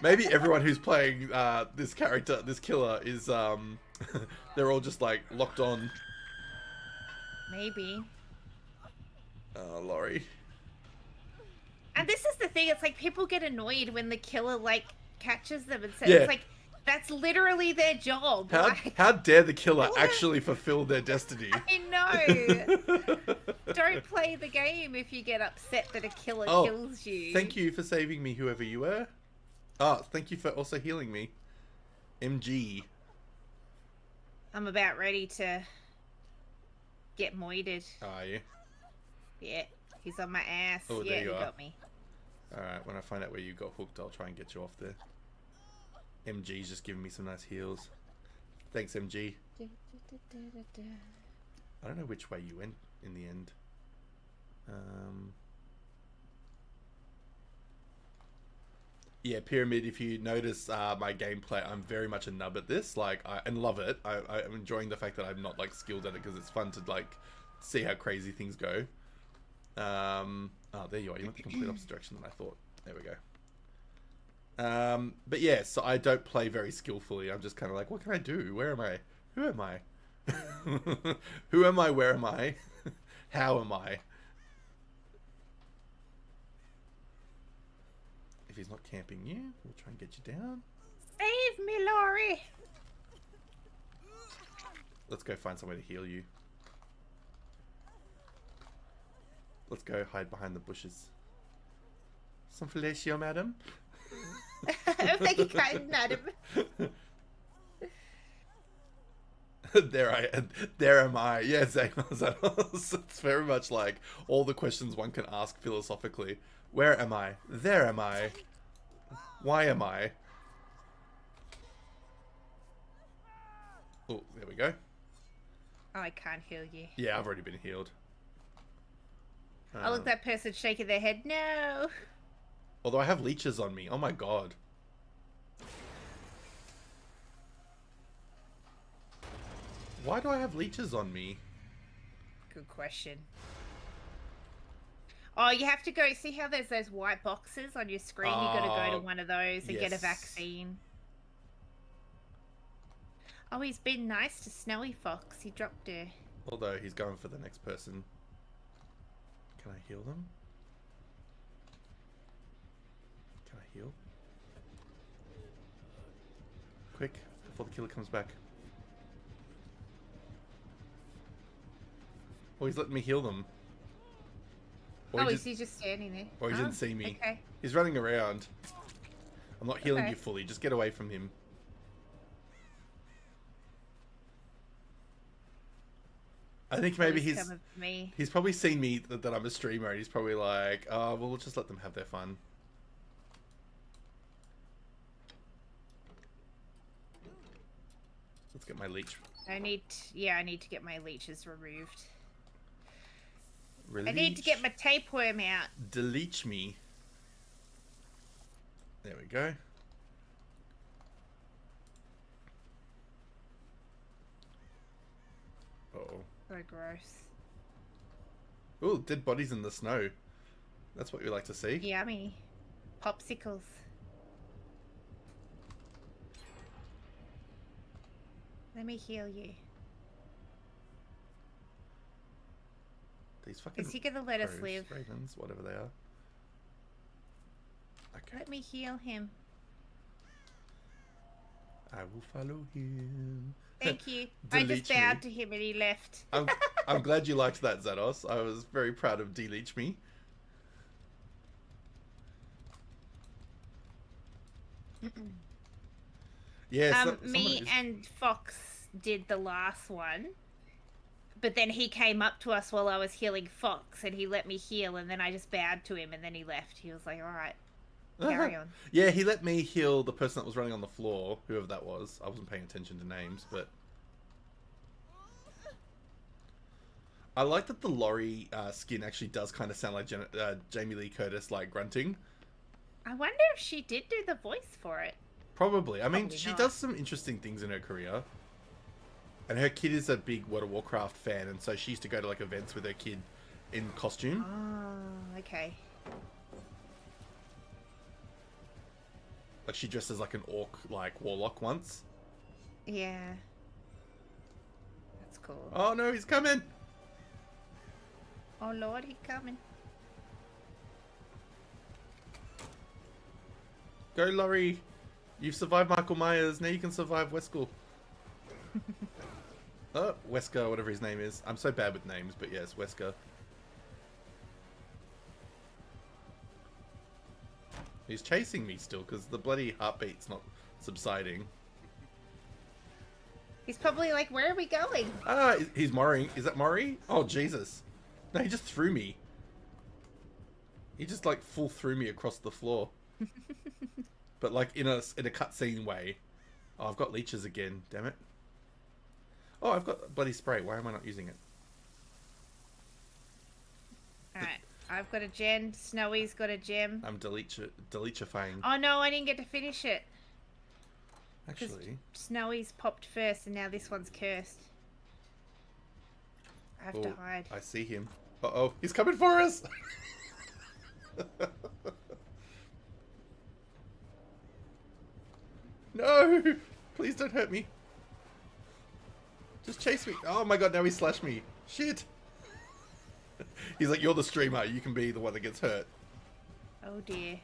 Maybe everyone who's playing this character, this killer, is, they're all just, like, locked on. Maybe. Oh, Laurie. And this is the thing, it's like people get annoyed when the killer, like, catches them and says, yeah. It's like, that's literally their job. How dare the killer actually fulfill their destiny? I know. Don't play the game if you get upset that a killer kills you. Thank you for saving me, whoever you were. Oh, thank you for also healing me. MG. I'm about ready to get moided. Are you? Yeah, he's on my ass. Oh, yeah, he got me. Alright, when I find out where you got hooked, I'll try and get you off there. MG's just giving me some nice heals. Thanks, MG. I don't know which way you went in the end. Yeah, Pyramid, if you notice my gameplay, I'm very much a nub at this. Like, and love it. I'm enjoying the fact that I'm not, like, skilled at it because it's fun to, like, see how crazy things go. Oh, there you are. You went the complete opposite direction than I thought. There we go. But yeah, so I don't play very skillfully. I'm just kind of like, what can I do? Where am I? Who am I? Who am I? Where am I? How am I? If he's not camping you, we'll try and get you down. Save me, Laurie! Let's go find somewhere to heal you. Let's go hide behind the bushes. Some fellatio, madam? Oh, thank you, kind madam. There am I. Yeah, Zanos. It's very much like all the questions one can ask philosophically. Where am I? There am I. Why am I? Oh, there we go. Oh, I can't heal you. Yeah, I've already been healed. Oh, look, that person's shaking their head. No. Although I have leeches on me. Oh my god. Why do I have leeches on me? Good question. Oh, you have to go... See how there's those white boxes on your screen? You got to go to one of those and get a vaccine. Oh, he's been nice to Snowy Fox. He dropped her. Although he's going for the next person. Can I heal them? Can I heal? Quick, before the killer comes back. Oh, he's letting me heal them. Or is he just standing there? Or he didn't see me. Okay. He's running around. I'm not healing you fully. Just get away from him. I think maybe he's probably seen me that I'm a streamer and he's probably like, oh, well, we'll just let them have their fun. Let's get my leech. I need to get my leeches removed. I need to get my tapeworm out. Delete me. There we go. Uh-oh. So gross. Ooh, dead bodies in the snow. That's what we like to see. Yummy. Popsicles. Let me heal you. These fucking... Is he gonna let us live? Ravens, whatever they are. Okay. Let me heal him. I will follow him. Thank you. I just bowed to him and he left. I'm glad you liked that, Zados. I was very proud of Deleach Me. Yeah, me and Fox did the last one. But then he came up to us while I was healing Fox and he let me heal and then I just bowed to him and then he left. He was like, alright, carry on. Yeah, he let me heal the person that was running on the floor, whoever that was. I wasn't paying attention to names, but... I like that the Laurie skin actually does kind of sound like Jamie Lee Curtis, like grunting. I wonder if she did do the voice for it. Probably. I mean, Probably she not. does some interesting things in her career. And her kid is a big World of Warcraft fan, and so she used to go to like events with her kid in costume. Oh, okay. Like she dressed as like an orc, like warlock once. Yeah. That's cool. Oh no, he's coming! Oh Lord, he's coming. Go, Laurie! You've survived Michael Myers. Now you can survive Wesker. Oh, Wesker, whatever his name is. I'm so bad with names, but yes, Wesker. He's chasing me still because the bloody heartbeat's not subsiding. He's probably like, where are we going? Ah, he's Maury. Is that Maury? Oh, Jesus. No, he just threw me. He just like full threw me across the floor. But like in a cutscene way. Oh, I've got leeches again. Damn it. Oh, I've got bloody spray. Why am I not using it? Alright. I've got a gen. Snowy's got a gem. I'm deletifying. Oh no, I didn't get to finish it. Actually. Snowy's popped first and now this one's cursed. I have to hide. I see him. Uh-oh, he's coming for us! No! Please don't hurt me. Just chase me. Oh my god, now he slashed me. Shit! He's like, you're the streamer. You can be the one that gets hurt. Oh dear.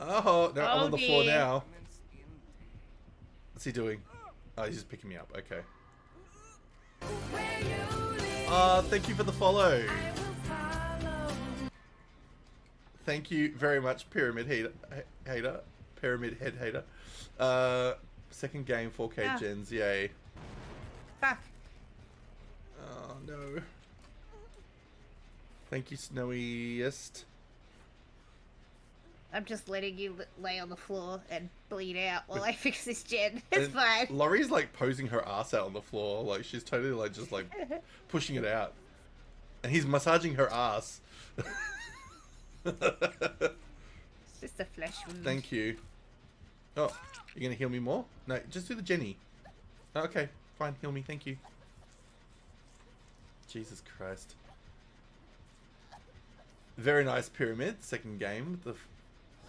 Oh, no, I'm on the floor dear. now. What's he doing? Oh, he's just picking me up. Okay. Thank you for the follow. Thank you very much, Pyramid Hater. Pyramid Head Hater. Second game, 4K gens. Yay. Fuck. Oh, no. Thank you, Snowiest. I'm just letting you lay on the floor and bleed out while I fix this gen. It's fine. Laurie's like posing her ass out on the floor. Like she's totally like just like pushing it out. And he's massaging her ass. It's just a flesh wound. Thank you. Oh, you're gonna heal me more? No, just do the Jenny. Okay, fine, heal me, thank you. Jesus Christ. Very nice pyramid, second game with the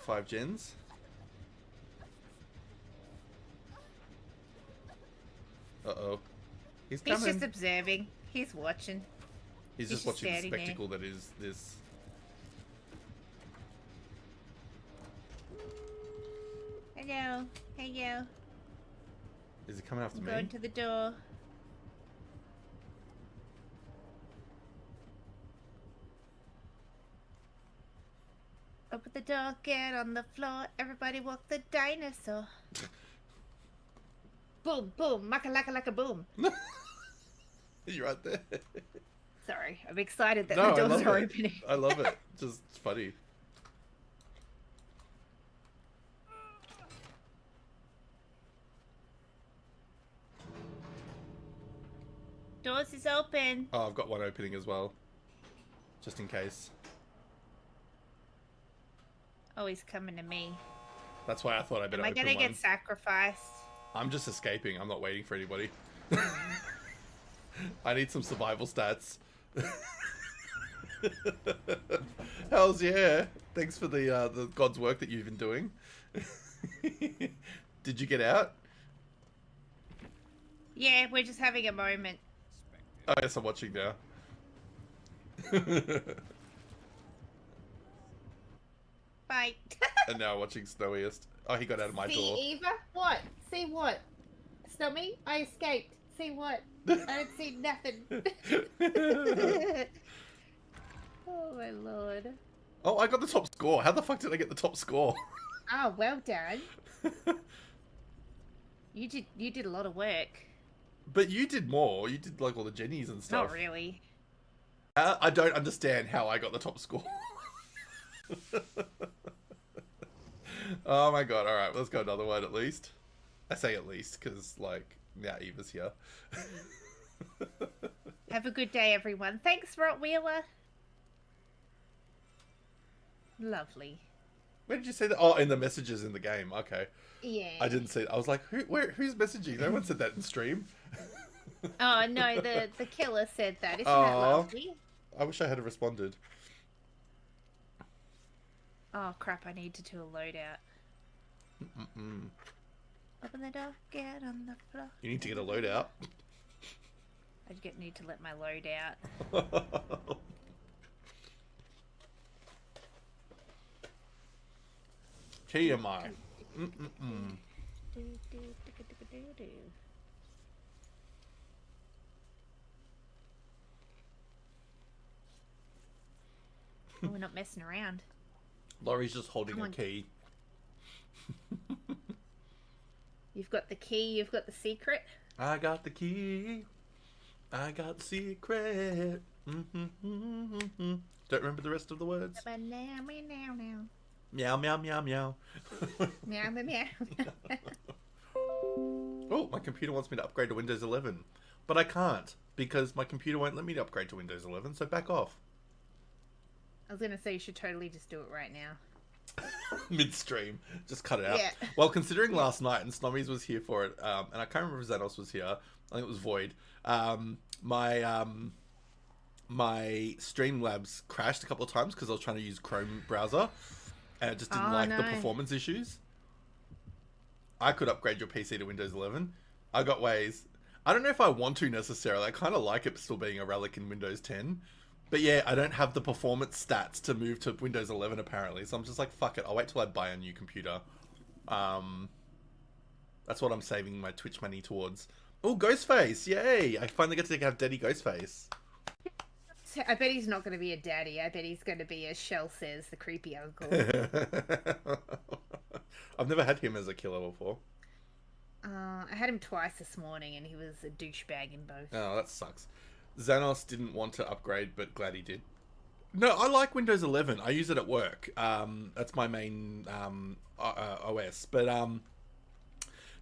5 gens. Uh-oh. He's coming. He's just observing. He's watching. He's just watching the spectacle that is this. Hello. Hello. Is he coming after me? Going to the door. Open the door, get on the floor, everybody walk the dinosaur. Boom, boom, maka laka laka boom. You're right there. Sorry, I'm excited that the doors are opening. I love it. Just it's funny. Doors is open. Oh, I've got one opening as well. Just in case. Oh, he's coming to me. That's why I thought I better open one. Am I gonna get sacrificed? I'm just escaping. I'm not waiting for anybody. I need some survival stats. Hells yeah. Thanks for the God's work that you've been doing. Did you get out? Yeah, we're just having a moment. Oh, yes, I'm watching now. Bye. And now watching Snowiest. Oh, he got out of my door. See, Eva? What? See what? Snowy? I escaped. See what? I don't see nothing. Oh, my lord. Oh, I got the top score. How the fuck did I get the top score? Oh, well done. You did a lot of work. But you did more. You did like all the Jennies and stuff. Not really. I don't understand how I got the top score. Oh my god, alright, let's go another one at least. I say at least, because, like, now Eva's here. Have a good day, everyone. Thanks, Rottweiler. Lovely. Where did you say that? Oh, in the messages in the game. Okay. Yeah. I didn't see it. I was like, who's messaging? No one said that in stream. Oh, no, the killer said that. Isn't that lovely? I wish I had responded. Oh, crap. I need to do a loadout. Open the door, get on the floor. You need to get a loadout. I need to let my load out. TMI. Oh, we're not messing around. Laurie's just holding a key. You've got the key, you've got the secret. I got the key. I got the secret. Don't remember the rest of the words. Meow, meow, meow. Meow, meow, meow, meow. Meow, meow, meow. Oh, my computer wants me to upgrade to Windows 11. But I can't, because my computer won't let me upgrade to Windows 11, so back off. I was going to say you should totally just do it right now. Midstream. Just cut it out. Yeah. Well, considering last night, and Snommies was here for it, and I can't remember if Xanos was here. I think it was Void. My Streamlabs crashed a couple of times because I was trying to use Chrome browser, and it just didn't like the performance issues. I could upgrade your PC to Windows 11. I got ways. I don't know if I want to necessarily. I kind of like it still being a relic in Windows 10. But yeah, I don't have the performance stats to move to Windows 11 apparently. So I'm just like, fuck it. I'll wait till I buy a new computer. That's what I'm saving my Twitch money towards. Oh, Ghostface. Yay. I finally get to have Daddy Ghostface. I bet he's not going to be a daddy. I bet he's going to be, as Shell says, the creepy uncle. I've never had him as a killer before. I had him twice this morning and he was a douchebag in both. Oh, that sucks. Xanos didn't want to upgrade, but glad he did. No, I like Windows 11. I use it at work. That's my main OS. But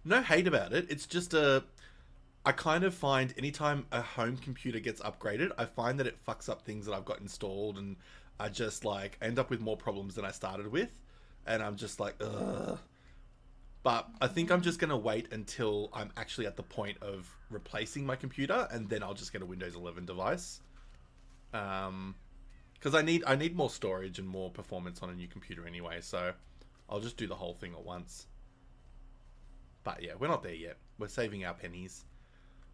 no hate about it. It's just I kind of find anytime a home computer gets upgraded, I find that it fucks up things that I've got installed, and I just like end up with more problems than I started with. And I'm just like, ugh. But I think I'm just going to wait until I'm actually at the point of replacing my computer, and then I'll just get a Windows 11 device. Because I need more storage and more performance on a new computer anyway, so I'll just do the whole thing at once. But yeah, we're not there yet. We're saving our pennies.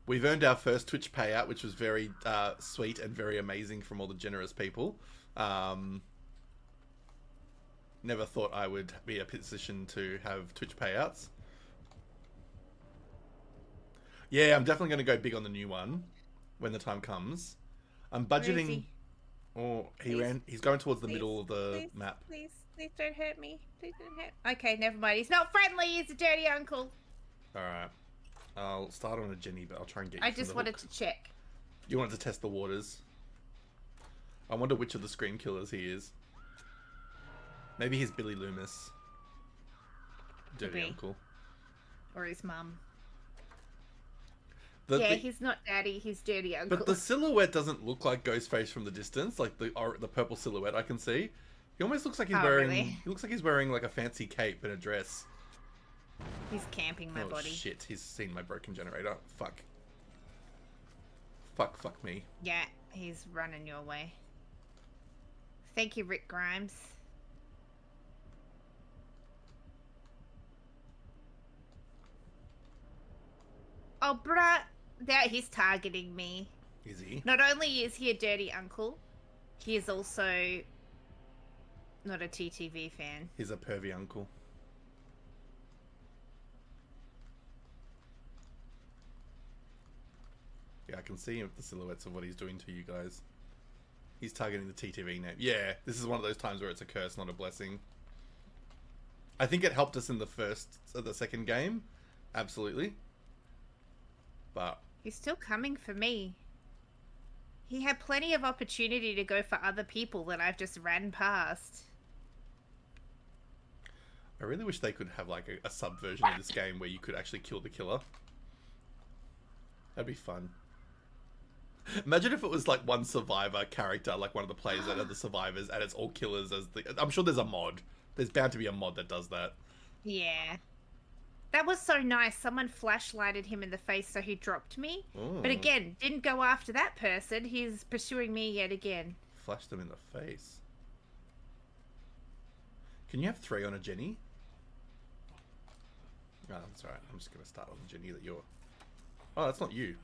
We've earned our first Twitch payout, which was very sweet and very amazing from all the generous people. Never thought I would be in a position to have Twitch payouts. Yeah, I'm definitely going to go big on the new one when the time comes. I'm budgeting. Oh, he's going towards the middle of the map. Please don't hurt me. Please don't hurt. Okay, never mind. He's not friendly. He's a dirty uncle. All right. I'll start on a Jenny, but I'll try and get you. I just wanted to check. You wanted to test the waters. I wonder which of the Scream Killers he is. Maybe he's Billy Loomis. Dirty uncle. Or his mum. Yeah, he's not daddy, he's dirty uncle. But the silhouette doesn't look like Ghostface from the distance, like the purple silhouette I can see. He almost looks like he's wearing... Really? He looks like he's wearing like a fancy cape and a dress. He's camping my body. Oh shit, he's seen my broken generator. Fuck. Fuck me. Yeah, he's running your way. Thank you, Rick Grimes. Oh, bruh. He's targeting me. Is he? Not only is he a dirty uncle, he is also not a TTV fan. He's a pervy uncle. Yeah, I can see the silhouettes of what he's doing to you guys. He's targeting the TTV name. Yeah, this is one of those times where it's a curse, not a blessing. I think it helped us in the second game. Absolutely. But he's still coming for me. He had plenty of opportunity to go for other people that I've just ran past. I really wish they could have like a sub-version of this game where you could actually kill the killer. That'd be fun. Imagine if it was like one survivor character, like one of the players that are the survivors, and it's all killers as the... I'm sure there's a mod. There's bound to be a mod that does that. Yeah. That was so nice. Someone flashlighted him in the face, so he dropped me. Ooh. But again, didn't go after that person. He's pursuing me yet again. Flashed them in the face. Can you have 3 on a Jenny? No, that's alright. I'm just going to start on the Jenny that you're... Oh, that's not you.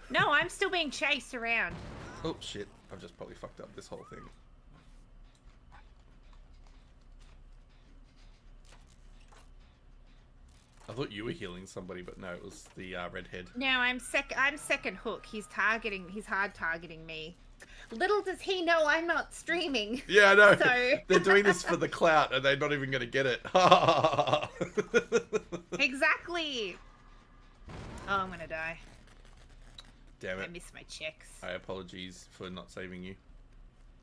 No, I'm still being chased around. Oh, shit. I've just probably fucked up this whole thing. I thought you were healing somebody, but no, it was the redhead. No, I'm second hook. He's hard targeting me. Little does he know I'm not streaming. Yeah, I know. So... They're doing this for the clout, and they're not even going to get it. Exactly. Oh, I'm gonna die. Damn it. I missed my checks. I apologize for not saving you.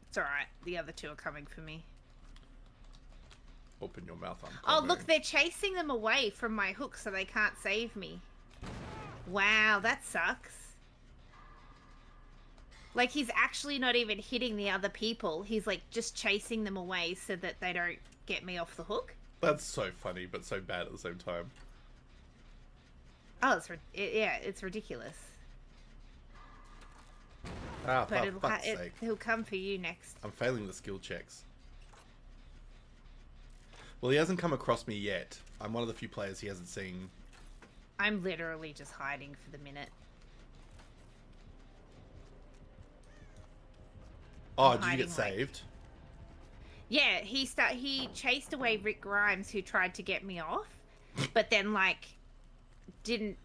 It's alright. The other 2 are coming for me. Open your mouth. Oh, look, they're chasing them away from my hook so they can't save me. Wow, that sucks. Like, he's actually not even hitting the other people. He's, like, just chasing them away so that they don't get me off the hook. That's so funny, but so bad at the same time. Oh, it's ridiculous. Ah, But for fuck's sake. he'll come for you next. I'm failing the skill checks. Well, he hasn't come across me yet. I'm one of the few players he hasn't seen. I'm literally just hiding for the minute. Oh, did you get saved? Yeah, he chased away Rick Grimes, who tried to get me off, but then, like, didn't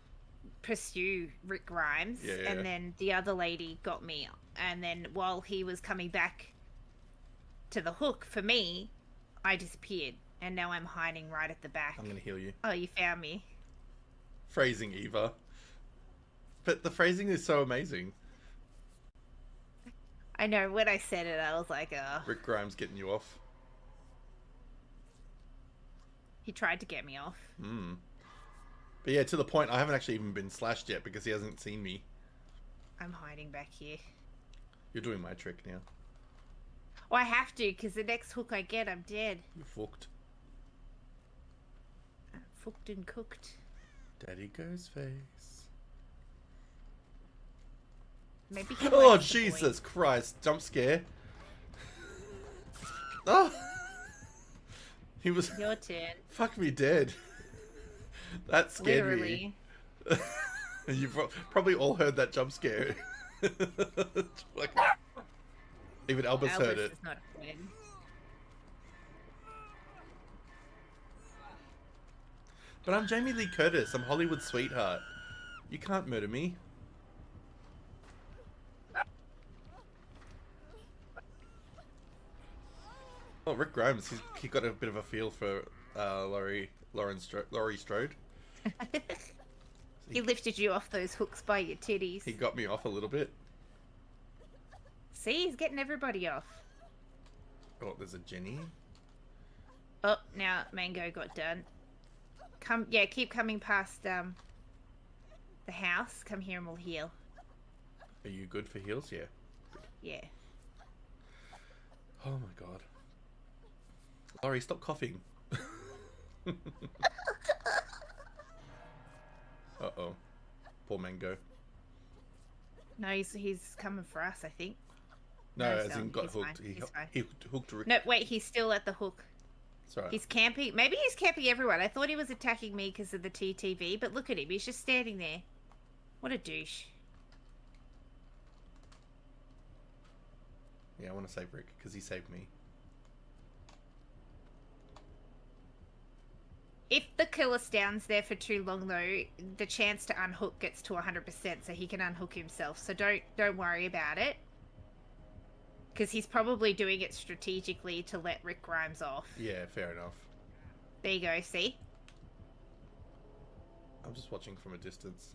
pursue Rick Grimes, and then the other lady got me, and then while he was coming back to the hook for me, I disappeared, and now I'm hiding right at the back. I'm gonna heal you. Oh, you found me. Phrasing, Eva. But the phrasing is so amazing. I know, when I said it, I was like, Rick Grimes getting you off. He tried to get me off. Hmm. But yeah, to the point, I haven't actually even been slashed yet because he hasn't seen me. I'm hiding back here. You're doing my trick now. Well, I have to, because the next hook I get, I'm dead. You're fucked. I'm fucked and cooked. Daddy goes face. Maybe. Oh, Jesus Christ. Jump scare. Oh! He was... Your turn. Fuck me dead. That scared Literally. me. You've probably all heard that jump scare. Like, even Albus heard it. Is not good. But I'm Jamie Lee Curtis. I'm Hollywood sweetheart. You can't murder me. Oh, Rick Grimes. He got a bit of a feel for Laurie Strode. He lifted you off those hooks by your titties. He got me off a little bit. See, he's getting everybody off. Oh, there's a Jenny. Oh, now Mango got done. Keep coming past the house. Come here and we'll heal. Are you good for heals? Yeah. Yeah. Oh my god. Laurie, stop coughing. Uh-oh. Poor Mango. No, he's coming for us, I think. No, as in got he's hooked. fine. He hooked Rick. No, wait, he's still at the hook. Sorry. He's camping. Maybe he's camping everyone. I thought he was attacking me because of the TTV, but look at him. He's just standing there. What a douche. Yeah, I want to save Rick because he saved me. If the killer stands there for too long, though, the chance to unhook gets to 100%, so he can unhook himself. So don't worry about it. Because he's probably doing it strategically to let Rick Grimes off. Yeah, fair enough. There you go, see? I'm just watching from a distance.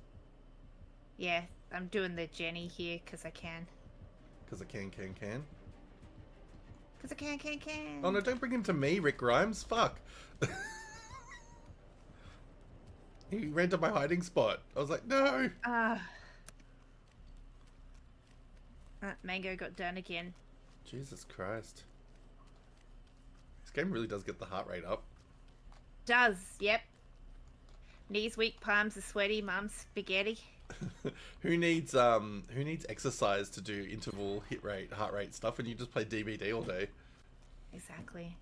Yeah, I'm doing the Jenny here because I can. Because I can. Because I can. Oh no, don't bring him to me, Rick Grimes. Fuck. He ran to my hiding spot. I was like, no. Mango got done again. Jesus Christ. This game really does get the heart rate up. Does, yep. Knees weak, palms are sweaty, mum's spaghetti. Who needs exercise to do interval heart rate stuff, and you just play DBD all day? Exactly.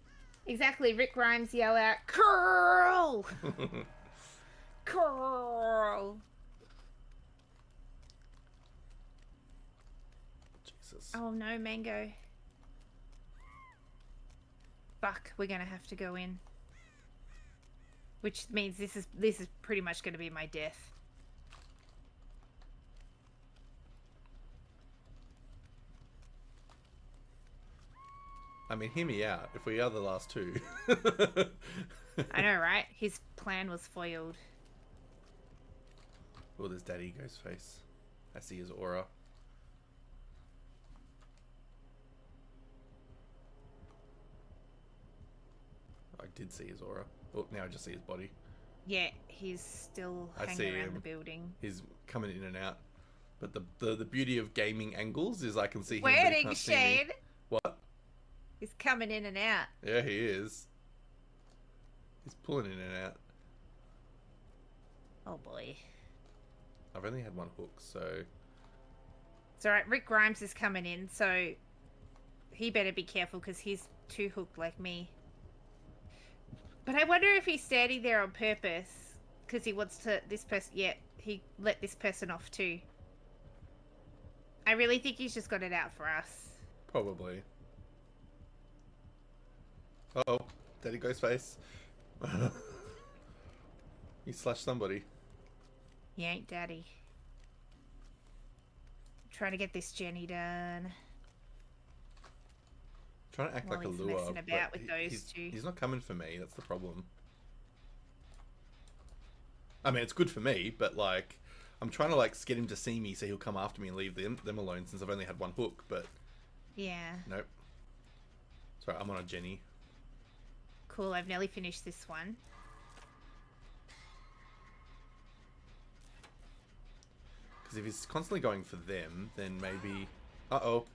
Rick Grimes yell out, "Curl!" Curl! Jesus. Oh no, Mango. Fuck, we're gonna have to go in. Which means this is pretty much gonna be my death. I mean, hear me out. If we are the last two. I know, right? His plan was foiled. Oh, there's Daddy Ghostface. I see his aura. I did see his aura. Oh, now I just see his body. Yeah, he's still hanging around the building. He's coming in and out. But the beauty of gaming angles is I can see him. Wedding Shane! What? He's coming in and out. Yeah, he is. He's pulling in and out. Oh boy. I've only had one hook, so... It's alright, Rick Grimes is coming in, so... he better be careful, because he's too hooked like me. But I wonder if he's standing there on purpose, because he wants to... this person... yeah, he let this person off too. I really think he's just got it out for us. Probably. Uh-oh. Daddy Ghostface. He slashed somebody. He ain't Daddy. I'm trying to get this Jenny done. Trying to act like a lure, messing about with those two. He's not coming for me. That's the problem. I mean, it's good for me, but like, I'm trying to like get him to see me, so he'll come after me and leave them alone. Since I've only had one hook, but yeah. Nope. Sorry, I'm on a Jenny. Cool. I've nearly finished this one. Because if he's constantly going for them, then maybe... Uh-oh.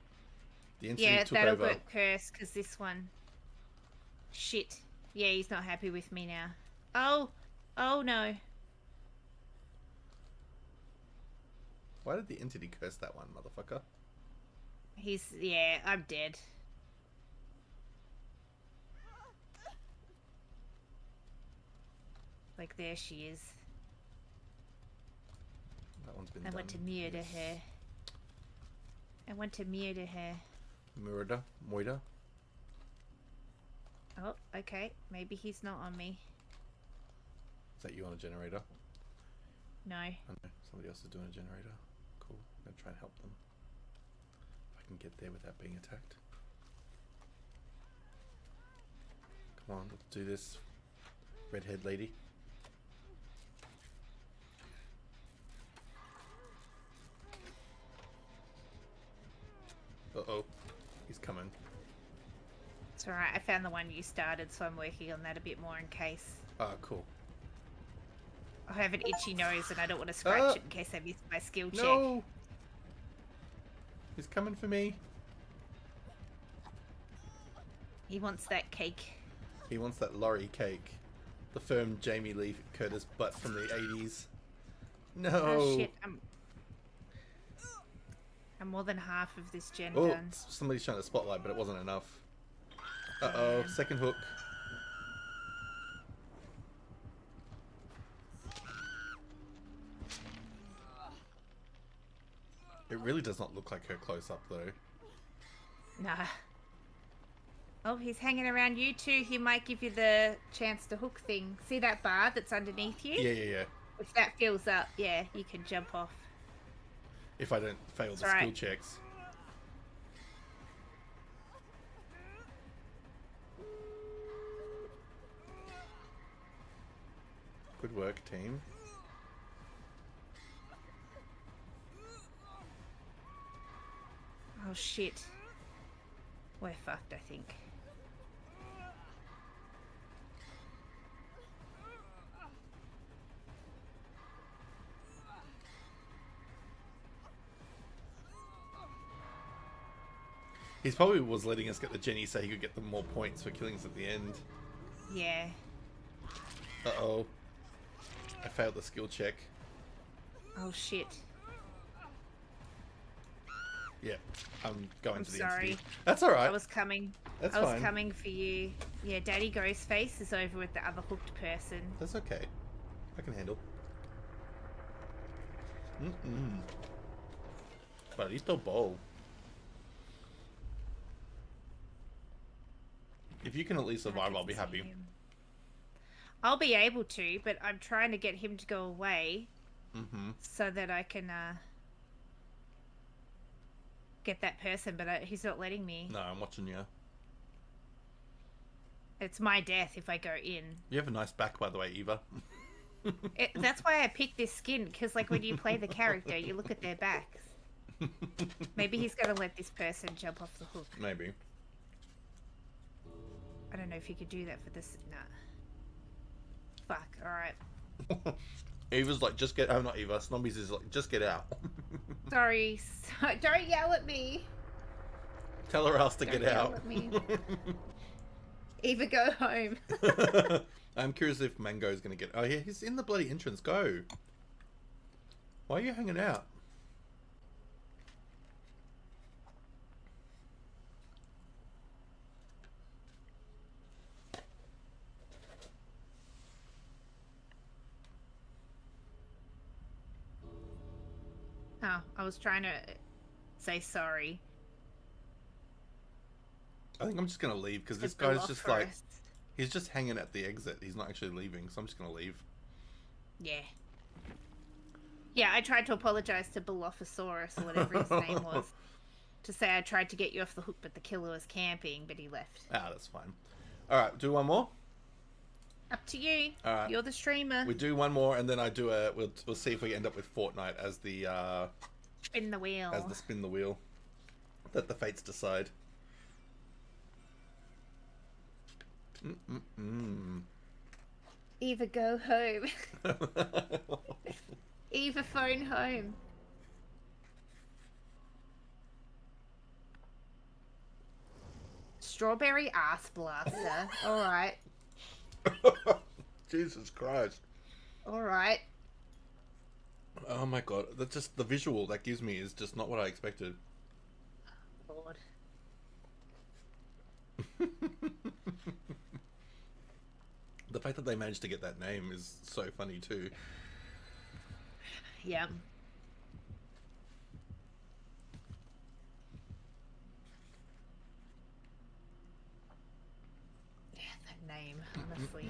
The entity took that'll over. get cursed, because this one... Shit. Yeah, he's not happy with me now. Oh! Oh, no. Why did the entity curse that one, motherfucker? Yeah, I'm dead. Like, there she is. That one's been I want to murder her. I want to murder her. Moida? Oh, okay. Maybe he's not on me. Is that you on a generator? No. I know. Somebody else is doing a generator. Cool. I'm going to try and help them. If I can get there without being attacked. Come on, let's do this. Redhead lady. Uh-oh. He's coming. It's alright. I found the one you started, so I'm working on that a bit more in case. Ah, cool. I have an itchy nose and I don't want to scratch it in case I miss my skill check. No! He's coming for me. He wants that cake. He wants that Laurie cake. The firm Jamie Lee Curtis butt from the 80s. No! Oh shit, I'm more than half of this gen done. Somebody's trying to spotlight, but it wasn't enough. Uh-oh, second hook. It really does not look like her close up, though. Nah. Oh, he's hanging around you too. He might give you the chance to hook thing. See that bar that's underneath you? Yeah. If that fills up, yeah, you can jump off. If I don't fail the skill checks. Good work, team. Oh shit. We're fucked, I think. He's probably was letting us get the Jenny so he could get the more points for killings at the end. Yeah. Uh-oh. I failed the skill check. Oh, shit. Yeah, I'm going to the sorry. That's alright. I was coming. That's I was fine. coming for you. Yeah, Daddy Ghostface is over with the other hooked person. That's okay. I can handle. But at least I'll bowl. If you can at least survive, I'll be happy. I'll be able to, but I'm trying to get him to go away. So that I can get that person, but he's not letting me. No, I'm watching you. It's my death if I go in. You have a nice back, by the way, Eva. That's why I picked this skin, because like when you play the character, you look at their backs. Maybe he's going to let this person jump off the hook. Maybe. I don't know if you could do that for this. Nah. Fuck, alright. Eva's like, just get... Oh, not Eva. Snobbies is like, just get out. Sorry. Don't yell at me. Tell her else to get out. At me. Eva, go home. I'm curious if Mango's going to get... Oh, yeah, he's in the bloody entrance. Go. Why are you hanging out? Oh, I was trying to say sorry. I think I'm just going to leave because this guy's just like... He's just hanging at the exit. He's not actually leaving, so I'm just going to leave. Yeah. Yeah, I tried to apologize to Dilophosaurus or whatever his name was. To say I tried to get you off the hook, but the killer was camping, but he left. Ah, that's fine. Alright, do one more? Up to you. Alright. You're the streamer. We do one more, and then I do a... We'll see if we end up with Fortnite as the... spin the wheel. As the spin the wheel. Let the fates decide. Eva, go home. Eva, phone home. Strawberry ass blaster. Alright. Jesus Christ. Alright. Oh my god. That's just the visual that gives me is just not what I expected. Lord. The fact that they managed to get that name is so funny too. Yeah. Yeah, that name, honestly.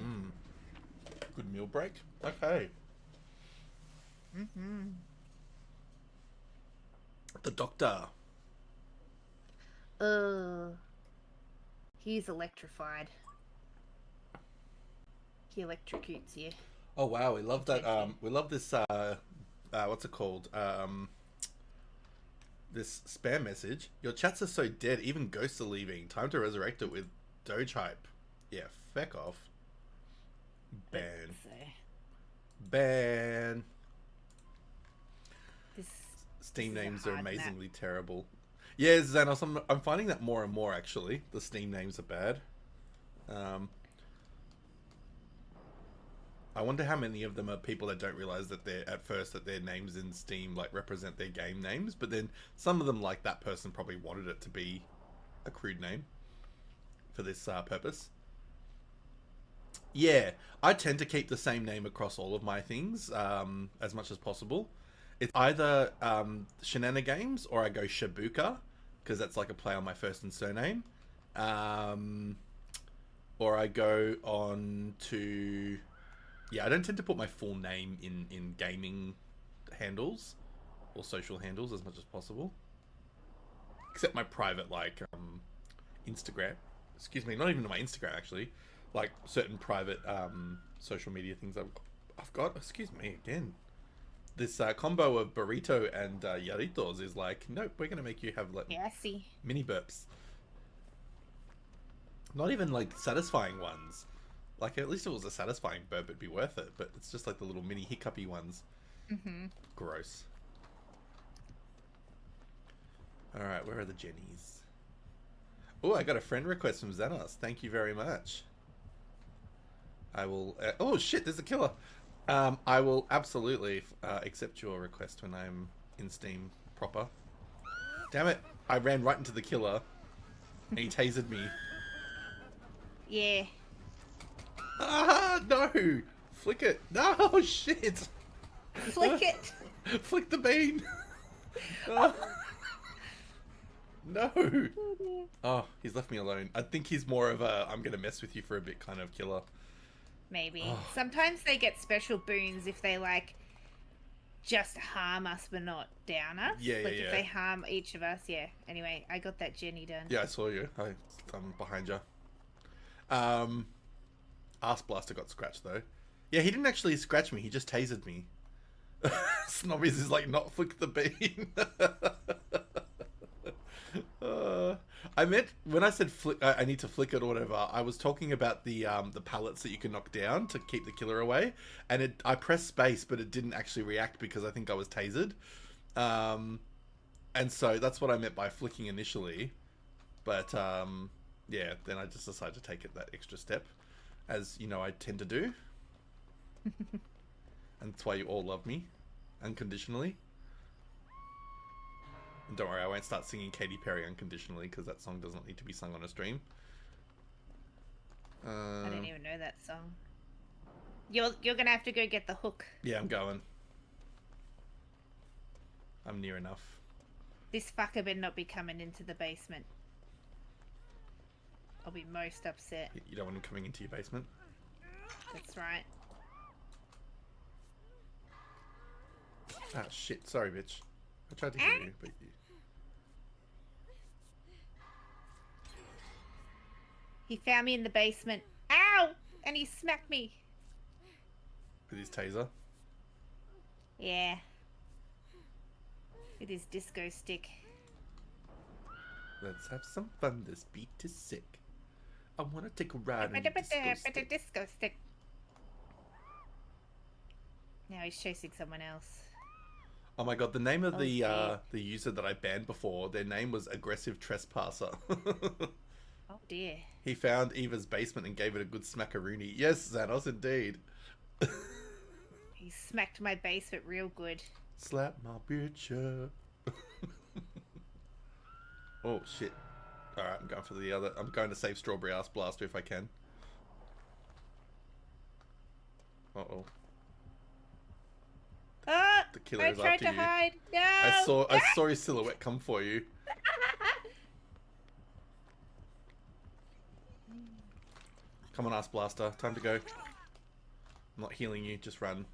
Good meal break. Okay. The doctor. He's electrified. He electrocutes you. Oh wow, we love that. We love this. What's it called? This spam message. Your chats are so dead. Even ghosts are leaving. Time to resurrect it with Doge hype. Yeah, feck off. Ban. Ban. This Steam names are amazingly terrible. Yeah, Xanos, I'm finding that more and more actually. The Steam names are bad. I wonder how many of them are people that don't realize that they're at first that their names in Steam like represent their game names, but then some of them, like that person, probably wanted it to be a crude name for this purpose. Yeah, I tend to keep the same name across all of my things as much as possible. It's either Shenanigans or I go Shibuka because that's like a play on my first and surname, or I go on to. Yeah, I don't tend to put my full name in gaming handles or social handles as much as possible. Except my private, like, Instagram. Excuse me, not even my Instagram, actually. Like, certain private social media things I've got. Excuse me, again. This combo of burrito and Yarritos is like, nope, we're going to make you have, like, yeah, I see. Mini burps. Not even, like, satisfying ones. Like, at least if it was a satisfying burp, it'd be worth it. But it's just like the little mini hiccupy ones. Gross. Alright, where are the Jennies? Oh, I got a friend request from Xanos. Thank you very much. I will... oh, shit, there's a killer. I will absolutely accept your request when I'm in Steam proper. Damn it. I ran right into the killer. And he tasered me. Yeah. Ah, no! Flick it. No, shit! Flick it! Flick the bean! Oh. No! Oh, he's left me alone. I think he's more of a I'm gonna mess with you for a bit kind of killer. Maybe. Oh. Sometimes they get special boons if they, like, just harm us but not down us. Yeah, like, yeah, if they harm each of us, yeah. Anyway, I got that Jenny done. Yeah, I saw you. I'm behind you. Ass Blaster got scratched, though. Yeah, he didn't actually scratch me. He just tasered me. Snobbies is like, not flick the bean. I meant when I said flick, I need to flick it or whatever. I was talking about the pallets that you can knock down to keep the killer away, and I pressed space, but it didn't actually react because I think I was tasered. And so that's what I meant by flicking initially. But yeah, then I just decided to take it that extra step, as you know I tend to do. And that's why you all love me unconditionally. And don't worry, I won't start singing Katy Perry unconditionally because that song doesn't need to be sung on a stream. I don't even know that song. You're gonna have to go get the hook. Yeah, I'm going. I'm near enough. This fucker better not be coming into the basement. I'll be most upset. You don't want him coming into your basement? That's right. Ah, shit. Sorry, bitch. I tried to hear you, but you... He found me in the basement. Ow! And he smacked me. With his taser? Yeah. With his disco stick. Let's have some fun. This beat is sick. I want to take a ride on the disco stick. Now he's chasing someone else. Oh my god, the name of the user that I banned before, their name was Aggressive Trespasser. Oh dear. He found Eva's basement and gave it a good smackaroony. Yes, Xanos, indeed. He smacked my basement real good. Slap my bitch up. Oh shit. Alright, I'm going for the other. I'm going to save Strawberry Ass Blaster if I can. Uh-oh. The killer is after you. Hide. No! I saw his silhouette come for you. Come on, Ass Blaster. Time to go. I'm not healing you. Just run.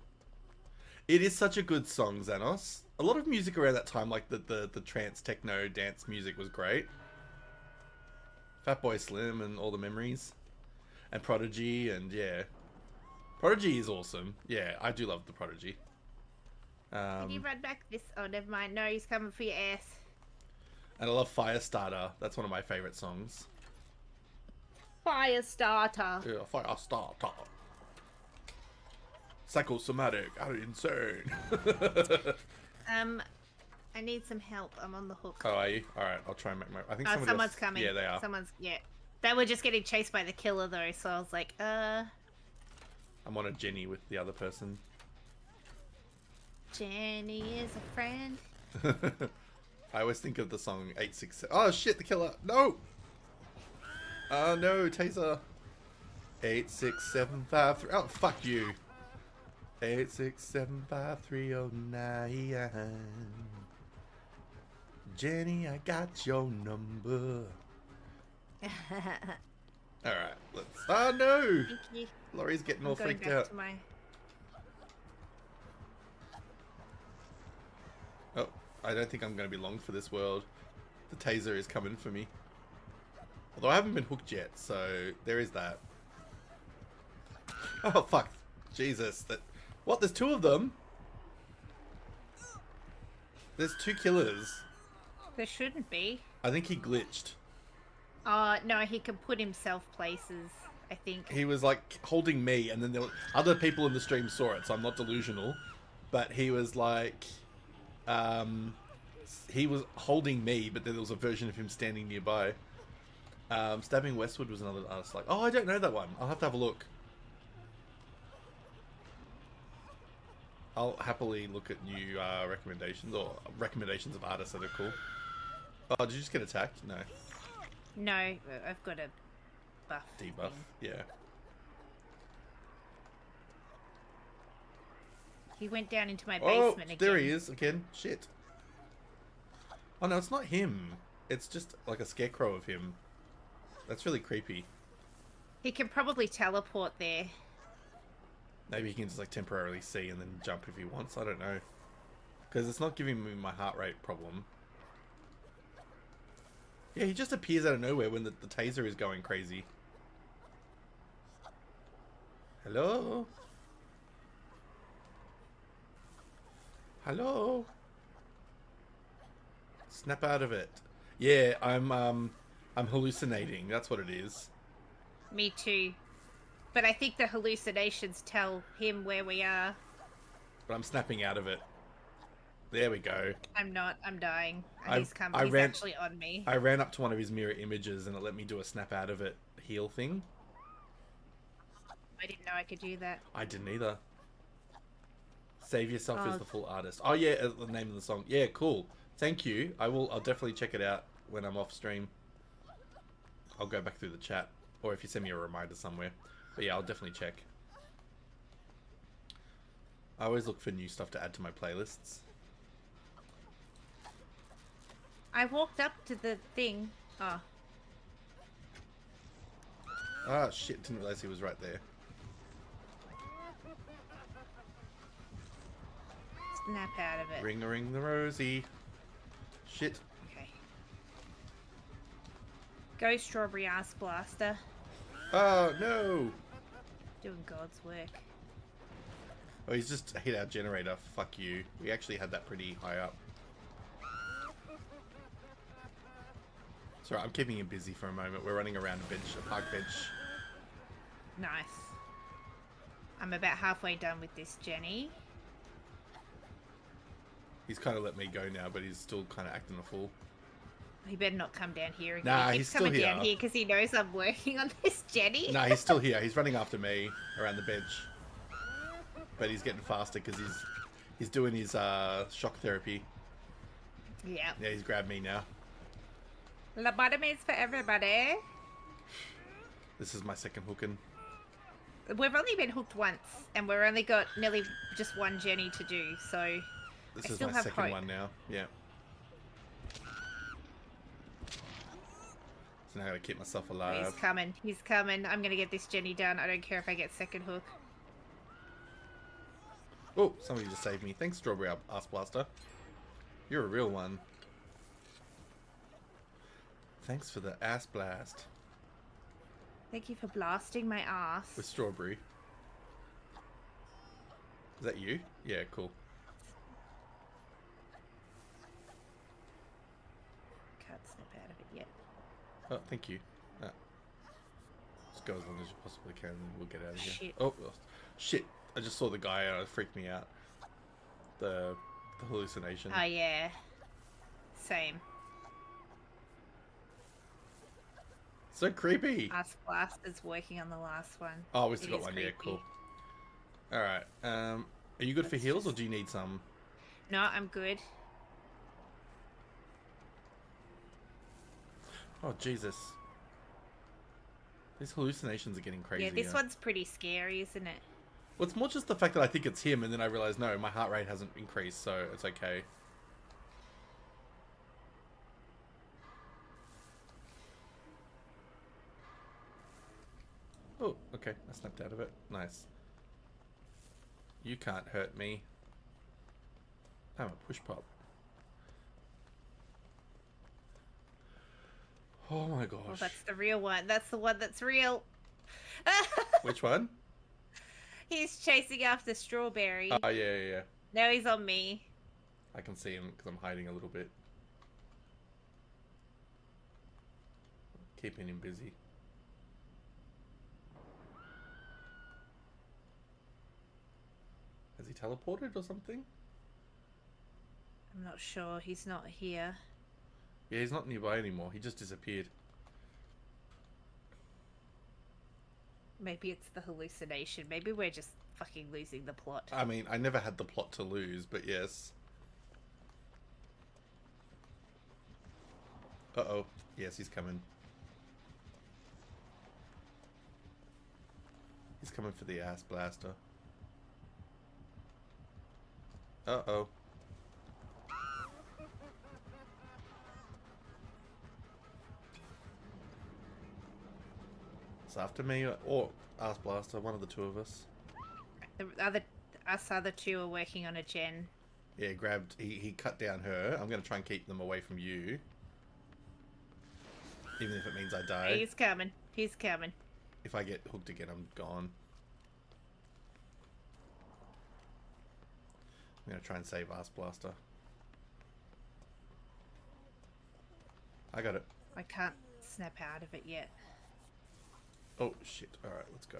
It is such a good song, Xanos. A lot of music around that time, like the trance techno dance music was great. Fatboy Slim and All the Memories. And Prodigy, and yeah. Prodigy is awesome. Yeah, I do love the Prodigy. Can you run back this? Oh, never mind. No, he's coming for your ass. And I love Firestarter. That's one of my favourite songs. Firestarter. Yeah, Firestarter. Psychosomatic, insane. I need some help. I'm on the hook. Oh, are you? Alright, I'll try and make my... I think someone's coming. Yeah, they are. Yeah. They were just getting chased by the killer, though, so I was like, I'm on a Jenny with the other person. Jenny is a friend. I always think of the song 867. Oh, shit, the killer. No! Oh, no, taser. 86753. Oh, fuck you. 8675309. Jenny, I got your number. Alright, let's... Oh, no! Thank you. Laurie's getting all freaked out. Oh, I don't think I'm going to be long for this world. The taser is coming for me. Although I haven't been hooked yet, so there is that. Oh, fuck. Jesus. What? There's two of them? There's two killers. There shouldn't be. I think he glitched. No, he can put himself places, I think. He was, like, holding me, and then there were other people in the stream saw it, so I'm not delusional. But he was, like... he was holding me, but then there was a version of him standing nearby. Stabbing Westwood was another artist. Like, oh, I don't know that one. I'll have to have a look. I'll happily look at new recommendations or recommendations of artists that are cool. Oh, did you just get attacked? No. No, I've got a buff. Debuff, yeah. He went down into my basement again. There he is again. Shit. Oh no, it's not him. It's just like a scarecrow of him. That's really creepy. He can probably teleport there. Maybe he can just like temporarily see and then jump if he wants. I don't know. Because it's not giving me my heart rate problem. Yeah, he just appears out of nowhere when the taser is going crazy. Hello? Hello? Snap out of it. Yeah, I'm hallucinating. That's what it is. Me too. But I think the hallucinations tell him where we are. But I'm snapping out of it. There we go. I'm not. I'm dying. He's coming. He's actually on me. I ran up to one of his mirror images and it let me do a snap out of it heal thing. I didn't know I could do that. I didn't either. Save yourself as the full artist. Oh yeah, the name of the song. Yeah, cool. Thank you. I'll definitely check it out when I'm off stream. I'll go back through the chat. Or if you send me a reminder somewhere. But yeah, I'll definitely check. I always look for new stuff to add to my playlists. I walked up to the thing. Oh. Ah, shit. Didn't realize he was right there. Snap out of it. Ring the rosy. Shit. Okay. Go strawberry ass blaster. Oh, no. Doing God's work. Oh, he's just hit our generator. Fuck you. We actually had that pretty high up. Sorry, I'm keeping him busy for a moment. We're running around a park bench. Nice. I'm about halfway done with this Jenny. He's kind of let me go now, but he's still kind of acting a fool. He better not come down here again. Nah, he's still here. He's coming down here because he knows I'm working on this Jenny. Nah, he's still here. He's running after me around the bench. But he's getting faster because he's doing his shock therapy. Yeah. Yeah, he's grabbed me now. Lobotomies for everybody. This is my second hooking. We've only been hooked once, and we've only got nearly just one Jenny to do, so this is my second one now. Yeah. So now I gotta keep myself alive. He's coming. He's coming. I'm gonna get this Jenny done. I don't care if I get second hook. Oh, somebody just saved me. Thanks, Strawberry Ass Blaster. You're a real one. Thanks for the ass blast. Thank you for blasting my ass. With Strawberry. Is that you? Yeah, cool. Can't snap out of it yet. Oh, thank you. Just go as long as you possibly can and we'll get out of here. Shit. Oh, shit. I just saw the guy and it freaked me out. The hallucination. Oh, yeah. Same. So creepy. Ass Blast is working on the last one. Oh, we still got one. Creepy. Yeah, cool. Alright. Are you good for heals or do you need some? No, I'm good. Oh, Jesus. These hallucinations are getting crazy. Yeah, this one's pretty scary, isn't it? Well, it's more just the fact that I think it's him and then I realize, no, my heart rate hasn't increased, so it's okay. Oh, okay. I snapped out of it. Nice. You can't hurt me. I'm a push pop. Oh my gosh. Well, that's the real one. That's the one that's real. Which one? He's chasing after Strawberry. Oh, yeah. Now he's on me. I can see him because I'm hiding a little bit. Keeping him busy. Has he teleported or something? I'm not sure. He's not here. Yeah, he's not nearby anymore. He just disappeared. Maybe it's the hallucination. Maybe we're just fucking losing the plot. I mean, I never had the plot to lose, but yes. Uh-oh. Yes, he's coming. He's coming for the ass blaster. Uh-oh. It's after me or ass blaster, one of the two of us. Us other two are working on a gen. Yeah, he cut down her. I'm going to try and keep them away from you. Even if it means I die. He's coming. He's coming. If I get hooked again, I'm gone. I'm going to try and save Ass Blaster. I got it. I can't snap out of it yet. Oh, shit. Alright, let's go.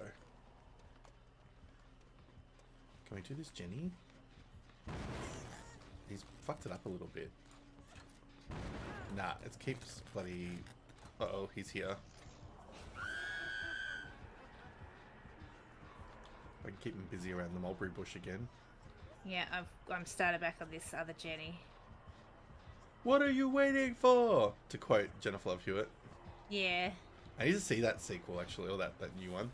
Can we do this, Jenny? He's fucked it up a little bit. Nah, it keeps bloody... Uh-oh, he's here. I can keep him busy around the mulberry bush again. Yeah, I'm started back on this other Jenny. What are you waiting for? To quote Jennifer Love Hewitt. Yeah. I need to see that sequel, actually, or that new one.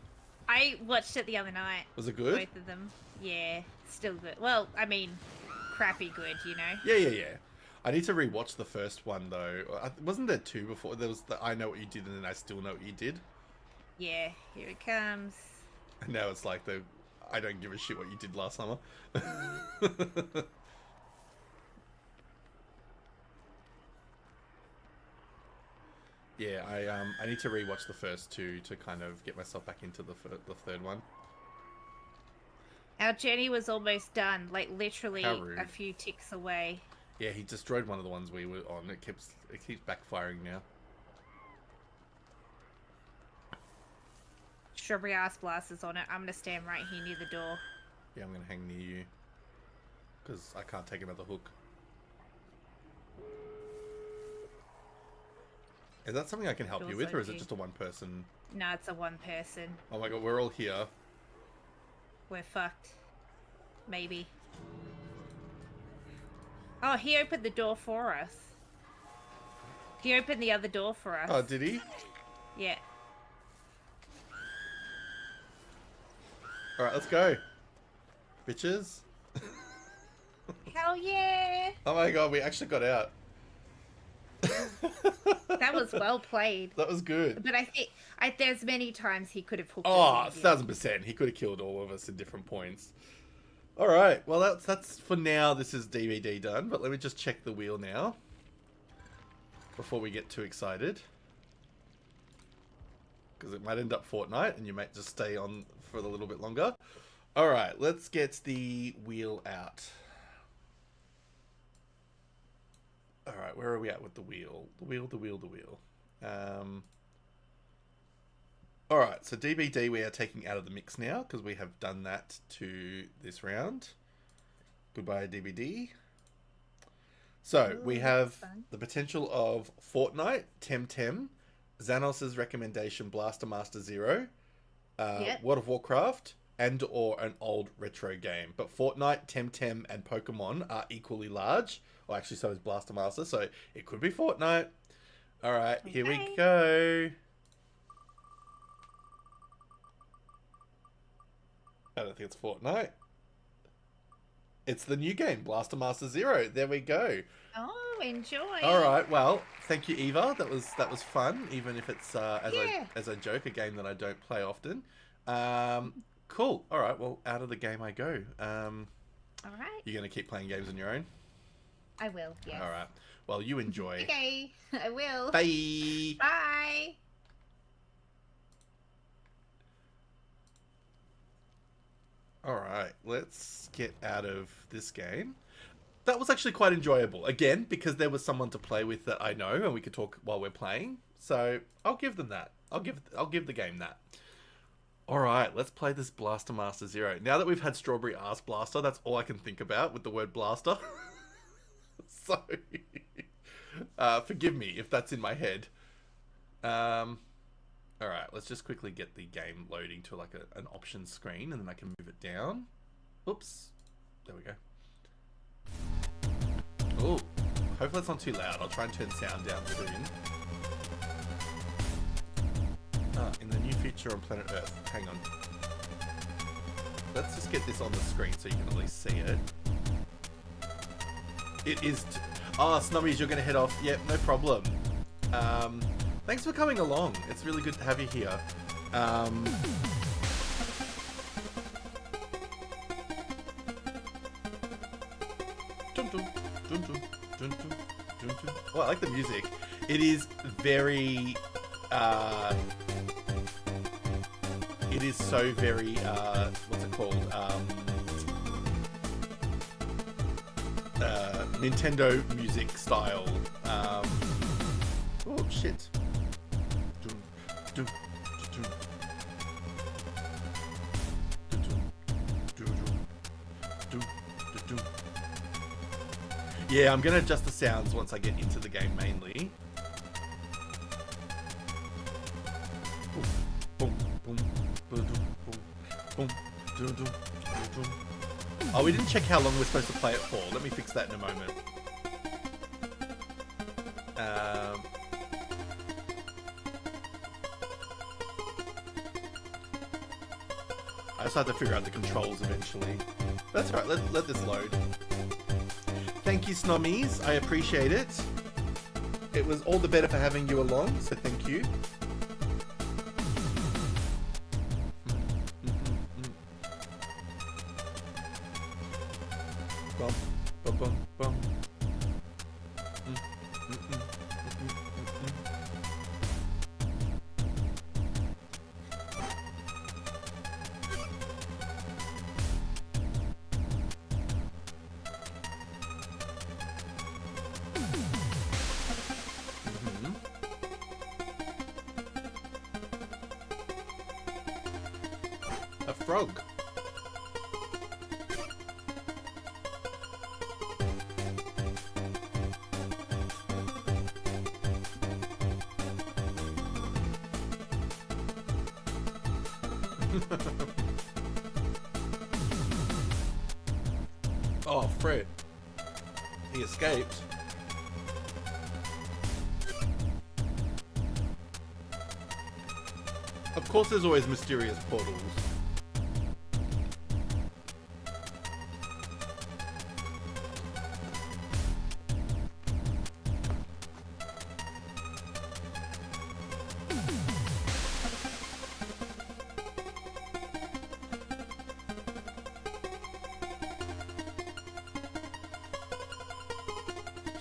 I watched it the other night. Was it good? Both of them. Yeah, still good. Well, I mean, crappy good, you know? Yeah. I need to rewatch the first one, though. Wasn't there two before? There was the I Know What You Did and then I Still Know What You Did. Yeah, here it comes. And now it's like the I don't give a shit what you did last summer. Yeah, I need to rewatch the first two to kind of get myself back into the third one. Our Jenny was almost done, like literally a few ticks away. Yeah, he destroyed one of the ones we were on. It keeps backfiring now. Strawberry ass blasters on it. I'm gonna stand right here near the door. Yeah, I'm gonna hang near you because I can't take another hook. Is that something I can help you with, or is it just a one person? No, it's a one person. Oh my god, we're all here. We're fucked. Maybe. Oh, he opened the door for us. He opened the other door for us. Oh, did he? Yeah. Alright, let's go. Bitches. Hell yeah! Oh my god, we actually got out. That was well played. That was good. But I think there's many times he could have hooked us. 1000%. He could have killed all of us at different points. Alright, well that's for now. This is DVD done, but let me just check the wheel now. Before we get too excited. Because it might end up Fortnite and you might just stay on for a little bit longer. Alright, let's get the wheel out. Alright, where are we at with the wheel? The wheel. Alright, so DBD we are taking out of the mix now because we have done that to this round. Goodbye, DBD. So, we have the potential of Fortnite, Temtem, Xanos' recommendation Blaster Master Zero, World of Warcraft, and or an old retro game. But Fortnite, Temtem, and Pokemon are equally large. Well, actually, so is Blaster Master, so it could be Fortnite. Alright, here we go. I don't think it's Fortnite. It's the new game, Blaster Master Zero. There we go. Oh, enjoy. Alright, well, thank you, Eva. That was fun, even if it's, as a joke, a game that I don't play often. Cool. Alright, well, out of the game I go. Alright. You're going to keep playing games on your own? I will, yes. Alright. Well, you enjoy. Okay, I will. Bye! Bye! Alright, let's get out of this game. That was actually quite enjoyable. Again, because there was someone to play with that I know and we could talk while we're playing. So, I'll give them that. I'll give the game that. Alright, let's play this Blaster Master Zero. Now that we've had Strawberry Ass Blaster, that's all I can think about with the word blaster. So, forgive me if that's in my head. Alright, let's just quickly get the game loading to like an options screen, and then I can move it down. Oops. There we go. Oh, hopefully that's not too loud. I'll try and turn sound down soon. In the new feature on planet Earth. Hang on. Let's just get this on the screen so you can at least see it. It is... Snummies, you're going to head off. Yep, no problem. Thanks for coming along. It's really good to have you here. Oh, I like the music. It is very... it is so very... what's it called? Nintendo music style. Oh, shit. Yeah, I'm gonna adjust the sounds once I get into the game mainly. Oh, we didn't check how long we're supposed to play it for. Let me fix that in a moment. I just have to figure out the controls eventually. That's right, let this load. Thank you, Snommies. I appreciate it. It was all the better for having you along, so thank you. Bum, bum, bum, bum. A frog. Oh, Fred. He escaped. Of course there's always mysterious portals.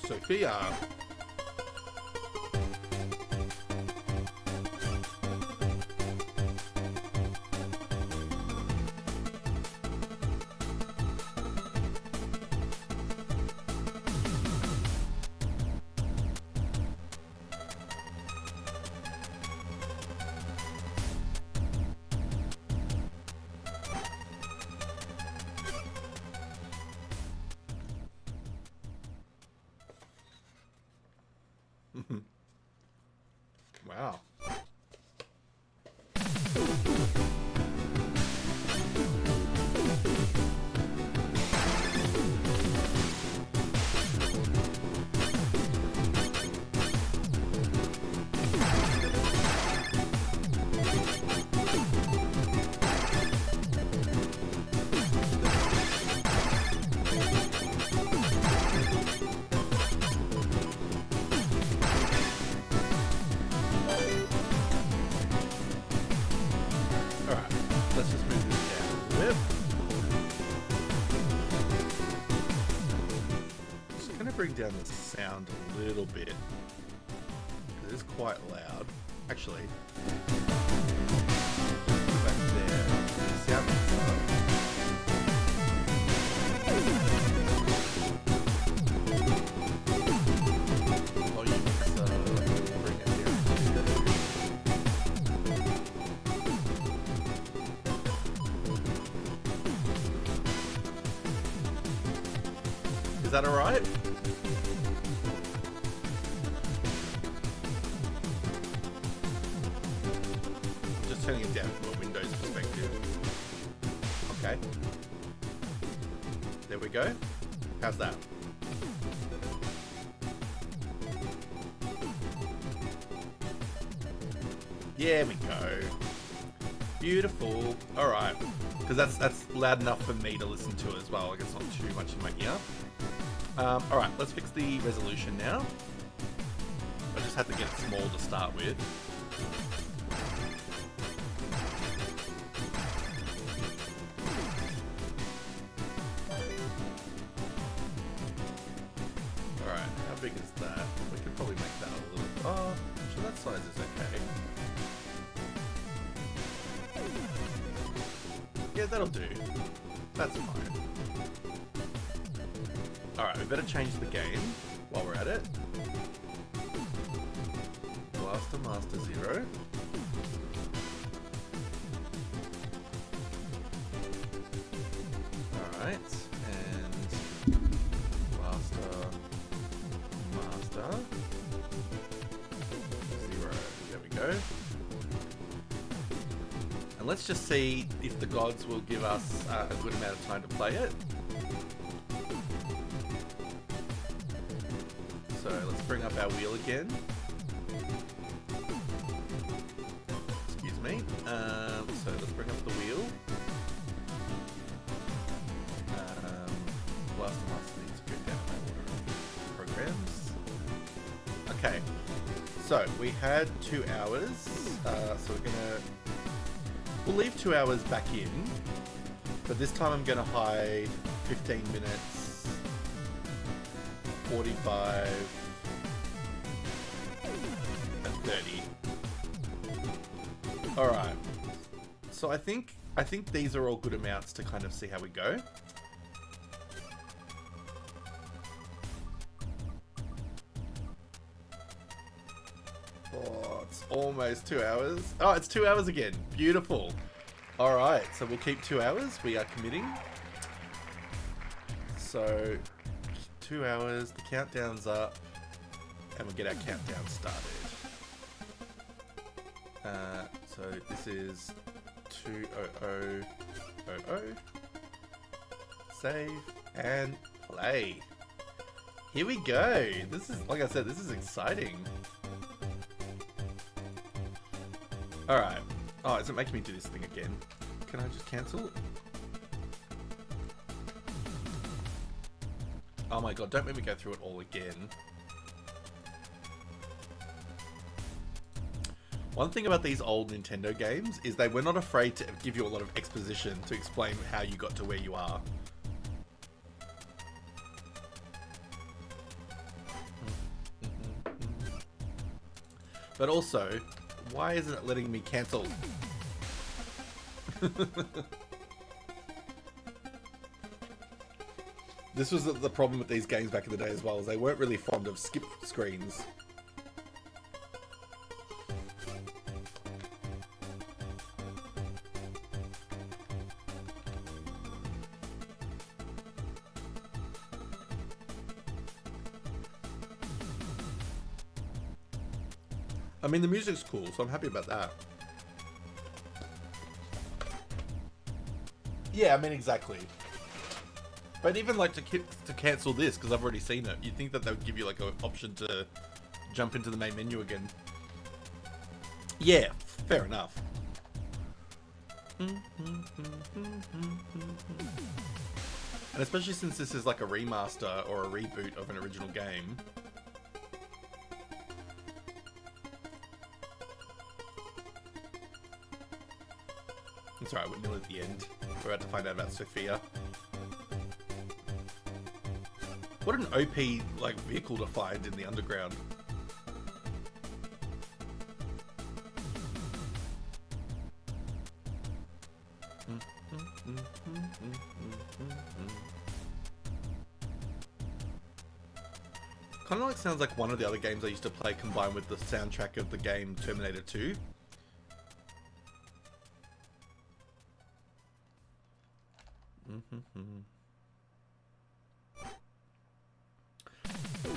Sophia. Wow. Bring down the sound a little bit. It is quite loud. Actually, back there. The sound volume is bring it down. Is that alright? just turning it down from a Windows perspective. Okay. There we go. How's that? There we go. Beautiful. Alright. Because that's loud enough for me to listen to as well. Like it's not too much in my ear. Alright, let's fix the resolution now. I just have to get it small to start with. Alright, how big is that? We could probably make that a little... Oh, so that size is okay. Yeah, that'll do. That's fine. Alright, we better change the game while we're at it. Blaster Master 0. Alright, and Blaster Master 0. There we go. And let's just see if the gods will give us a good amount of time to play it. So let's bring up our wheel again. Excuse me. So let's bring up the wheel. Blaster Master needs to go down my order of programs. Okay. So we had 2 hours. So we'll leave 2 hours back in. But this time I'm gonna hide 15 minutes. 45 and 30. Alright. So I think these are all good amounts to kind of see how we go. Oh, it's almost 2 hours. Oh, it's 2 hours again. Beautiful. Alright, so we'll keep 2 hours. We are committing. So 2 hours, the countdown's up, and we'll get our countdown started. So this is 2:00:00. Save and play. Here we go. This is, like I said, this is exciting. Alright. Oh, is it making me do this thing again? Can I just cancel? Oh my god, don't make me go through it all again. One thing about these old Nintendo games is they were not afraid to give you a lot of exposition to explain how you got to where you are. But also, why isn't it letting me cancel? This was the problem with these games back in the day as well, is they weren't really fond of skip screens. I mean, the music's cool, so I'm happy about that. Yeah, I mean, exactly. But even like to cancel this, because I've already seen it, you'd think that they would give you like an option to jump into the main menu again. Yeah, fair enough. And especially since this is like a remaster or a reboot of an original game. It's alright, we're nearly at the end. We're about to find out about Sophia. What an OP like vehicle to find in the underground. Kind of like sounds like one of the other games I used to play combined with the soundtrack of the game Terminator 2.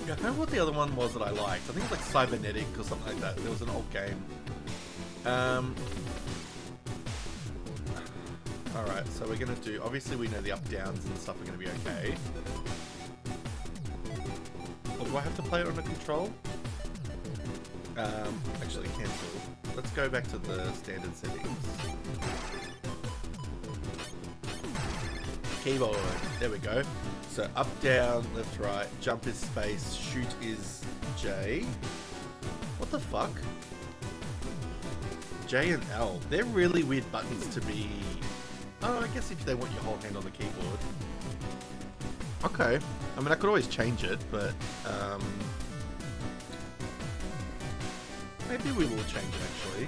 Yeah, I don't know what the other one was that I liked. I think it was like Cybernetic or something like that. There was an old game. Alright, so we're gonna do... Obviously we know the up-downs and stuff are gonna be okay. Or do I have to play it on a control? Actually cancel. Let's go back to the standard settings. Keyboard. There we go. So up, down, left, right. Jump is space. Shoot is J. What the fuck? J and L. They're really weird buttons to be... Oh, I guess if they want your whole hand on the keyboard. Okay. I mean, I could always change it, but... maybe we will change it, actually.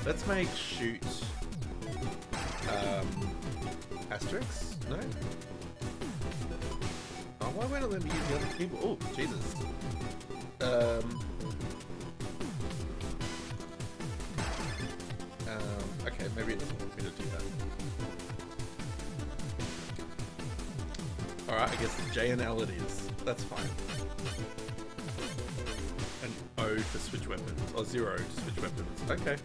Let's make shoot... asterisk? No? Oh, why won't it let me use the other keyboard? Oh, Jesus. Okay, maybe it doesn't want me to do that. Alright, I guess J and L it is. That's fine. And O to switch weapons. Or 0 to switch weapons. Okay.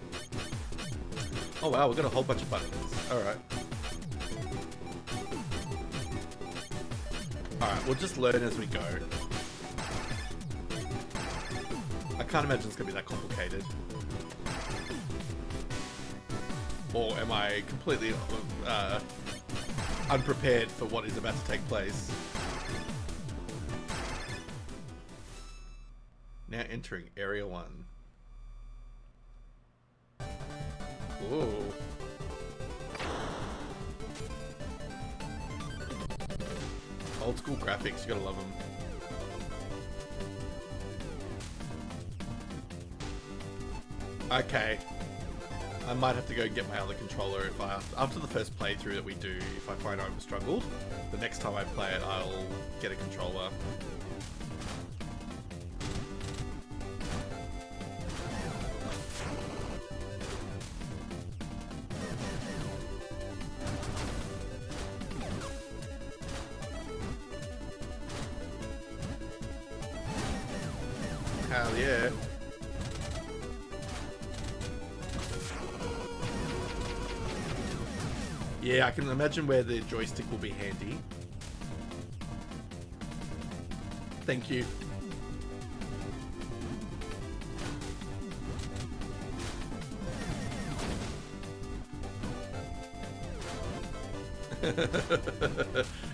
Oh wow, we've got a whole bunch of buttons. Alright. Alright, we'll just learn as we go. I can't imagine it's going to be that complicated. Or am I completely unprepared for what is about to take place? Now entering Area 1. Ooh. Old school graphics, you gotta love them. Okay. I might have to go get my other controller if after the first playthrough that we do, if I find I've struggled, the next time I play it, I'll get a controller. Hell yeah. Yeah, I can imagine where the joystick will be handy. Thank you.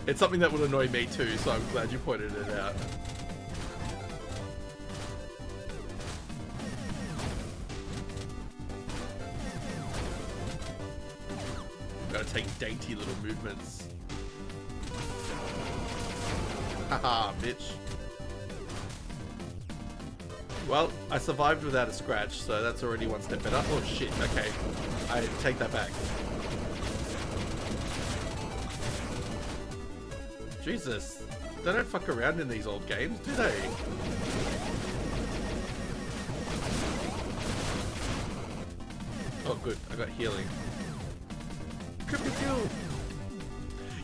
It's something that would annoy me too, so I'm glad you pointed it out. Gotta take dainty little movements. Haha, bitch. Well, I survived without a scratch, so that's already one step better. Oh shit, okay. I take that back. Jesus. They don't fuck around in these old games, do they? Oh good, I got healing. Triple kill!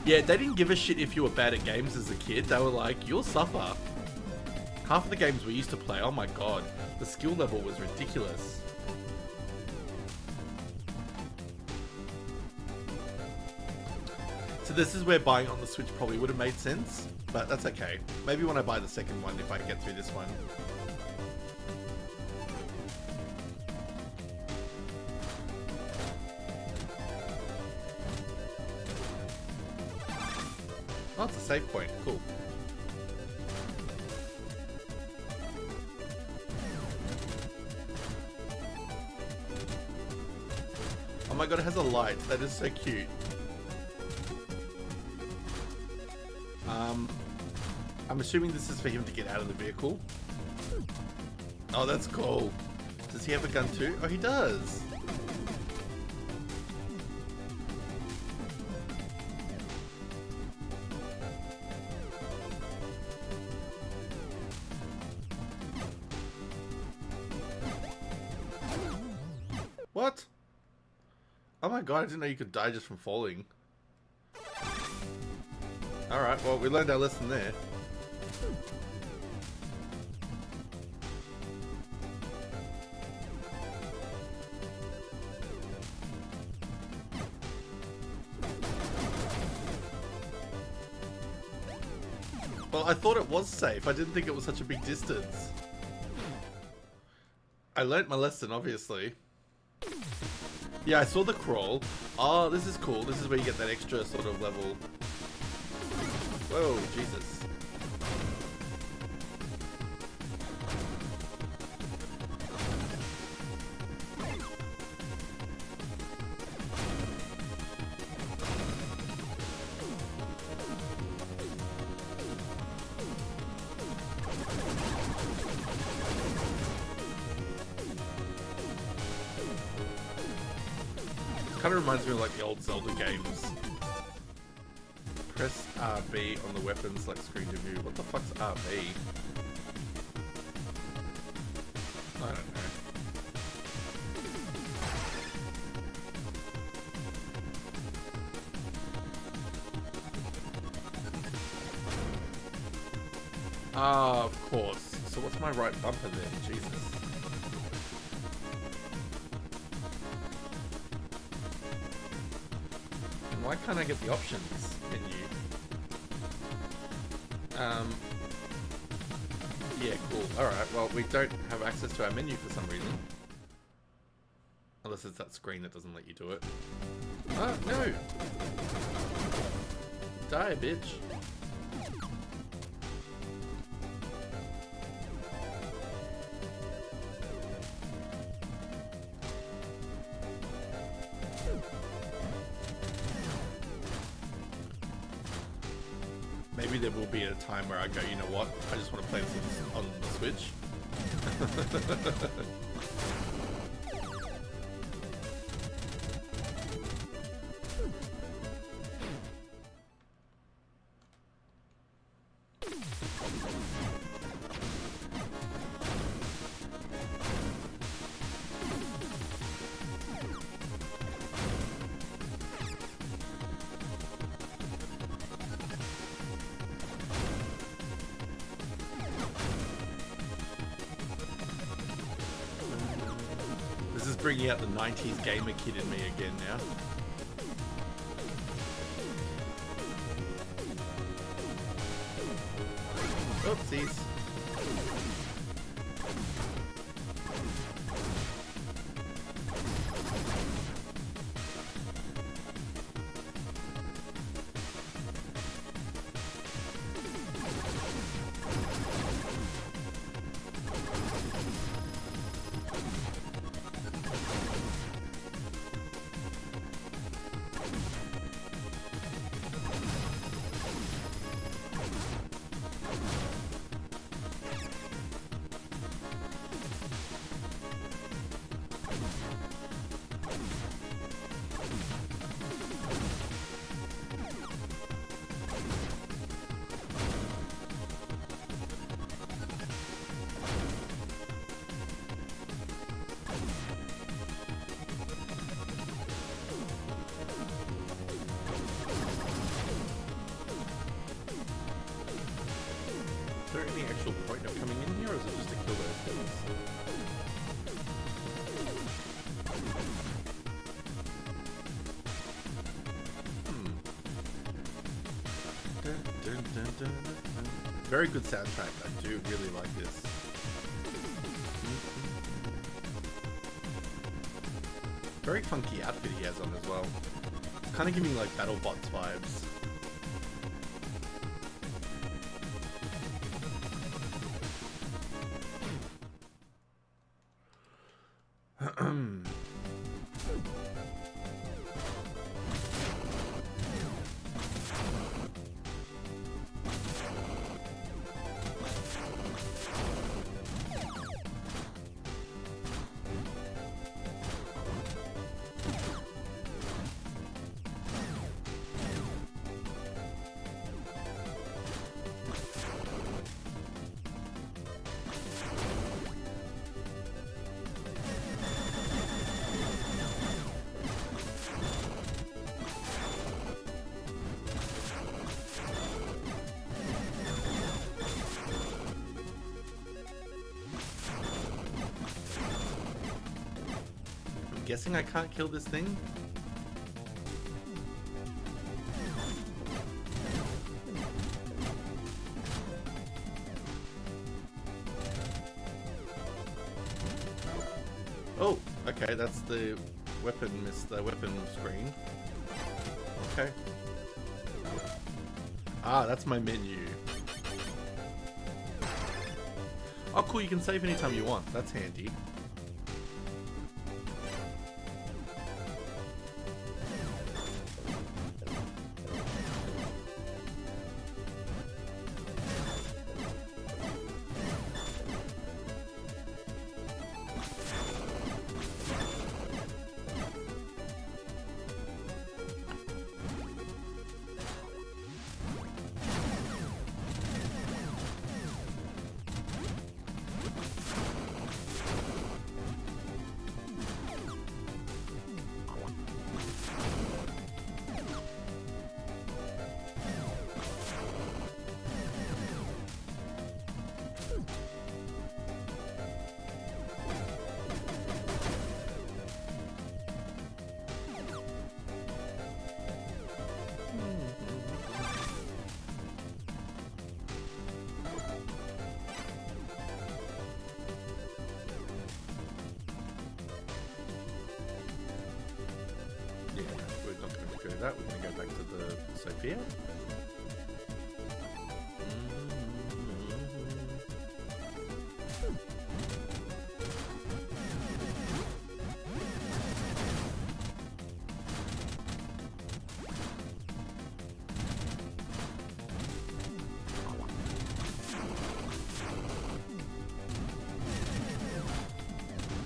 Yeah, they didn't give a shit if you were bad at games as a kid. They were like, you'll suffer. Half of the games we used to play, oh my god, the skill level was ridiculous. So this is where buying on the Switch probably would have made sense, but that's okay. Maybe when I buy the second one, if I get through this one. Oh, it's a save point. Cool. Oh my god, it has a light. That is so cute. I'm assuming this is for him to get out of the vehicle. Oh, that's cool. Does he have a gun too? Oh, he does. What? Oh my god, I didn't know you could die just from falling. Alright, well, we learned our lesson there. Well, I thought it was safe. I didn't think it was such a big distance. I learnt my lesson, obviously. Yeah, I saw the crawl. Oh, this is cool. This is where you get that extra sort of level. Whoa, Jesus. Kind of reminds me of like the old Zelda games. Press RB on the weapon, select screen to view. What the fuck's RB? I don't know. Ah, of course. So what's my right bumper then? Jesus. Why can't I get the options menu? Yeah, cool. Alright, well, we don't have access to our menu for some reason. Unless it's that screen that doesn't let you do it. Oh, no! Die, bitch. Maybe there will be a time where I go, you know what? I just want to play this on the Switch. Bringing out the 90s gamer kid in me again now. Oopsies. Is there any actual point of coming in here, or is it just to kill those things? Dun, dun, dun, dun, dun. Very good soundtrack. I do really like this. Very funky outfit he has on as well. Kind of giving like BattleBots vibes. Guessing I can't kill this thing? that's the weapon screen. Okay. Ah, that's my menu. Oh, cool, you can save anytime you want. That's handy. That we're going to go back to the Sophia.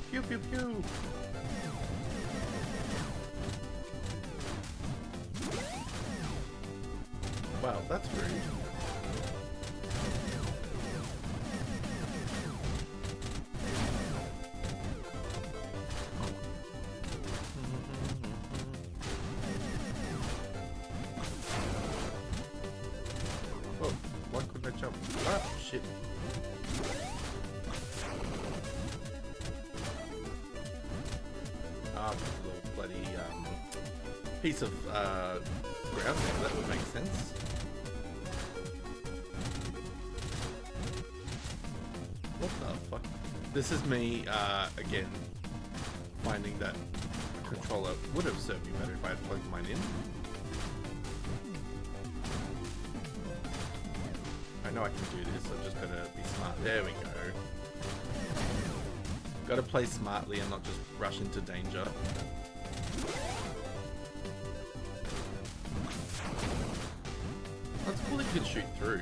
Pew pew pew. Wow, that's rude. Whoa, why couldn't I jump? Ah, shit. Ah, the little bloody piece of ground there, that would make sense. What the fuck? This is me, again, finding that controller would have served me better if I had plugged mine in. I know I can do this, I've just gotta be smart. There we go. Gotta play smartly and not just rush into danger. That's cool that you can shoot through.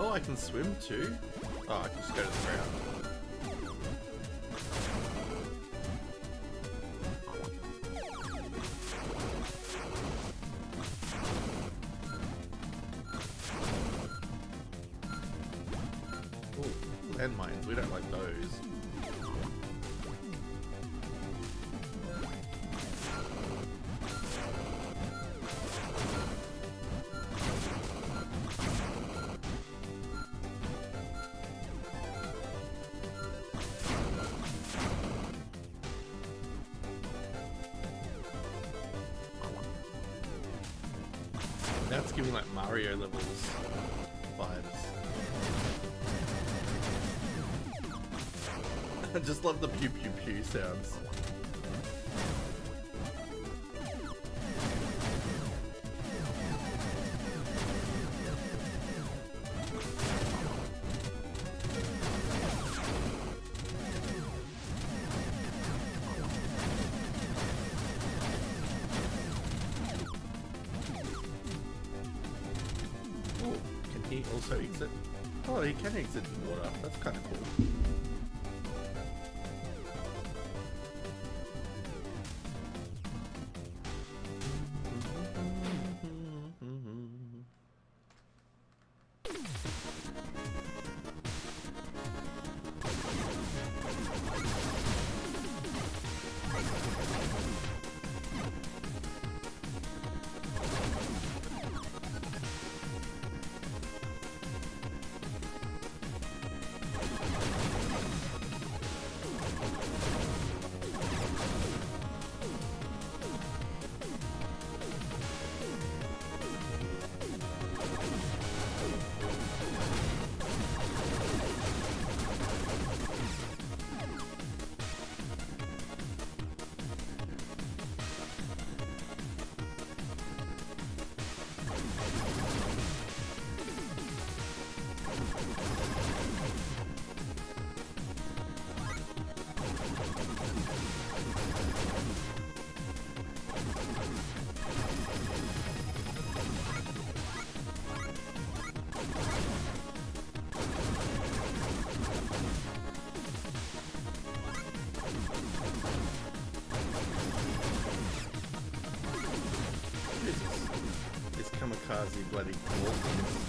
Oh, I can swim too? Oh, I can just go to the ground. Ooh, landmines, we don't like those. That's giving like Mario levels vibes. I just love the pew pew pew sounds. He also exit. Oh, he can exit in water. That's kind of cool. kamikaze bloody wall things.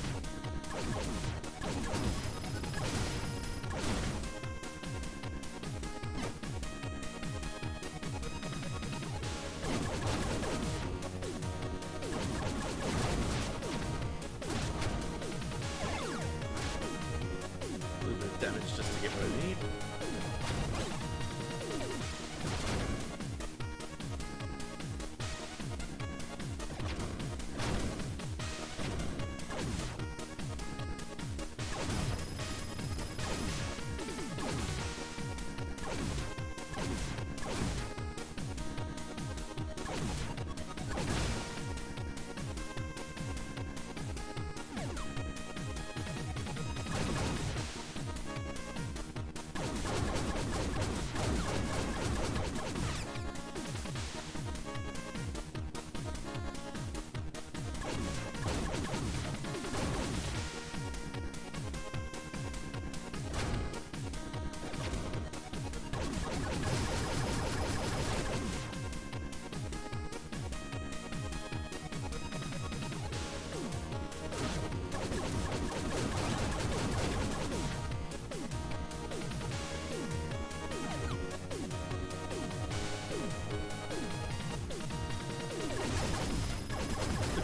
A little bit of damage just to get what I need.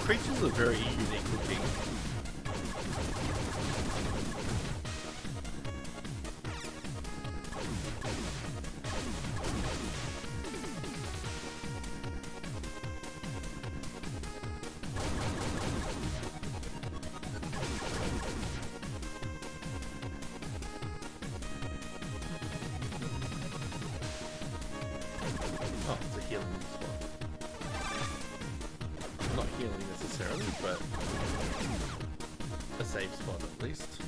Creatures are very unique looking. Oh, it's a healing spot. Not healing necessarily, but a safe spot at least.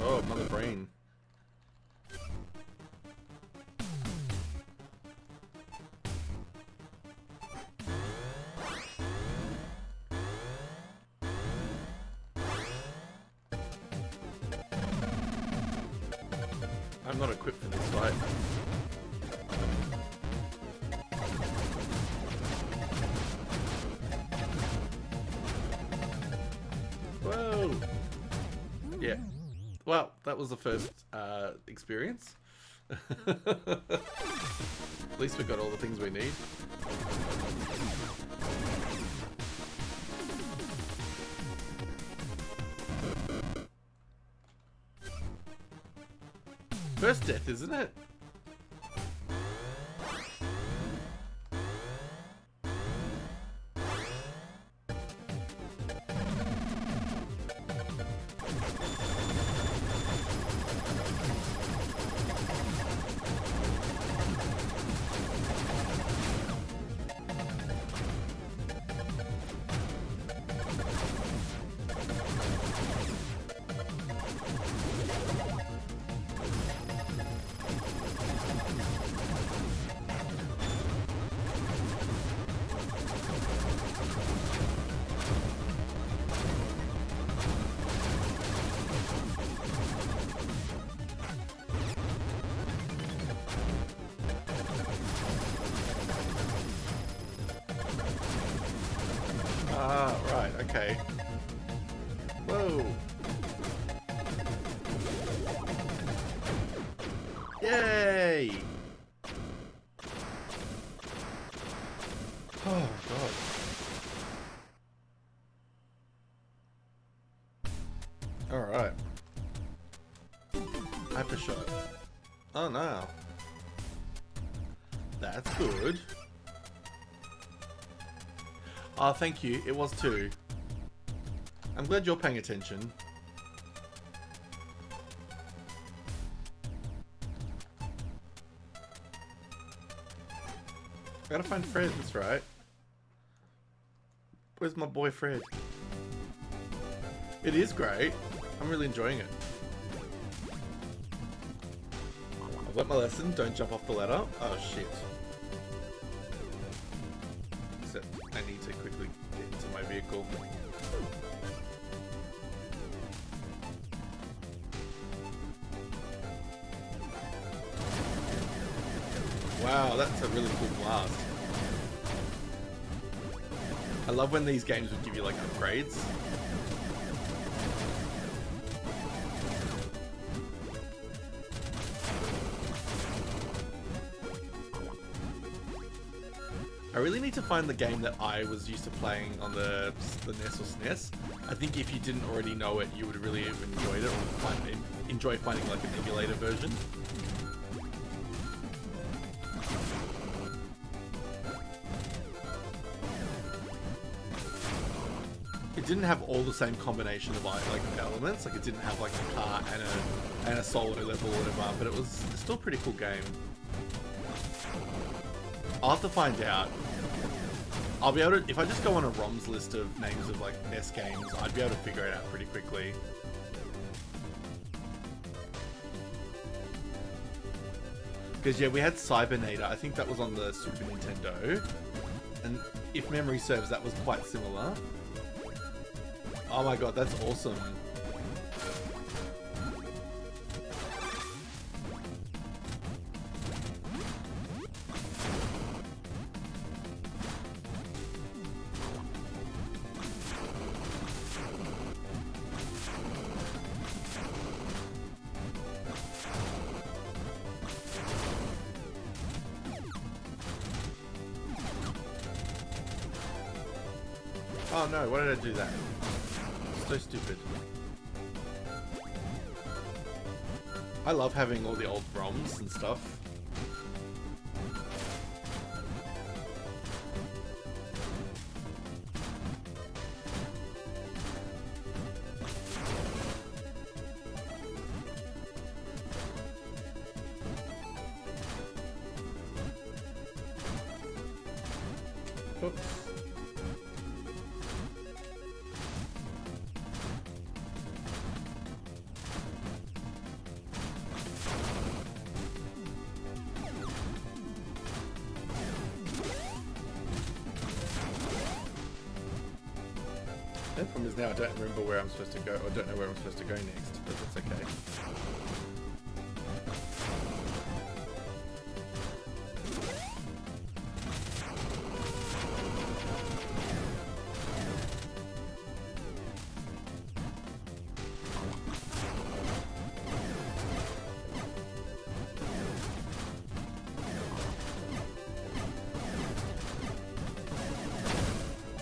Oh, mother brain. I'm not equipped for this fight. Whoa! Yeah. Well, that was the first experience. At least we got all the things we need. First death, isn't it? Ah, right, okay. Whoa. Yay! Oh, God. Alright. Hyper shot. Oh, no. That's good. Oh, thank you. It was 2. I'm glad you're paying attention. I gotta find Fred, that's right. Where's my boy Fred? It is great. I'm really enjoying it. I've got my lesson. Don't jump off the ladder. Oh, shit. Except I need to quickly get into my vehicle. Oh, that's a really cool blast. I love when these games would give you like upgrades. I really need to find the game that I was used to playing on the NES or SNES. I think if you didn't already know it, you would really have enjoyed it, or enjoy finding like an emulator version. It didn't have all the same combination of like elements. Like it didn't have like a car and a solo level or whatever, but it was still a pretty cool game. I'll have to find out. I'll be able to, if I just go on a ROMs list of names of like NES games, I'd be able to figure it out pretty quickly. Because yeah, we had Cybernator. I think that was on the Super Nintendo, and if memory serves, that was quite similar. Oh my god, that's awesome. Oh no, why did I do that? So stupid. I love having all the old ROMs and stuff. Oops. The problem is now I don't remember where I'm supposed to go, or don't know where I'm supposed to go next, but that's okay.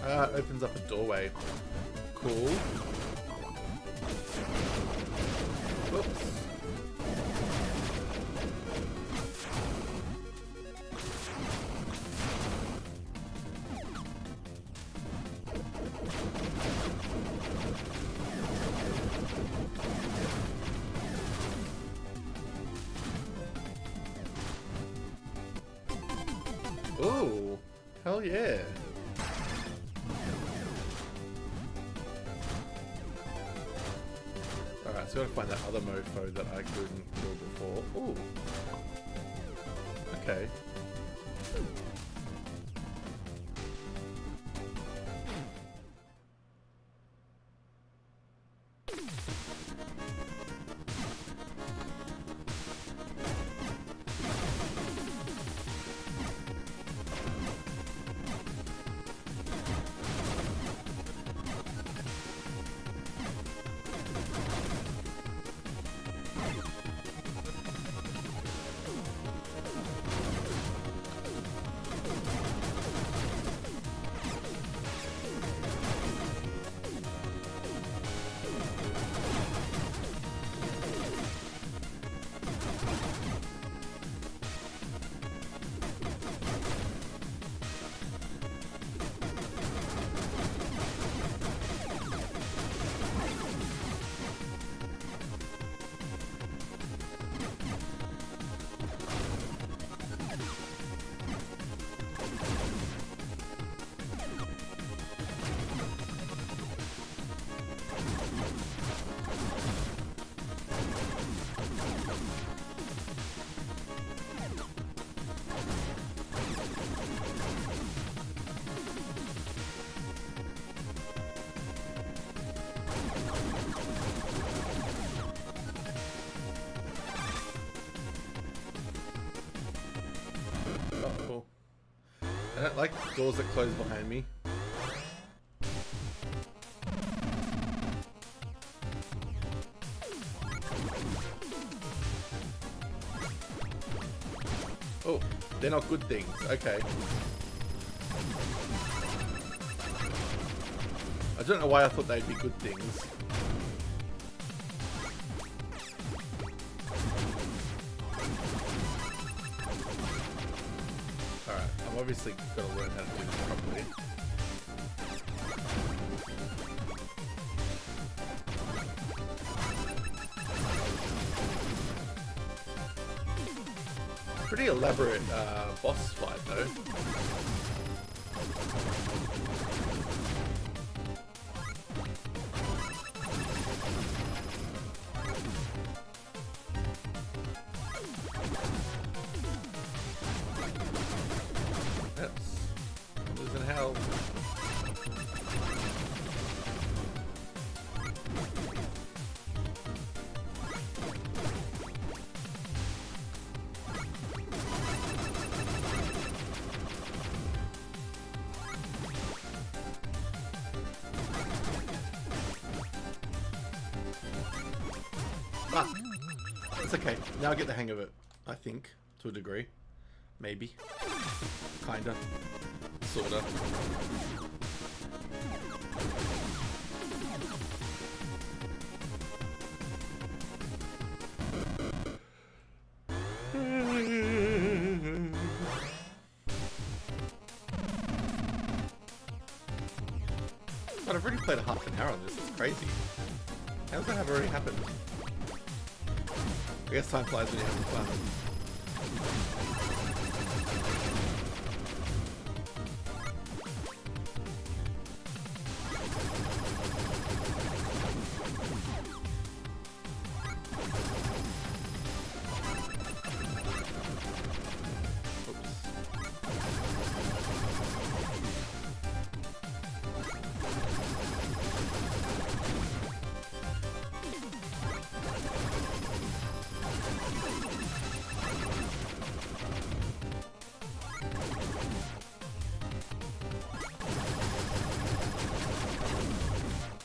It opens up a doorway. Cool. Whoops. Ooh, hell yeah. Alright, so I gotta find that other mofo that I couldn't kill before. Ooh. Okay. like doors that close behind me. Oh, they're not good things. Okay. I don't know why I thought they'd be good things. Alright, I'm obviously got to learn how to do this properly. Pretty elaborate boss fight though. I'm losing health. Ah, it's okay. Now I get the hang of it, I think, to a degree. Maybe. Kinda. Sorta. But I've already played a half an hour on this. It's crazy. How does that have already happened? I guess time flies when you're having fun.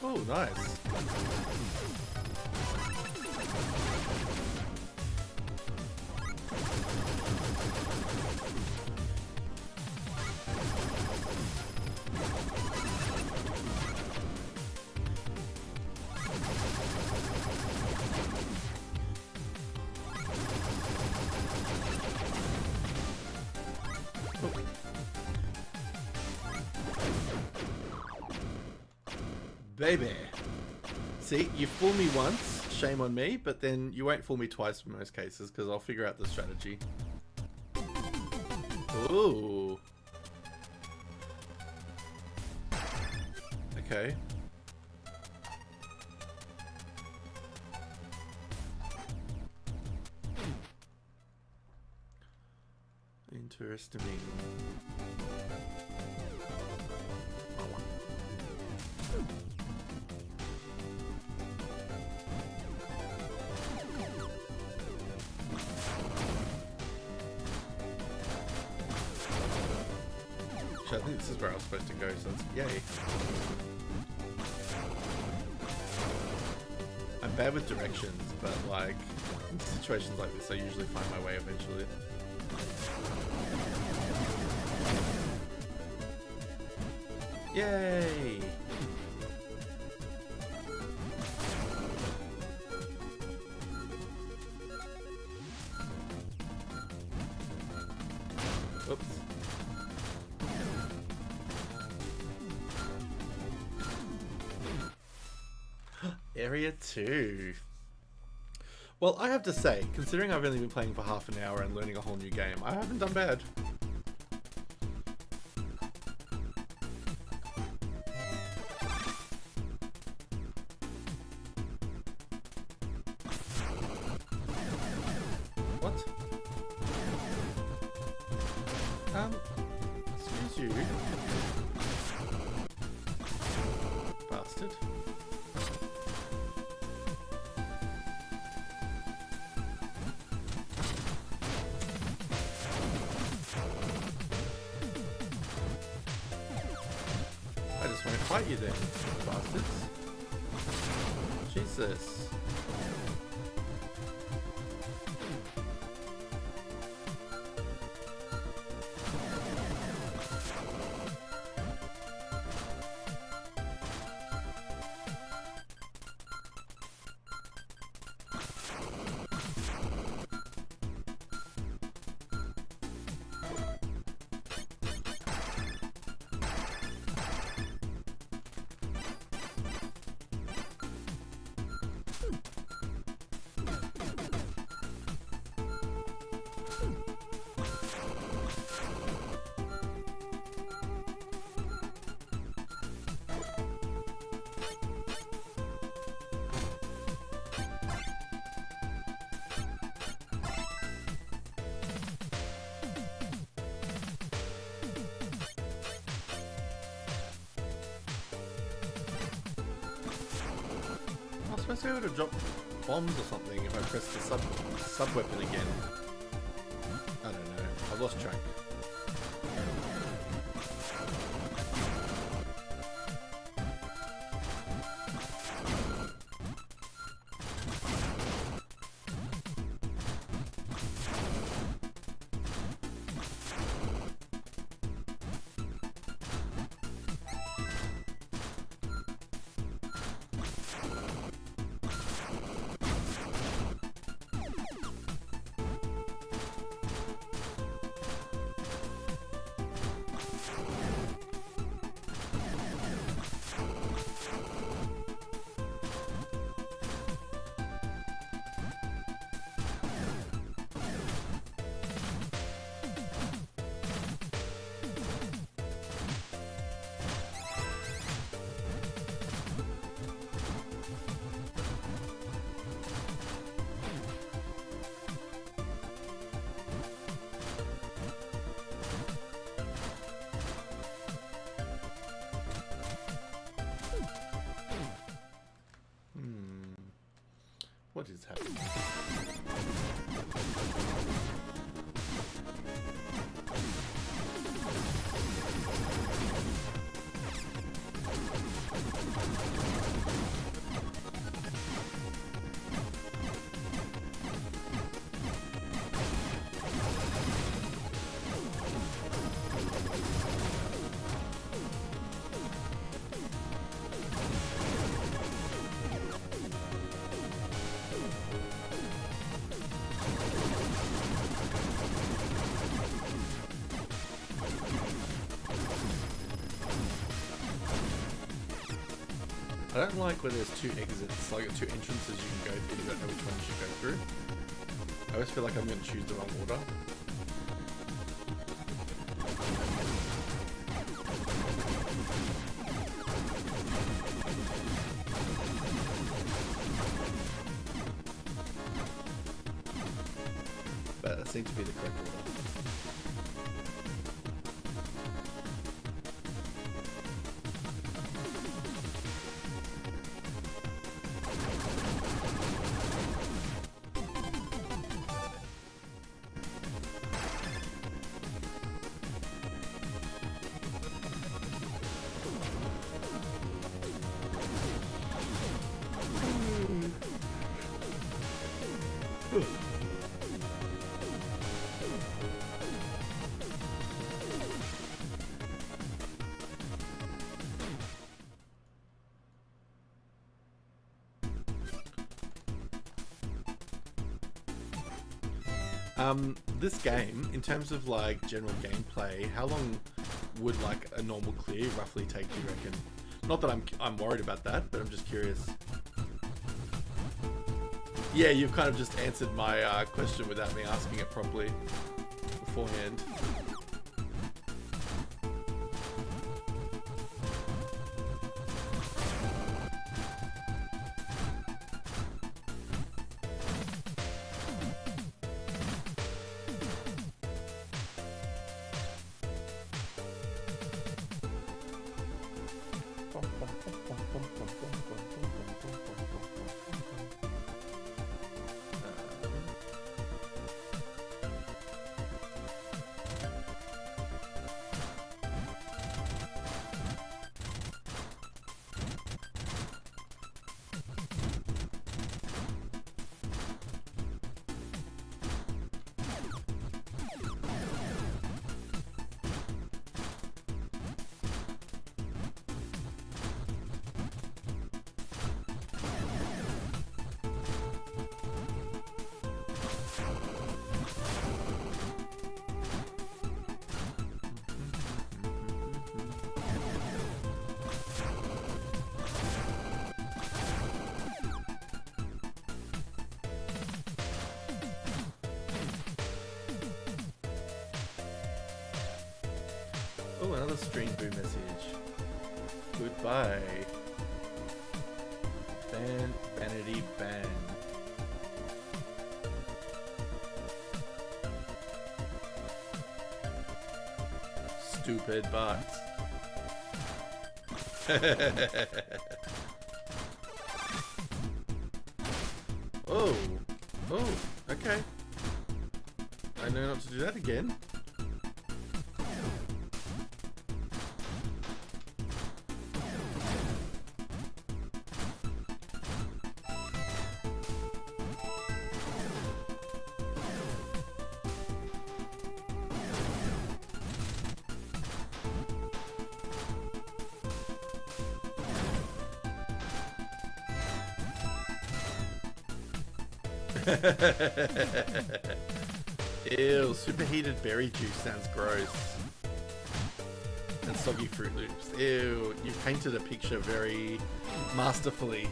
Oh, nice. Baby. See, you fool me once, shame on me, but then you won't fool me twice in most cases, because I'll figure out the strategy. Ooh. Okay. Interesting. I think this is where I was supposed to go, so that's yay. I'm bad with directions, but like, in situations like this I usually find my way eventually. Yay! Oops. Area 2. Well, I have to say, considering I've only been playing for half an hour and learning a whole new game, I haven't done bad. What? Excuse you. Bastard. fight you then, bastards. Jesus. I'm supposed to be able to drop bombs or something if I press the sub weapon again. I don't know. I've lost track. What is happening? I don't like where there's two exits, like two entrances you can go through, you don't know which one you should go through. I always feel like I'm going to choose the wrong order. But that seems to be the correct order. This game, in terms of like general gameplay, how long would like a normal clear roughly take, do you reckon? Not that I'm worried about that, but I'm just curious. Yeah, you've kind of just answered my question without me asking it properly beforehand. Oh, another stream boo message. Goodbye. Ban, vanity, ban. Stupid butts. Oh. Oh, okay. I know not to do that again. Ew, superheated berry juice sounds gross. And soggy Fruit Loops. Ew, you painted a picture very masterfully.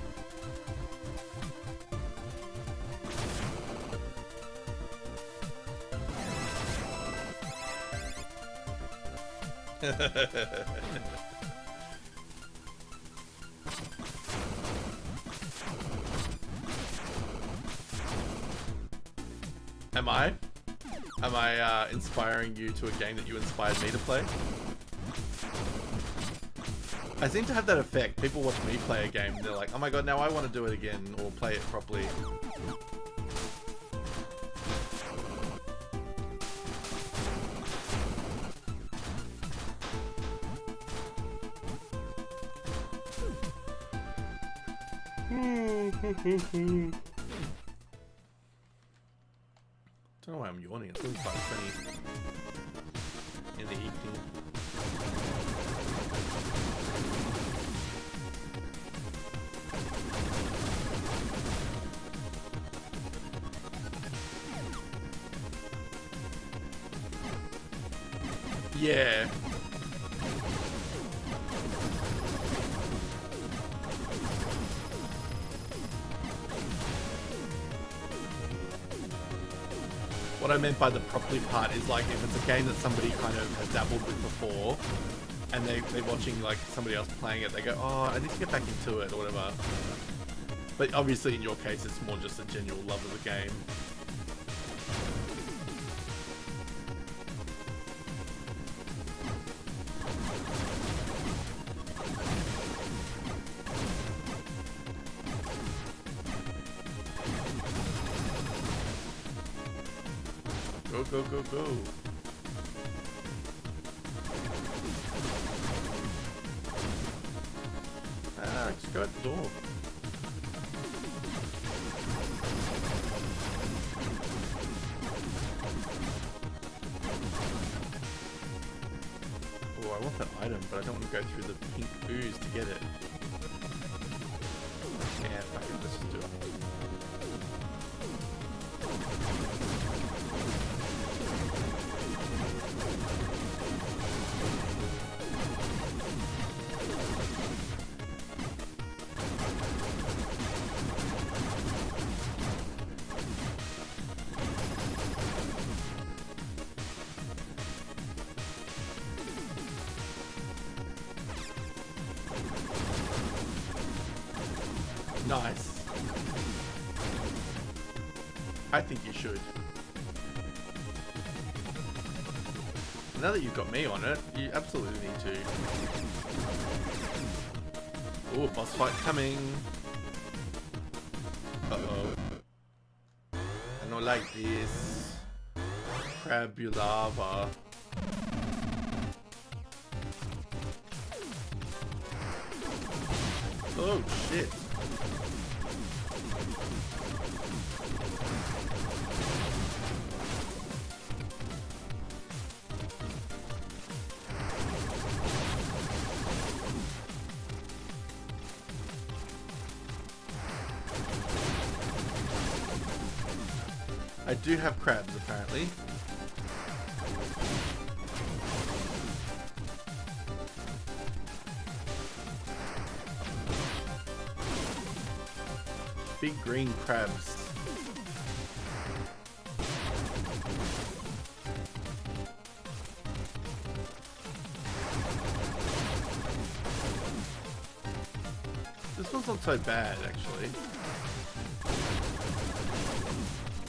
Am I inspiring you to a game that you inspired me to play? I seem to have that effect. People watch me play a game and they're like, oh my god, now I want to do it again or play it properly. Don't know why I'm yawning. It's only 5:20 in the evening. Yeah. What I meant by the properly part is like if it's a game that somebody kind of has dabbled with before and they're watching like somebody else playing it, they go, oh, I need to get back into it or whatever. But obviously in your case it's more just a genuine love of the game. Go, go, go. Ah, just go at the door. Oh, I want that item, but I don't want to go through the pink ooze to get it. Yeah, fuck it, let's just do it. Nice. I think you should. Now that you've got me on it, you absolutely need to. Ooh, boss fight coming. Uh-oh. I don't like this. Crabulava. Oh, shit. I do have crabs, apparently. Big green crabs. so bad, actually.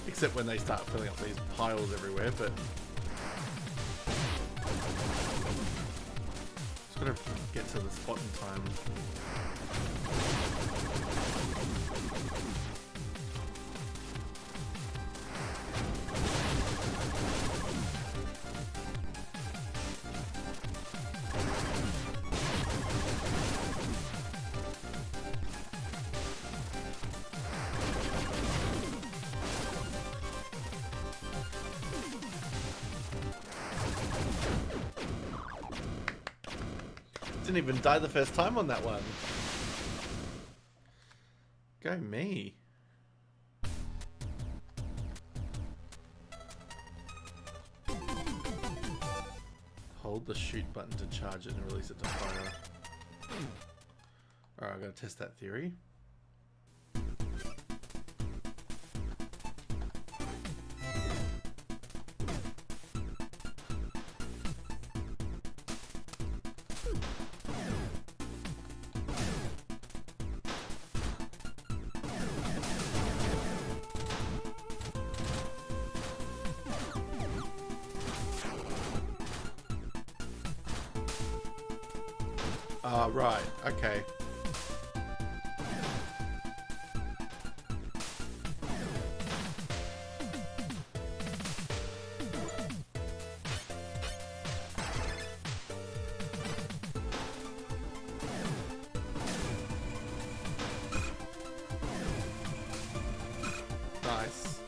Except when they start filling up these piles everywhere, but... Just gotta get to the spot in time. Didn't even die the first time on that one. Go me. Hold the shoot button to charge it and release it to fire. Alright, I'm gonna test that theory. Right, okay. Nice.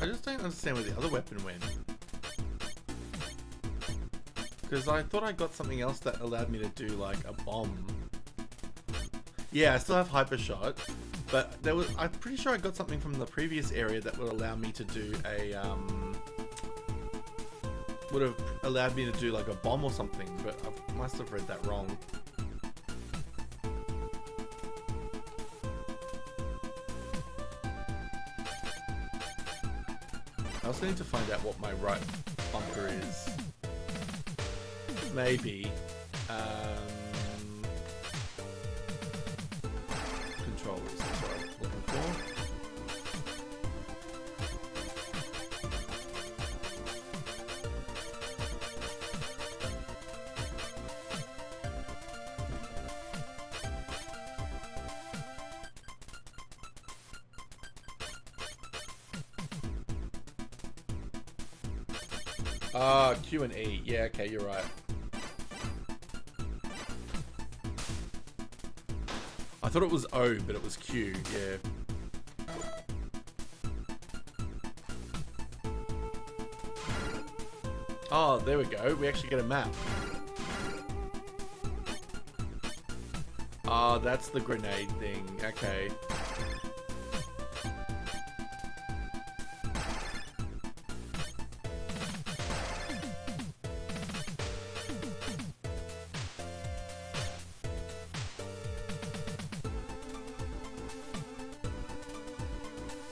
I just don't understand where the other weapon went. Because I thought I got something else that allowed me to do like a bomb. Yeah, I still have hyper shot, but there was, I'm pretty sure I got something from the previous area that would allow me to do a would have allowed me to do like a bomb or something, but I must have read that wrong. I also need to find out what my right bumper is. Maybe. Controllers, that's what I'm looking for. Ah, Q and E. Yeah, okay, you're right. I thought it was O, but it was Q, yeah. Oh, there we go. We actually get a map. Oh, that's the grenade thing. Okay.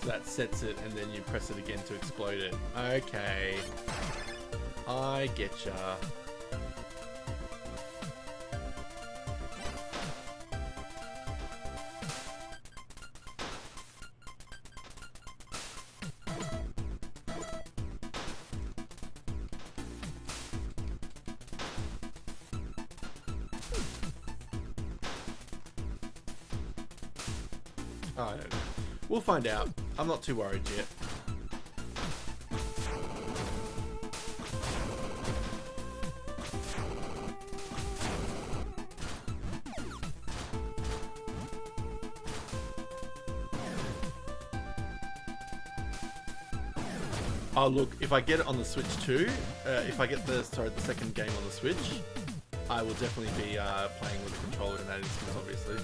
That sets it, and then you press it again to explode it. Okay. I getcha. I don't know. We'll find out. I'm not too worried yet. Oh look, if I get it on the Switch too, if I get the second game on the Switch, I will definitely be playing with a controller in that instance, obviously.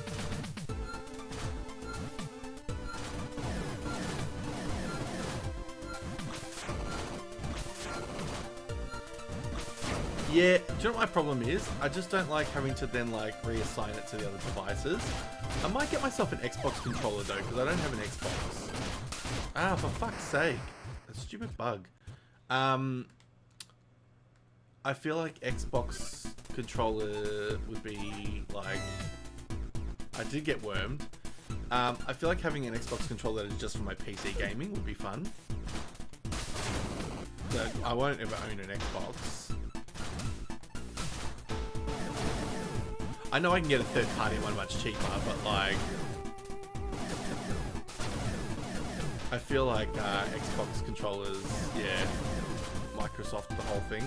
Yeah, do you know what my problem is? I just don't like having to then like reassign it to the other devices. I might get myself an Xbox controller though, because I don't have an Xbox. Ah, for fuck's sake. A stupid bug. I feel like Xbox controller would be like... I did get wormed. I feel like having an Xbox controller that is just for my PC gaming would be fun. But I won't ever own an Xbox. I know I can get a third-party one much cheaper, but like... I feel like Xbox controllers, yeah, Microsoft, the whole thing.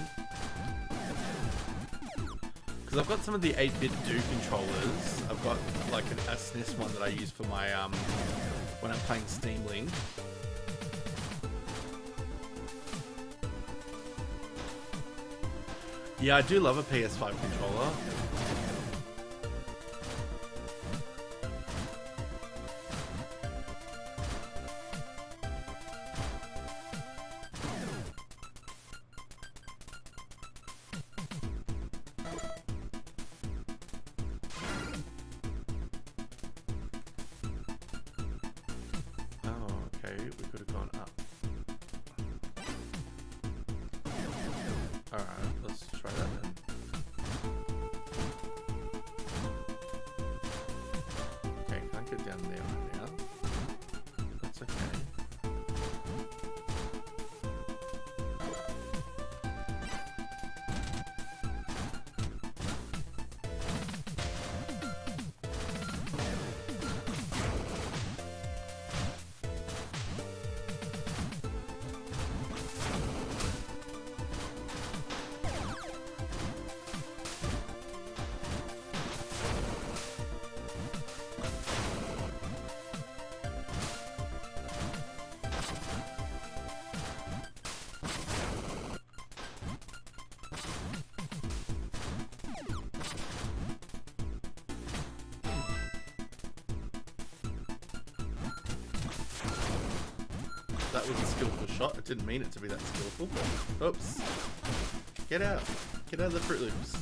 Because I've got some of the 8-bit Do controllers. I've got like a SNES one that I use for my, when I'm playing Steam Link. Yeah, I do love a PS5 controller. We could have gone up. Alright, let's try that then. Okay, can't get down there right now. That's okay. That was a skillful shot. I didn't mean it to be that skillful. Oops. Get out. Get out of the Fruit Loops.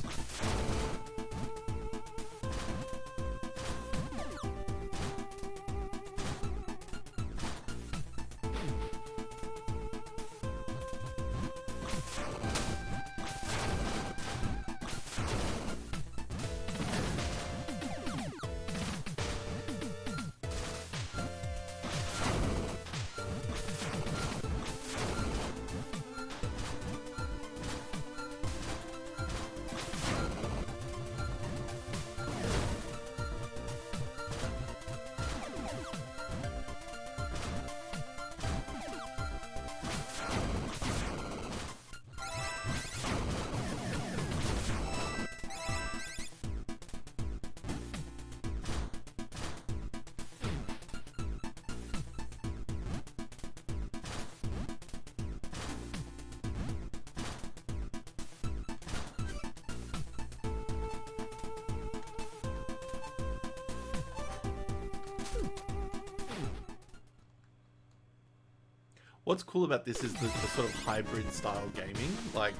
What's cool about this is the sort of hybrid style gaming. Like,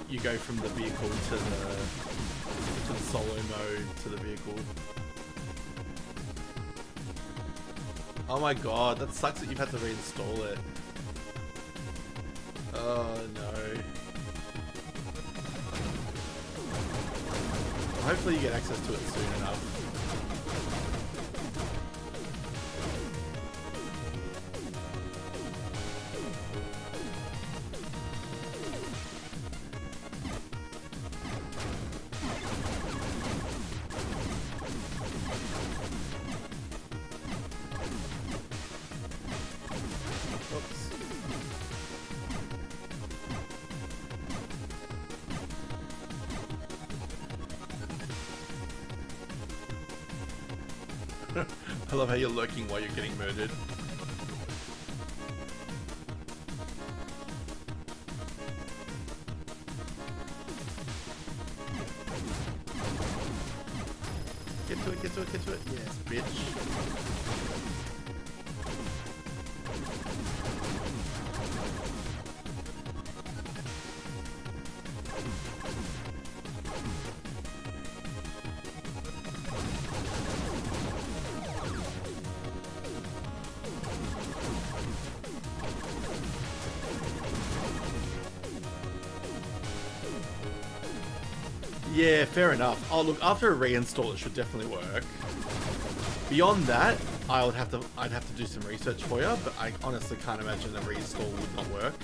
you go from the vehicle to the solo mode to the vehicle. Oh my god, that sucks that you've had to reinstall it. Oh no. Hopefully you get access to it soon enough. I love how you're lurking while you're getting murdered. Get to it, get to it, get to it. Yes, bitch. Yeah, fair enough. Oh, look, after a reinstall, it should definitely work. Beyond that, I'd have to do some research for you, but I honestly can't imagine a reinstall would not work.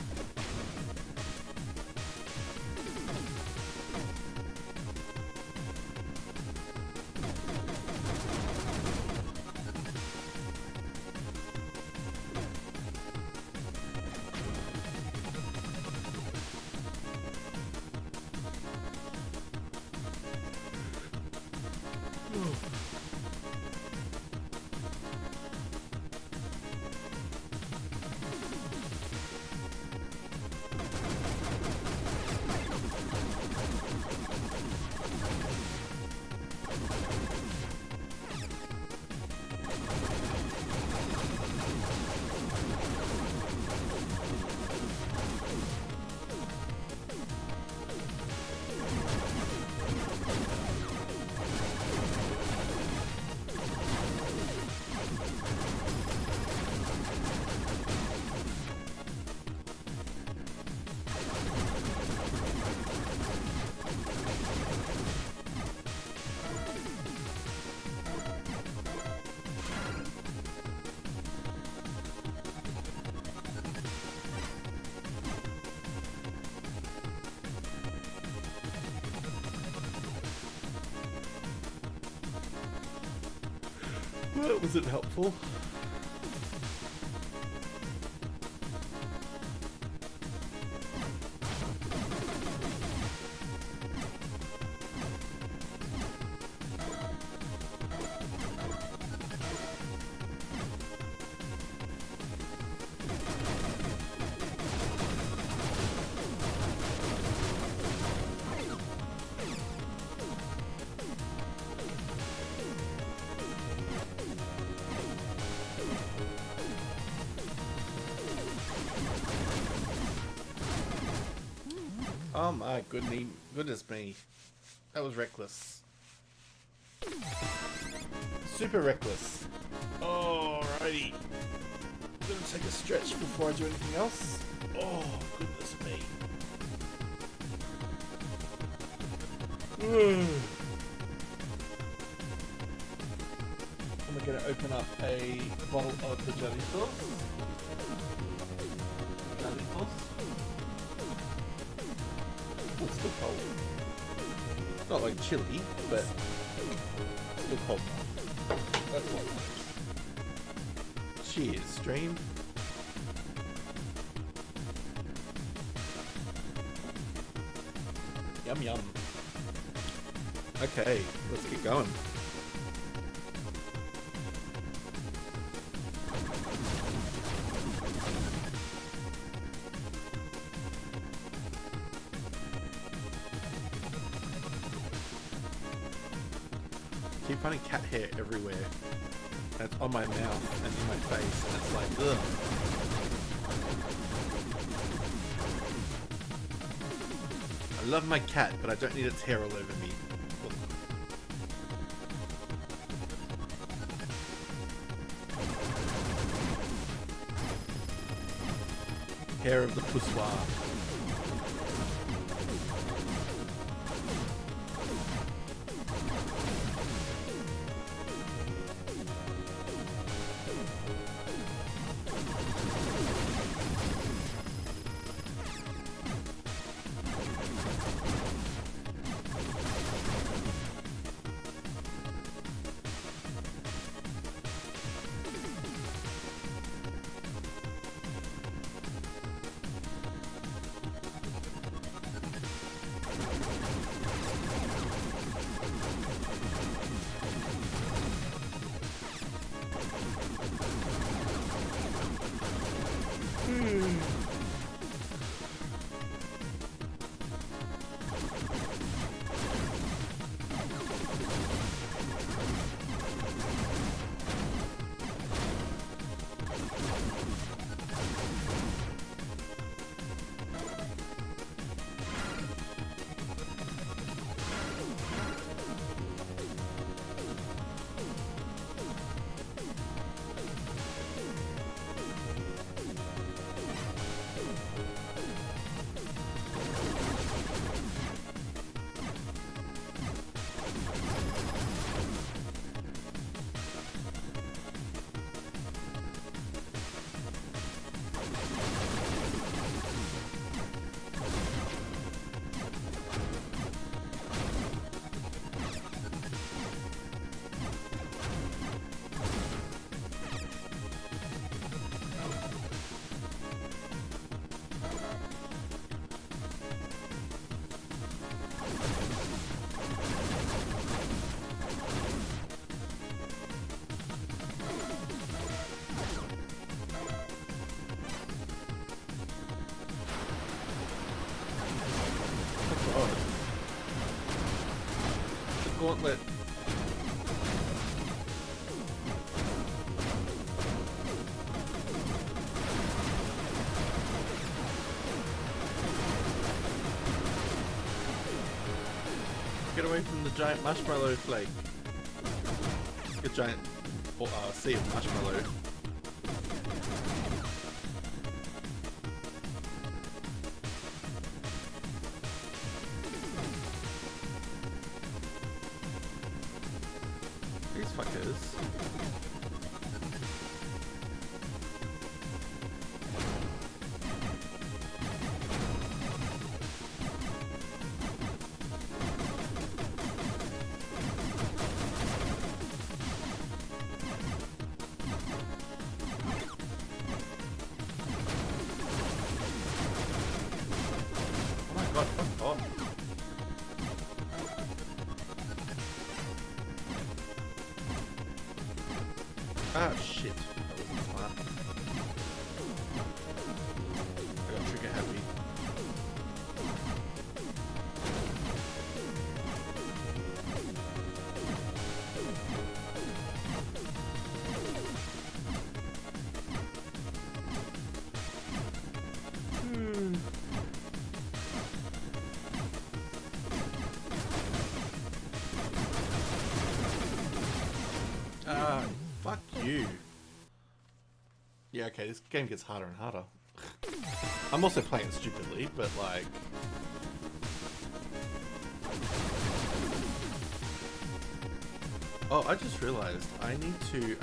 Was it helpful? Oh my goodness me. That was reckless. Super reckless. Alrighty. I'm gonna take a stretch before I do anything else. Oh, goodness me. I'm gonna open up a bottle of the jelly sauce. Jelly sauce. It's still cold. Not like chilly, but still cold. That's what matters. Cheers, stream. Yum yum. Okay, let's get going. I keep finding cat hair everywhere. And it's on my mouth and in my face, and it's like, ugh. I love my cat, but I don't need its hair all over me. Ugh. Hair of the poussoir. gauntlet. Get away from the giant marshmallow flake. A giant sea of marshmallow. These fuckers. Oh my god, fuck off. Ah, shit. That wasn't smart. I got trigger happy. Ah, fuck you. Yeah, okay, this game gets harder and harder. I'm also playing stupidly, but like... Oh, I just realized I need to,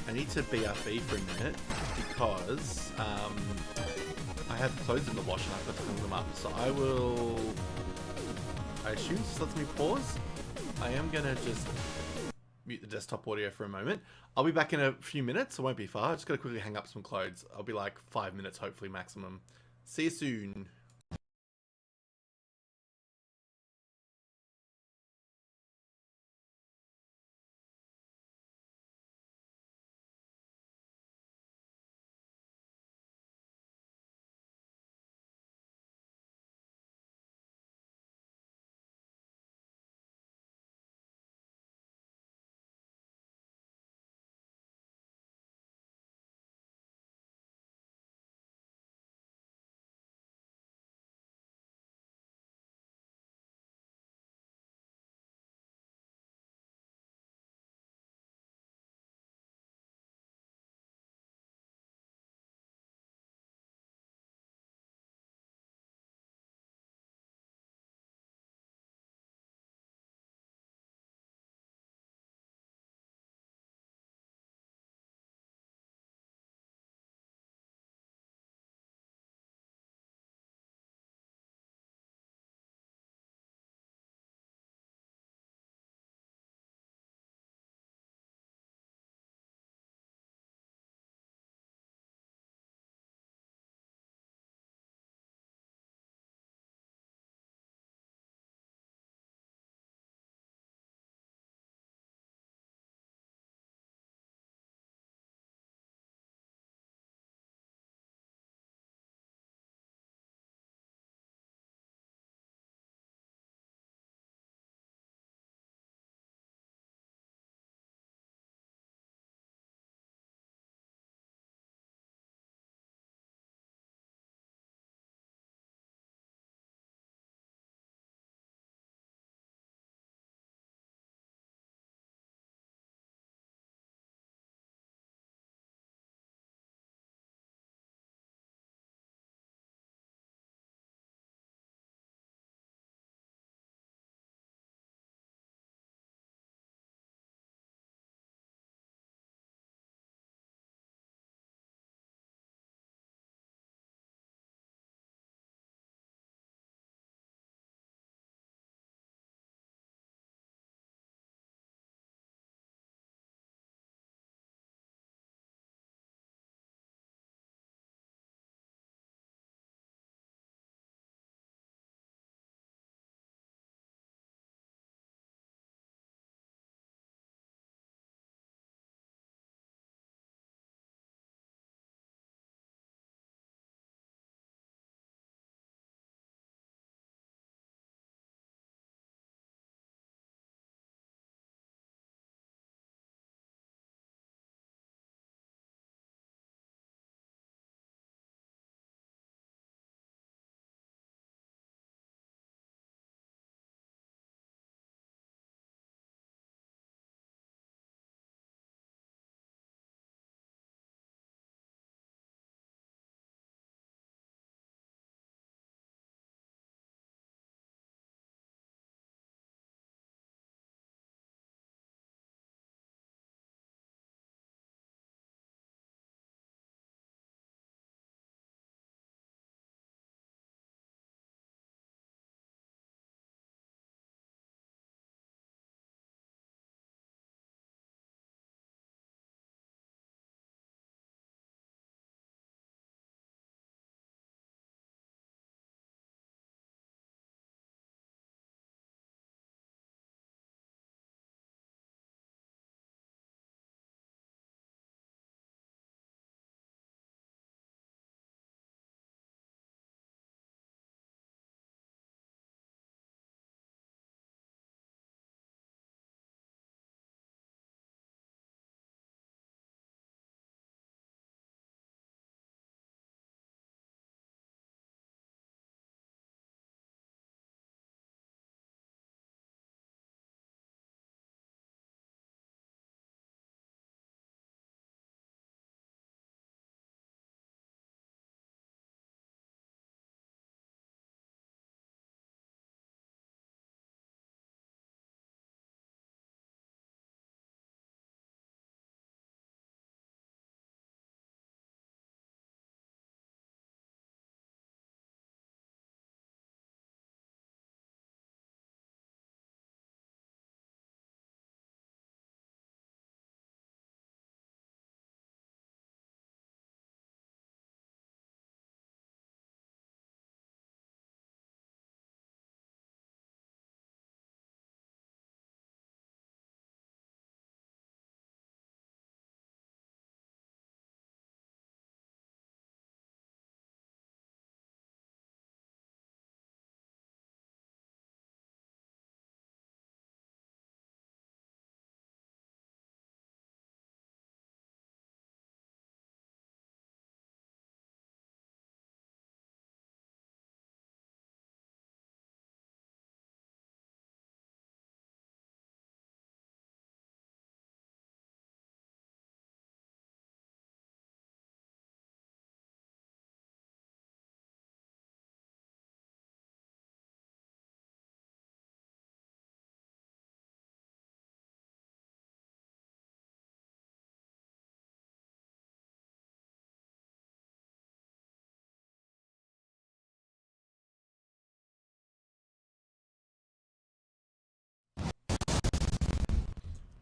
I need to BRB for a minute because, I have clothes in the wash and I've got to hang them up. So I assume this lets me pause. I am gonna just mute the desktop audio for a moment. I'll be back in a few minutes. It won't be far. I just gotta quickly hang up some clothes. I'll be like 5 minutes, hopefully maximum. See you soon.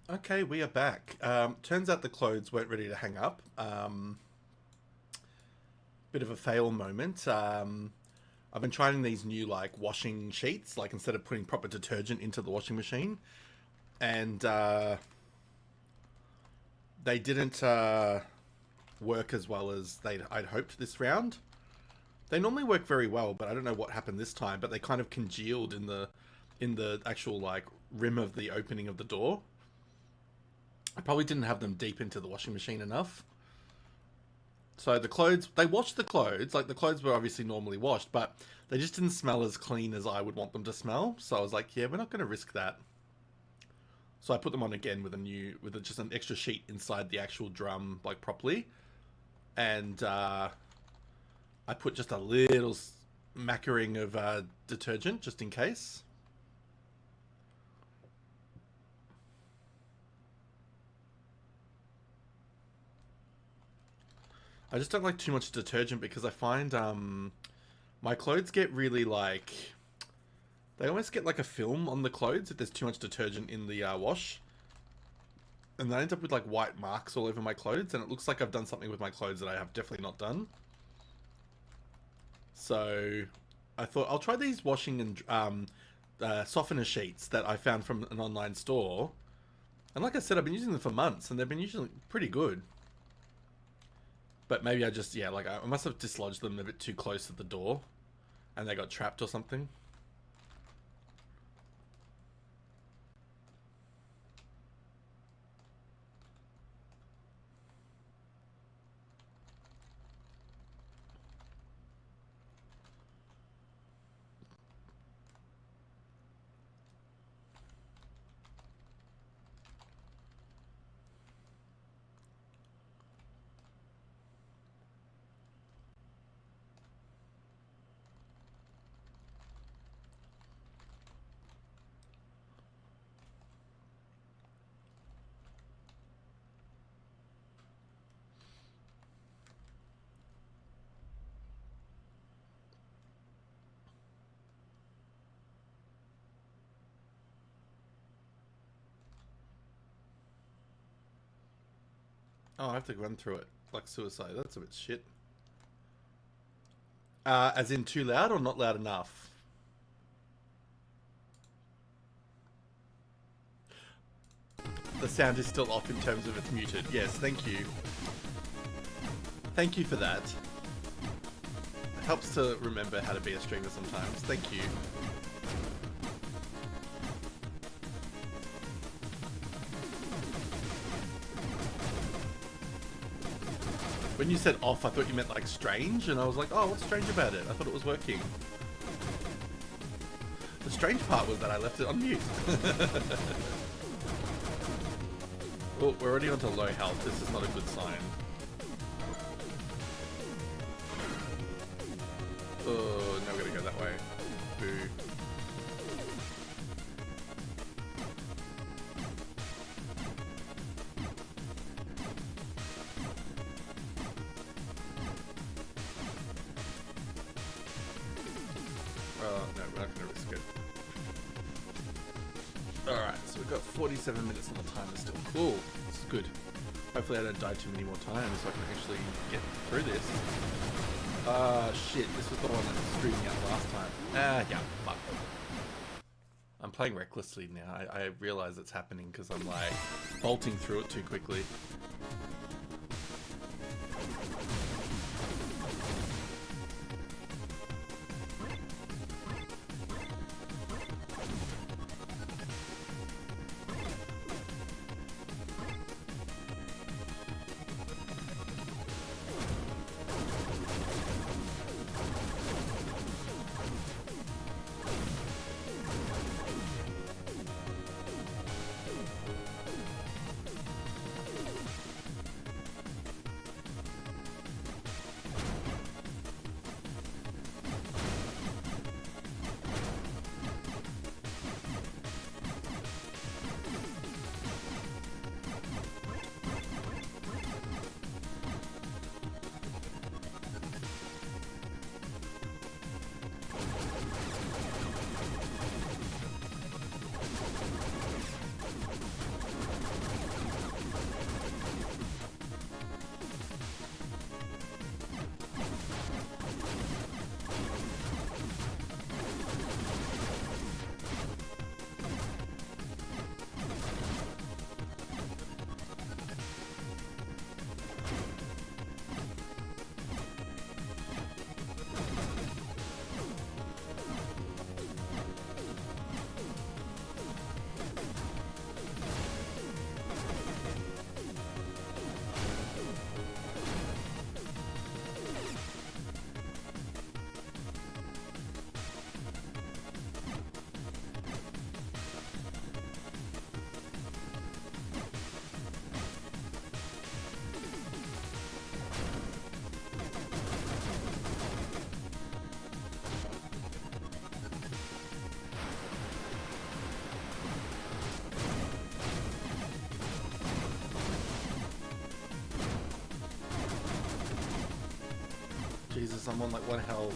Okay, we are back. Turns out the clothes weren't ready to hang up. Bit of a fail moment. I've been trying these new like washing sheets, like instead of putting proper detergent into the washing machine, and they didn't work as well as I'd hoped this round. They normally work very well, but I don't know what happened this time. But they kind of congealed in the actual like rim of the opening of the door. I probably didn't have them deep into the washing machine enough. So the clothes, they washed the clothes, like the clothes were obviously normally washed, but they just didn't smell as clean as I would want them to smell. So I was like, yeah, we're not going to risk that. So I put them on again with just an extra sheet inside the actual drum, like properly. And I put just a little smattering of detergent just in case. I just don't like too much detergent because I find my clothes get really like... They almost get like a film on the clothes if there's too much detergent in the wash. And I end up with like white marks all over my clothes, and it looks like I've done something with my clothes that I have definitely not done. So I thought I'll try these washing and softener sheets that I found from an online store. And like I said, I've been using them for months, and they've been usually pretty good. But maybe I just, yeah, like I must have dislodged them a bit too close to the door and they got trapped or something. Oh, I have to run through it like suicide. That's a bit shit. As in too loud or not loud enough? The sound is still off in terms of it's muted. Yes, thank you. Thank you for that. It helps to remember how to be a streamer sometimes. Thank you. When you said off, I thought you meant like strange, and I was like, oh, what's strange about it? I thought it was working. The strange part was that I left it on mute. Oh, we're already onto low health. This is not a good sign. Oh, now we're gonna go that way. Boo. No, we're not gonna risk it. Alright, so we've got 47 minutes on the timer still. Cool, this is good. Hopefully I don't die too many more times so I can actually get through this. Shit, this was the one that was streaming out last time. Yeah, fuck. I'm playing recklessly now. I realize it's happening because I'm like bolting through it too quickly. Jesus, I'm on like 1 health.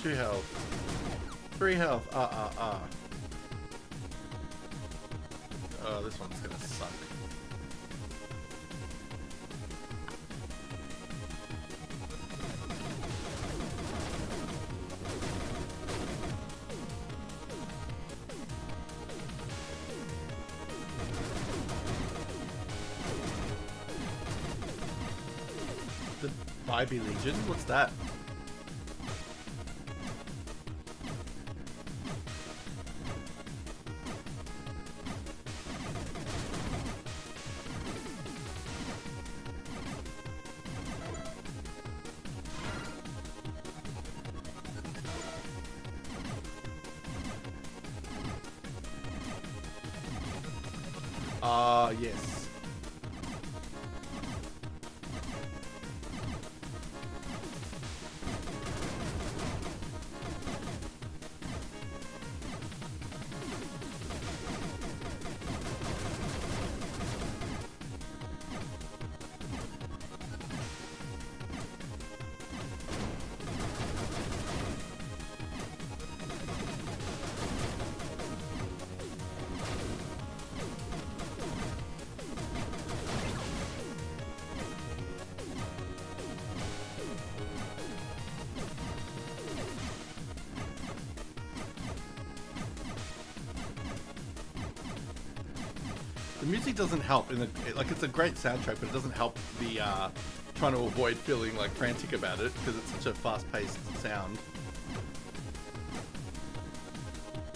2 health. 3 health. Oh, this one's gonna suck. The Bybee Legion? What's that? Yes. The music doesn't help in the like. It's a great soundtrack, but it doesn't help the trying to avoid feeling like frantic about it because it's such a fast-paced sound.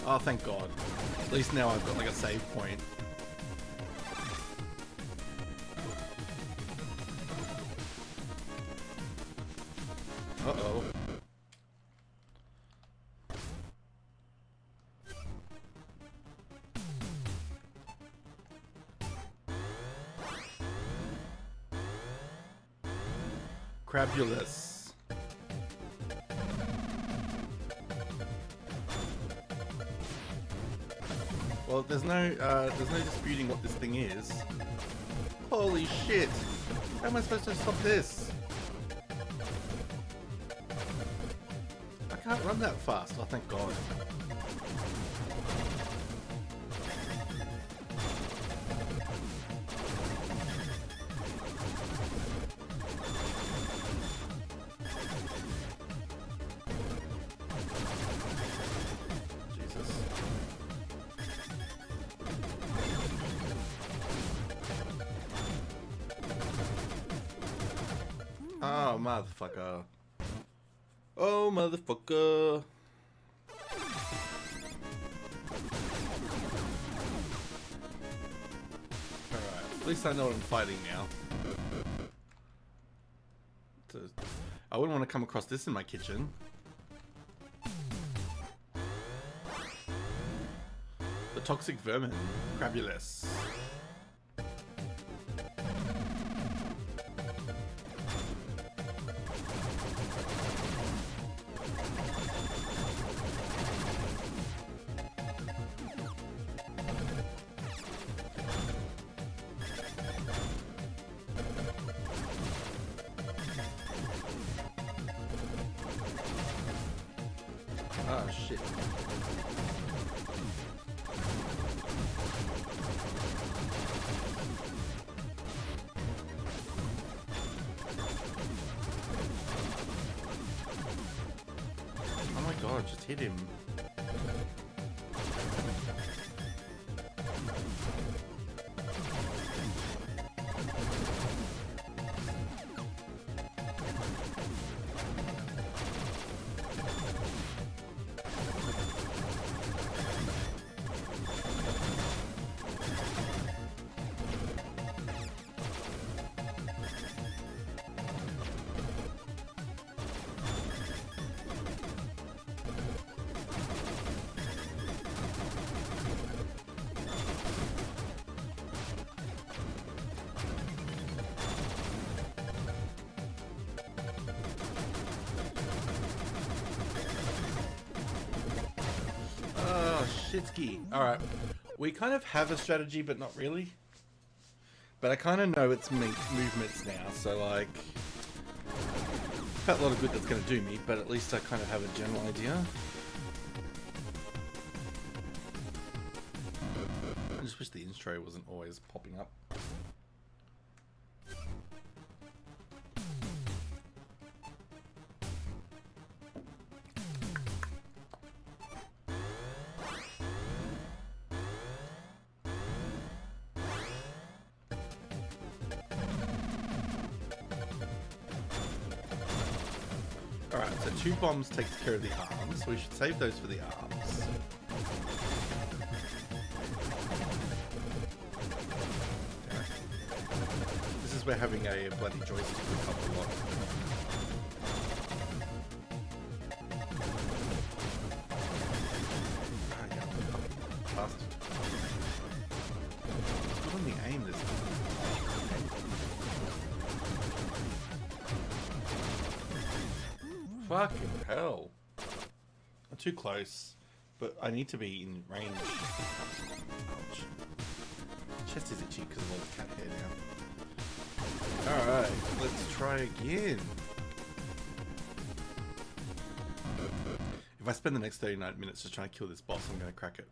Oh, thank God! At least now I've got like a save point. Uh-oh. Crabulous. Well, there's no disputing what this thing is. Holy shit! How am I supposed to stop this? I can't run that fast. Oh, thank God. Oh, motherfucker. Oh, motherfucker. Alright, at least I know what I'm fighting now. I wouldn't want to come across this in my kitchen. The toxic vermin. Crabulous. Oh shit. Oh my God, just hit him. Shitski. Alright. We kind of have a strategy, but not really. But I kind of know its movements now, so like... Felt a lot of good that's going to do me, but at least I kind of have a general idea. I just wish the intro wasn't always popping up. Alright, so 2 bombs takes care of the arms, so we should save those for the arms. This is where having a bloody joystick would help a lot. Ah, yeah, bastard. Good on the aim this time. Fucking hell. I'm too close, but I need to be in range. Ouch. Chest is itchy because of all the cat hair now. Alright, let's try again. If I spend the next 39 minutes just trying to kill this boss, I'm going to crack it.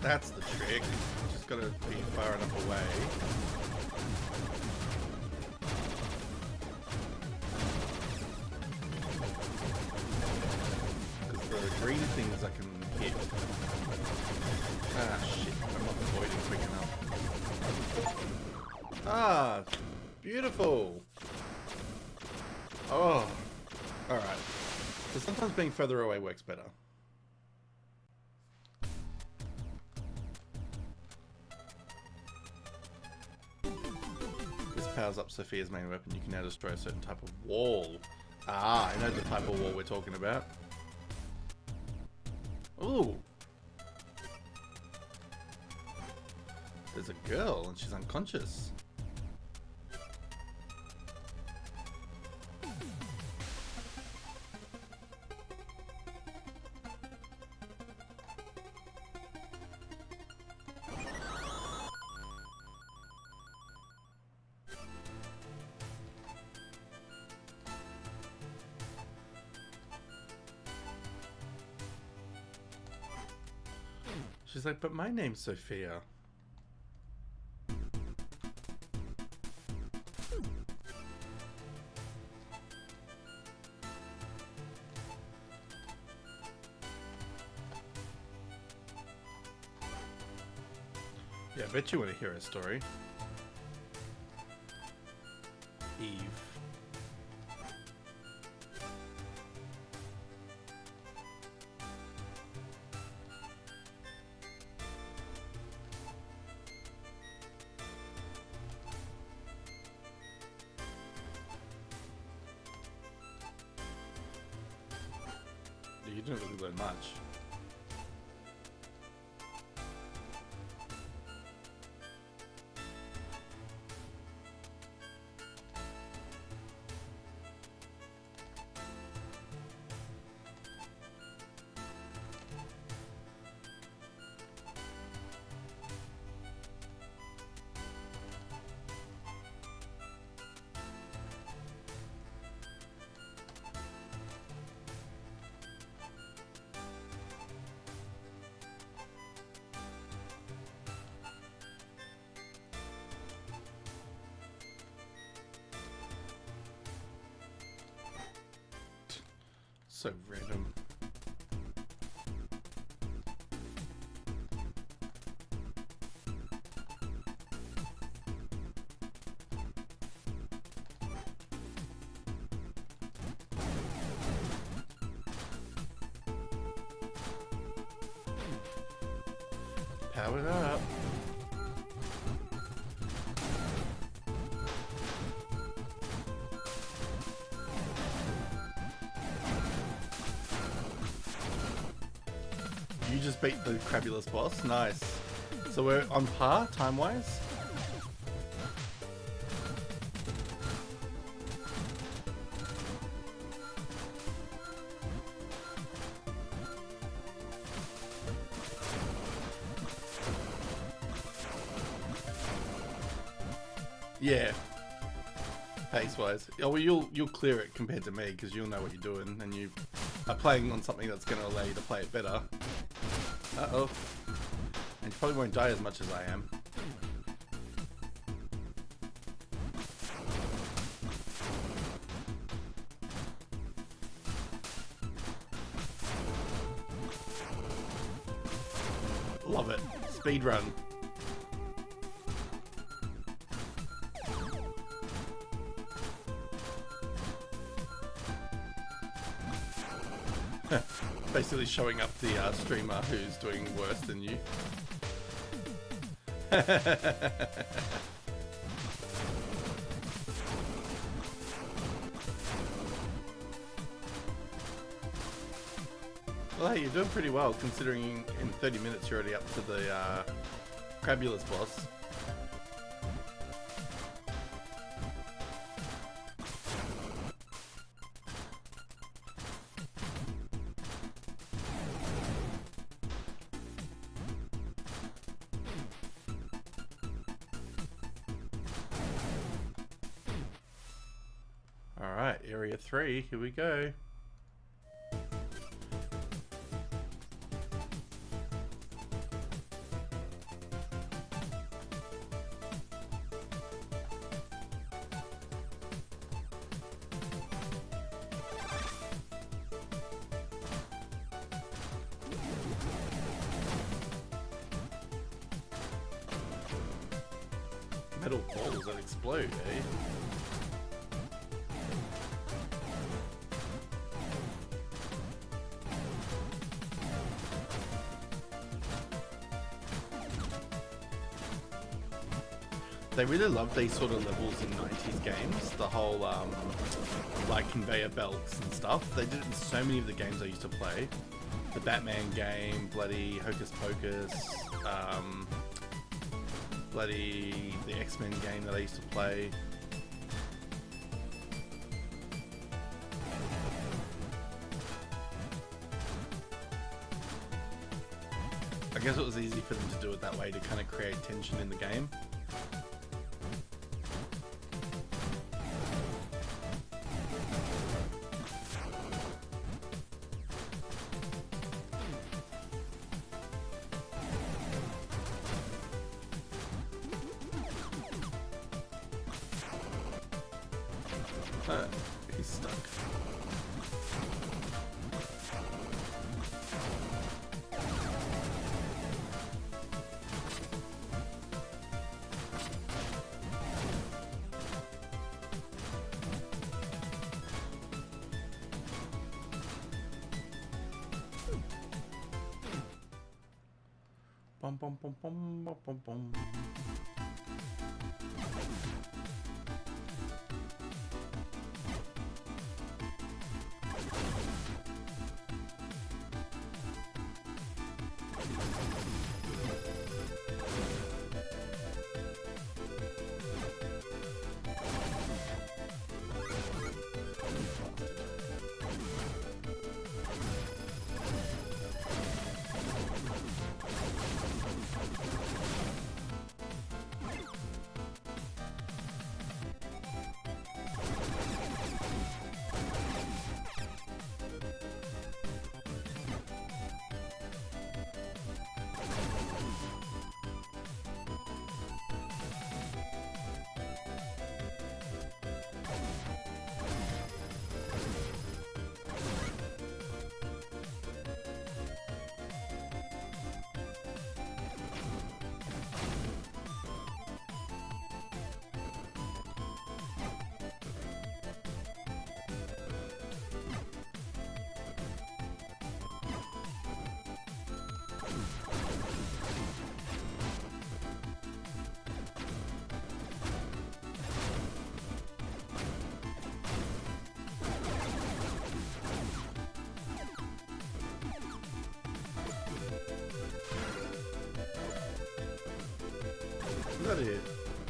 That's the trick. Just gotta be far enough away. Because the green things I can hit. Ah, shit. I'm not avoiding quick enough. Ah, beautiful. Oh, alright. So sometimes being further away works better. Powers up Sophia's main weapon. You can now destroy a certain type of wall. Ah, I know the type of wall we're talking about. Ooh. There's a girl and she's unconscious. She's like, but my name's Sophia. Yeah, I bet you want to hear her story. Eve. You didn't really learn much. So random. Powered up. You just beat the Crabulous boss. Nice. So we're on par, time-wise? Yeah. Pace-wise. Oh, well, you'll clear it compared to me, because you'll know what you're doing, and you are playing on something that's going to allow you to play it better. Uh-oh. And you probably won't die as much as I am. Love it. Speed run. Basically showing up the streamer who's doing worse than you. Well, hey, you're doing pretty well considering in 30 minutes you're already up to the Crabulous boss. Alright, Area 3, here we go. Metal balls that explode, eh? They really love these sort of levels in 90s games. The whole, like, conveyor belts and stuff. They did it in so many of the games I used to play. The Batman game, bloody Hocus Pocus, bloody the X-Men game that I used to play. I guess it was easy for them to do it that way to kind of create tension in the game. He's stuck. Bum bum bum bum bum bum bum.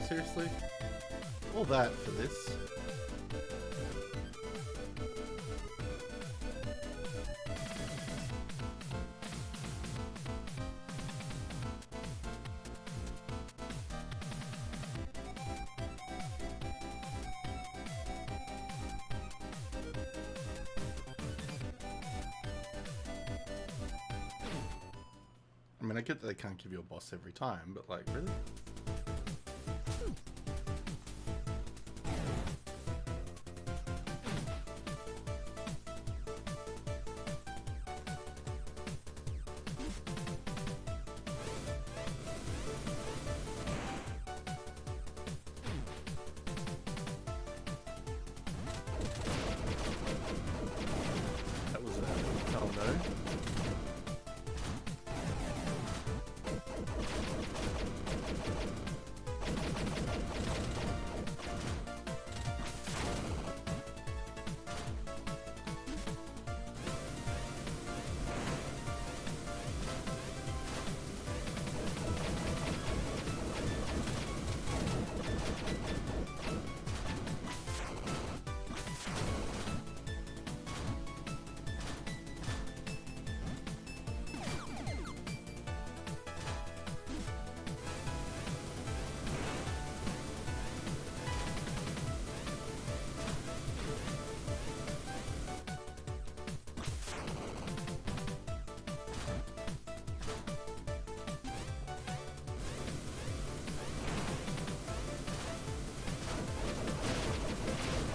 Seriously? All that for this? I mean, I get that they can't give you a boss every time, but like, really? That was a hell no.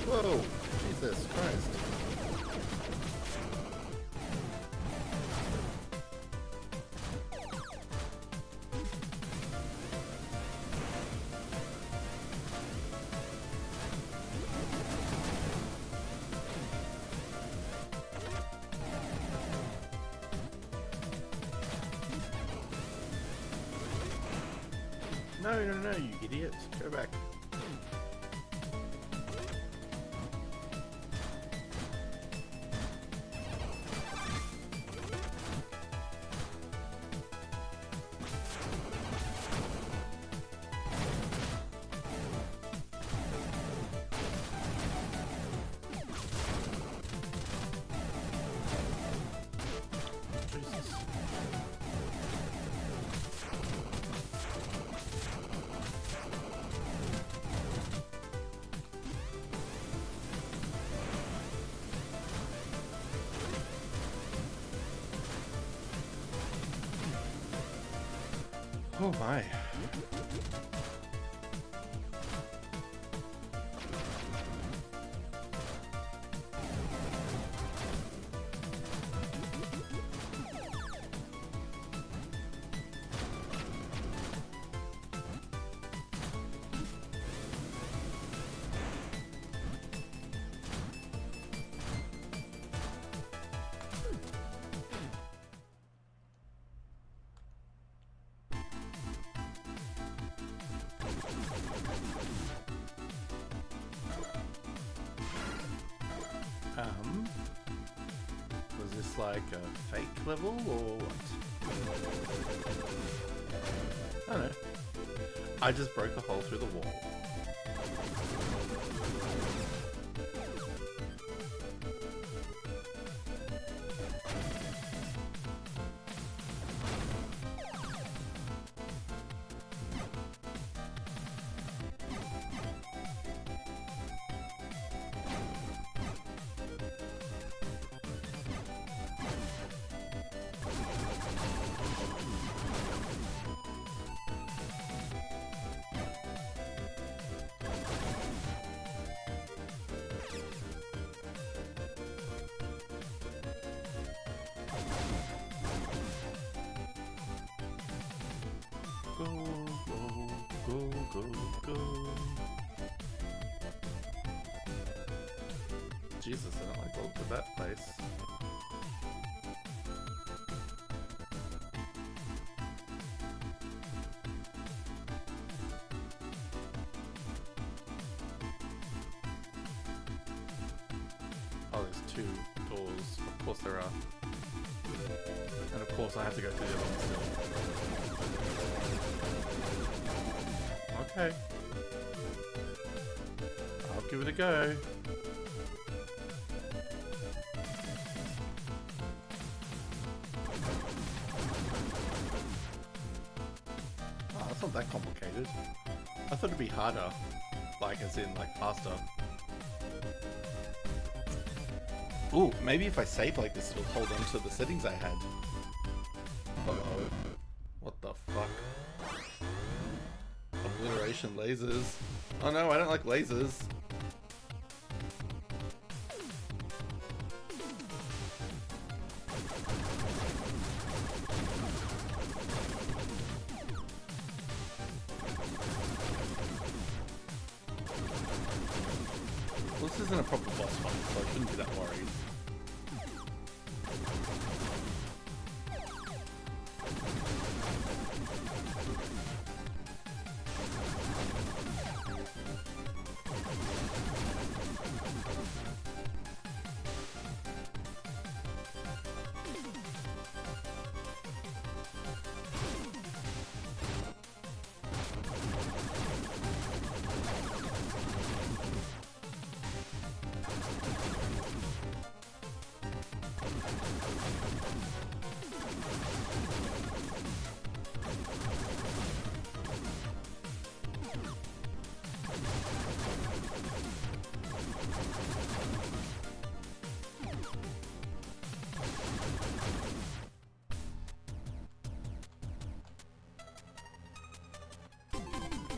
Whoa! Jesus Christ. No, no, no, you idiot. Go back. Oh my. Was this like a fake level or what? I don't know. I just broke a hole through the wall. Go, go, go, go, go. Jesus, I don't like going to that place. Oh, there's two doors. Of course there are. And of course I have to go through the other one still. Okay. Give it a go. Oh, that's not that complicated. I thought it'd be harder. Like, as in, like, faster. Ooh, maybe if I save like this, it'll hold on to the settings I had. Uh-oh. What the fuck? Obliteration lasers. Oh no, I don't like lasers. Well, this isn't a proper boss fight, so I shouldn't be that worried.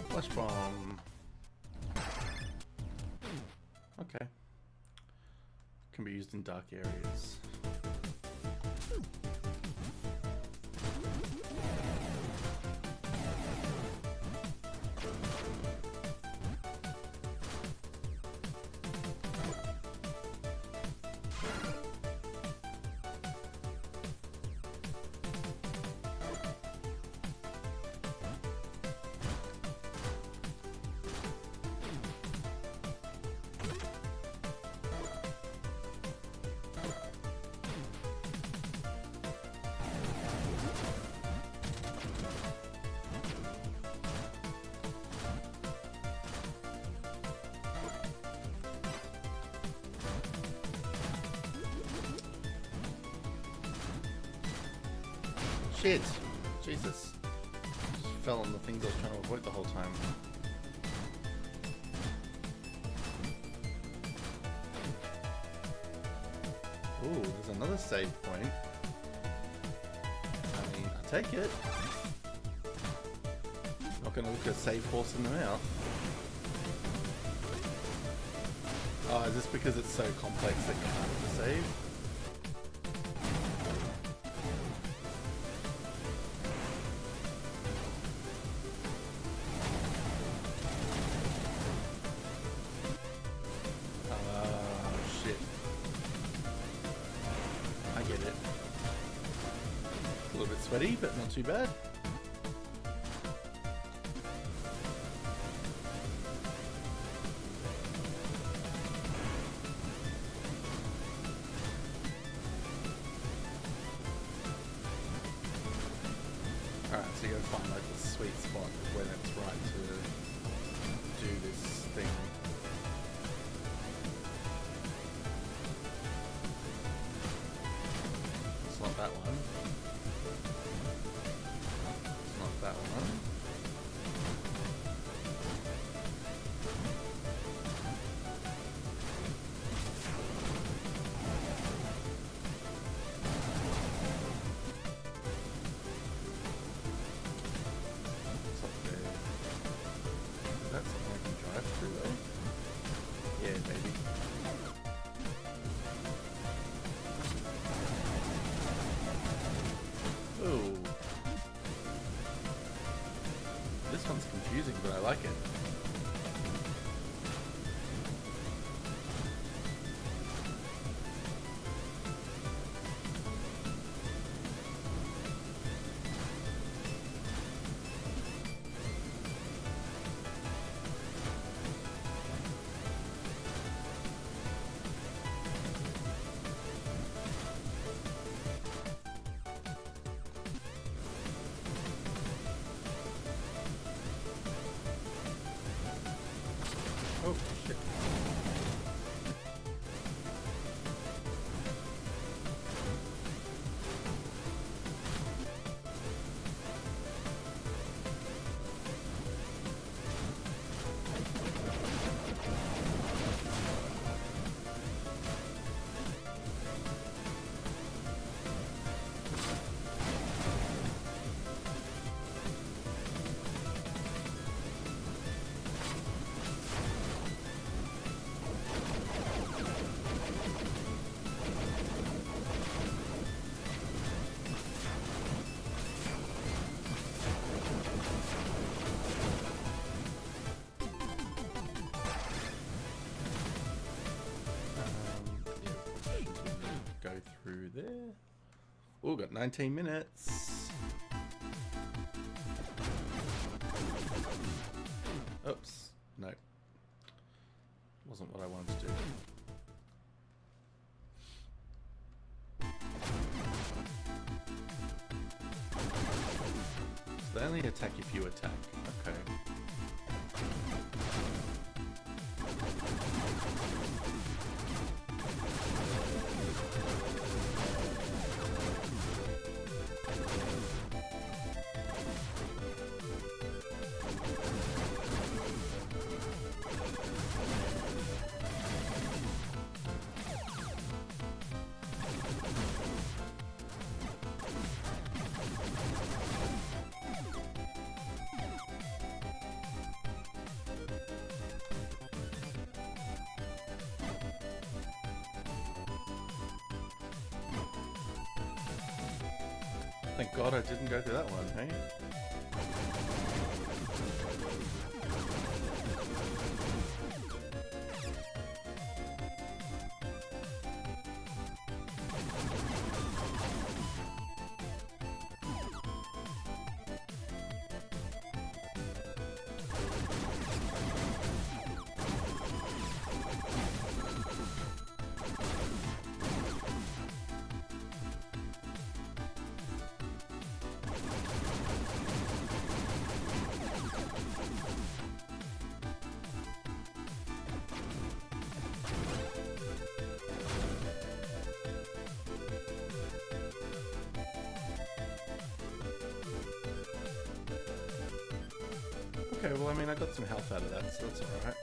Flash bomb. Okay. Can be used in dark areas. Shit! Jesus. Just fell on the things I was trying to avoid the whole time. Ooh, there's another save point. I mean, I'll take it. Not gonna look a save horse in the mouth. Oh, is this because it's so complex that you can't save? Sweaty, but not too bad. Alright, so you gotta find like the sweet spot when it's right to do this thing. It's not that one. That one. What's up there? Is that something I can drive through though? Yeah, maybe. Oh. This one's confusing, but I like it. there. Oh, got 19 minutes. Oops. No. Wasn't what I wanted to do. So they only attack if you attack. Okay. Thank God I didn't go through that one, hey? Okay, well, I mean, I got some health out of that, so that's alright.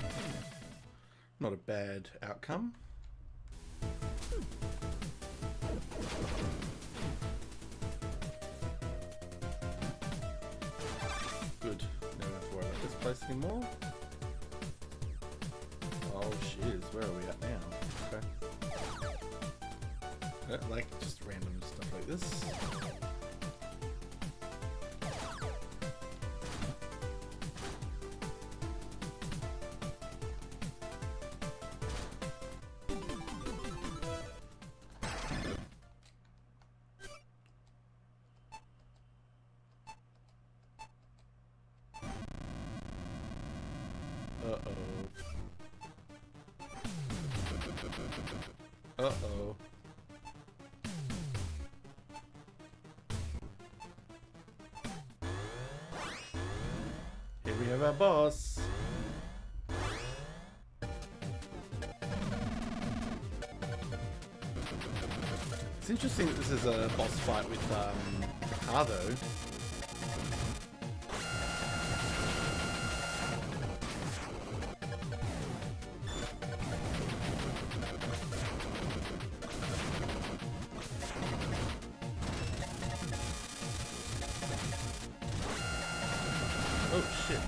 Not a bad outcome. Good. Now I don't have to worry about this place anymore. Oh, shiz. Where are we at now? Okay. Like, just random stuff like this. Uh-oh. Here we have our boss. It's interesting that this is a boss fight with Ricardo. Oh shit.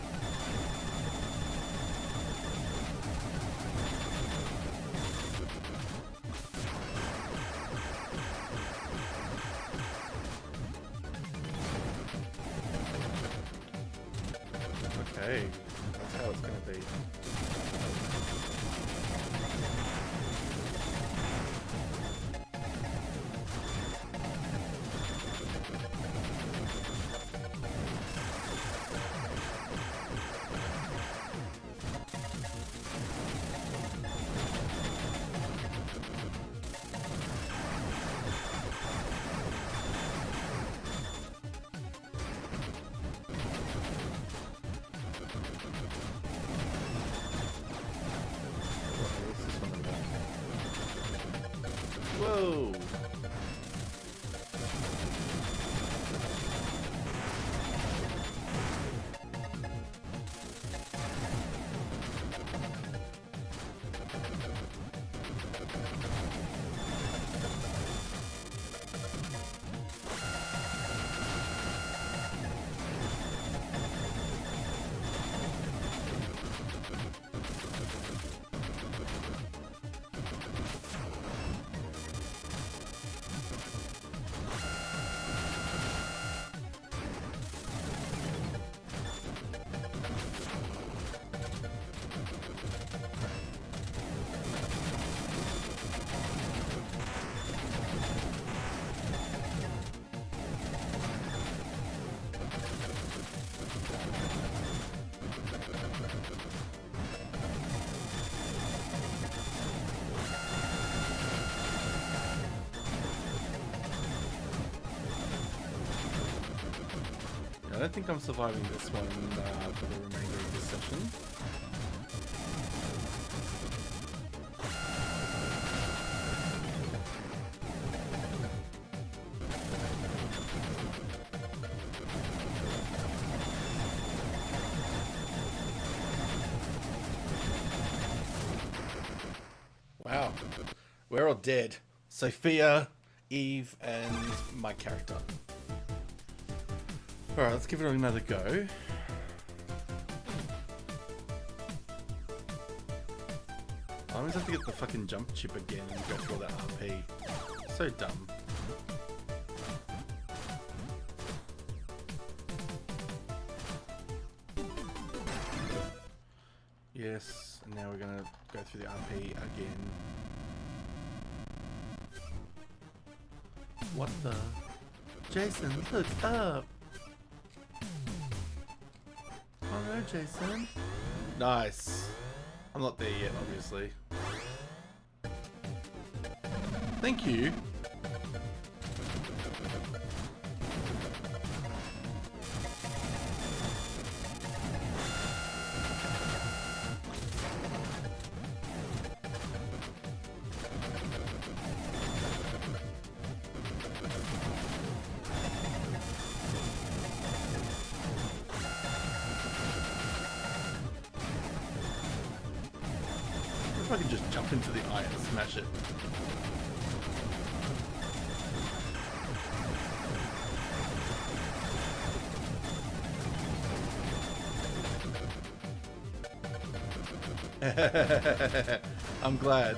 Okay, that's how it's gonna be. Whoa! don't think I'm surviving this one for the remainder of this session. Wow, we're all dead. Sophia, Eve, and my character. Alright, let's give it another go. I always have to get the fucking jump chip again and go through all that RP. So dumb. Yes, and now we're gonna go through the RP again. What the? Jason, look up! Oh no, Jason. Nice. I'm not there yet, obviously. Thank you. If I can just jump into the eye and smash it. I'm glad.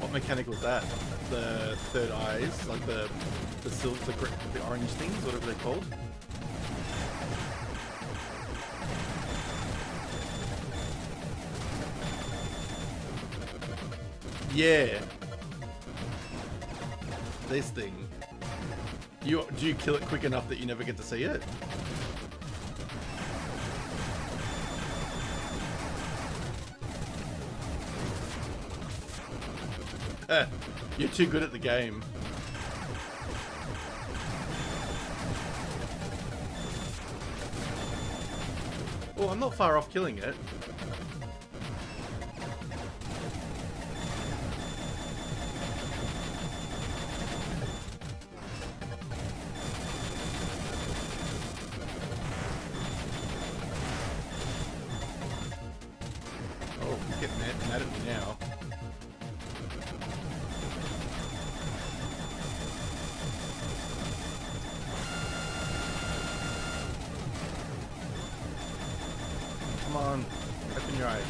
What mechanic was that? The third eyes, like the silver, the orange things, whatever they're called. Yeah. This thing. Do you kill it quick enough that you never get to see it? You're too good at the game. Oh, I'm not far off killing it. Oh, he's getting mad at me now. Come on, open your eyes.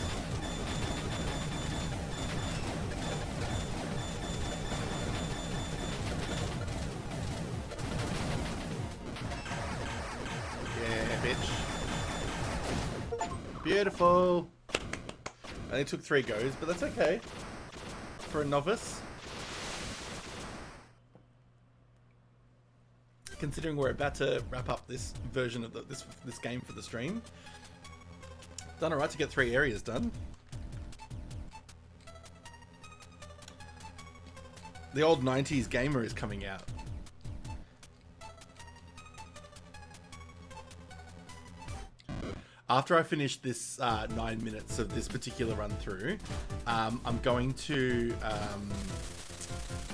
Yeah, bitch. Beautiful. I only took 3 goes, but that's okay. For a novice. Considering we're about to wrap up this version of this game for the stream. Done alright to get 3 areas done. The old 90s gamer is coming out. After I finish this 9 minutes of this particular run through, I'm going to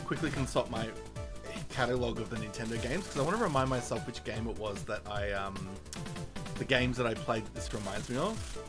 quickly consult my catalogue of the Nintendo games because I want to remind myself which game it was that the games that I played that this reminds me of.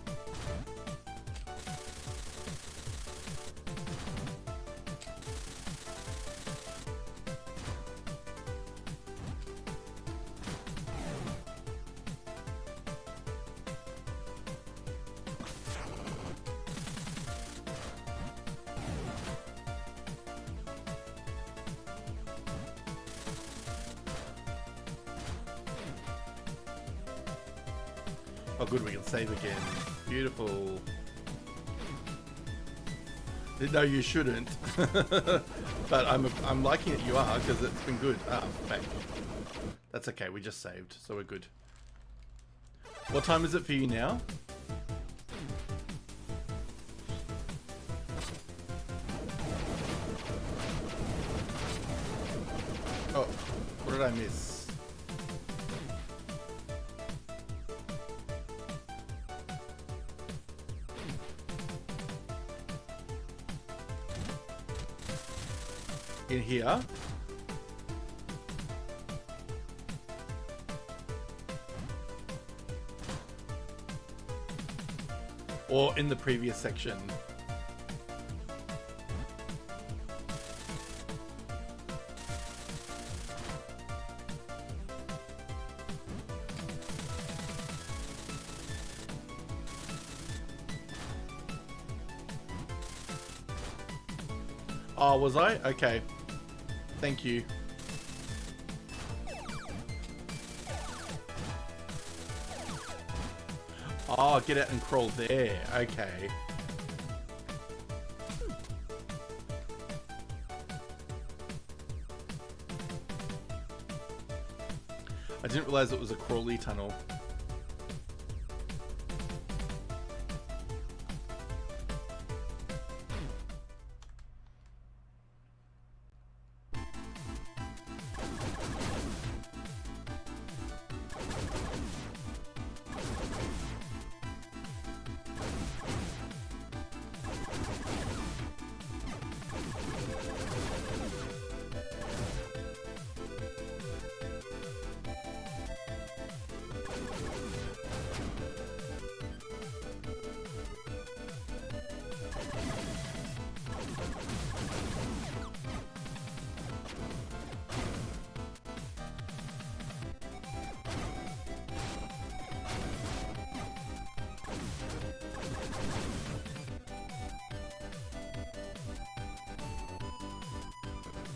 Oh, good, we can save again. Beautiful. No, you shouldn't. But I'm liking it you are, because it's been good. Ah, back. That's okay, we just saved, so we're good. What time is it for you now? Oh, what did I miss? In here. Or in the previous section. Oh, was I? Okay. Thank you. Oh, get out and crawl there. Okay. I didn't realize it was a crawly tunnel.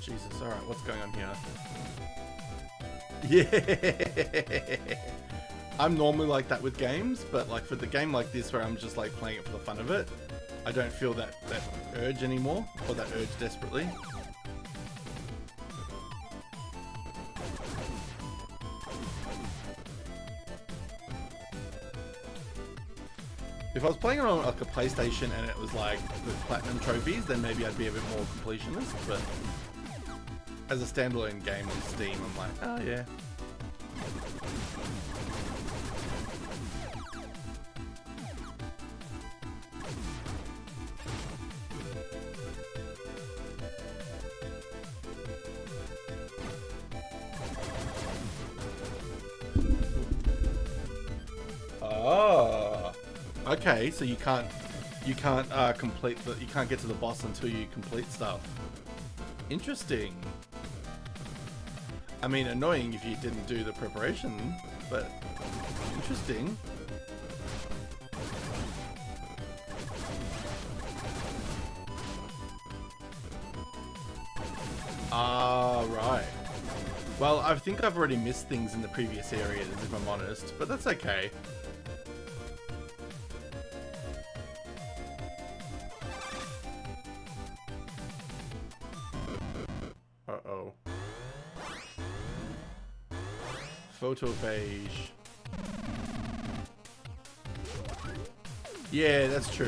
Jesus, alright, what's going on here? Yeah! I'm normally like that with games, but like for the game like this where I'm just like playing it for the fun of it, I don't feel that urge anymore, or that urge desperately. If I was playing it on like a PlayStation and it was like the platinum trophies, then maybe I'd be a bit more completionist, but as a standalone game on Steam, I'm like, oh yeah. Oh, okay. So you can't complete you can't get to the boss until you complete stuff. Interesting. I mean, annoying if you didn't do the preparation, but interesting. Ah, right. Well, I think I've already missed things in the previous areas, if I'm honest, but that's okay. Uh-oh. Photophage. Yeah, that's true.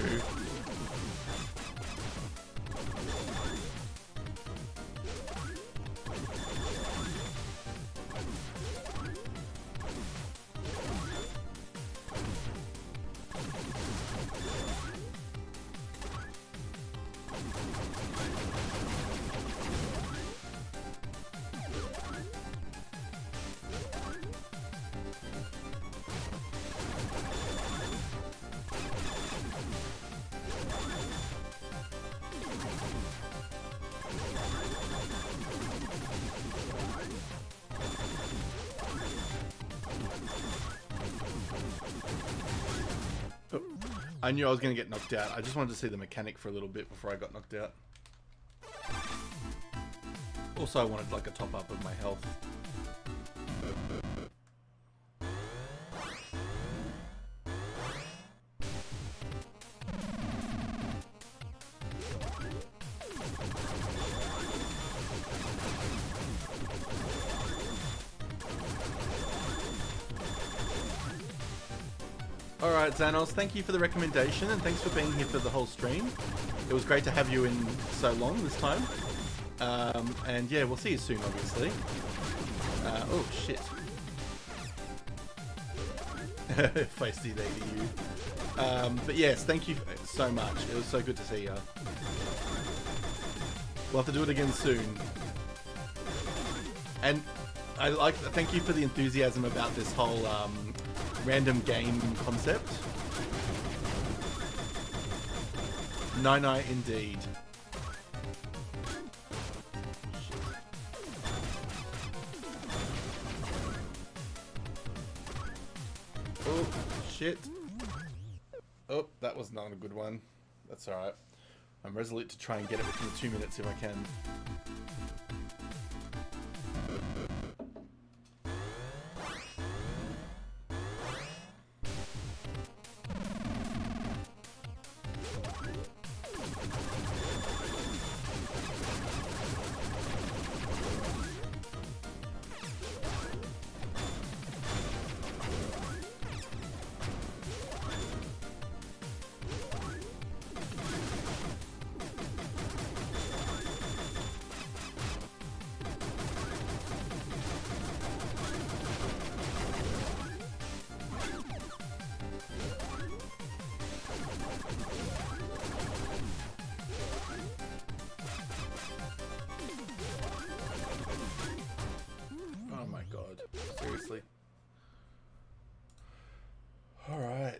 I knew I was going to get knocked out. I just wanted to see the mechanic for a little bit before I got knocked out. Also, I wanted like a top up of my health. Alright, Xanos, thank you for the recommendation and thanks for being here for the whole stream. It was great to have you in so long this time. And yeah, we'll see you soon, obviously. Oh, shit. Feisty day to you. But yes, thank you so much. It was so good to see you. We'll have to do it again soon. And thank you for the enthusiasm about this whole random game concept. Night indeed. Oh, shit. Oh, that was not a good one. That's alright. I'm resolute to try and get it within the 2 minutes if I can. Seriously. All right.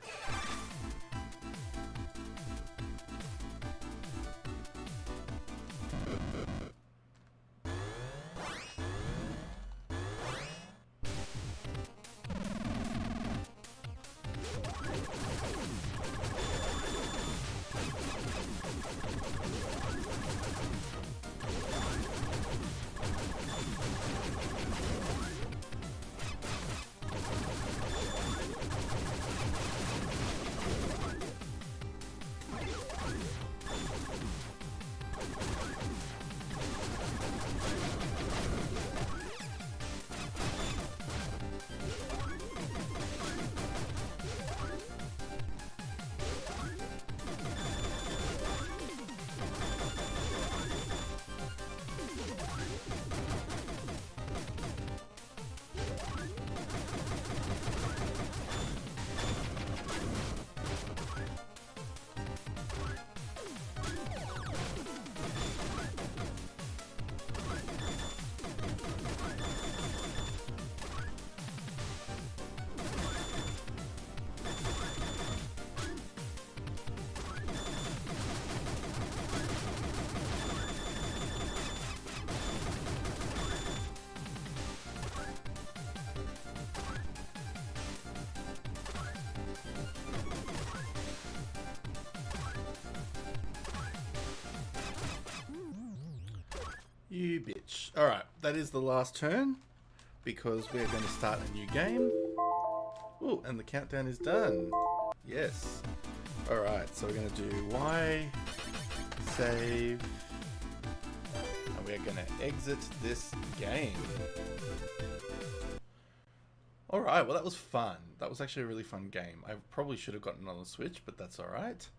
You bitch. Alright, that is the last turn because we're going to start a new game. Oh, and the countdown is done. Yes. Alright, so we're going to do Y, save, and we're going to exit this game. Alright, well that was fun. That was actually a really fun game. I probably should have gotten it on the Switch, but that's alright.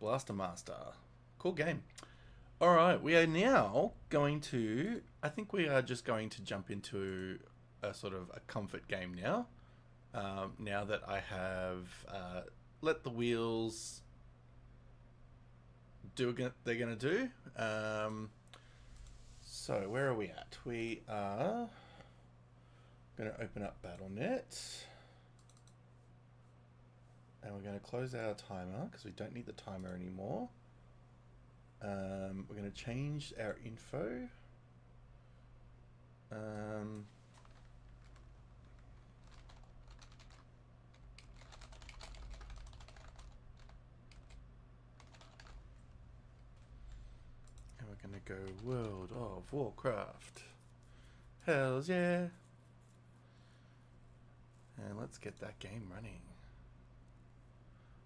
Blaster Master. Cool game. Alright, we are now going to... I think we are just going to jump into a sort of a comfort game now. Now that I have let the wheels do what they're going to do. So, where are we at? We are going to open up Battle.net. And we're going to close our timer because we don't need the timer anymore. We're going to change our info. And we're going to go World of Warcraft. Hells yeah. And let's get that game running.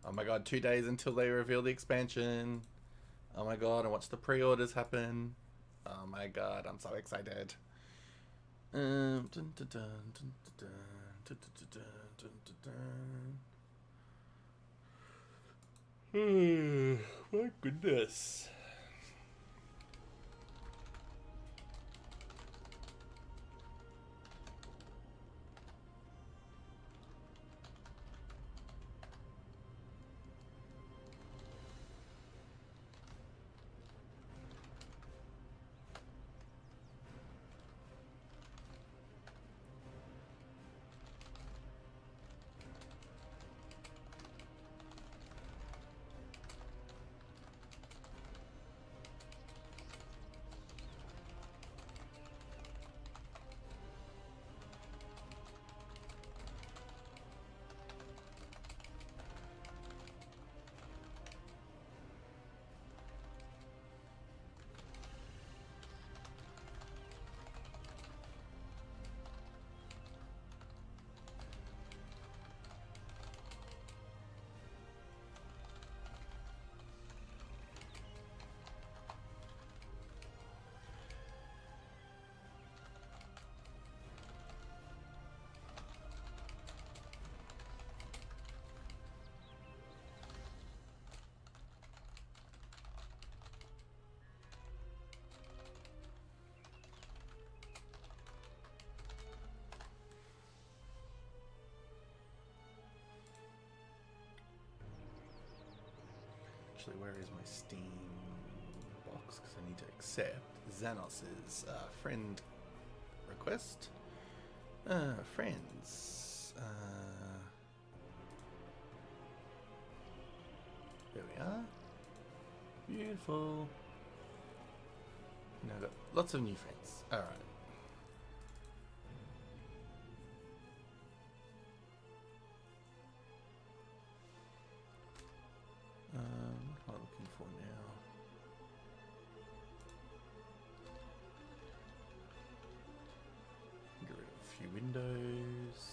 Oh my god, 2 days until they reveal the expansion. Oh my god, and watch the pre-orders happen. Oh my god, I'm so excited. My goodness. Actually, where is my Steam box? Because I need to accept Xanos's friend request. Friends. There we are. Beautiful. Now I've got lots of new friends. Alright. What am I looking for now? Get rid of a few windows.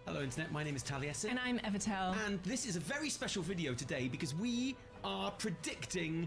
Hello Internet, my name is Taliesin. And I'm Evitel. And this is a very special video today because we are predicting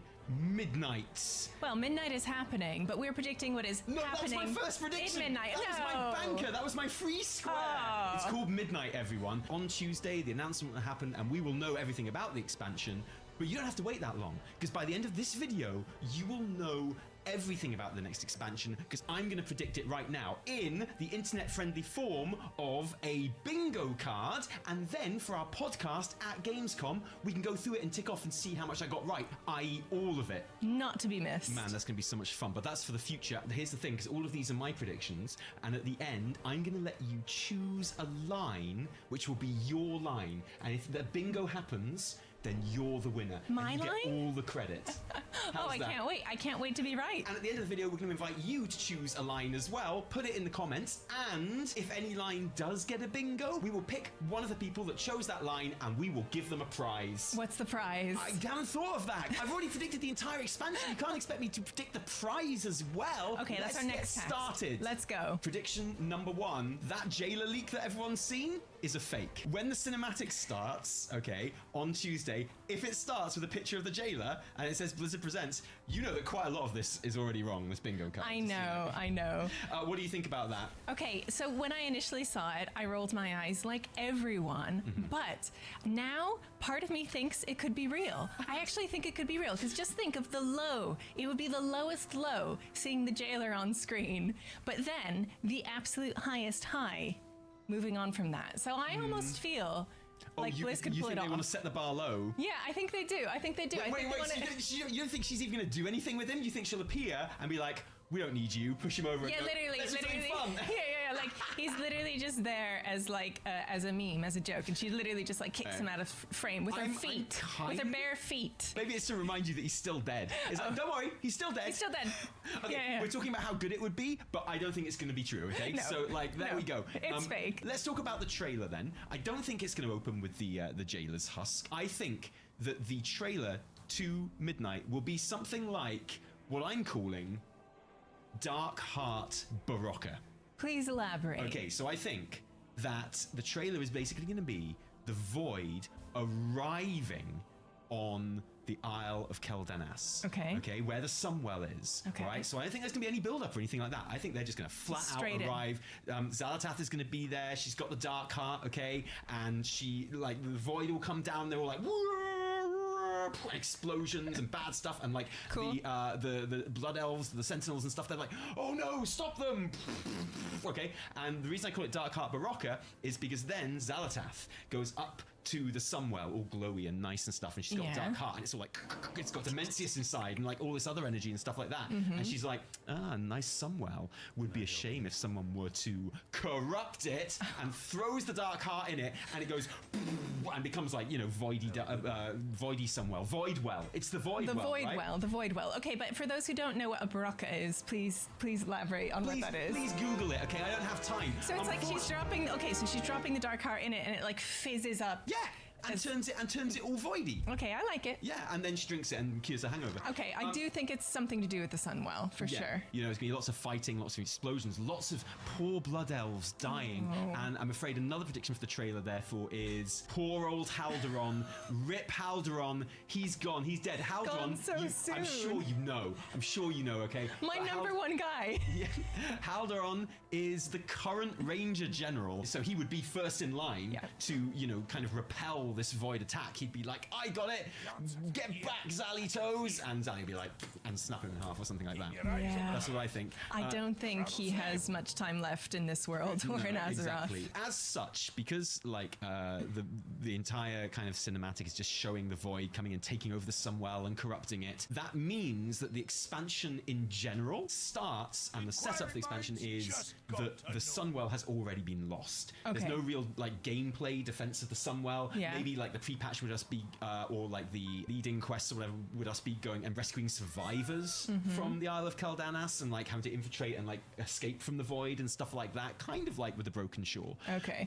midnights. Well, midnight is happening, but we're predicting what is happening. That's my first prediction. In midnight. That was my banker. That was my free square. Oh. It's called Midnight, everyone. On Tuesday, the announcement will happen and we will know everything about the expansion. But you don't have to wait that long, because by the end of this video, you will know everything about the next expansion, because I'm going to predict it right now in the internet-friendly form of a bingo card, and then for our podcast at Gamescom, we can go through it and tick off and see how much I got right, i.e. all of it. Not to be missed. Man, that's going to be so much fun, but that's for the future. Here's the thing, because all of these are my predictions, and at the end, I'm going to let you choose a line, which will be your line, and if the bingo happens, then you're the winner. My and you line? get all the credit. Oh, I can't wait. I can't wait to be right. And at the end of the video, we're going to invite you to choose a line as well. Put it in the comments. And if any line does get a bingo, we will pick one of the people that chose that line and we will give them a prize. What's the prize? I haven't thought of that. I've already predicted the entire expansion. You can't expect me to predict the prize as well. Okay, that's our next get task. started. Let's go. Prediction number one. That jailer leak that everyone's seen is a fake. When the cinematic starts, okay, on Tuesday, if it starts with a picture of the jailer and it says Blizzard Presents, you know that quite a lot of this is already wrong, this bingo card. I know, I know. What do you think about that? Okay, so when I initially saw it, I rolled my eyes like everyone. But now, part of me thinks it could be real. I actually think it could be real, because just think of the low. It would be the lowest low, seeing the jailer on screen. But then, the absolute highest high, moving on from that. So I almost feel like Blizz could pull it off. You think they want to set the bar low? Yeah, I think they do. I think they do. So you don't think she's even going to do anything with him? You think she'll appear and be like, we don't need you, push him over. Yeah, and go, literally. Let's do something fun. Yeah. Like he's literally just there as like as a meme, as a joke, and she literally just like kicks him out of frame with her feet, with her bare feet. Maybe it's to remind you that he's still dead. It's like, don't worry, he's still dead. He's still dead. Okay, yeah. We're talking about how good it would be, but I don't think it's going to be true. Okay, No. so like there we go. It's fake. Let's talk about the trailer then. I don't think it's going to open with the jailer's husk. I think that the trailer to Midnight will be something like what I'm calling Dark Heart Barocca. Please elaborate. Okay, so I think that the trailer is basically going to be the Void arriving on the Isle of Keldanas. Okay, where the Sunwell is. Okay. Right? So I don't think there's going to be any build-up or anything like that. I think they're just going to flat Straight out arrive. Xalatath is going to be there. She's got the Dark Heart, okay? And she, like, the Void will come down. They're all like, explosions and bad stuff, and like the blood elves, the sentinels and stuff, they're like, oh no, stop them. Okay, and the reason I call it Dark Heart Barocca is because then Xalatath goes up to the Sunwell, all glowy and nice and stuff, and she's got a Dark Heart, and it's all like, it's got Demencius inside and like all this other energy and stuff like that, and she's like, nice Sunwell, would be a shame if someone were to corrupt it, and throws the Dark Heart in it, and it goes and becomes like, you know, voidy Sunwell, Voidwell. It's the Voidwell, The Voidwell. Okay, but for those who don't know what a Barocca is, please elaborate on what that is. Please Google it, okay? I don't have time. So it's like she's dropping the Dark Heart in it, and it like fizzes up. Yeah, and turns it all voidy. Okay, I like it. Yeah, and then she drinks it and cures her hangover. Okay, I do think it's something to do with the Sunwell, for sure. You know, there's going to be lots of fighting, lots of explosions, lots of poor blood elves dying, and I'm afraid another prediction for the trailer, therefore, is poor old Haldoron. Rip Haldoron. He's gone. He's dead. Haldoron. Gone so soon. I'm sure you know, okay? My number one guy. Yeah, Haldoron is the current Ranger General, so he would be first in line to, you know, kind of repel this Void attack. He'd be like, I got it, get back, Xalitos, and Xali would be like, and snap him in half or something like that. Yeah. That's what I think. I don't think he has much time left in this world or in Azeroth. Exactly. As such, because like the entire kind of cinematic is just showing the Void coming and taking over the Sunwell and corrupting it, that means that the expansion in general starts, and the setup for the expansion is that the Sunwell has already been lost. There's no real like gameplay defense of the Sunwell. Maybe like the pre-patch would just be, or like the leading quests or whatever would just be going and rescuing survivors from the Isle of Keldanas and like having to infiltrate and like escape from the Void and stuff like that, kind of like with the Broken Shore. Okay.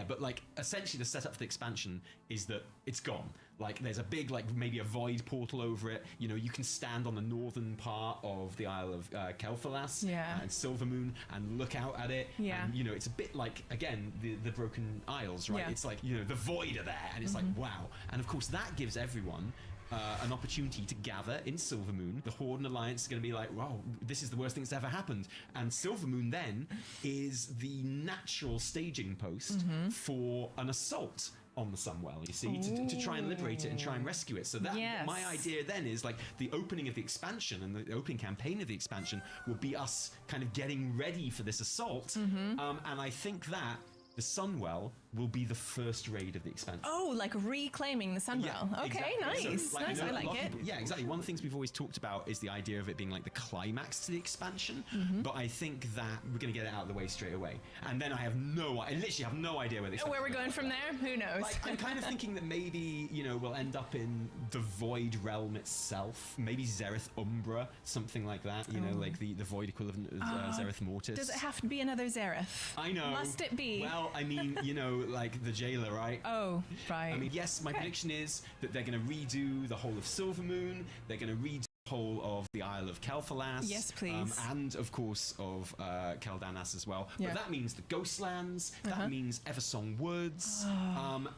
But like essentially the setup for the expansion is that it's gone. Like there's a big, like maybe a Void portal over it. You know, you can stand on the northern part of the Isle of Kelphalas and Silvermoon and look out at it. Yeah. And, you know, it's a bit like, again, the Broken Isles, right? Yeah. It's like, you know, the Void are there, and it's like, wow. And of course that gives everyone an opportunity to gather in Silvermoon. The Horde and Alliance is going to be like, wow, this is the worst thing that's ever happened. And Silvermoon then is the natural staging post for an assault on the Sunwell, you see, to try and liberate it and try and rescue it. So that my idea then is like the opening of the expansion and the opening campaign of the expansion will be us kind of getting ready for this assault. And I think that the Sunwell will be the first raid of the expansion. Oh, like reclaiming the Sunwell. Yeah, okay, exactly. nice. So, nice, I like it. Yeah, exactly. One of the things we've always talked about is the idea of it being like the climax to the expansion. But I think that we're going to get it out of the way straight away. And then I literally have no idea where this. Where we're going from there? Who knows? Like, I'm kind of thinking that maybe, you know, we'll end up in the Void realm itself. Maybe Zereth Umbra, something like that. You know, like the Void equivalent of Zereth Mortis. Does it have to be another Zereth? I know. Must it be? Well, I mean, you know, like the jailer, right? Oh, right. I mean, yes, my prediction is that they're going to redo the whole of Silvermoon. They're going to redo the whole of the Isle of Kelphalas. Yes, please. And, of course, of Keldanas as well. Yeah. But that means the Ghostlands. That means Eversong Woods.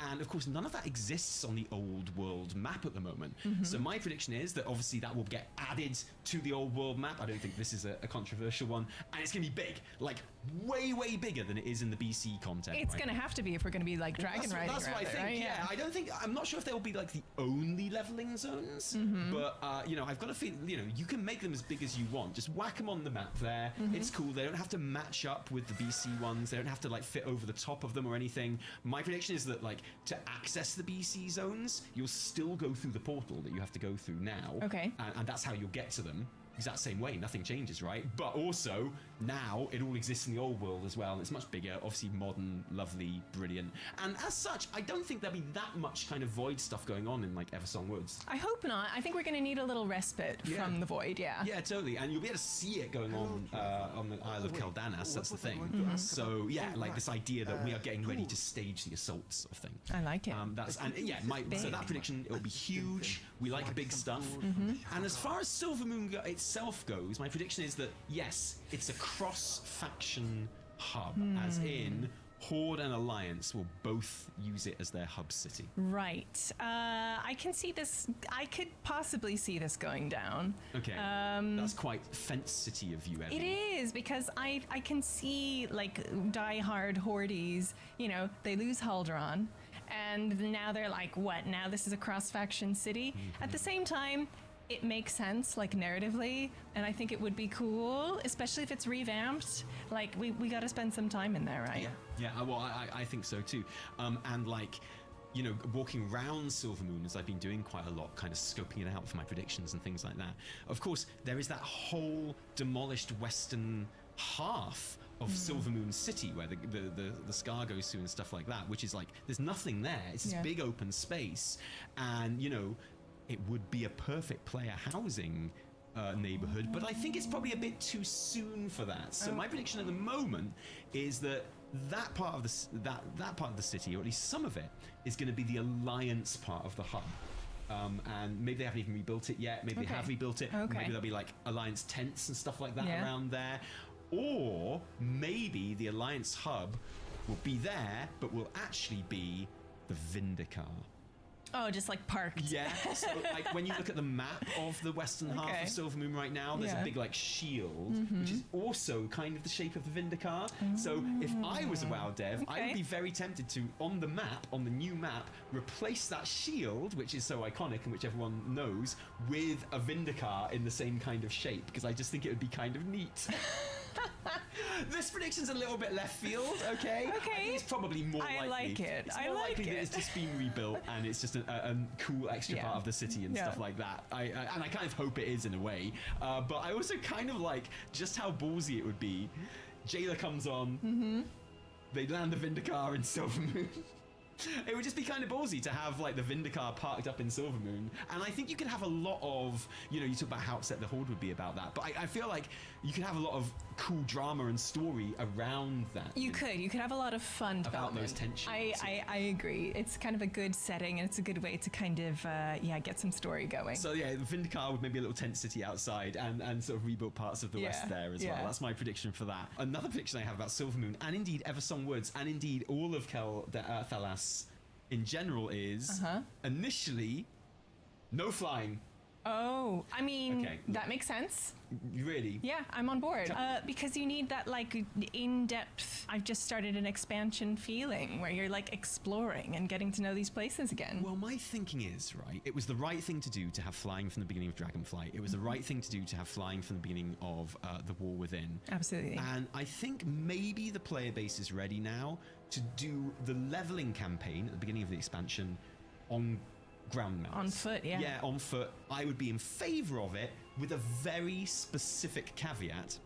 And, of course, none of that exists on the Old World map at the moment. So my prediction is that, obviously, that will get added to the Old World map. I don't think this is a controversial one. And it's going to be big. Like, way, way bigger than it is in the BC content. It's going to have to be if we're going to be, like, dragon riding That's what I think, right? yeah. I'm not sure if they'll be, like, the only leveling zones. But, you know, I've got a feeling, you know, you can make them as big as you want. Just whack them on the map there. It's cool. They don't have to match up with the BC ones. They don't have to like fit over the top of them or anything. My prediction is that like to access the BC zones, you'll still go through the portal that you have to go through now. Okay. And that's how you'll get to them. Exact same way, nothing changes, right? But also now it all exists in the Old World as well, and it's much bigger, obviously modern, lovely, brilliant. And as such, I don't think there'll be that much kind of Void stuff going on in like Eversong Woods. I hope not. I think we're going to need a little respite from the Void. Yeah, totally. And you'll be able to see it going on the Isle of Keldanas. That's the thing. So yeah, like this idea that we are getting ready to stage the assault sort of thing. I like it. So that prediction, it will be huge. We like big stuff. And as far as Silvermoon itself goes, my prediction is that, yes, it's a cross-faction hub, as in Horde and Alliance will both use it as their hub city. Right. I can see this. I could possibly see this going down. Okay. That's quite fence city of you, Evie. It is, because I can see, like, die-hard Hordes, you know, they lose Haldron, and now they're like, what, now this is a cross-faction city? At the same time, it makes sense, like, narratively, and I think it would be cool, especially if it's revamped. Like, we got to spend some time in there, right? Yeah, well, I think so too. And like, you know, walking around Silvermoon, as I've been doing quite a lot, kind of scoping it out for my predictions and things like that. Of course, there is that whole demolished western half of Silvermoon City, where the Scar goes to and stuff like that, which is like, there's nothing there. It's this big open space, and, you know, it would be a perfect player housing neighborhood, but I think it's probably a bit too soon for that. So my prediction at the moment is that that part of the city, or at least some of it, is going to be the Alliance part of the hub. And maybe they haven't even rebuilt it yet. Maybe they have rebuilt it. Maybe there'll be like Alliance tents and stuff like that around there. Or maybe the Alliance hub will be there, but will actually be the Vindicar. Oh, just like parked. Yeah, so like when you look at the map of the western half of Silvermoon right now, there's a big like shield, which is also kind of the shape of the Vindicar. So if I was a WoW dev, I would be very tempted to, on the map, on the new map, replace that shield, which is so iconic and which everyone knows, with a Vindicar in the same kind of shape, because I just think it would be kind of neat. This prediction's a little bit left field, okay? Okay. I think it's probably more likely. I like it. It's more likely that it's just been rebuilt and it's just a cool extra part of the city and stuff like that. And I kind of hope it is in a way. But I also kind of like just how ballsy it would be. Jailer comes on. They land the Vindicar in Silvermoon. It would just be kind of ballsy to have like the Vindicar parked up in Silvermoon, and I think you could have a lot of, you know, you talk about how upset the Horde would be about that, but I feel like you could have a lot of cool drama and story around that. You could have a lot of fun about development. those tensions. I agree. It's kind of a good setting, and it's a good way to kind of get some story going. So yeah, the Vindicar with maybe a little tent city outside and sort of rebuilt parts of the west there as well. That's my prediction for that. Another prediction I have about Silvermoon, and indeed Eversong Woods, and indeed all of Thalas in general is initially no flying. Oh, I mean, that makes sense. Really? Yeah, I'm on board. Because you need that, like, in-depth, I've just started an expansion feeling where you're, like, exploring and getting to know these places again. Well, my thinking is, right, it was the right thing to do to have flying from the beginning of Dragonflight. It was the right thing to do to have flying from the beginning of The War Within. Absolutely. And I think maybe the player base is ready now to do the leveling campaign at the beginning of the expansion on ground mounts. On foot, yeah. Yeah, on foot. I would be in favor of it with a very specific caveat.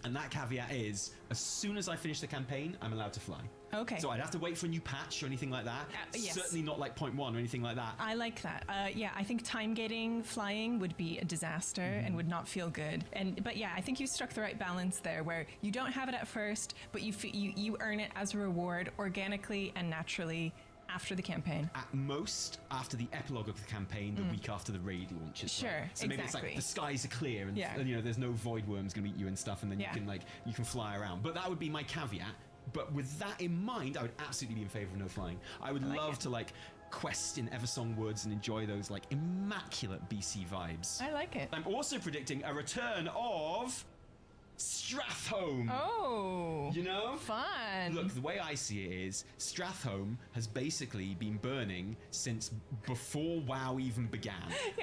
And that caveat is, as soon as I finish the campaign, I'm allowed to fly. Okay. So I'd have to wait for a new patch or anything like that. Yes. Certainly not like 0.1 or anything like that. I like that. Yeah, I think time gating flying would be a disaster and would not feel good. But yeah, I think you struck the right balance there, where you don't have it at first, but you earn it as a reward organically and naturally after the campaign. At most, after the epilogue of the campaign, the week after the raid launches. Sure, right? So maybe it's like the skies are clear and you know there's no void worms going to meet you and stuff, and then you can fly around. But that would be my caveat. But with that in mind, I would absolutely be in favor of no flying. I would love to like quest in Eversong Woods and enjoy those like immaculate BC vibes. I like it. I'm also predicting a return of Strathhome. Oh, you know, fun. Look, the way I see it is Strathhome has basically been burning since before WoW even began.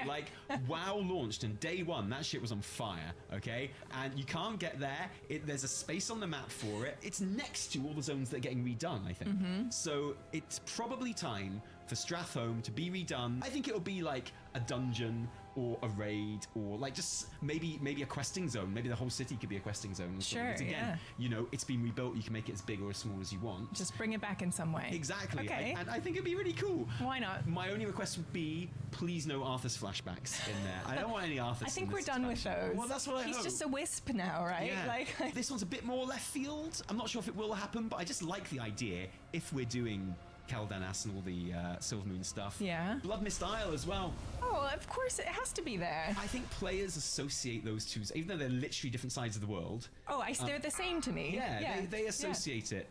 Like WoW launched and day one, that shit was on fire. Okay, and you can't get there. There's a space on the map for it. It's next to all the zones that are getting redone, I think. So it's probably time for Strathhome to be redone. I think it'll be like a dungeon or a raid, or like just maybe a questing zone. Maybe the whole city could be a questing zone. Sure, again, you know, it's been rebuilt. You can make it as big or as small as you want. Just bring it back in some way. Exactly. Okay. And I think it'd be really cool. Why not? My only request would be, please no Arthur's flashbacks in there. I don't want any Arthur's. I think we're done with those. Well, that's what I hope. He's just a wisp now, right? Yeah. Like this one's a bit more left field. I'm not sure if it will happen, but I just like the idea if we're doing Keldanas and all the Silvermoon stuff. Yeah. Blood Mist Isle as well. Oh, of course, it has to be there. I think players associate those two, even though they're literally different sides of the world. Oh, they're the same to me. Yeah, they associate it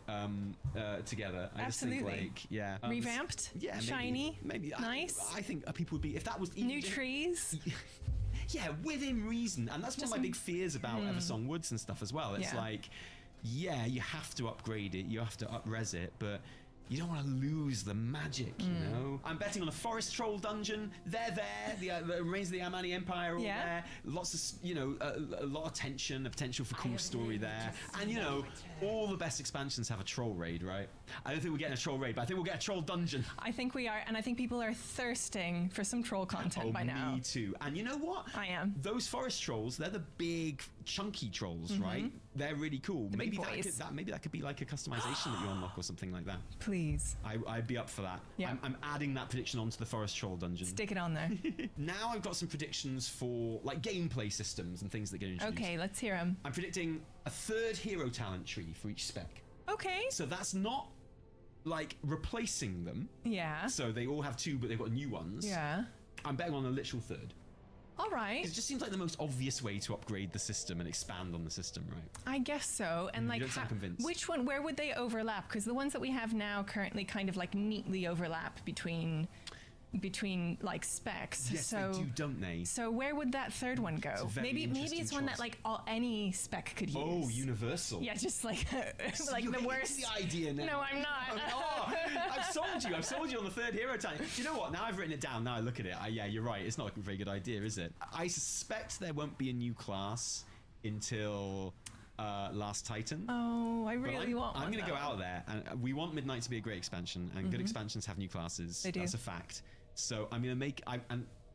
together. I Absolutely. just think, like, yeah. Revamped, yeah, shiny, maybe. nice. I think people would be, if that was even New trees. Yeah, within reason. And that's one of my big fears about Eversong Woods and stuff as well. It's like, yeah, you have to upgrade it, you have to up-res it, but you don't want to lose the magic, you know? I'm betting on a forest troll dungeon. They're there. The remains of the Amani Empire are all there. Lots of, you know, a lot of tension, a potential for cool story there. And, you know, all the best expansions have a troll raid, right? I don't think we're getting a troll raid, but I think we'll get a troll dungeon. I think we are, and I think people are thirsting for some troll content by now. Me too. And you know what? I am. Those forest trolls, they're the big, chunky trolls, right? They're really cool. Maybe that could be like a customization that you unlock or something like that. Please. I'd be up for that. Yeah. I'm adding that prediction onto the forest troll dungeon. Stick it on there. Now I've got some predictions for like gameplay systems and things that get introduced. Okay, let's hear them. I'm predicting a 3rd hero talent tree for each spec. Okay. So that's not like replacing them. Yeah. So they all have 2, but they've got new ones. Yeah. I'm betting on a literal 3rd. All right. It just seems like the most obvious way to upgrade the system and expand on the system, right? I guess so. And like, don't sound convinced. which one? Where would they overlap? Because the ones that we have now currently kind of like neatly overlap between like specs. Yes, so, they do, don't they? So where would that 3rd one go? Very Maybe interesting it's one that choice. like any spec could use. Oh, universal. Yeah, just like like the worst. The idea now. No, I'm not. Oh, I've sold you on the 3rd hero talent. Do you know what? Now I've written it down. Now I look at it. Yeah, you're right. It's not a very good idea, is it? I suspect there won't be a new class until Last Titan. Oh, I really want one. I'm going to go out there, and we want Midnight to be a great expansion, and good expansions have new classes. They do. That's a fact. So I'm going to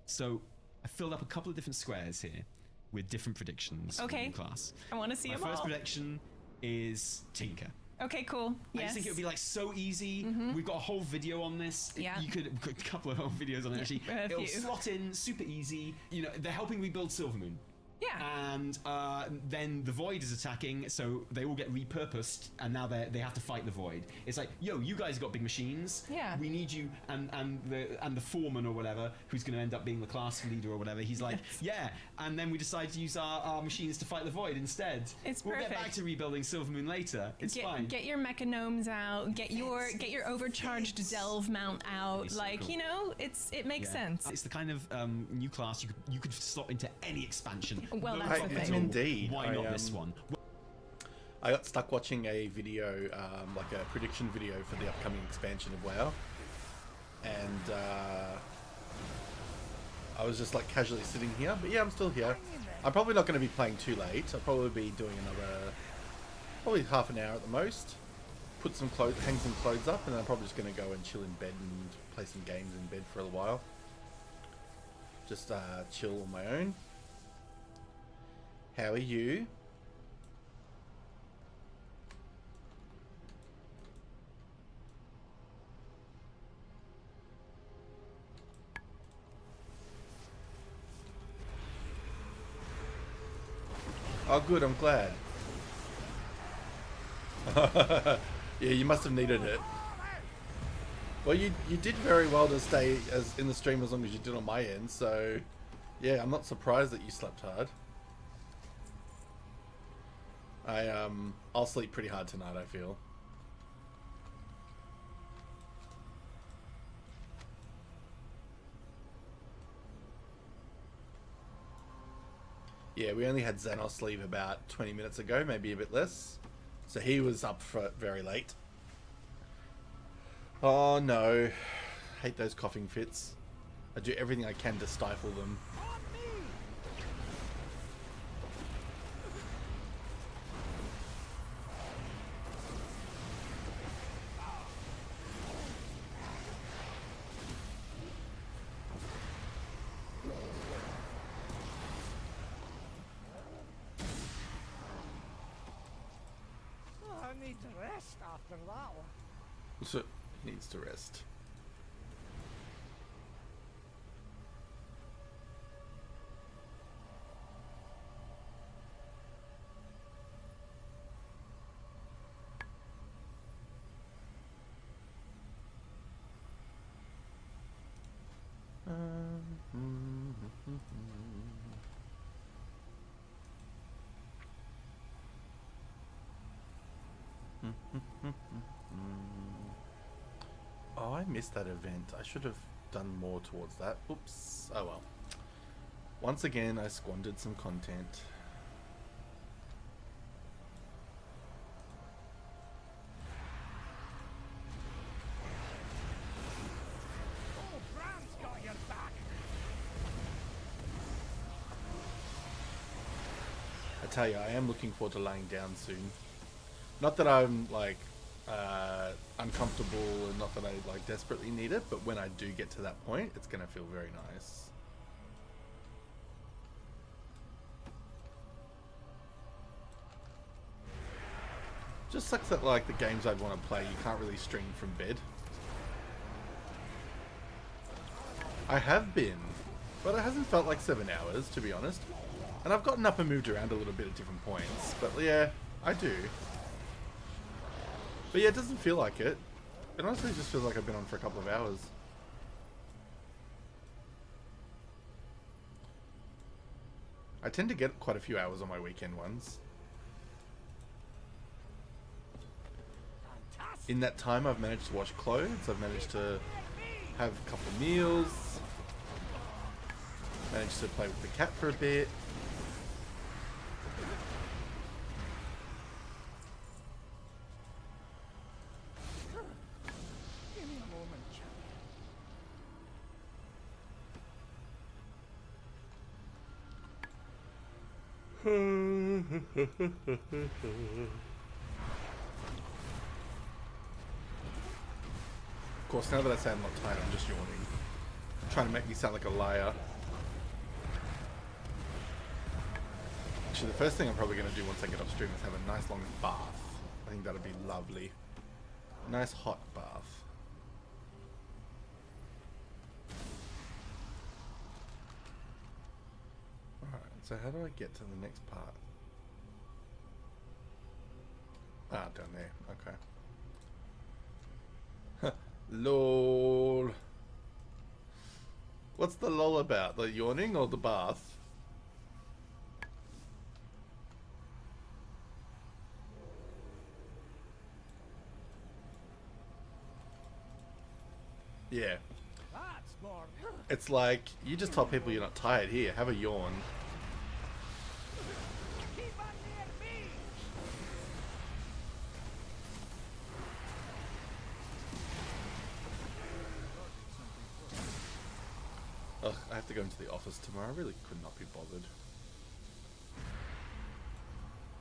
so I filled up a couple of different squares here with different predictions for the new class. I want to see them all. My first prediction is Tinker. Okay, cool. I just think it would be like so easy. We've got a whole video on this. Yeah. You could a couple of whole videos on it actually. It'll slot in super easy. You know, they're helping rebuild Silvermoon. Yeah. And then the Void is attacking, so they all get repurposed, and now they have to fight the Void. It's like, yo, you guys got big machines. Yeah. We need you, and the foreman or whatever, who's going to end up being the class leader or whatever. He's like, yeah. And then we decide to use our machines to fight the Void instead. It's We'll perfect. get back to rebuilding Silvermoon later. It's fine. Get your mechanomes out. Get your overcharged Delve mount out. It's so like cool. you know, it makes sense. It's the kind of new class you could slot into any expansion. Well, No that's the problem thing. at all. Indeed. Why not this one? I got stuck watching a video, like a prediction video for the upcoming expansion of WoW, and I was just like casually sitting here. But yeah, I'm still here. I'm probably not going to be playing too late. I'll probably be doing probably half an hour at the most. Put some clothes, hang some clothes up, and then I'm probably just going to go and chill in bed and play some games in bed for a while. Just chill on my own. How are you? Oh, good. I'm glad. Yeah, you must have needed it. Well, you did very well to stay as in the stream as long as you did on my end. So, yeah, I'm not surprised that you slept hard. I'll sleep pretty hard tonight, I feel. Yeah, we only had Xanos leave about 20 minutes ago, maybe a bit less. So he was up for very late. Oh no. Hate those coughing fits. I do everything I can to stifle them. I need to rest after that one. So he needs to rest. Oh, I missed that event. I should have done more towards that. Oops. Oh well. Once again, I squandered some content. Oh, Bran's got your back. I tell you, I am looking forward to laying down soon. Not that I'm like uncomfortable, and not that I like desperately need it, but when I do get to that point, it's gonna feel very nice. Just sucks that like the games I'd want to play, you can't really stream from bed. I have been, but it hasn't felt like 7 hours, to be honest. And I've gotten up and moved around a little bit at different points, but yeah, I do. But yeah, it doesn't feel like it. It honestly just feels like I've been on for a couple of hours. I tend to get quite a few hours on my weekend ones. In that time, I've managed to wash clothes, I've managed to have a couple of meals, managed to play with the cat for a bit. Give me a moment, Of course, now that I say I'm not tired, I'm just yawning. Trying to make me sound like a liar. Actually, the first thing I'm probably going to do once I get off stream is have a nice long bath. I think that'd be lovely. Nice hot bath. Alright, so how do I get to the next part? Ah, down there. Okay. LOL. What's the lol about? The yawning or the bath? Yeah. that's more. It's like, you just tell people you're not tired. Here, have a yawn. Keep on near me. Ugh, I have to go into the office tomorrow. I really could not be bothered.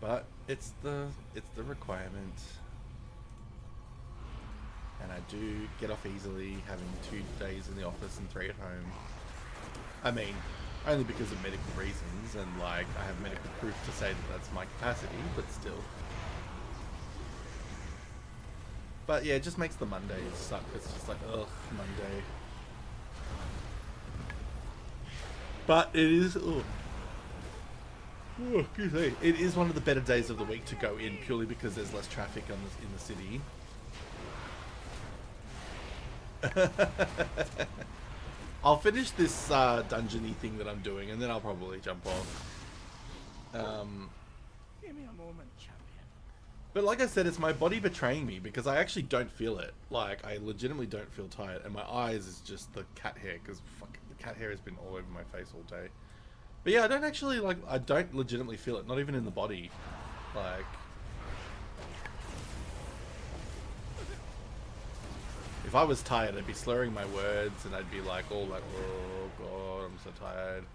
But it's the requirement. And I do get off easily, having 2 days in the office and 3 at home. I mean, only because of medical reasons, and like, I have medical proof to say that that's my capacity, but still. But yeah, it just makes the Mondays suck. It's just like, ugh, Monday. But it is, excuse me. It is one of the better days of the week to go in, purely because there's less traffic in the city. I'll finish this dungeony thing that I'm doing, and then I'll probably jump off. Give me a moment, champion. But like I said, it's my body betraying me, because I actually don't feel it. Like, I legitimately don't feel tired, and my eyes is just the cat hair, because fuck, the cat hair has been all over my face all day. But yeah, I don't legitimately feel it, not even in the body. Like, if I was tired, I'd be slurring my words, and I'd be like, all like, oh god, I'm so tired.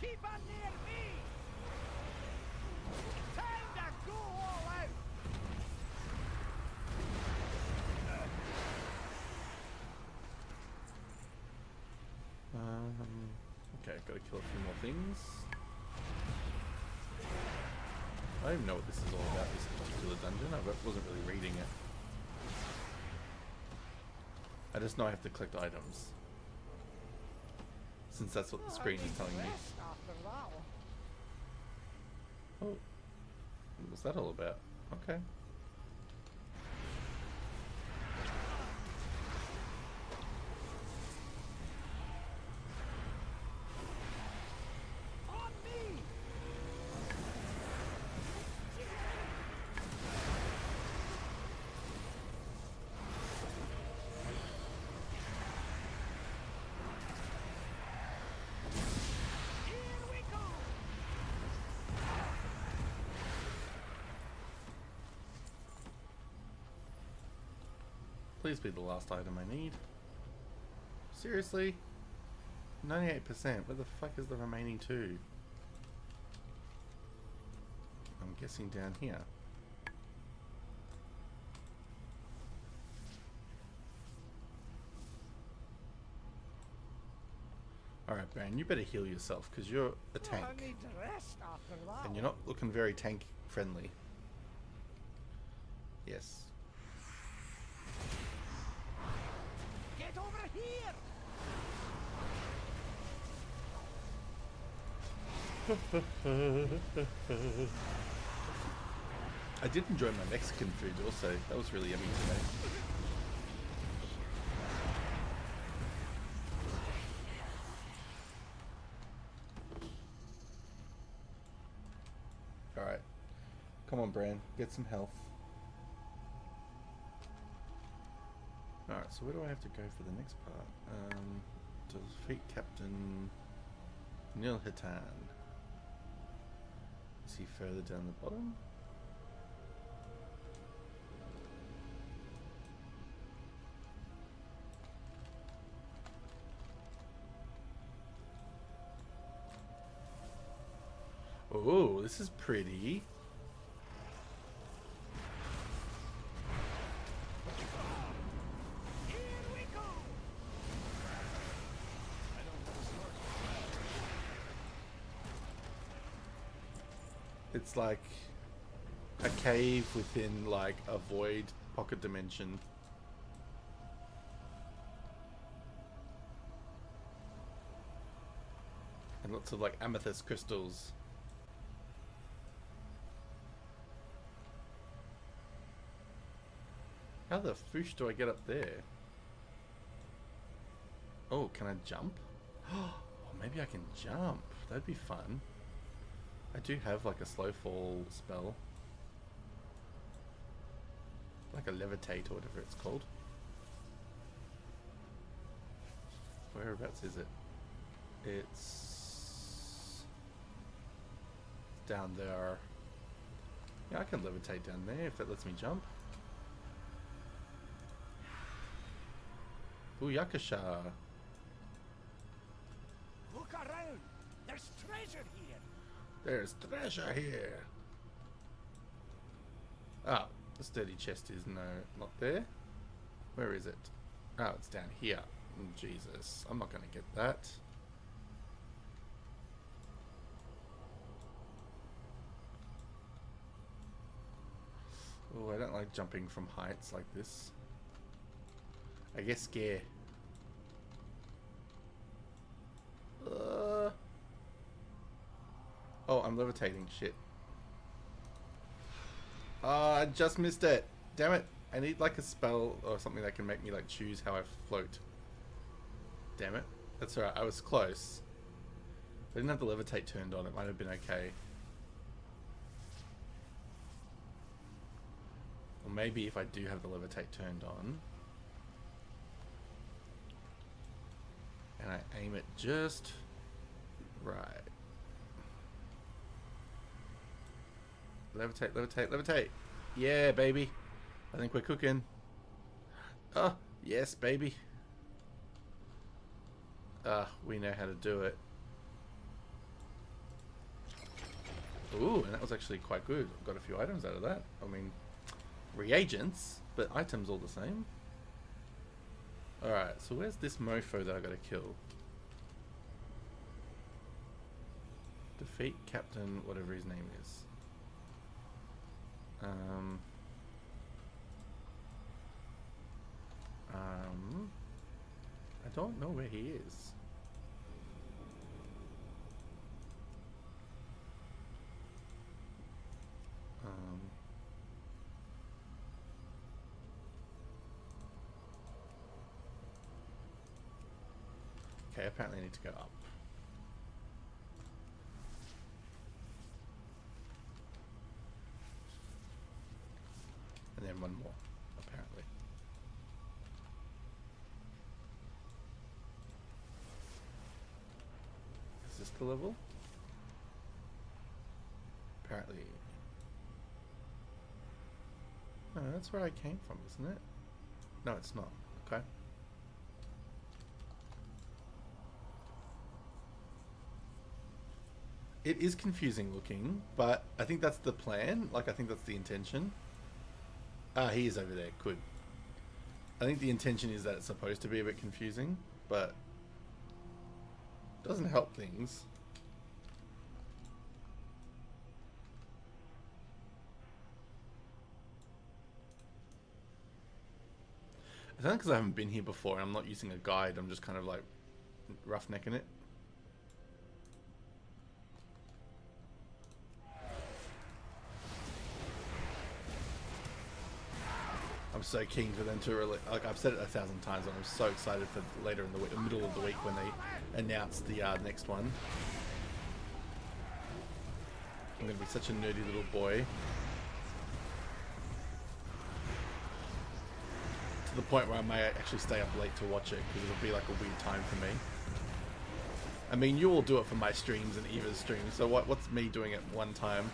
Keep on near me. Time to go all out. Okay, gotta kill a few more things. I don't even know what this is all about, this particular dungeon. I wasn't really reading it. I just know I have to collect items. Since that's what the screen is telling me. Rest after that one. Oh. What's that all about? Okay. On me. Please be the last item I need. Seriously? 98%. Where the fuck is the remaining 2? I'm guessing down here. Alright, Baron, you better heal yourself, because you're a tank. I need to rest after that. And you're not looking very tank friendly. Yes. Get over here! I did enjoy my Mexican food also. That was really yummy today. Alright. Come on, Bran. Get some health. Alright, so where do I have to go for the next part? To defeat Captain Nilhitan. Is he further down the bottom? Oh, this is pretty. Here we go! It's like a cave within like a void pocket dimension. And lots of like amethyst crystals. How the foosh do I get up there? Oh, can I jump? Oh, maybe I can jump. That'd be fun. I do have like a slow fall spell. Like a levitate or whatever it's called. Whereabouts is it? It's down there. Yeah, I can levitate down there if it lets me jump. Booyakasha. Look around! There's treasure here! There's treasure here. Ah, the sturdy chest is not there. Where is it? Oh, it's down here. Jesus, I'm not gonna get that. Oh, I don't like jumping from heights like this. I get scared. Oh, I'm levitating. Shit. I just missed it. Damn it. I need like a spell or something that can make me like choose how I float. Damn it. That's alright. I was close. I didn't have the levitate turned on. It might have been okay. Or maybe if I do have the levitate turned on and I aim it just right. Levitate, levitate, levitate. Yeah, baby. I think we're cooking. Oh, yes, baby. We know how to do it. Ooh, and that was actually quite good. Got a few items out of that. I mean, reagents, but items all the same. Alright, so where's this mofo that I gotta kill? Defeat Captain, whatever his name is. I don't know where he is. Okay, apparently I need to go up. And then one more, apparently. Is this the level? Apparently. No, that's where I came from, isn't it? No, it's not. Okay. It is confusing looking, but I think that's the plan. Like, I think that's the intention. Ah, he is over there. Good. I think the intention is that it's supposed to be a bit confusing, but it doesn't help things. It's only because I haven't been here before and I'm not using a guide. I'm just kind of like roughnecking it. I'm so keen for them to like I've said it 1,000 times, and I'm so excited for later in the week, middle of the week, when they announce the next one. I'm gonna be such a nerdy little boy, to the point where I may actually stay up late to watch it, because it'll be like a weird time for me. I mean, you all do it for my streams and Eva's streams, so what's me doing it one time?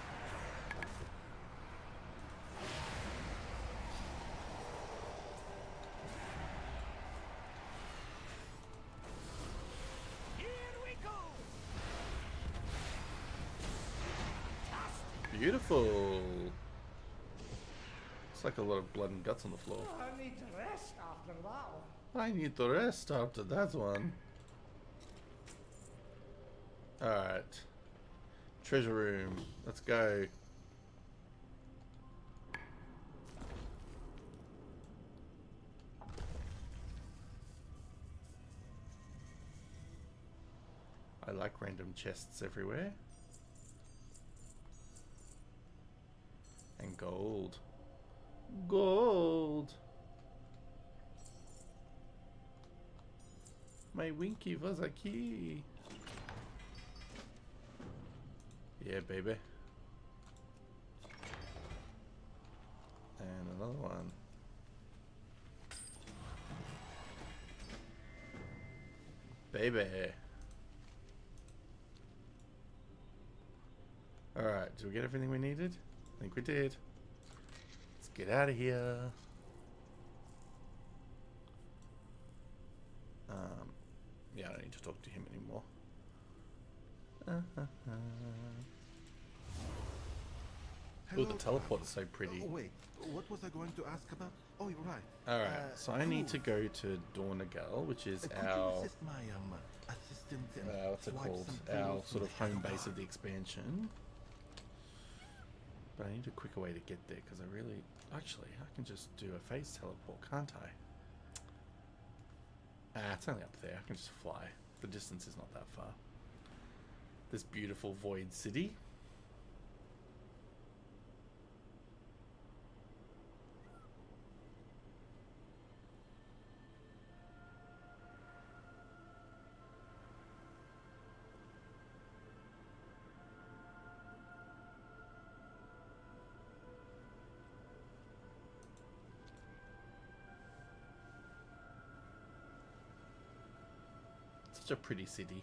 Beautiful. It's like a lot of blood and guts on the floor. Oh, I need to rest after that one. I need to rest after that one. Alright. Treasure room. Let's go. I like random chests everywhere. And gold. Gold! My Winky was a key. Yeah, baby. And another one. Baby. Alright, did we get everything we needed? I think we did. Let's get out of here. Yeah, I don't need to talk to him anymore. Oh, the teleport is so pretty. Oh, wait, what was I going to ask about? Oh, you're right. Alright, so I need to go to Dornagal, which is could our... you assist my assistant and what's it swipe called? some Our photos sort of from the home shadow base of bar? the expansion. But I need a quicker way to get there, because I really... Actually, I can just do a phase teleport, can't I? Ah, it's only up there. I can just fly. The distance is not that far. This beautiful void city. Such a pretty city.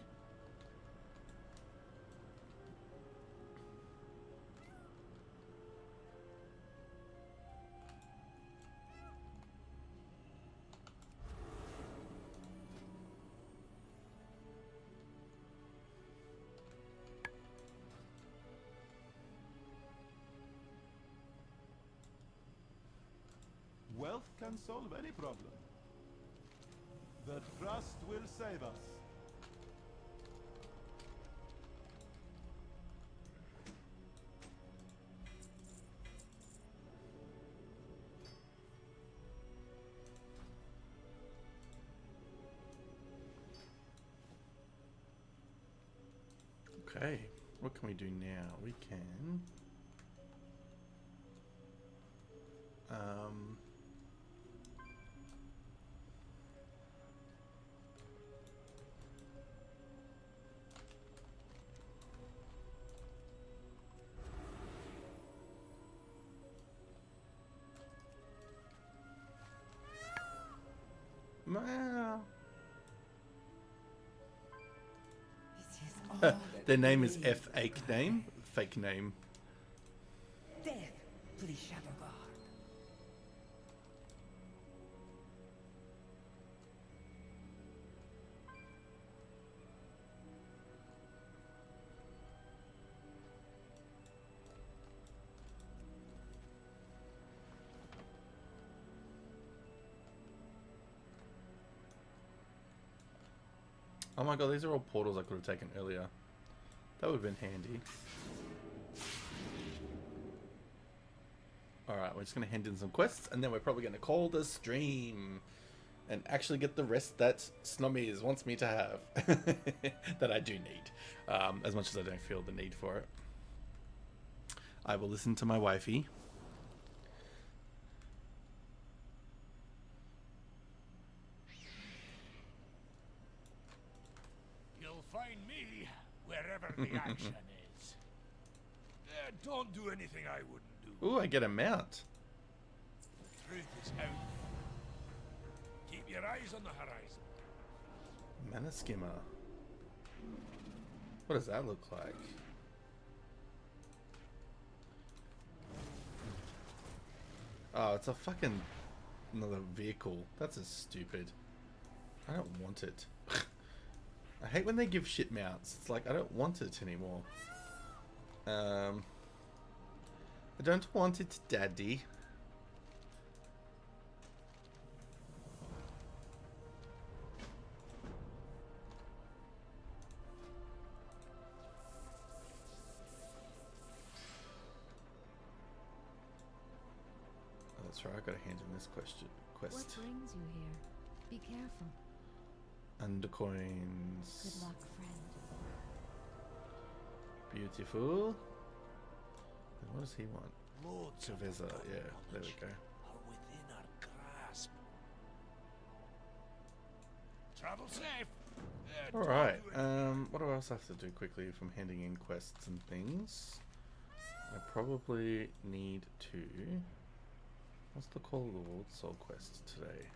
Wealth can solve any problem. The trust will save us. Okay, what can we do now? We can... Meow. Their name is Fake name. Fake name. Death to the Shadow Guard. Oh my god, these are all portals I could have taken earlier. That would have been handy. Alright, we're just going to hand in some quests, and then we're probably going to call the stream. And actually get the rest that Snommies wants me to have. That I do need. As much as I don't feel the need for it. I will listen to my wifey. You'll find me wherever the action is. Don't do anything I wouldn't do. Ooh, I get a mount. The truth is out. Keep your eyes on the horizon. Mana skimmer. What does that look like? Oh, it's a fucking another vehicle. That's as stupid. I don't want it. I hate when they give shit mounts. It's like I don't want it anymore. I don't want it, Daddy. That's right, I gotta hand in this quest. What brings you here? Be careful. Undercoins. Good luck, friend. Beautiful. And what does he want? Loads of Cerveza, yeah, there we go. are within our grasp. Travel safe. Alright, what do I else have to do quickly if I'm handing in quests and things? I probably need to... What's the Call of the World Soul quest today?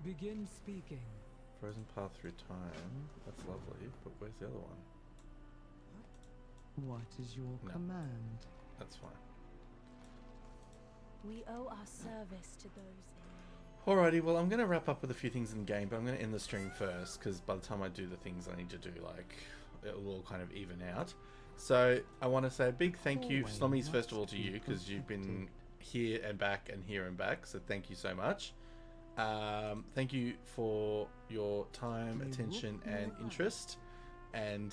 Begin speaking. Frozen Path Through Time. That's lovely, but where's the other one? What is your No. command? That's fine. We owe our service to those in need. Alrighty, well I'm going to wrap up with a few things in game, but I'm going to end the stream first, because by the time I do the things I need to do, like, it'll all kind of even out. So, I want to say a big thank you, Slummies, first of all, to you, because you've been here and back and here and back, so thank you so much. Thank you for your time, attention, and interest, and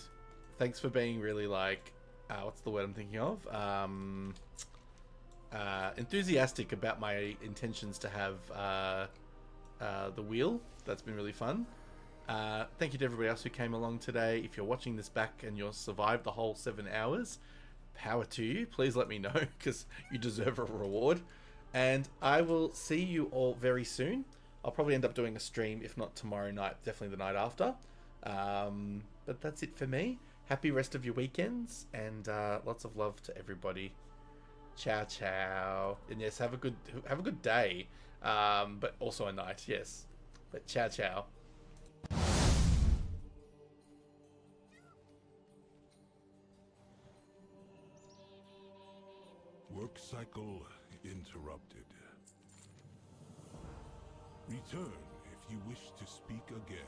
thanks for being really, like, what's the word I'm thinking of? Enthusiastic about my intentions to have the wheel. That's been really fun. Thank you to everybody else who came along today. If you're watching this back and you've survived the whole 7 hours, power to you. Please let me know, because you deserve a reward. And I will see you all very soon. I'll probably end up doing a stream, if not tomorrow night, definitely the night after. But that's it for me. Happy rest of your weekends, and lots of love to everybody. Ciao, ciao. And yes, have a good day, but also a night, yes. But ciao, ciao. Work cycle interrupted. Return if you wish to speak again.